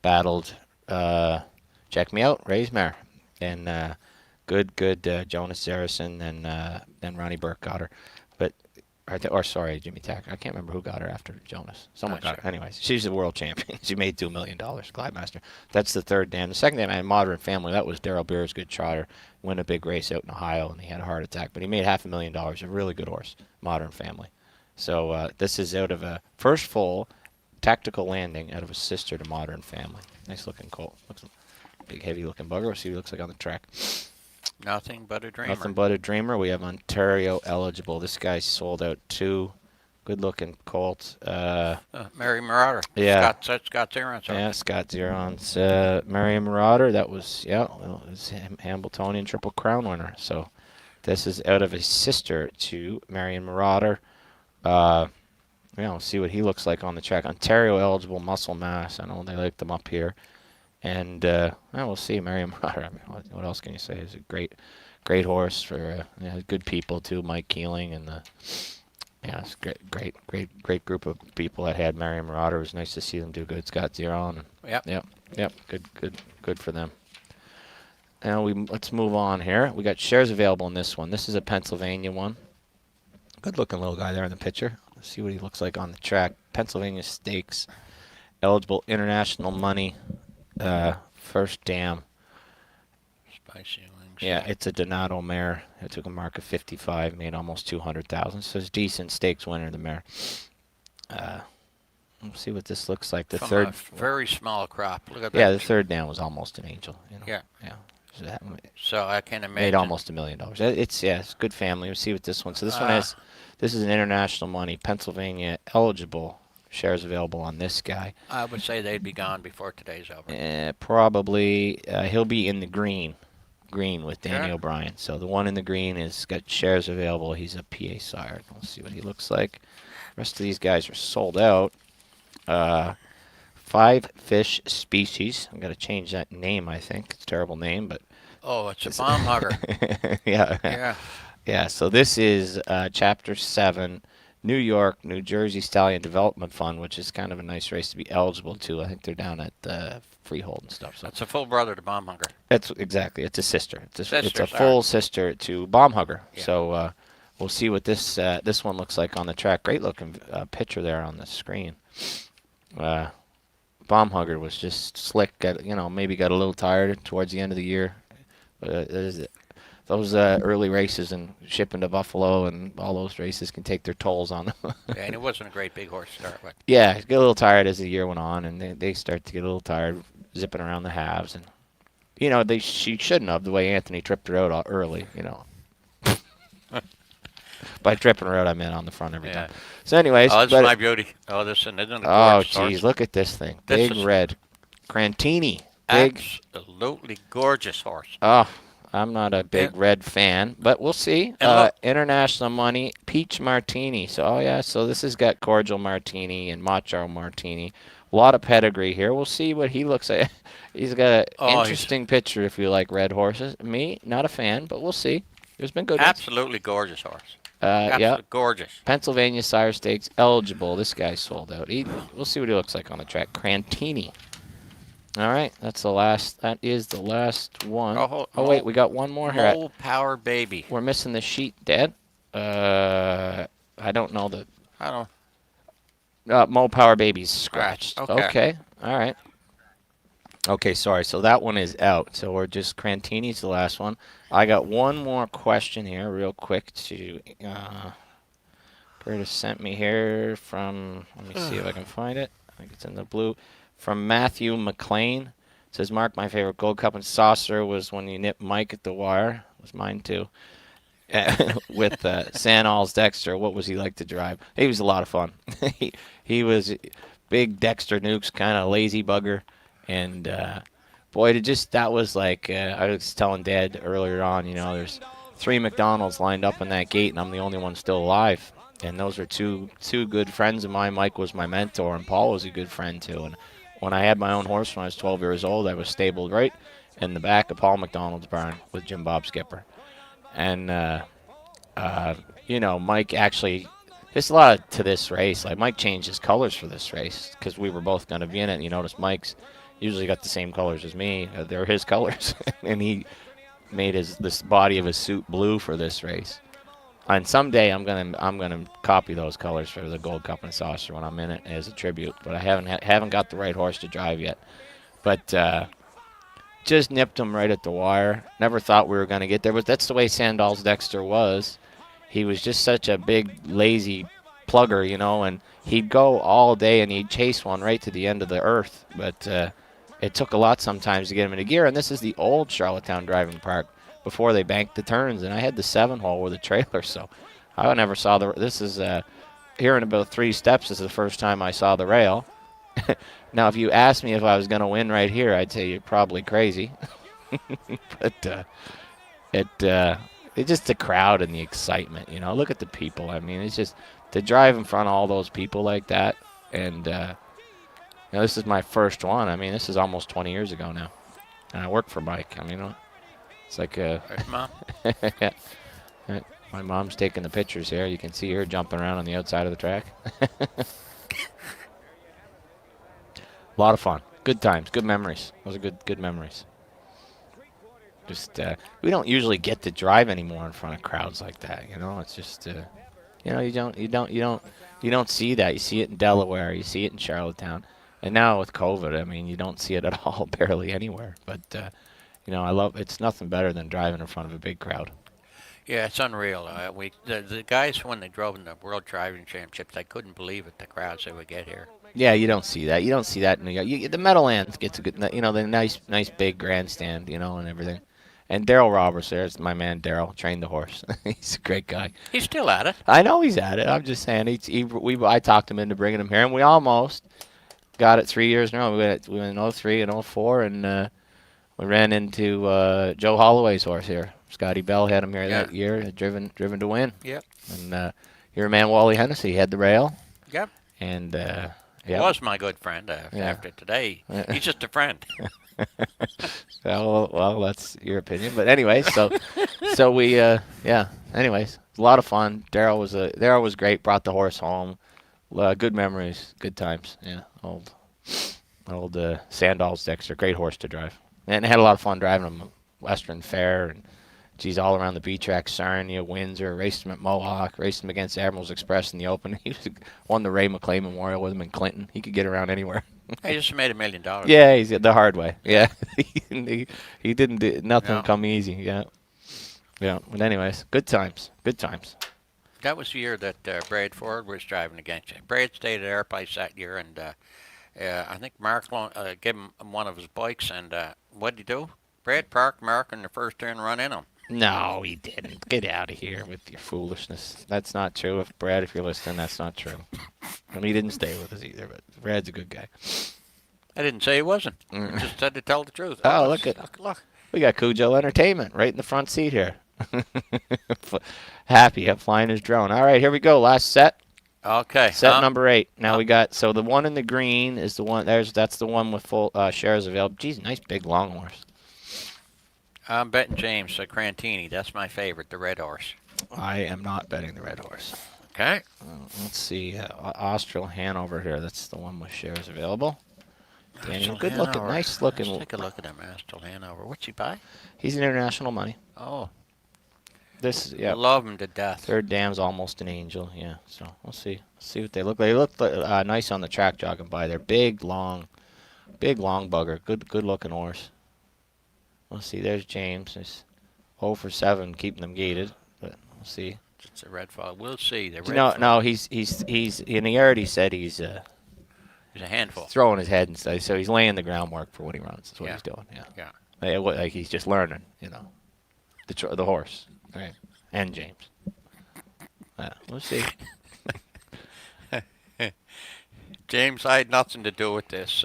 Battled, check me out, Raismare. And good Jonas Zarrison and Ronnie Burke got her. Sorry, Jimmy Tacker. I can't remember who got her after Jonas. Someone got her. Anyways, she's a world champion. She made $2 million. Glidemaster. That's the third dam. The second dam I had Modern Family. That was Darrell Beer's good trotter. Won a big race out in Ohio, and he had a heart attack. But he made $500,000. A really good horse. Modern Family. So this is out of a first foal tactical landing out of a sister to Modern Family. Nice looking colt. Looks big, heavy looking bugger. We'll see what he looks like on the track. Nothing but a dreamer. Nothing but a dreamer. We have Ontario eligible. This guy sold out 2. Good looking colts. Mary Marauder. Yeah. Scott Zeron's. Yeah, Scott Zeron's Mary Marauder. That was, it was Hambletonian Triple Crown winner. So this is out of a sister to Marion Marauder. We'll see what he looks like on the track. Ontario eligible muscle mass. I know they like them up here. And we'll see. Marion Marauder. I mean, what else can you say? He's a great horse for good people too. Mike Keeling and it's great group of people that had Marion Marauder. It was nice to see them do good. Scott Zeron. Yep. Good for them. Now let's move on here. We got shares available in this one. This is a Pennsylvania one. Good looking little guy there in the picture. Let's see what he looks like on the track. Pennsylvania Stakes. Eligible international money. First dam. Spicy wings. Yeah, it's a Donato mare. It took a mark of 55, made almost 200,000. So it's decent stakes winner, the mare. Let's see what this looks like. From a very small crop. Look at that. Yeah, the third dam was almost an angel. Yeah. So I can imagine. Made almost $1 million. It's good family. We'll see what this one. So this is an international money. Pennsylvania eligible. Shares available on this guy. I would say they'd be gone before today's over. Probably. He'll be in the green with Danny O'Brien. So the one in the green is got shares available. He's a PA sire. We'll see what he looks like. The rest of these guys are sold out. 5 fish species. I'm going to change that name, I think. It's a terrible name, but... Oh, it's a bomb hugger. Yeah, so this is Chapter 7... New York, New Jersey Stallion Development Fund, which is kind of a nice race to be eligible to. I think they're down at Freehold and stuff. So it's a full brother to Bomb Hugger. That's exactly. It's a sister. It's a full sister to Bomb Hugger. Yeah. So we'll see what this one looks like on the track. Great looking picture there on the screen. Bomb Hugger was just slick. Maybe got a little tired towards the end of the year. Those early races and shipping to Buffalo and all those races can take their tolls on them. And it wasn't a great big horse to start with. Yeah, get a little tired as the year went on, and they start to get a little tired zipping around the halves. And, she shouldn't have, the way Anthony tripped her out early, By tripping her out, I meant on the front every time. So anyways. Oh, this is my beauty. Oh, isn't it gorgeous? Oh, geez, look at this thing. Big red. Crantini. Absolutely gorgeous horse. Oh, I'm not a big red fan, but we'll see. International money, Peach Martini. So, so this has got Cordial Martini and Macho Martini. A lot of pedigree here. We'll see what he looks like. He's got an interesting picture if you like red horses. Me, not a fan, but we'll see. There's been good Absolutely gorgeous horse. Absolutely gorgeous. Pennsylvania Sire Stakes eligible. This guy's sold out. We'll see what he looks like on the track. Crantini. All right, that's the last. That is the last one. Wait, we got one more here. Mole Power Baby. We're missing the sheet, Dad. I don't know the. I don't. Mo Power Baby's scratched. Okay. Okay. All right. Okay, sorry. So that one is out. So we're just Crantini's the last one. I got one more question here, real quick. To Curtis sent me here from. Let me see if I can find it. I think it's in the blue. From Matthew McLean. It says, Mark, my favorite Gold Cup and saucer was when you nipped Mike at the wire. It was mine too. With Sandals Dexter. What was he like to drive? He was a lot of fun. he was big Dexter Nukes, kind of lazy bugger. And boy, that was like, I was telling Dad earlier on, there's 3 McDonald's lined up in that gate, and I'm the only one still alive. And those are two good friends of mine. Mike was my mentor, and Paul was a good friend too. And when I had my own horse when I was 12 years old, I was stabled right in the back of Paul McDonald's barn with Jim Bob Skipper. And, Mike actually, there's a lot to this race. Like, Mike changed his colors for this race because we were both going to be in it. And you notice Mike's usually got the same colors as me. They're his colors. And he made this body of his suit blue for this race. And someday I'm gonna copy those colors for the Gold Cup and Saucer when I'm in it as a tribute. But I haven't got the right horse to drive yet. But just nipped him right at the wire. Never thought we were gonna get there, but that's the way Sandals Dexter was. He was just such a big lazy plugger, and he'd go all day and he'd chase one right to the end of the earth. But it took a lot sometimes to get him into gear. And this is the old Charlottetown Driving Park before they banked the turns, and I had the 7-hole with a trailer, so I never saw this is here in about 3 steps is the first time I saw the rail. Now, if you asked me if I was going to win right here, I'd say you're probably crazy. But it's just the crowd and the excitement, Look at the people. I mean, it's just to drive in front of all those people like that. And this is my first one. I mean, this is almost 20 years ago now, and I work for Mike. I mean, it's like Mom. Yeah. My mom's taking the pictures here. You can see her jumping around on the outside of the track. A lot of fun. Good times. Good memories. Those are good memories. Just we don't usually get to drive anymore in front of crowds like that. It's just you don't see that. You see it in Delaware. You see it in Charlottetown. And now with COVID, I mean, you don't see it at all, barely anywhere. But it's nothing better than driving in front of a big crowd. Yeah, it's unreal. The guys, when they drove in the World Driving Championships, they couldn't believe it, the crowds they would get here. Yeah, you don't see that. You don't see that in New York. The Meadowlands gets a good, the nice big grandstand, and everything. And Daryl Roberts, there's my man Daryl, trained the horse. He's a great guy. He's still at it. I know he's at it. I'm just saying, I talked him into bringing him here, and we almost got it 3 years in a row. We went in 03 and 04, and we ran into Joe Holloway's horse here. Scotty Bell had him here that year, driven to win. Yep. And your man Wally Hennessy had the rail. Yep. And was my good friend after today. He's just a friend. well, that's your opinion, but anyways, so we anyways, a lot of fun. Daryl was great. Brought the horse home. Good memories, good times. Yeah, old Sandals Dexter, great horse to drive, and had a lot of fun driving him. Western Fair and all around the B-track, Sarnia, Windsor, raced him at Mohawk, raced him against Admirals Express in the Open. He won the Ray McClay Memorial with him in Clinton. He could get around anywhere. He just made $1 million. Yeah, he's the hard way. Yeah, he didn't do nothing. Come easy. Yeah. But anyways, good times. Good times. That was the year that Brad Ford was driving against you. Brad stayed at our place that year, and I think Mark gave him one of his bikes, and what did he do? Brad parked Mark in the first turn and run in him. No, he didn't. Get out of here with your foolishness. That's not true. If you're listening, that's not true. And he didn't stay with us either, but Brad's a good guy. I didn't say he wasn't. I just said to tell the truth. Oh, look. We got Cujo Entertainment right in the front seat here. Happy up flying his drone. All right, here we go. Last set. Okay. Set number 8. Now we got, so the one in the green is the one, that's the one with full shares available. Geez, nice big long horse. I'm betting James Crantini. That's my favorite, the red horse. I am not betting the red horse. Okay. Let's see. Austral Hanover here. That's the one with shares available. Daniel, good looking. Nice looking. Let's take a look at him, Austral Hanover. What's he buy? He's an international money. Oh. This, yeah. Love them to death. Third dam's almost an angel, yeah. So we'll see. See what they look like. They look nice on the track jogging by. They're big, long bugger. Good looking horse. We'll see. There's James. He's 0 for 7, keeping them gated. But we'll see. It's a red fog. We'll see. The red No, fog. no. He's and he already said he's a handful. throwing his head and stuff. So he's laying the groundwork for when he runs. That's what he's doing. Yeah. Yeah. Like he's just learning, the horse, right? And James. We'll see. James, I had nothing to do with this.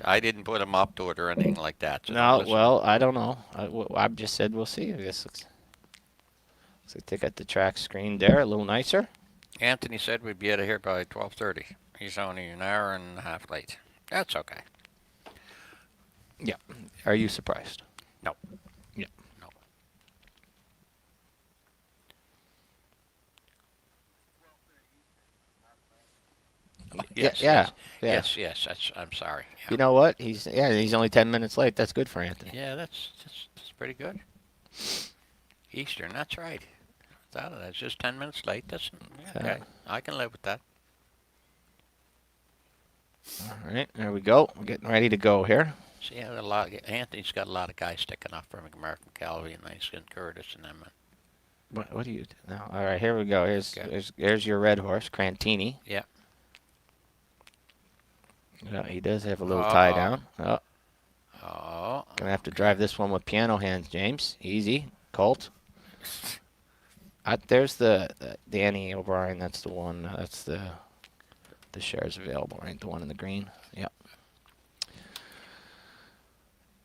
I didn't put him up to it or anything like that. So No, listen. well, I don't know. I just said we'll see. I guess looks like they got the track screen there, a little nicer. Anthony said we'd be out of here by 12:30. He's only an hour and a half late. That's okay. Yeah. Are you surprised? No. Yeah. No. Yes. Yeah. Yes. I'm sorry. Yeah. You know what? He's only 10 minutes late. That's good for Anthony. Yeah, that's pretty good. Eastern, that's right. That's just 10 minutes late. That's okay. I can live with that. All right, there we go. We're getting ready to go here. See, Anthony's got a lot of guys sticking up from American Calvi and nice and Curtis and them. What do you do now? All right, here we go. Here's your red horse, Crantini. Yeah. Yeah, he does have a little tie down. Oh. Gonna have to drive this one with piano hands, James. Easy, Colt. There's the Danny O'Brien. That's the one. That's the shares available, right? The one in the green. Yep.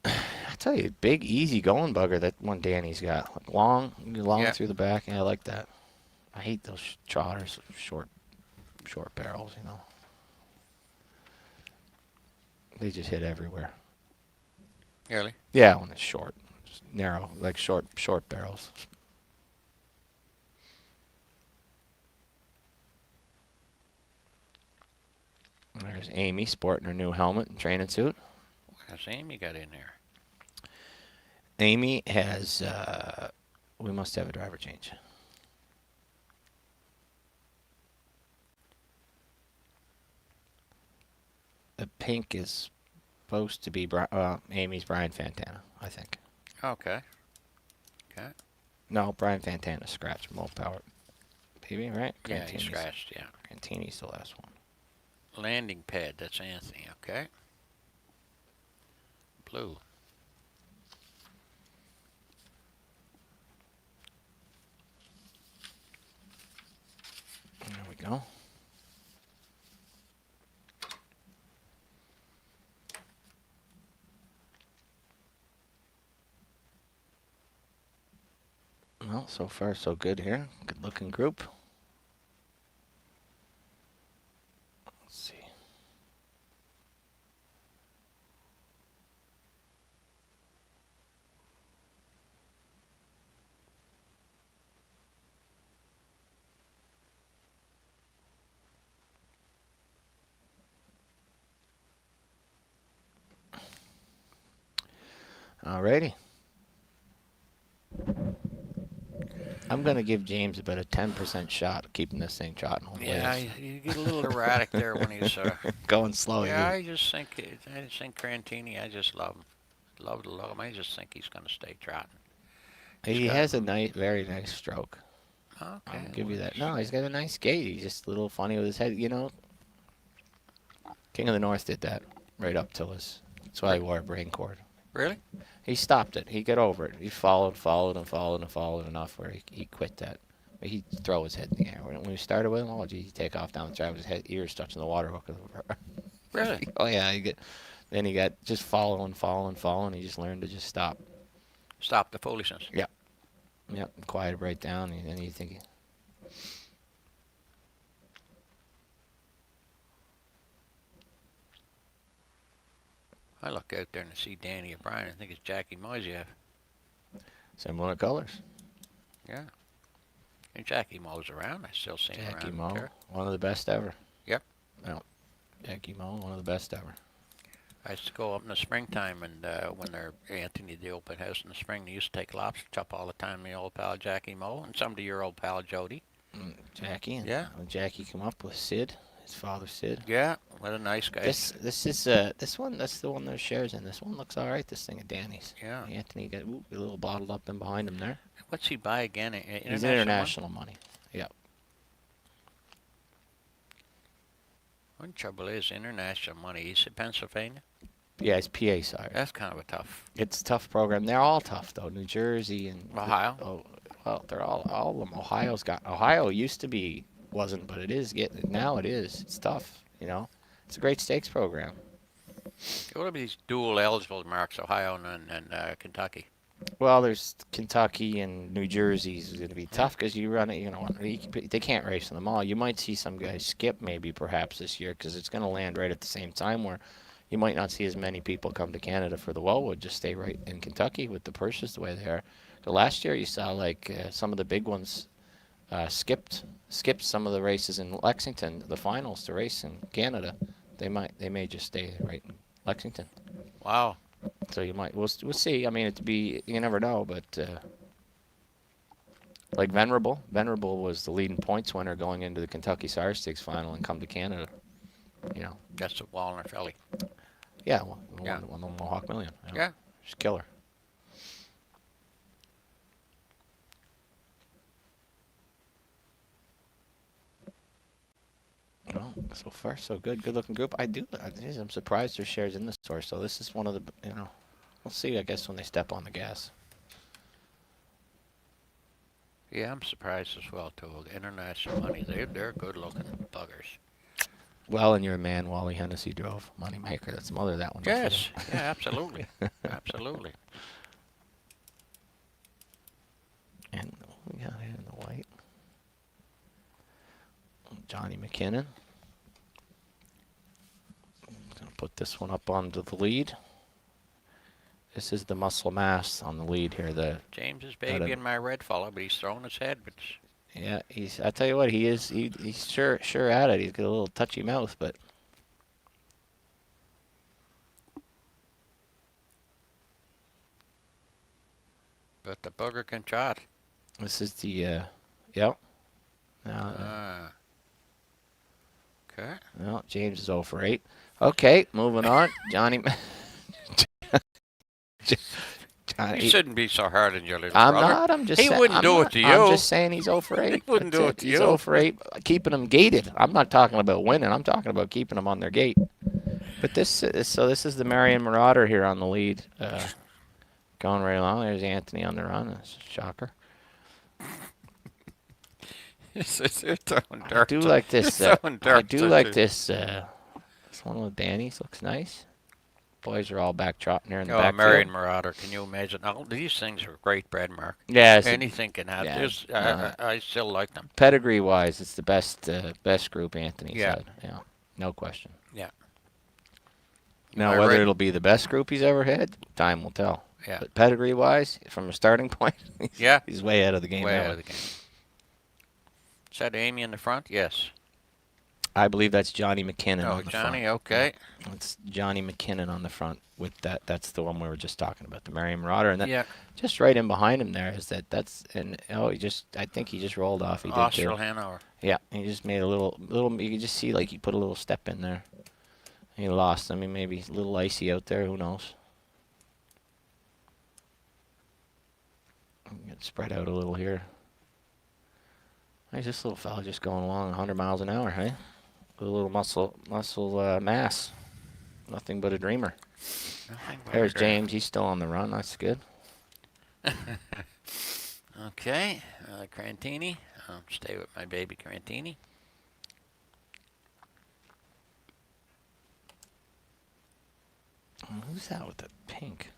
I tell you, big, easy going bugger. That one Danny's got, like long through the back. Yeah, I like that. I hate those trotters, short barrels. They just hit everywhere. Really? Yeah, when it's short, just narrow, like short barrels. There's Amy sporting her new helmet and training suit. What has Amy got in there? Amy has, we must have a driver change. The pink is supposed to be Amy's Brian Fantana, I think. Okay. No, Brian Fantana scratched from Low Power. Baby, right? Yeah, he scratched, yeah. Cantini's the last one. Landing pad, that's Anthony, okay. Blue. There we go. Well, so far so good here. Good looking group. Let's see. Alrighty. I'm going to give James about a 10% shot of keeping this thing trotting all the way. Yeah, you get a little erratic there when he's going slow. Yeah, I just think Crantini. I just love him. Love to love him. I just think he's going to stay trotting. He has a very nice stroke. Okay, I'll give you that. No, he's got a nice gait. He's just a little funny with his head. King of the North did that right up till that's why he wore a brain cord. Really? He stopped it. He got over it. He followed enough where he quit that. But he'd throw his head in the air. When we started with him, he'd take off down the track with his ears touching the water hook. Really? Oh, yeah. Then he got just following. He just learned to just stop. Stop the foolishness. Yep. Quiet right down. And then you think... I look out there and see Danny O'Brien. I think it's Jackie Moziev. Similar colors. Yeah. And Jackie Mo's around. I still see him Jackie around. Mo, one of the best ever. Yep. No, Jackie Mo, one of the best ever. I used to go up in the springtime, and when they're Anthony the open house in the spring, they used to take lobster chop all the time. My old pal Jackie Moe and some of your old pal Jody. Jackie. And Yeah. when Jackie come up with Sid, his father Sid. Yeah, what a nice guy. This one, that's the one that shares in. This one looks all right. This thing of Danny's. Yeah. Anthony got a little bottled up in behind him there. What's he buy again? International He's international money. Yeah. One trouble is international money. He's in Pennsylvania. Yeah, it's PA side. That's kind of a tough. It's a tough program. They're all tough though. New Jersey and Ohio. Well, they're all of them. Ohio used to be wasn't, but it is getting now. It is. It's tough. You know, it's a great stakes program. What are these dual eligible marks? Ohio and Kentucky. Well, there's Kentucky and New Jersey is going to be tough because you run it. You know, they can't race them all. You might see some guys skip maybe perhaps this year because it's going to land right at the same time where you might not see as many people come to Canada for the Wellwood. Just stay right in Kentucky with the purses the way they are. The last year you saw like some of the big ones skipped some of the races in Lexington, the finals to race in Canada. They may just stay right in Lexington. Wow. So you might we'll see. I mean, you never know, but like Venerable was the leading points winner going into the Kentucky Sire Stakes final and come to Canada. You know. That's a Walner filly. Yeah, won the Mohawk Million. Yeah. She's killer. Well, so far so good. Good looking group. I'm surprised there's shares in this store. So this is one of the, we'll see, I guess, when they step on the gas. Yeah, I'm surprised as well too. International money. They're good looking buggers. Well, and your man Wally Hennessy drove Moneymaker. That's the mother of that one. Yes. Yeah, absolutely. Absolutely. And we got here in the white. Johnny McKinnon. Gonna put this one up onto the lead. This is the Muscle Mass on the lead here. The James is babying my red fella, but he's throwing his head. But yeah, I tell you what, he's sure at it. He's got a little touchy mouth, but the bugger can trot. This is the yep. Okay. Well, James is 0 for 8. Okay, moving on. Johnny. You shouldn't be so hard on your little I'm brother. not. I'm just. He wouldn't do it to you. I'm just saying he's 0 for 8. He wouldn't do it to you. He's 0 for 8, keeping them gated. I'm not talking about winning. I'm talking about keeping them on their gate. But this is the Marion Marauder here on the lead, going right along. There's Anthony on the run. That's a shocker. I do like this. I do like this. This one with Danny's looks nice. Boys are all back trotting there in the backfield. Marion Marauder. Can you imagine? Oh, these things are great bred, Mark. Yeah. Anything can happen. Yeah, I still like them. Pedigree-wise, it's the best group Anthony said. Yeah. No question. Yeah. Now, whether it'll be the best group he's ever had, time will tell. Yeah. But pedigree-wise, from a starting point, he's way out of the game. Way out of the game. Is that Amy in the front? Yes. I believe that's Johnny McKinnon on the Johnny, front. okay. It's Johnny McKinnon on the front with that. That's the one we were just talking about, the Marion Marauder. And that, just right in behind him there is I think he just rolled off. He did Austral Hanover. Yeah, he just made a little, you could just see like he put a little step in there. He lost. I mean, maybe a little icy out there. Who knows? Get spread out a little here. Nice, this little fella just going along 100 miles an hour, hey? With a little muscle mass. Nothing but a dreamer. There's James. He's still on the run. That's good. Okay. Crantini. I'll stay with my baby Crantini. Who's that with the pink?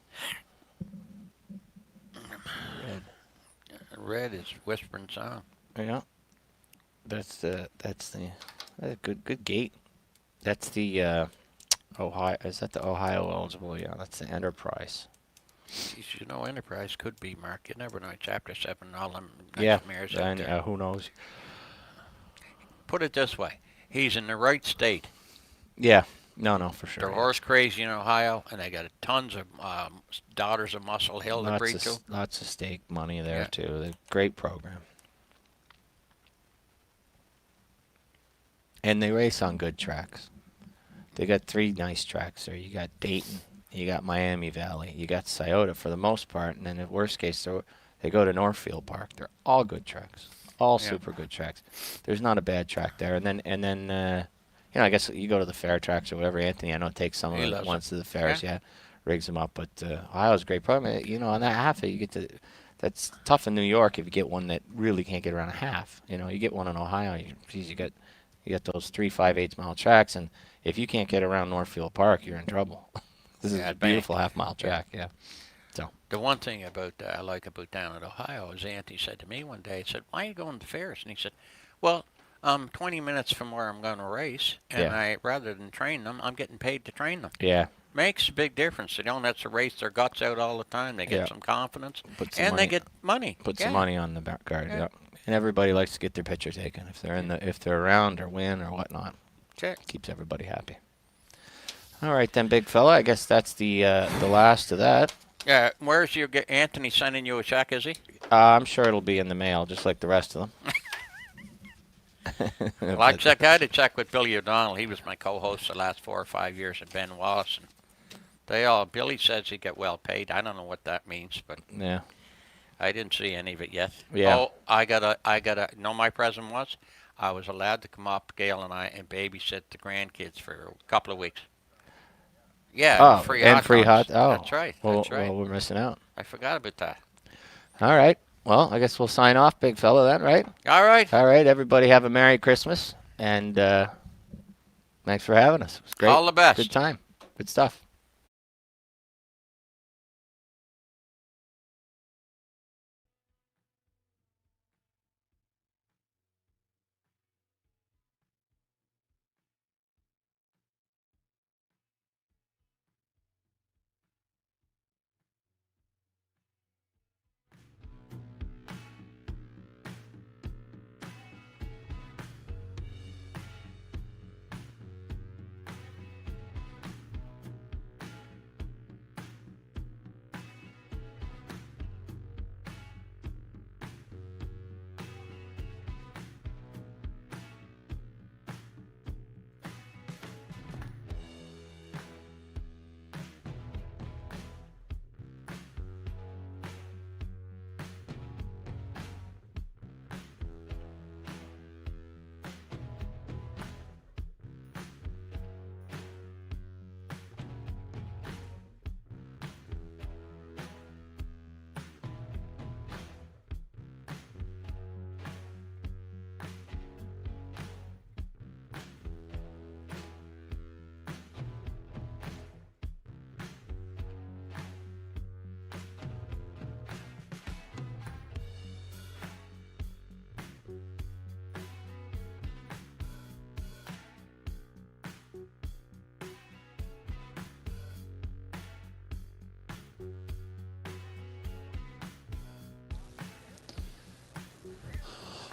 Red. Red is Whispering Song. Yeah. That's a good gate. That's the Ohio. Is that the Ohio eligible? Yeah, that's the Enterprise. You know, Enterprise could be, Mark. You never know. Chapter 7, all them mares and who knows? Put it this way: he's in the right state. Yeah. No, for sure. They're yeah. horse crazy in Ohio, and they got tons of daughters of Muscle Hill to breed to. Lots of stake money there Yeah. too. They're great program. And they race on good tracks. They got 3 nice tracks there. You got Dayton, you got Miami Valley, you got Scioto for the most part, and then in worst case, they go to Northfield Park. They're all good tracks, all Yeah. super good tracks. There's not a bad track there. And then I guess you go to the fair tracks or whatever. Anthony, I know takes some He of the loves ones it. to the fairs, Yeah. yeah, rigs them up. But Ohio's a great program. On that half, you get to. That's tough in New York if you get one that really can't get around a half. You get one in Ohio. You got those 3 5/8-mile tracks, and if you can't get around Northfield Park, you're in trouble. This is Yeah, a beautiful half-mile track, yeah. So The one thing I like about down in Ohio is Auntie said to me one day, he said, "Why are you going to the fairs?" And he said, "Well, I'm 20 minutes from where I'm going to race, and Yeah. rather than train them, I'm getting paid to train them." yeah, Makes a big difference. They don't have to race their guts out all the time. They get Yeah. some confidence, Put some and they money- get money. put Yeah. some money on the back guard. Yeah. Yep. And everybody likes to get their picture taken if they're around or win or whatnot. Check. Keeps everybody happy. All right then, big fella. I guess that's the last of that. Yeah, where's Anthony sending you a check? Is he? I'm sure it'll be in the mail, just like the rest of them. Well, I had to check with Billy O'Donnell. He was my co-host the last 4 or 5 years at Ben Wallace. And Billy says he get well paid. I don't know what that means, but Yeah. I didn't see any of it yet. Yeah. Oh, I gotta know my present was I was allowed to come up, Gail and I, and babysit the grandkids for a couple of weeks. Yeah, Oh, free and hot free dogs. hot. Oh, That's right. Well, That's right. well, we're missing out. I forgot about that. All right. Well, I guess we'll sign off, big fella, then, right? All right. All right. Everybody have a Merry Christmas, and thanks for having us. It was great. All the best. Good time. Good stuff.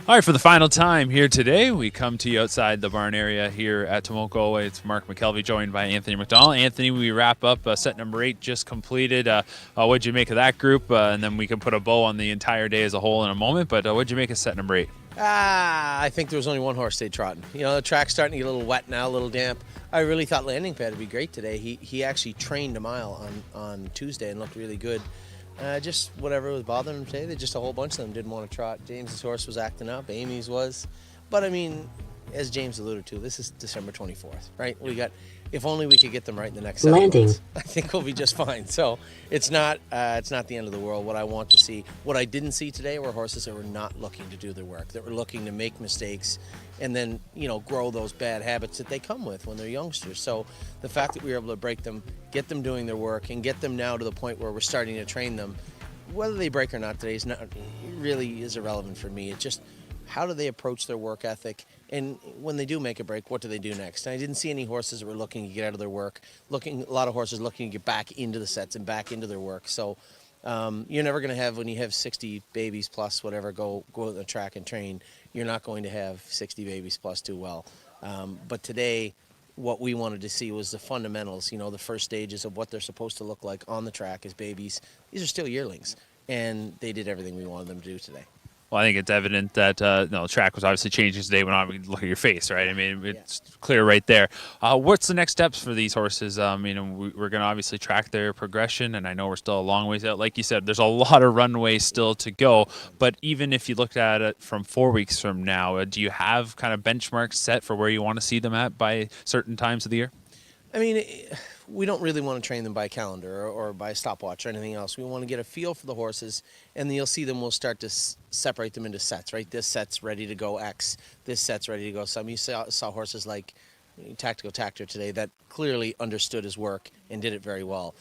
All right, for the final time here today, we come to you outside the barn area here at Tomoko. It's Mark McKelvey joined by Anthony McDonald. Anthony, we wrap up set number 8 just completed. What'd you make of that group? And then we can put a bow on the entire day as a whole in a moment. But what'd you make of set number 8? I think there was only one horse stayed trotting. The track's starting to get a little wet now, a little damp. I really thought Landing Pad would be great today. He actually trained a mile on Tuesday and looked really good. Just whatever was bothering him today, just a whole bunch of them didn't want to trot. James's horse was acting up, Amy's was. But I mean, as James alluded to, this is December 24th, right? If only we could get them right in the next 7 months, I think we'll be just fine. So it's not the end of the world. What I want to see, what I didn't see today were horses that were not looking to do their work, that were looking to make mistakes and then, grow those bad habits that they come with when they're youngsters. So the fact that we were able to break them, get them doing their work, and get them now to the point where we're starting to train them, whether they break or not today really is irrelevant for me. It's just how do they approach their work ethic, and when they do make a break, what do they do next? And I didn't see any horses that were looking to get out of their work, a lot of horses looking to get back into the sets and back into their work. So you're never going to have, when you have 60 babies plus whatever go on the track and train, you're not going to have 60 babies plus do well. But today, what we wanted to see was the fundamentals, the first stages of what they're supposed to look like on the track as babies. These are still yearlings, and they did everything we wanted them to do today. Well, I think it's evident that the track was obviously changing today when I look at your face, right? I mean, it's clear right there. What's the next steps for these horses? We're going to obviously track their progression, and I know we're still a long ways out. Like you said, there's a lot of runway still to go. But even if you looked at it from 4 weeks from now, do you have kind of benchmarks set for where you want to see them at by certain times of the year? I mean, we don't really want to train them by calendar or by stopwatch or anything else. We want to get a feel for the horses, and then you'll see them. We'll start to separate them into sets, right? This set's ready to go X. This set's ready to go some. You saw horses like Tactical Tactor today that clearly understood his work and did it very well.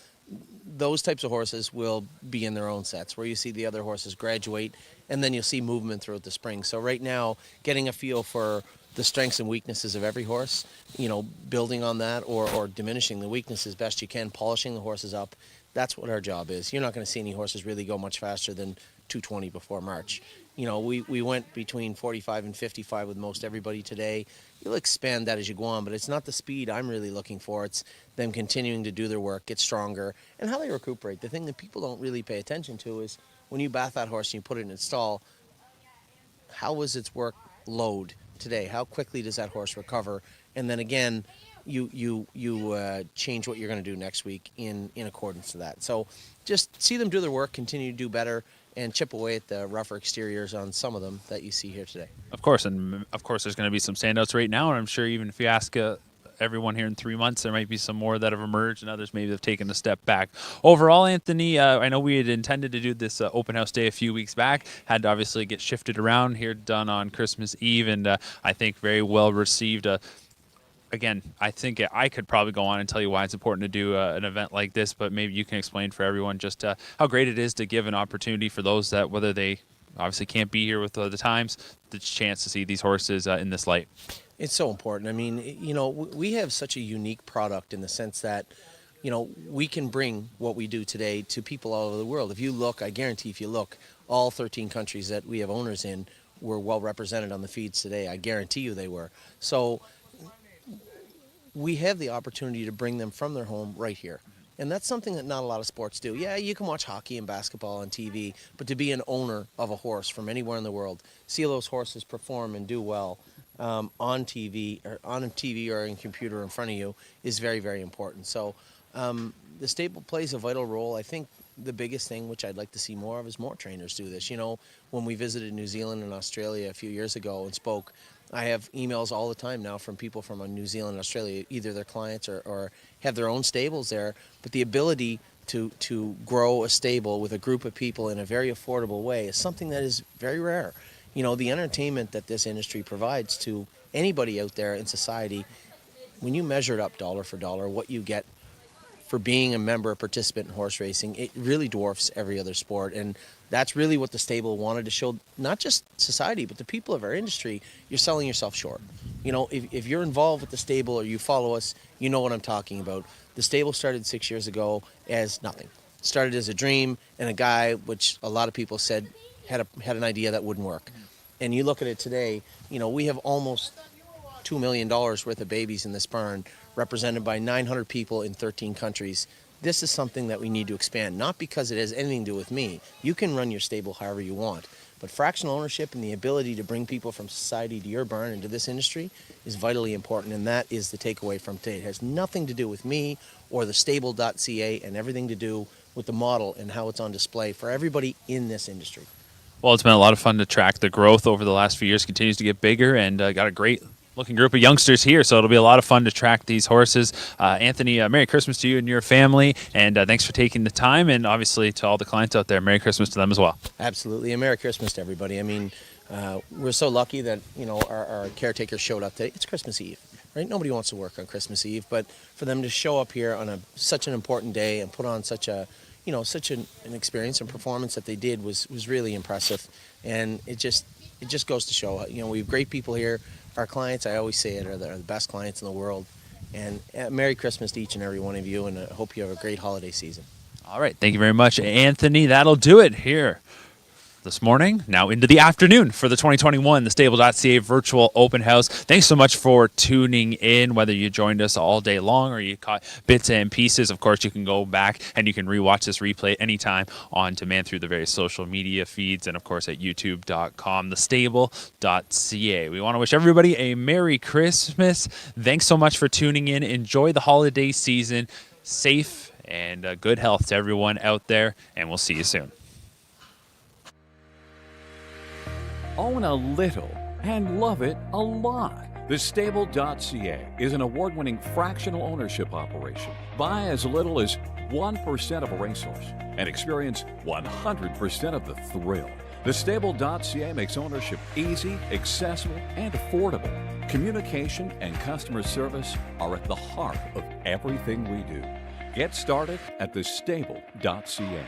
Those types of horses will be in their own sets, where you see the other horses graduate, and then you'll see movement throughout the spring. So right now, getting a feel for the strengths and weaknesses of every horse, building on that or diminishing the weaknesses best you can, polishing the horses up. That's what our job is. You're not going to see any horses really go much faster than 220 before March. We went between 45 and 55 with most everybody today. You'll expand that as you go on, but it's not the speed I'm really looking for. It's them continuing to do their work, get stronger, and how they recuperate. The thing that people don't really pay attention to is when you bath that horse and you put it in its stall, how was its work load today? How quickly does that horse recover? And then again, you change what you're going to do next week in accordance to that. So just see them do their work, continue to do better, and chip away at the rougher exteriors on some of them that you see here today. Of course, and of course there's going to be some standouts right now, and I'm sure even if you ask everyone here in 3 months, there might be some more that have emerged, and others maybe have taken a step back. Overall, Anthony, I know we had intended to do this open house day a few weeks back, had to obviously get shifted around here, done on Christmas Eve, and I think very well received. Again, I think I could probably go on and tell you why it's important to do an event like this, but maybe you can explain for everyone just how great it is to give an opportunity for those that, whether they obviously can't be here with the times, the chance to see these horses in this light. It's so important. I mean, we have such a unique product in the sense that, we can bring what we do today to people all over the world. If you look, I guarantee if you look, all 13 countries that we have owners in were well represented on the feeds today. I guarantee you they were. So we have the opportunity to bring them from their home right here. And that's something that not a lot of sports do. Yeah, you can watch hockey and basketball on TV, but to be an owner of a horse from anywhere in the world, see those horses perform and do well on TV or in computer in front of you is very, very important. So the stable plays a vital role. I think the biggest thing, which I'd like to see more of, is more trainers do this. When we visited New Zealand and Australia a few years ago and spoke, I have emails all the time now from people from New Zealand and Australia, either their clients or have their own stables there. But the ability to grow a stable with a group of people in a very affordable way is something that is very rare. The entertainment that this industry provides to anybody out there in society, when you measure it up dollar for dollar, what you get for being a member, a participant in horse racing, it really dwarfs every other sport. And that's really what the stable wanted to show, not just society, but the people of our industry. You're selling yourself short. If you're involved with the stable or you follow us, you know what I'm talking about. The stable started 6 years ago as nothing. It started as a dream and a guy, which a lot of people said had an idea that wouldn't work. And you look at it today, we have almost $2 million worth of babies in this barn, represented by 900 people in 13 countries. This is something that we need to expand, not because it has anything to do with me. You can run your stable however you want, but fractional ownership and the ability to bring people from society to your barn and to this industry is vitally important, and that is the takeaway from today. It has nothing to do with me or thestable.ca and everything to do with the model and how it's on display for everybody in this industry. Well, it's been a lot of fun to track the growth over the last few years. Continues to get bigger, and got a great looking group of youngsters here, so it'll be a lot of fun to track these horses. Anthony, Merry Christmas to you and your family, and thanks for taking the time, and obviously to all the clients out there, Merry Christmas to them as well. Absolutely, and Merry Christmas to everybody. I mean, we're so lucky that our caretakers showed up today. It's Christmas Eve, right? Nobody wants to work on Christmas Eve, but for them to show up here on such an important day and put on such an experience and performance that they did was really impressive, and it just goes to show. We have great people here. Our clients, I always say it, are the best clients in the world. And Merry Christmas to each and every one of you, and I hope you have a great holiday season. All right. Thank you very much, Anthony. That'll do it here this morning, now into the afternoon for the 2021 the thestable.ca virtual open house. Thanks so much for tuning in, whether you joined us all day long or you caught bits and pieces. Of course, you can go back and you can rewatch this replay anytime on demand through the various social media feeds and, of course, at youtube.com, thestable.ca. We want to wish everybody a Merry Christmas. Thanks so much for tuning in. Enjoy the holiday season. Safe and good health to everyone out there, and we'll see you soon. Own a little and love it a lot. Thestable.ca is an award-winning fractional ownership operation. Buy as little as 1% of a racehorse and experience 100% of the thrill. Thestable.ca makes ownership easy, accessible, and affordable. Communication and customer service are at the heart of everything we do. Get started at thestable.ca.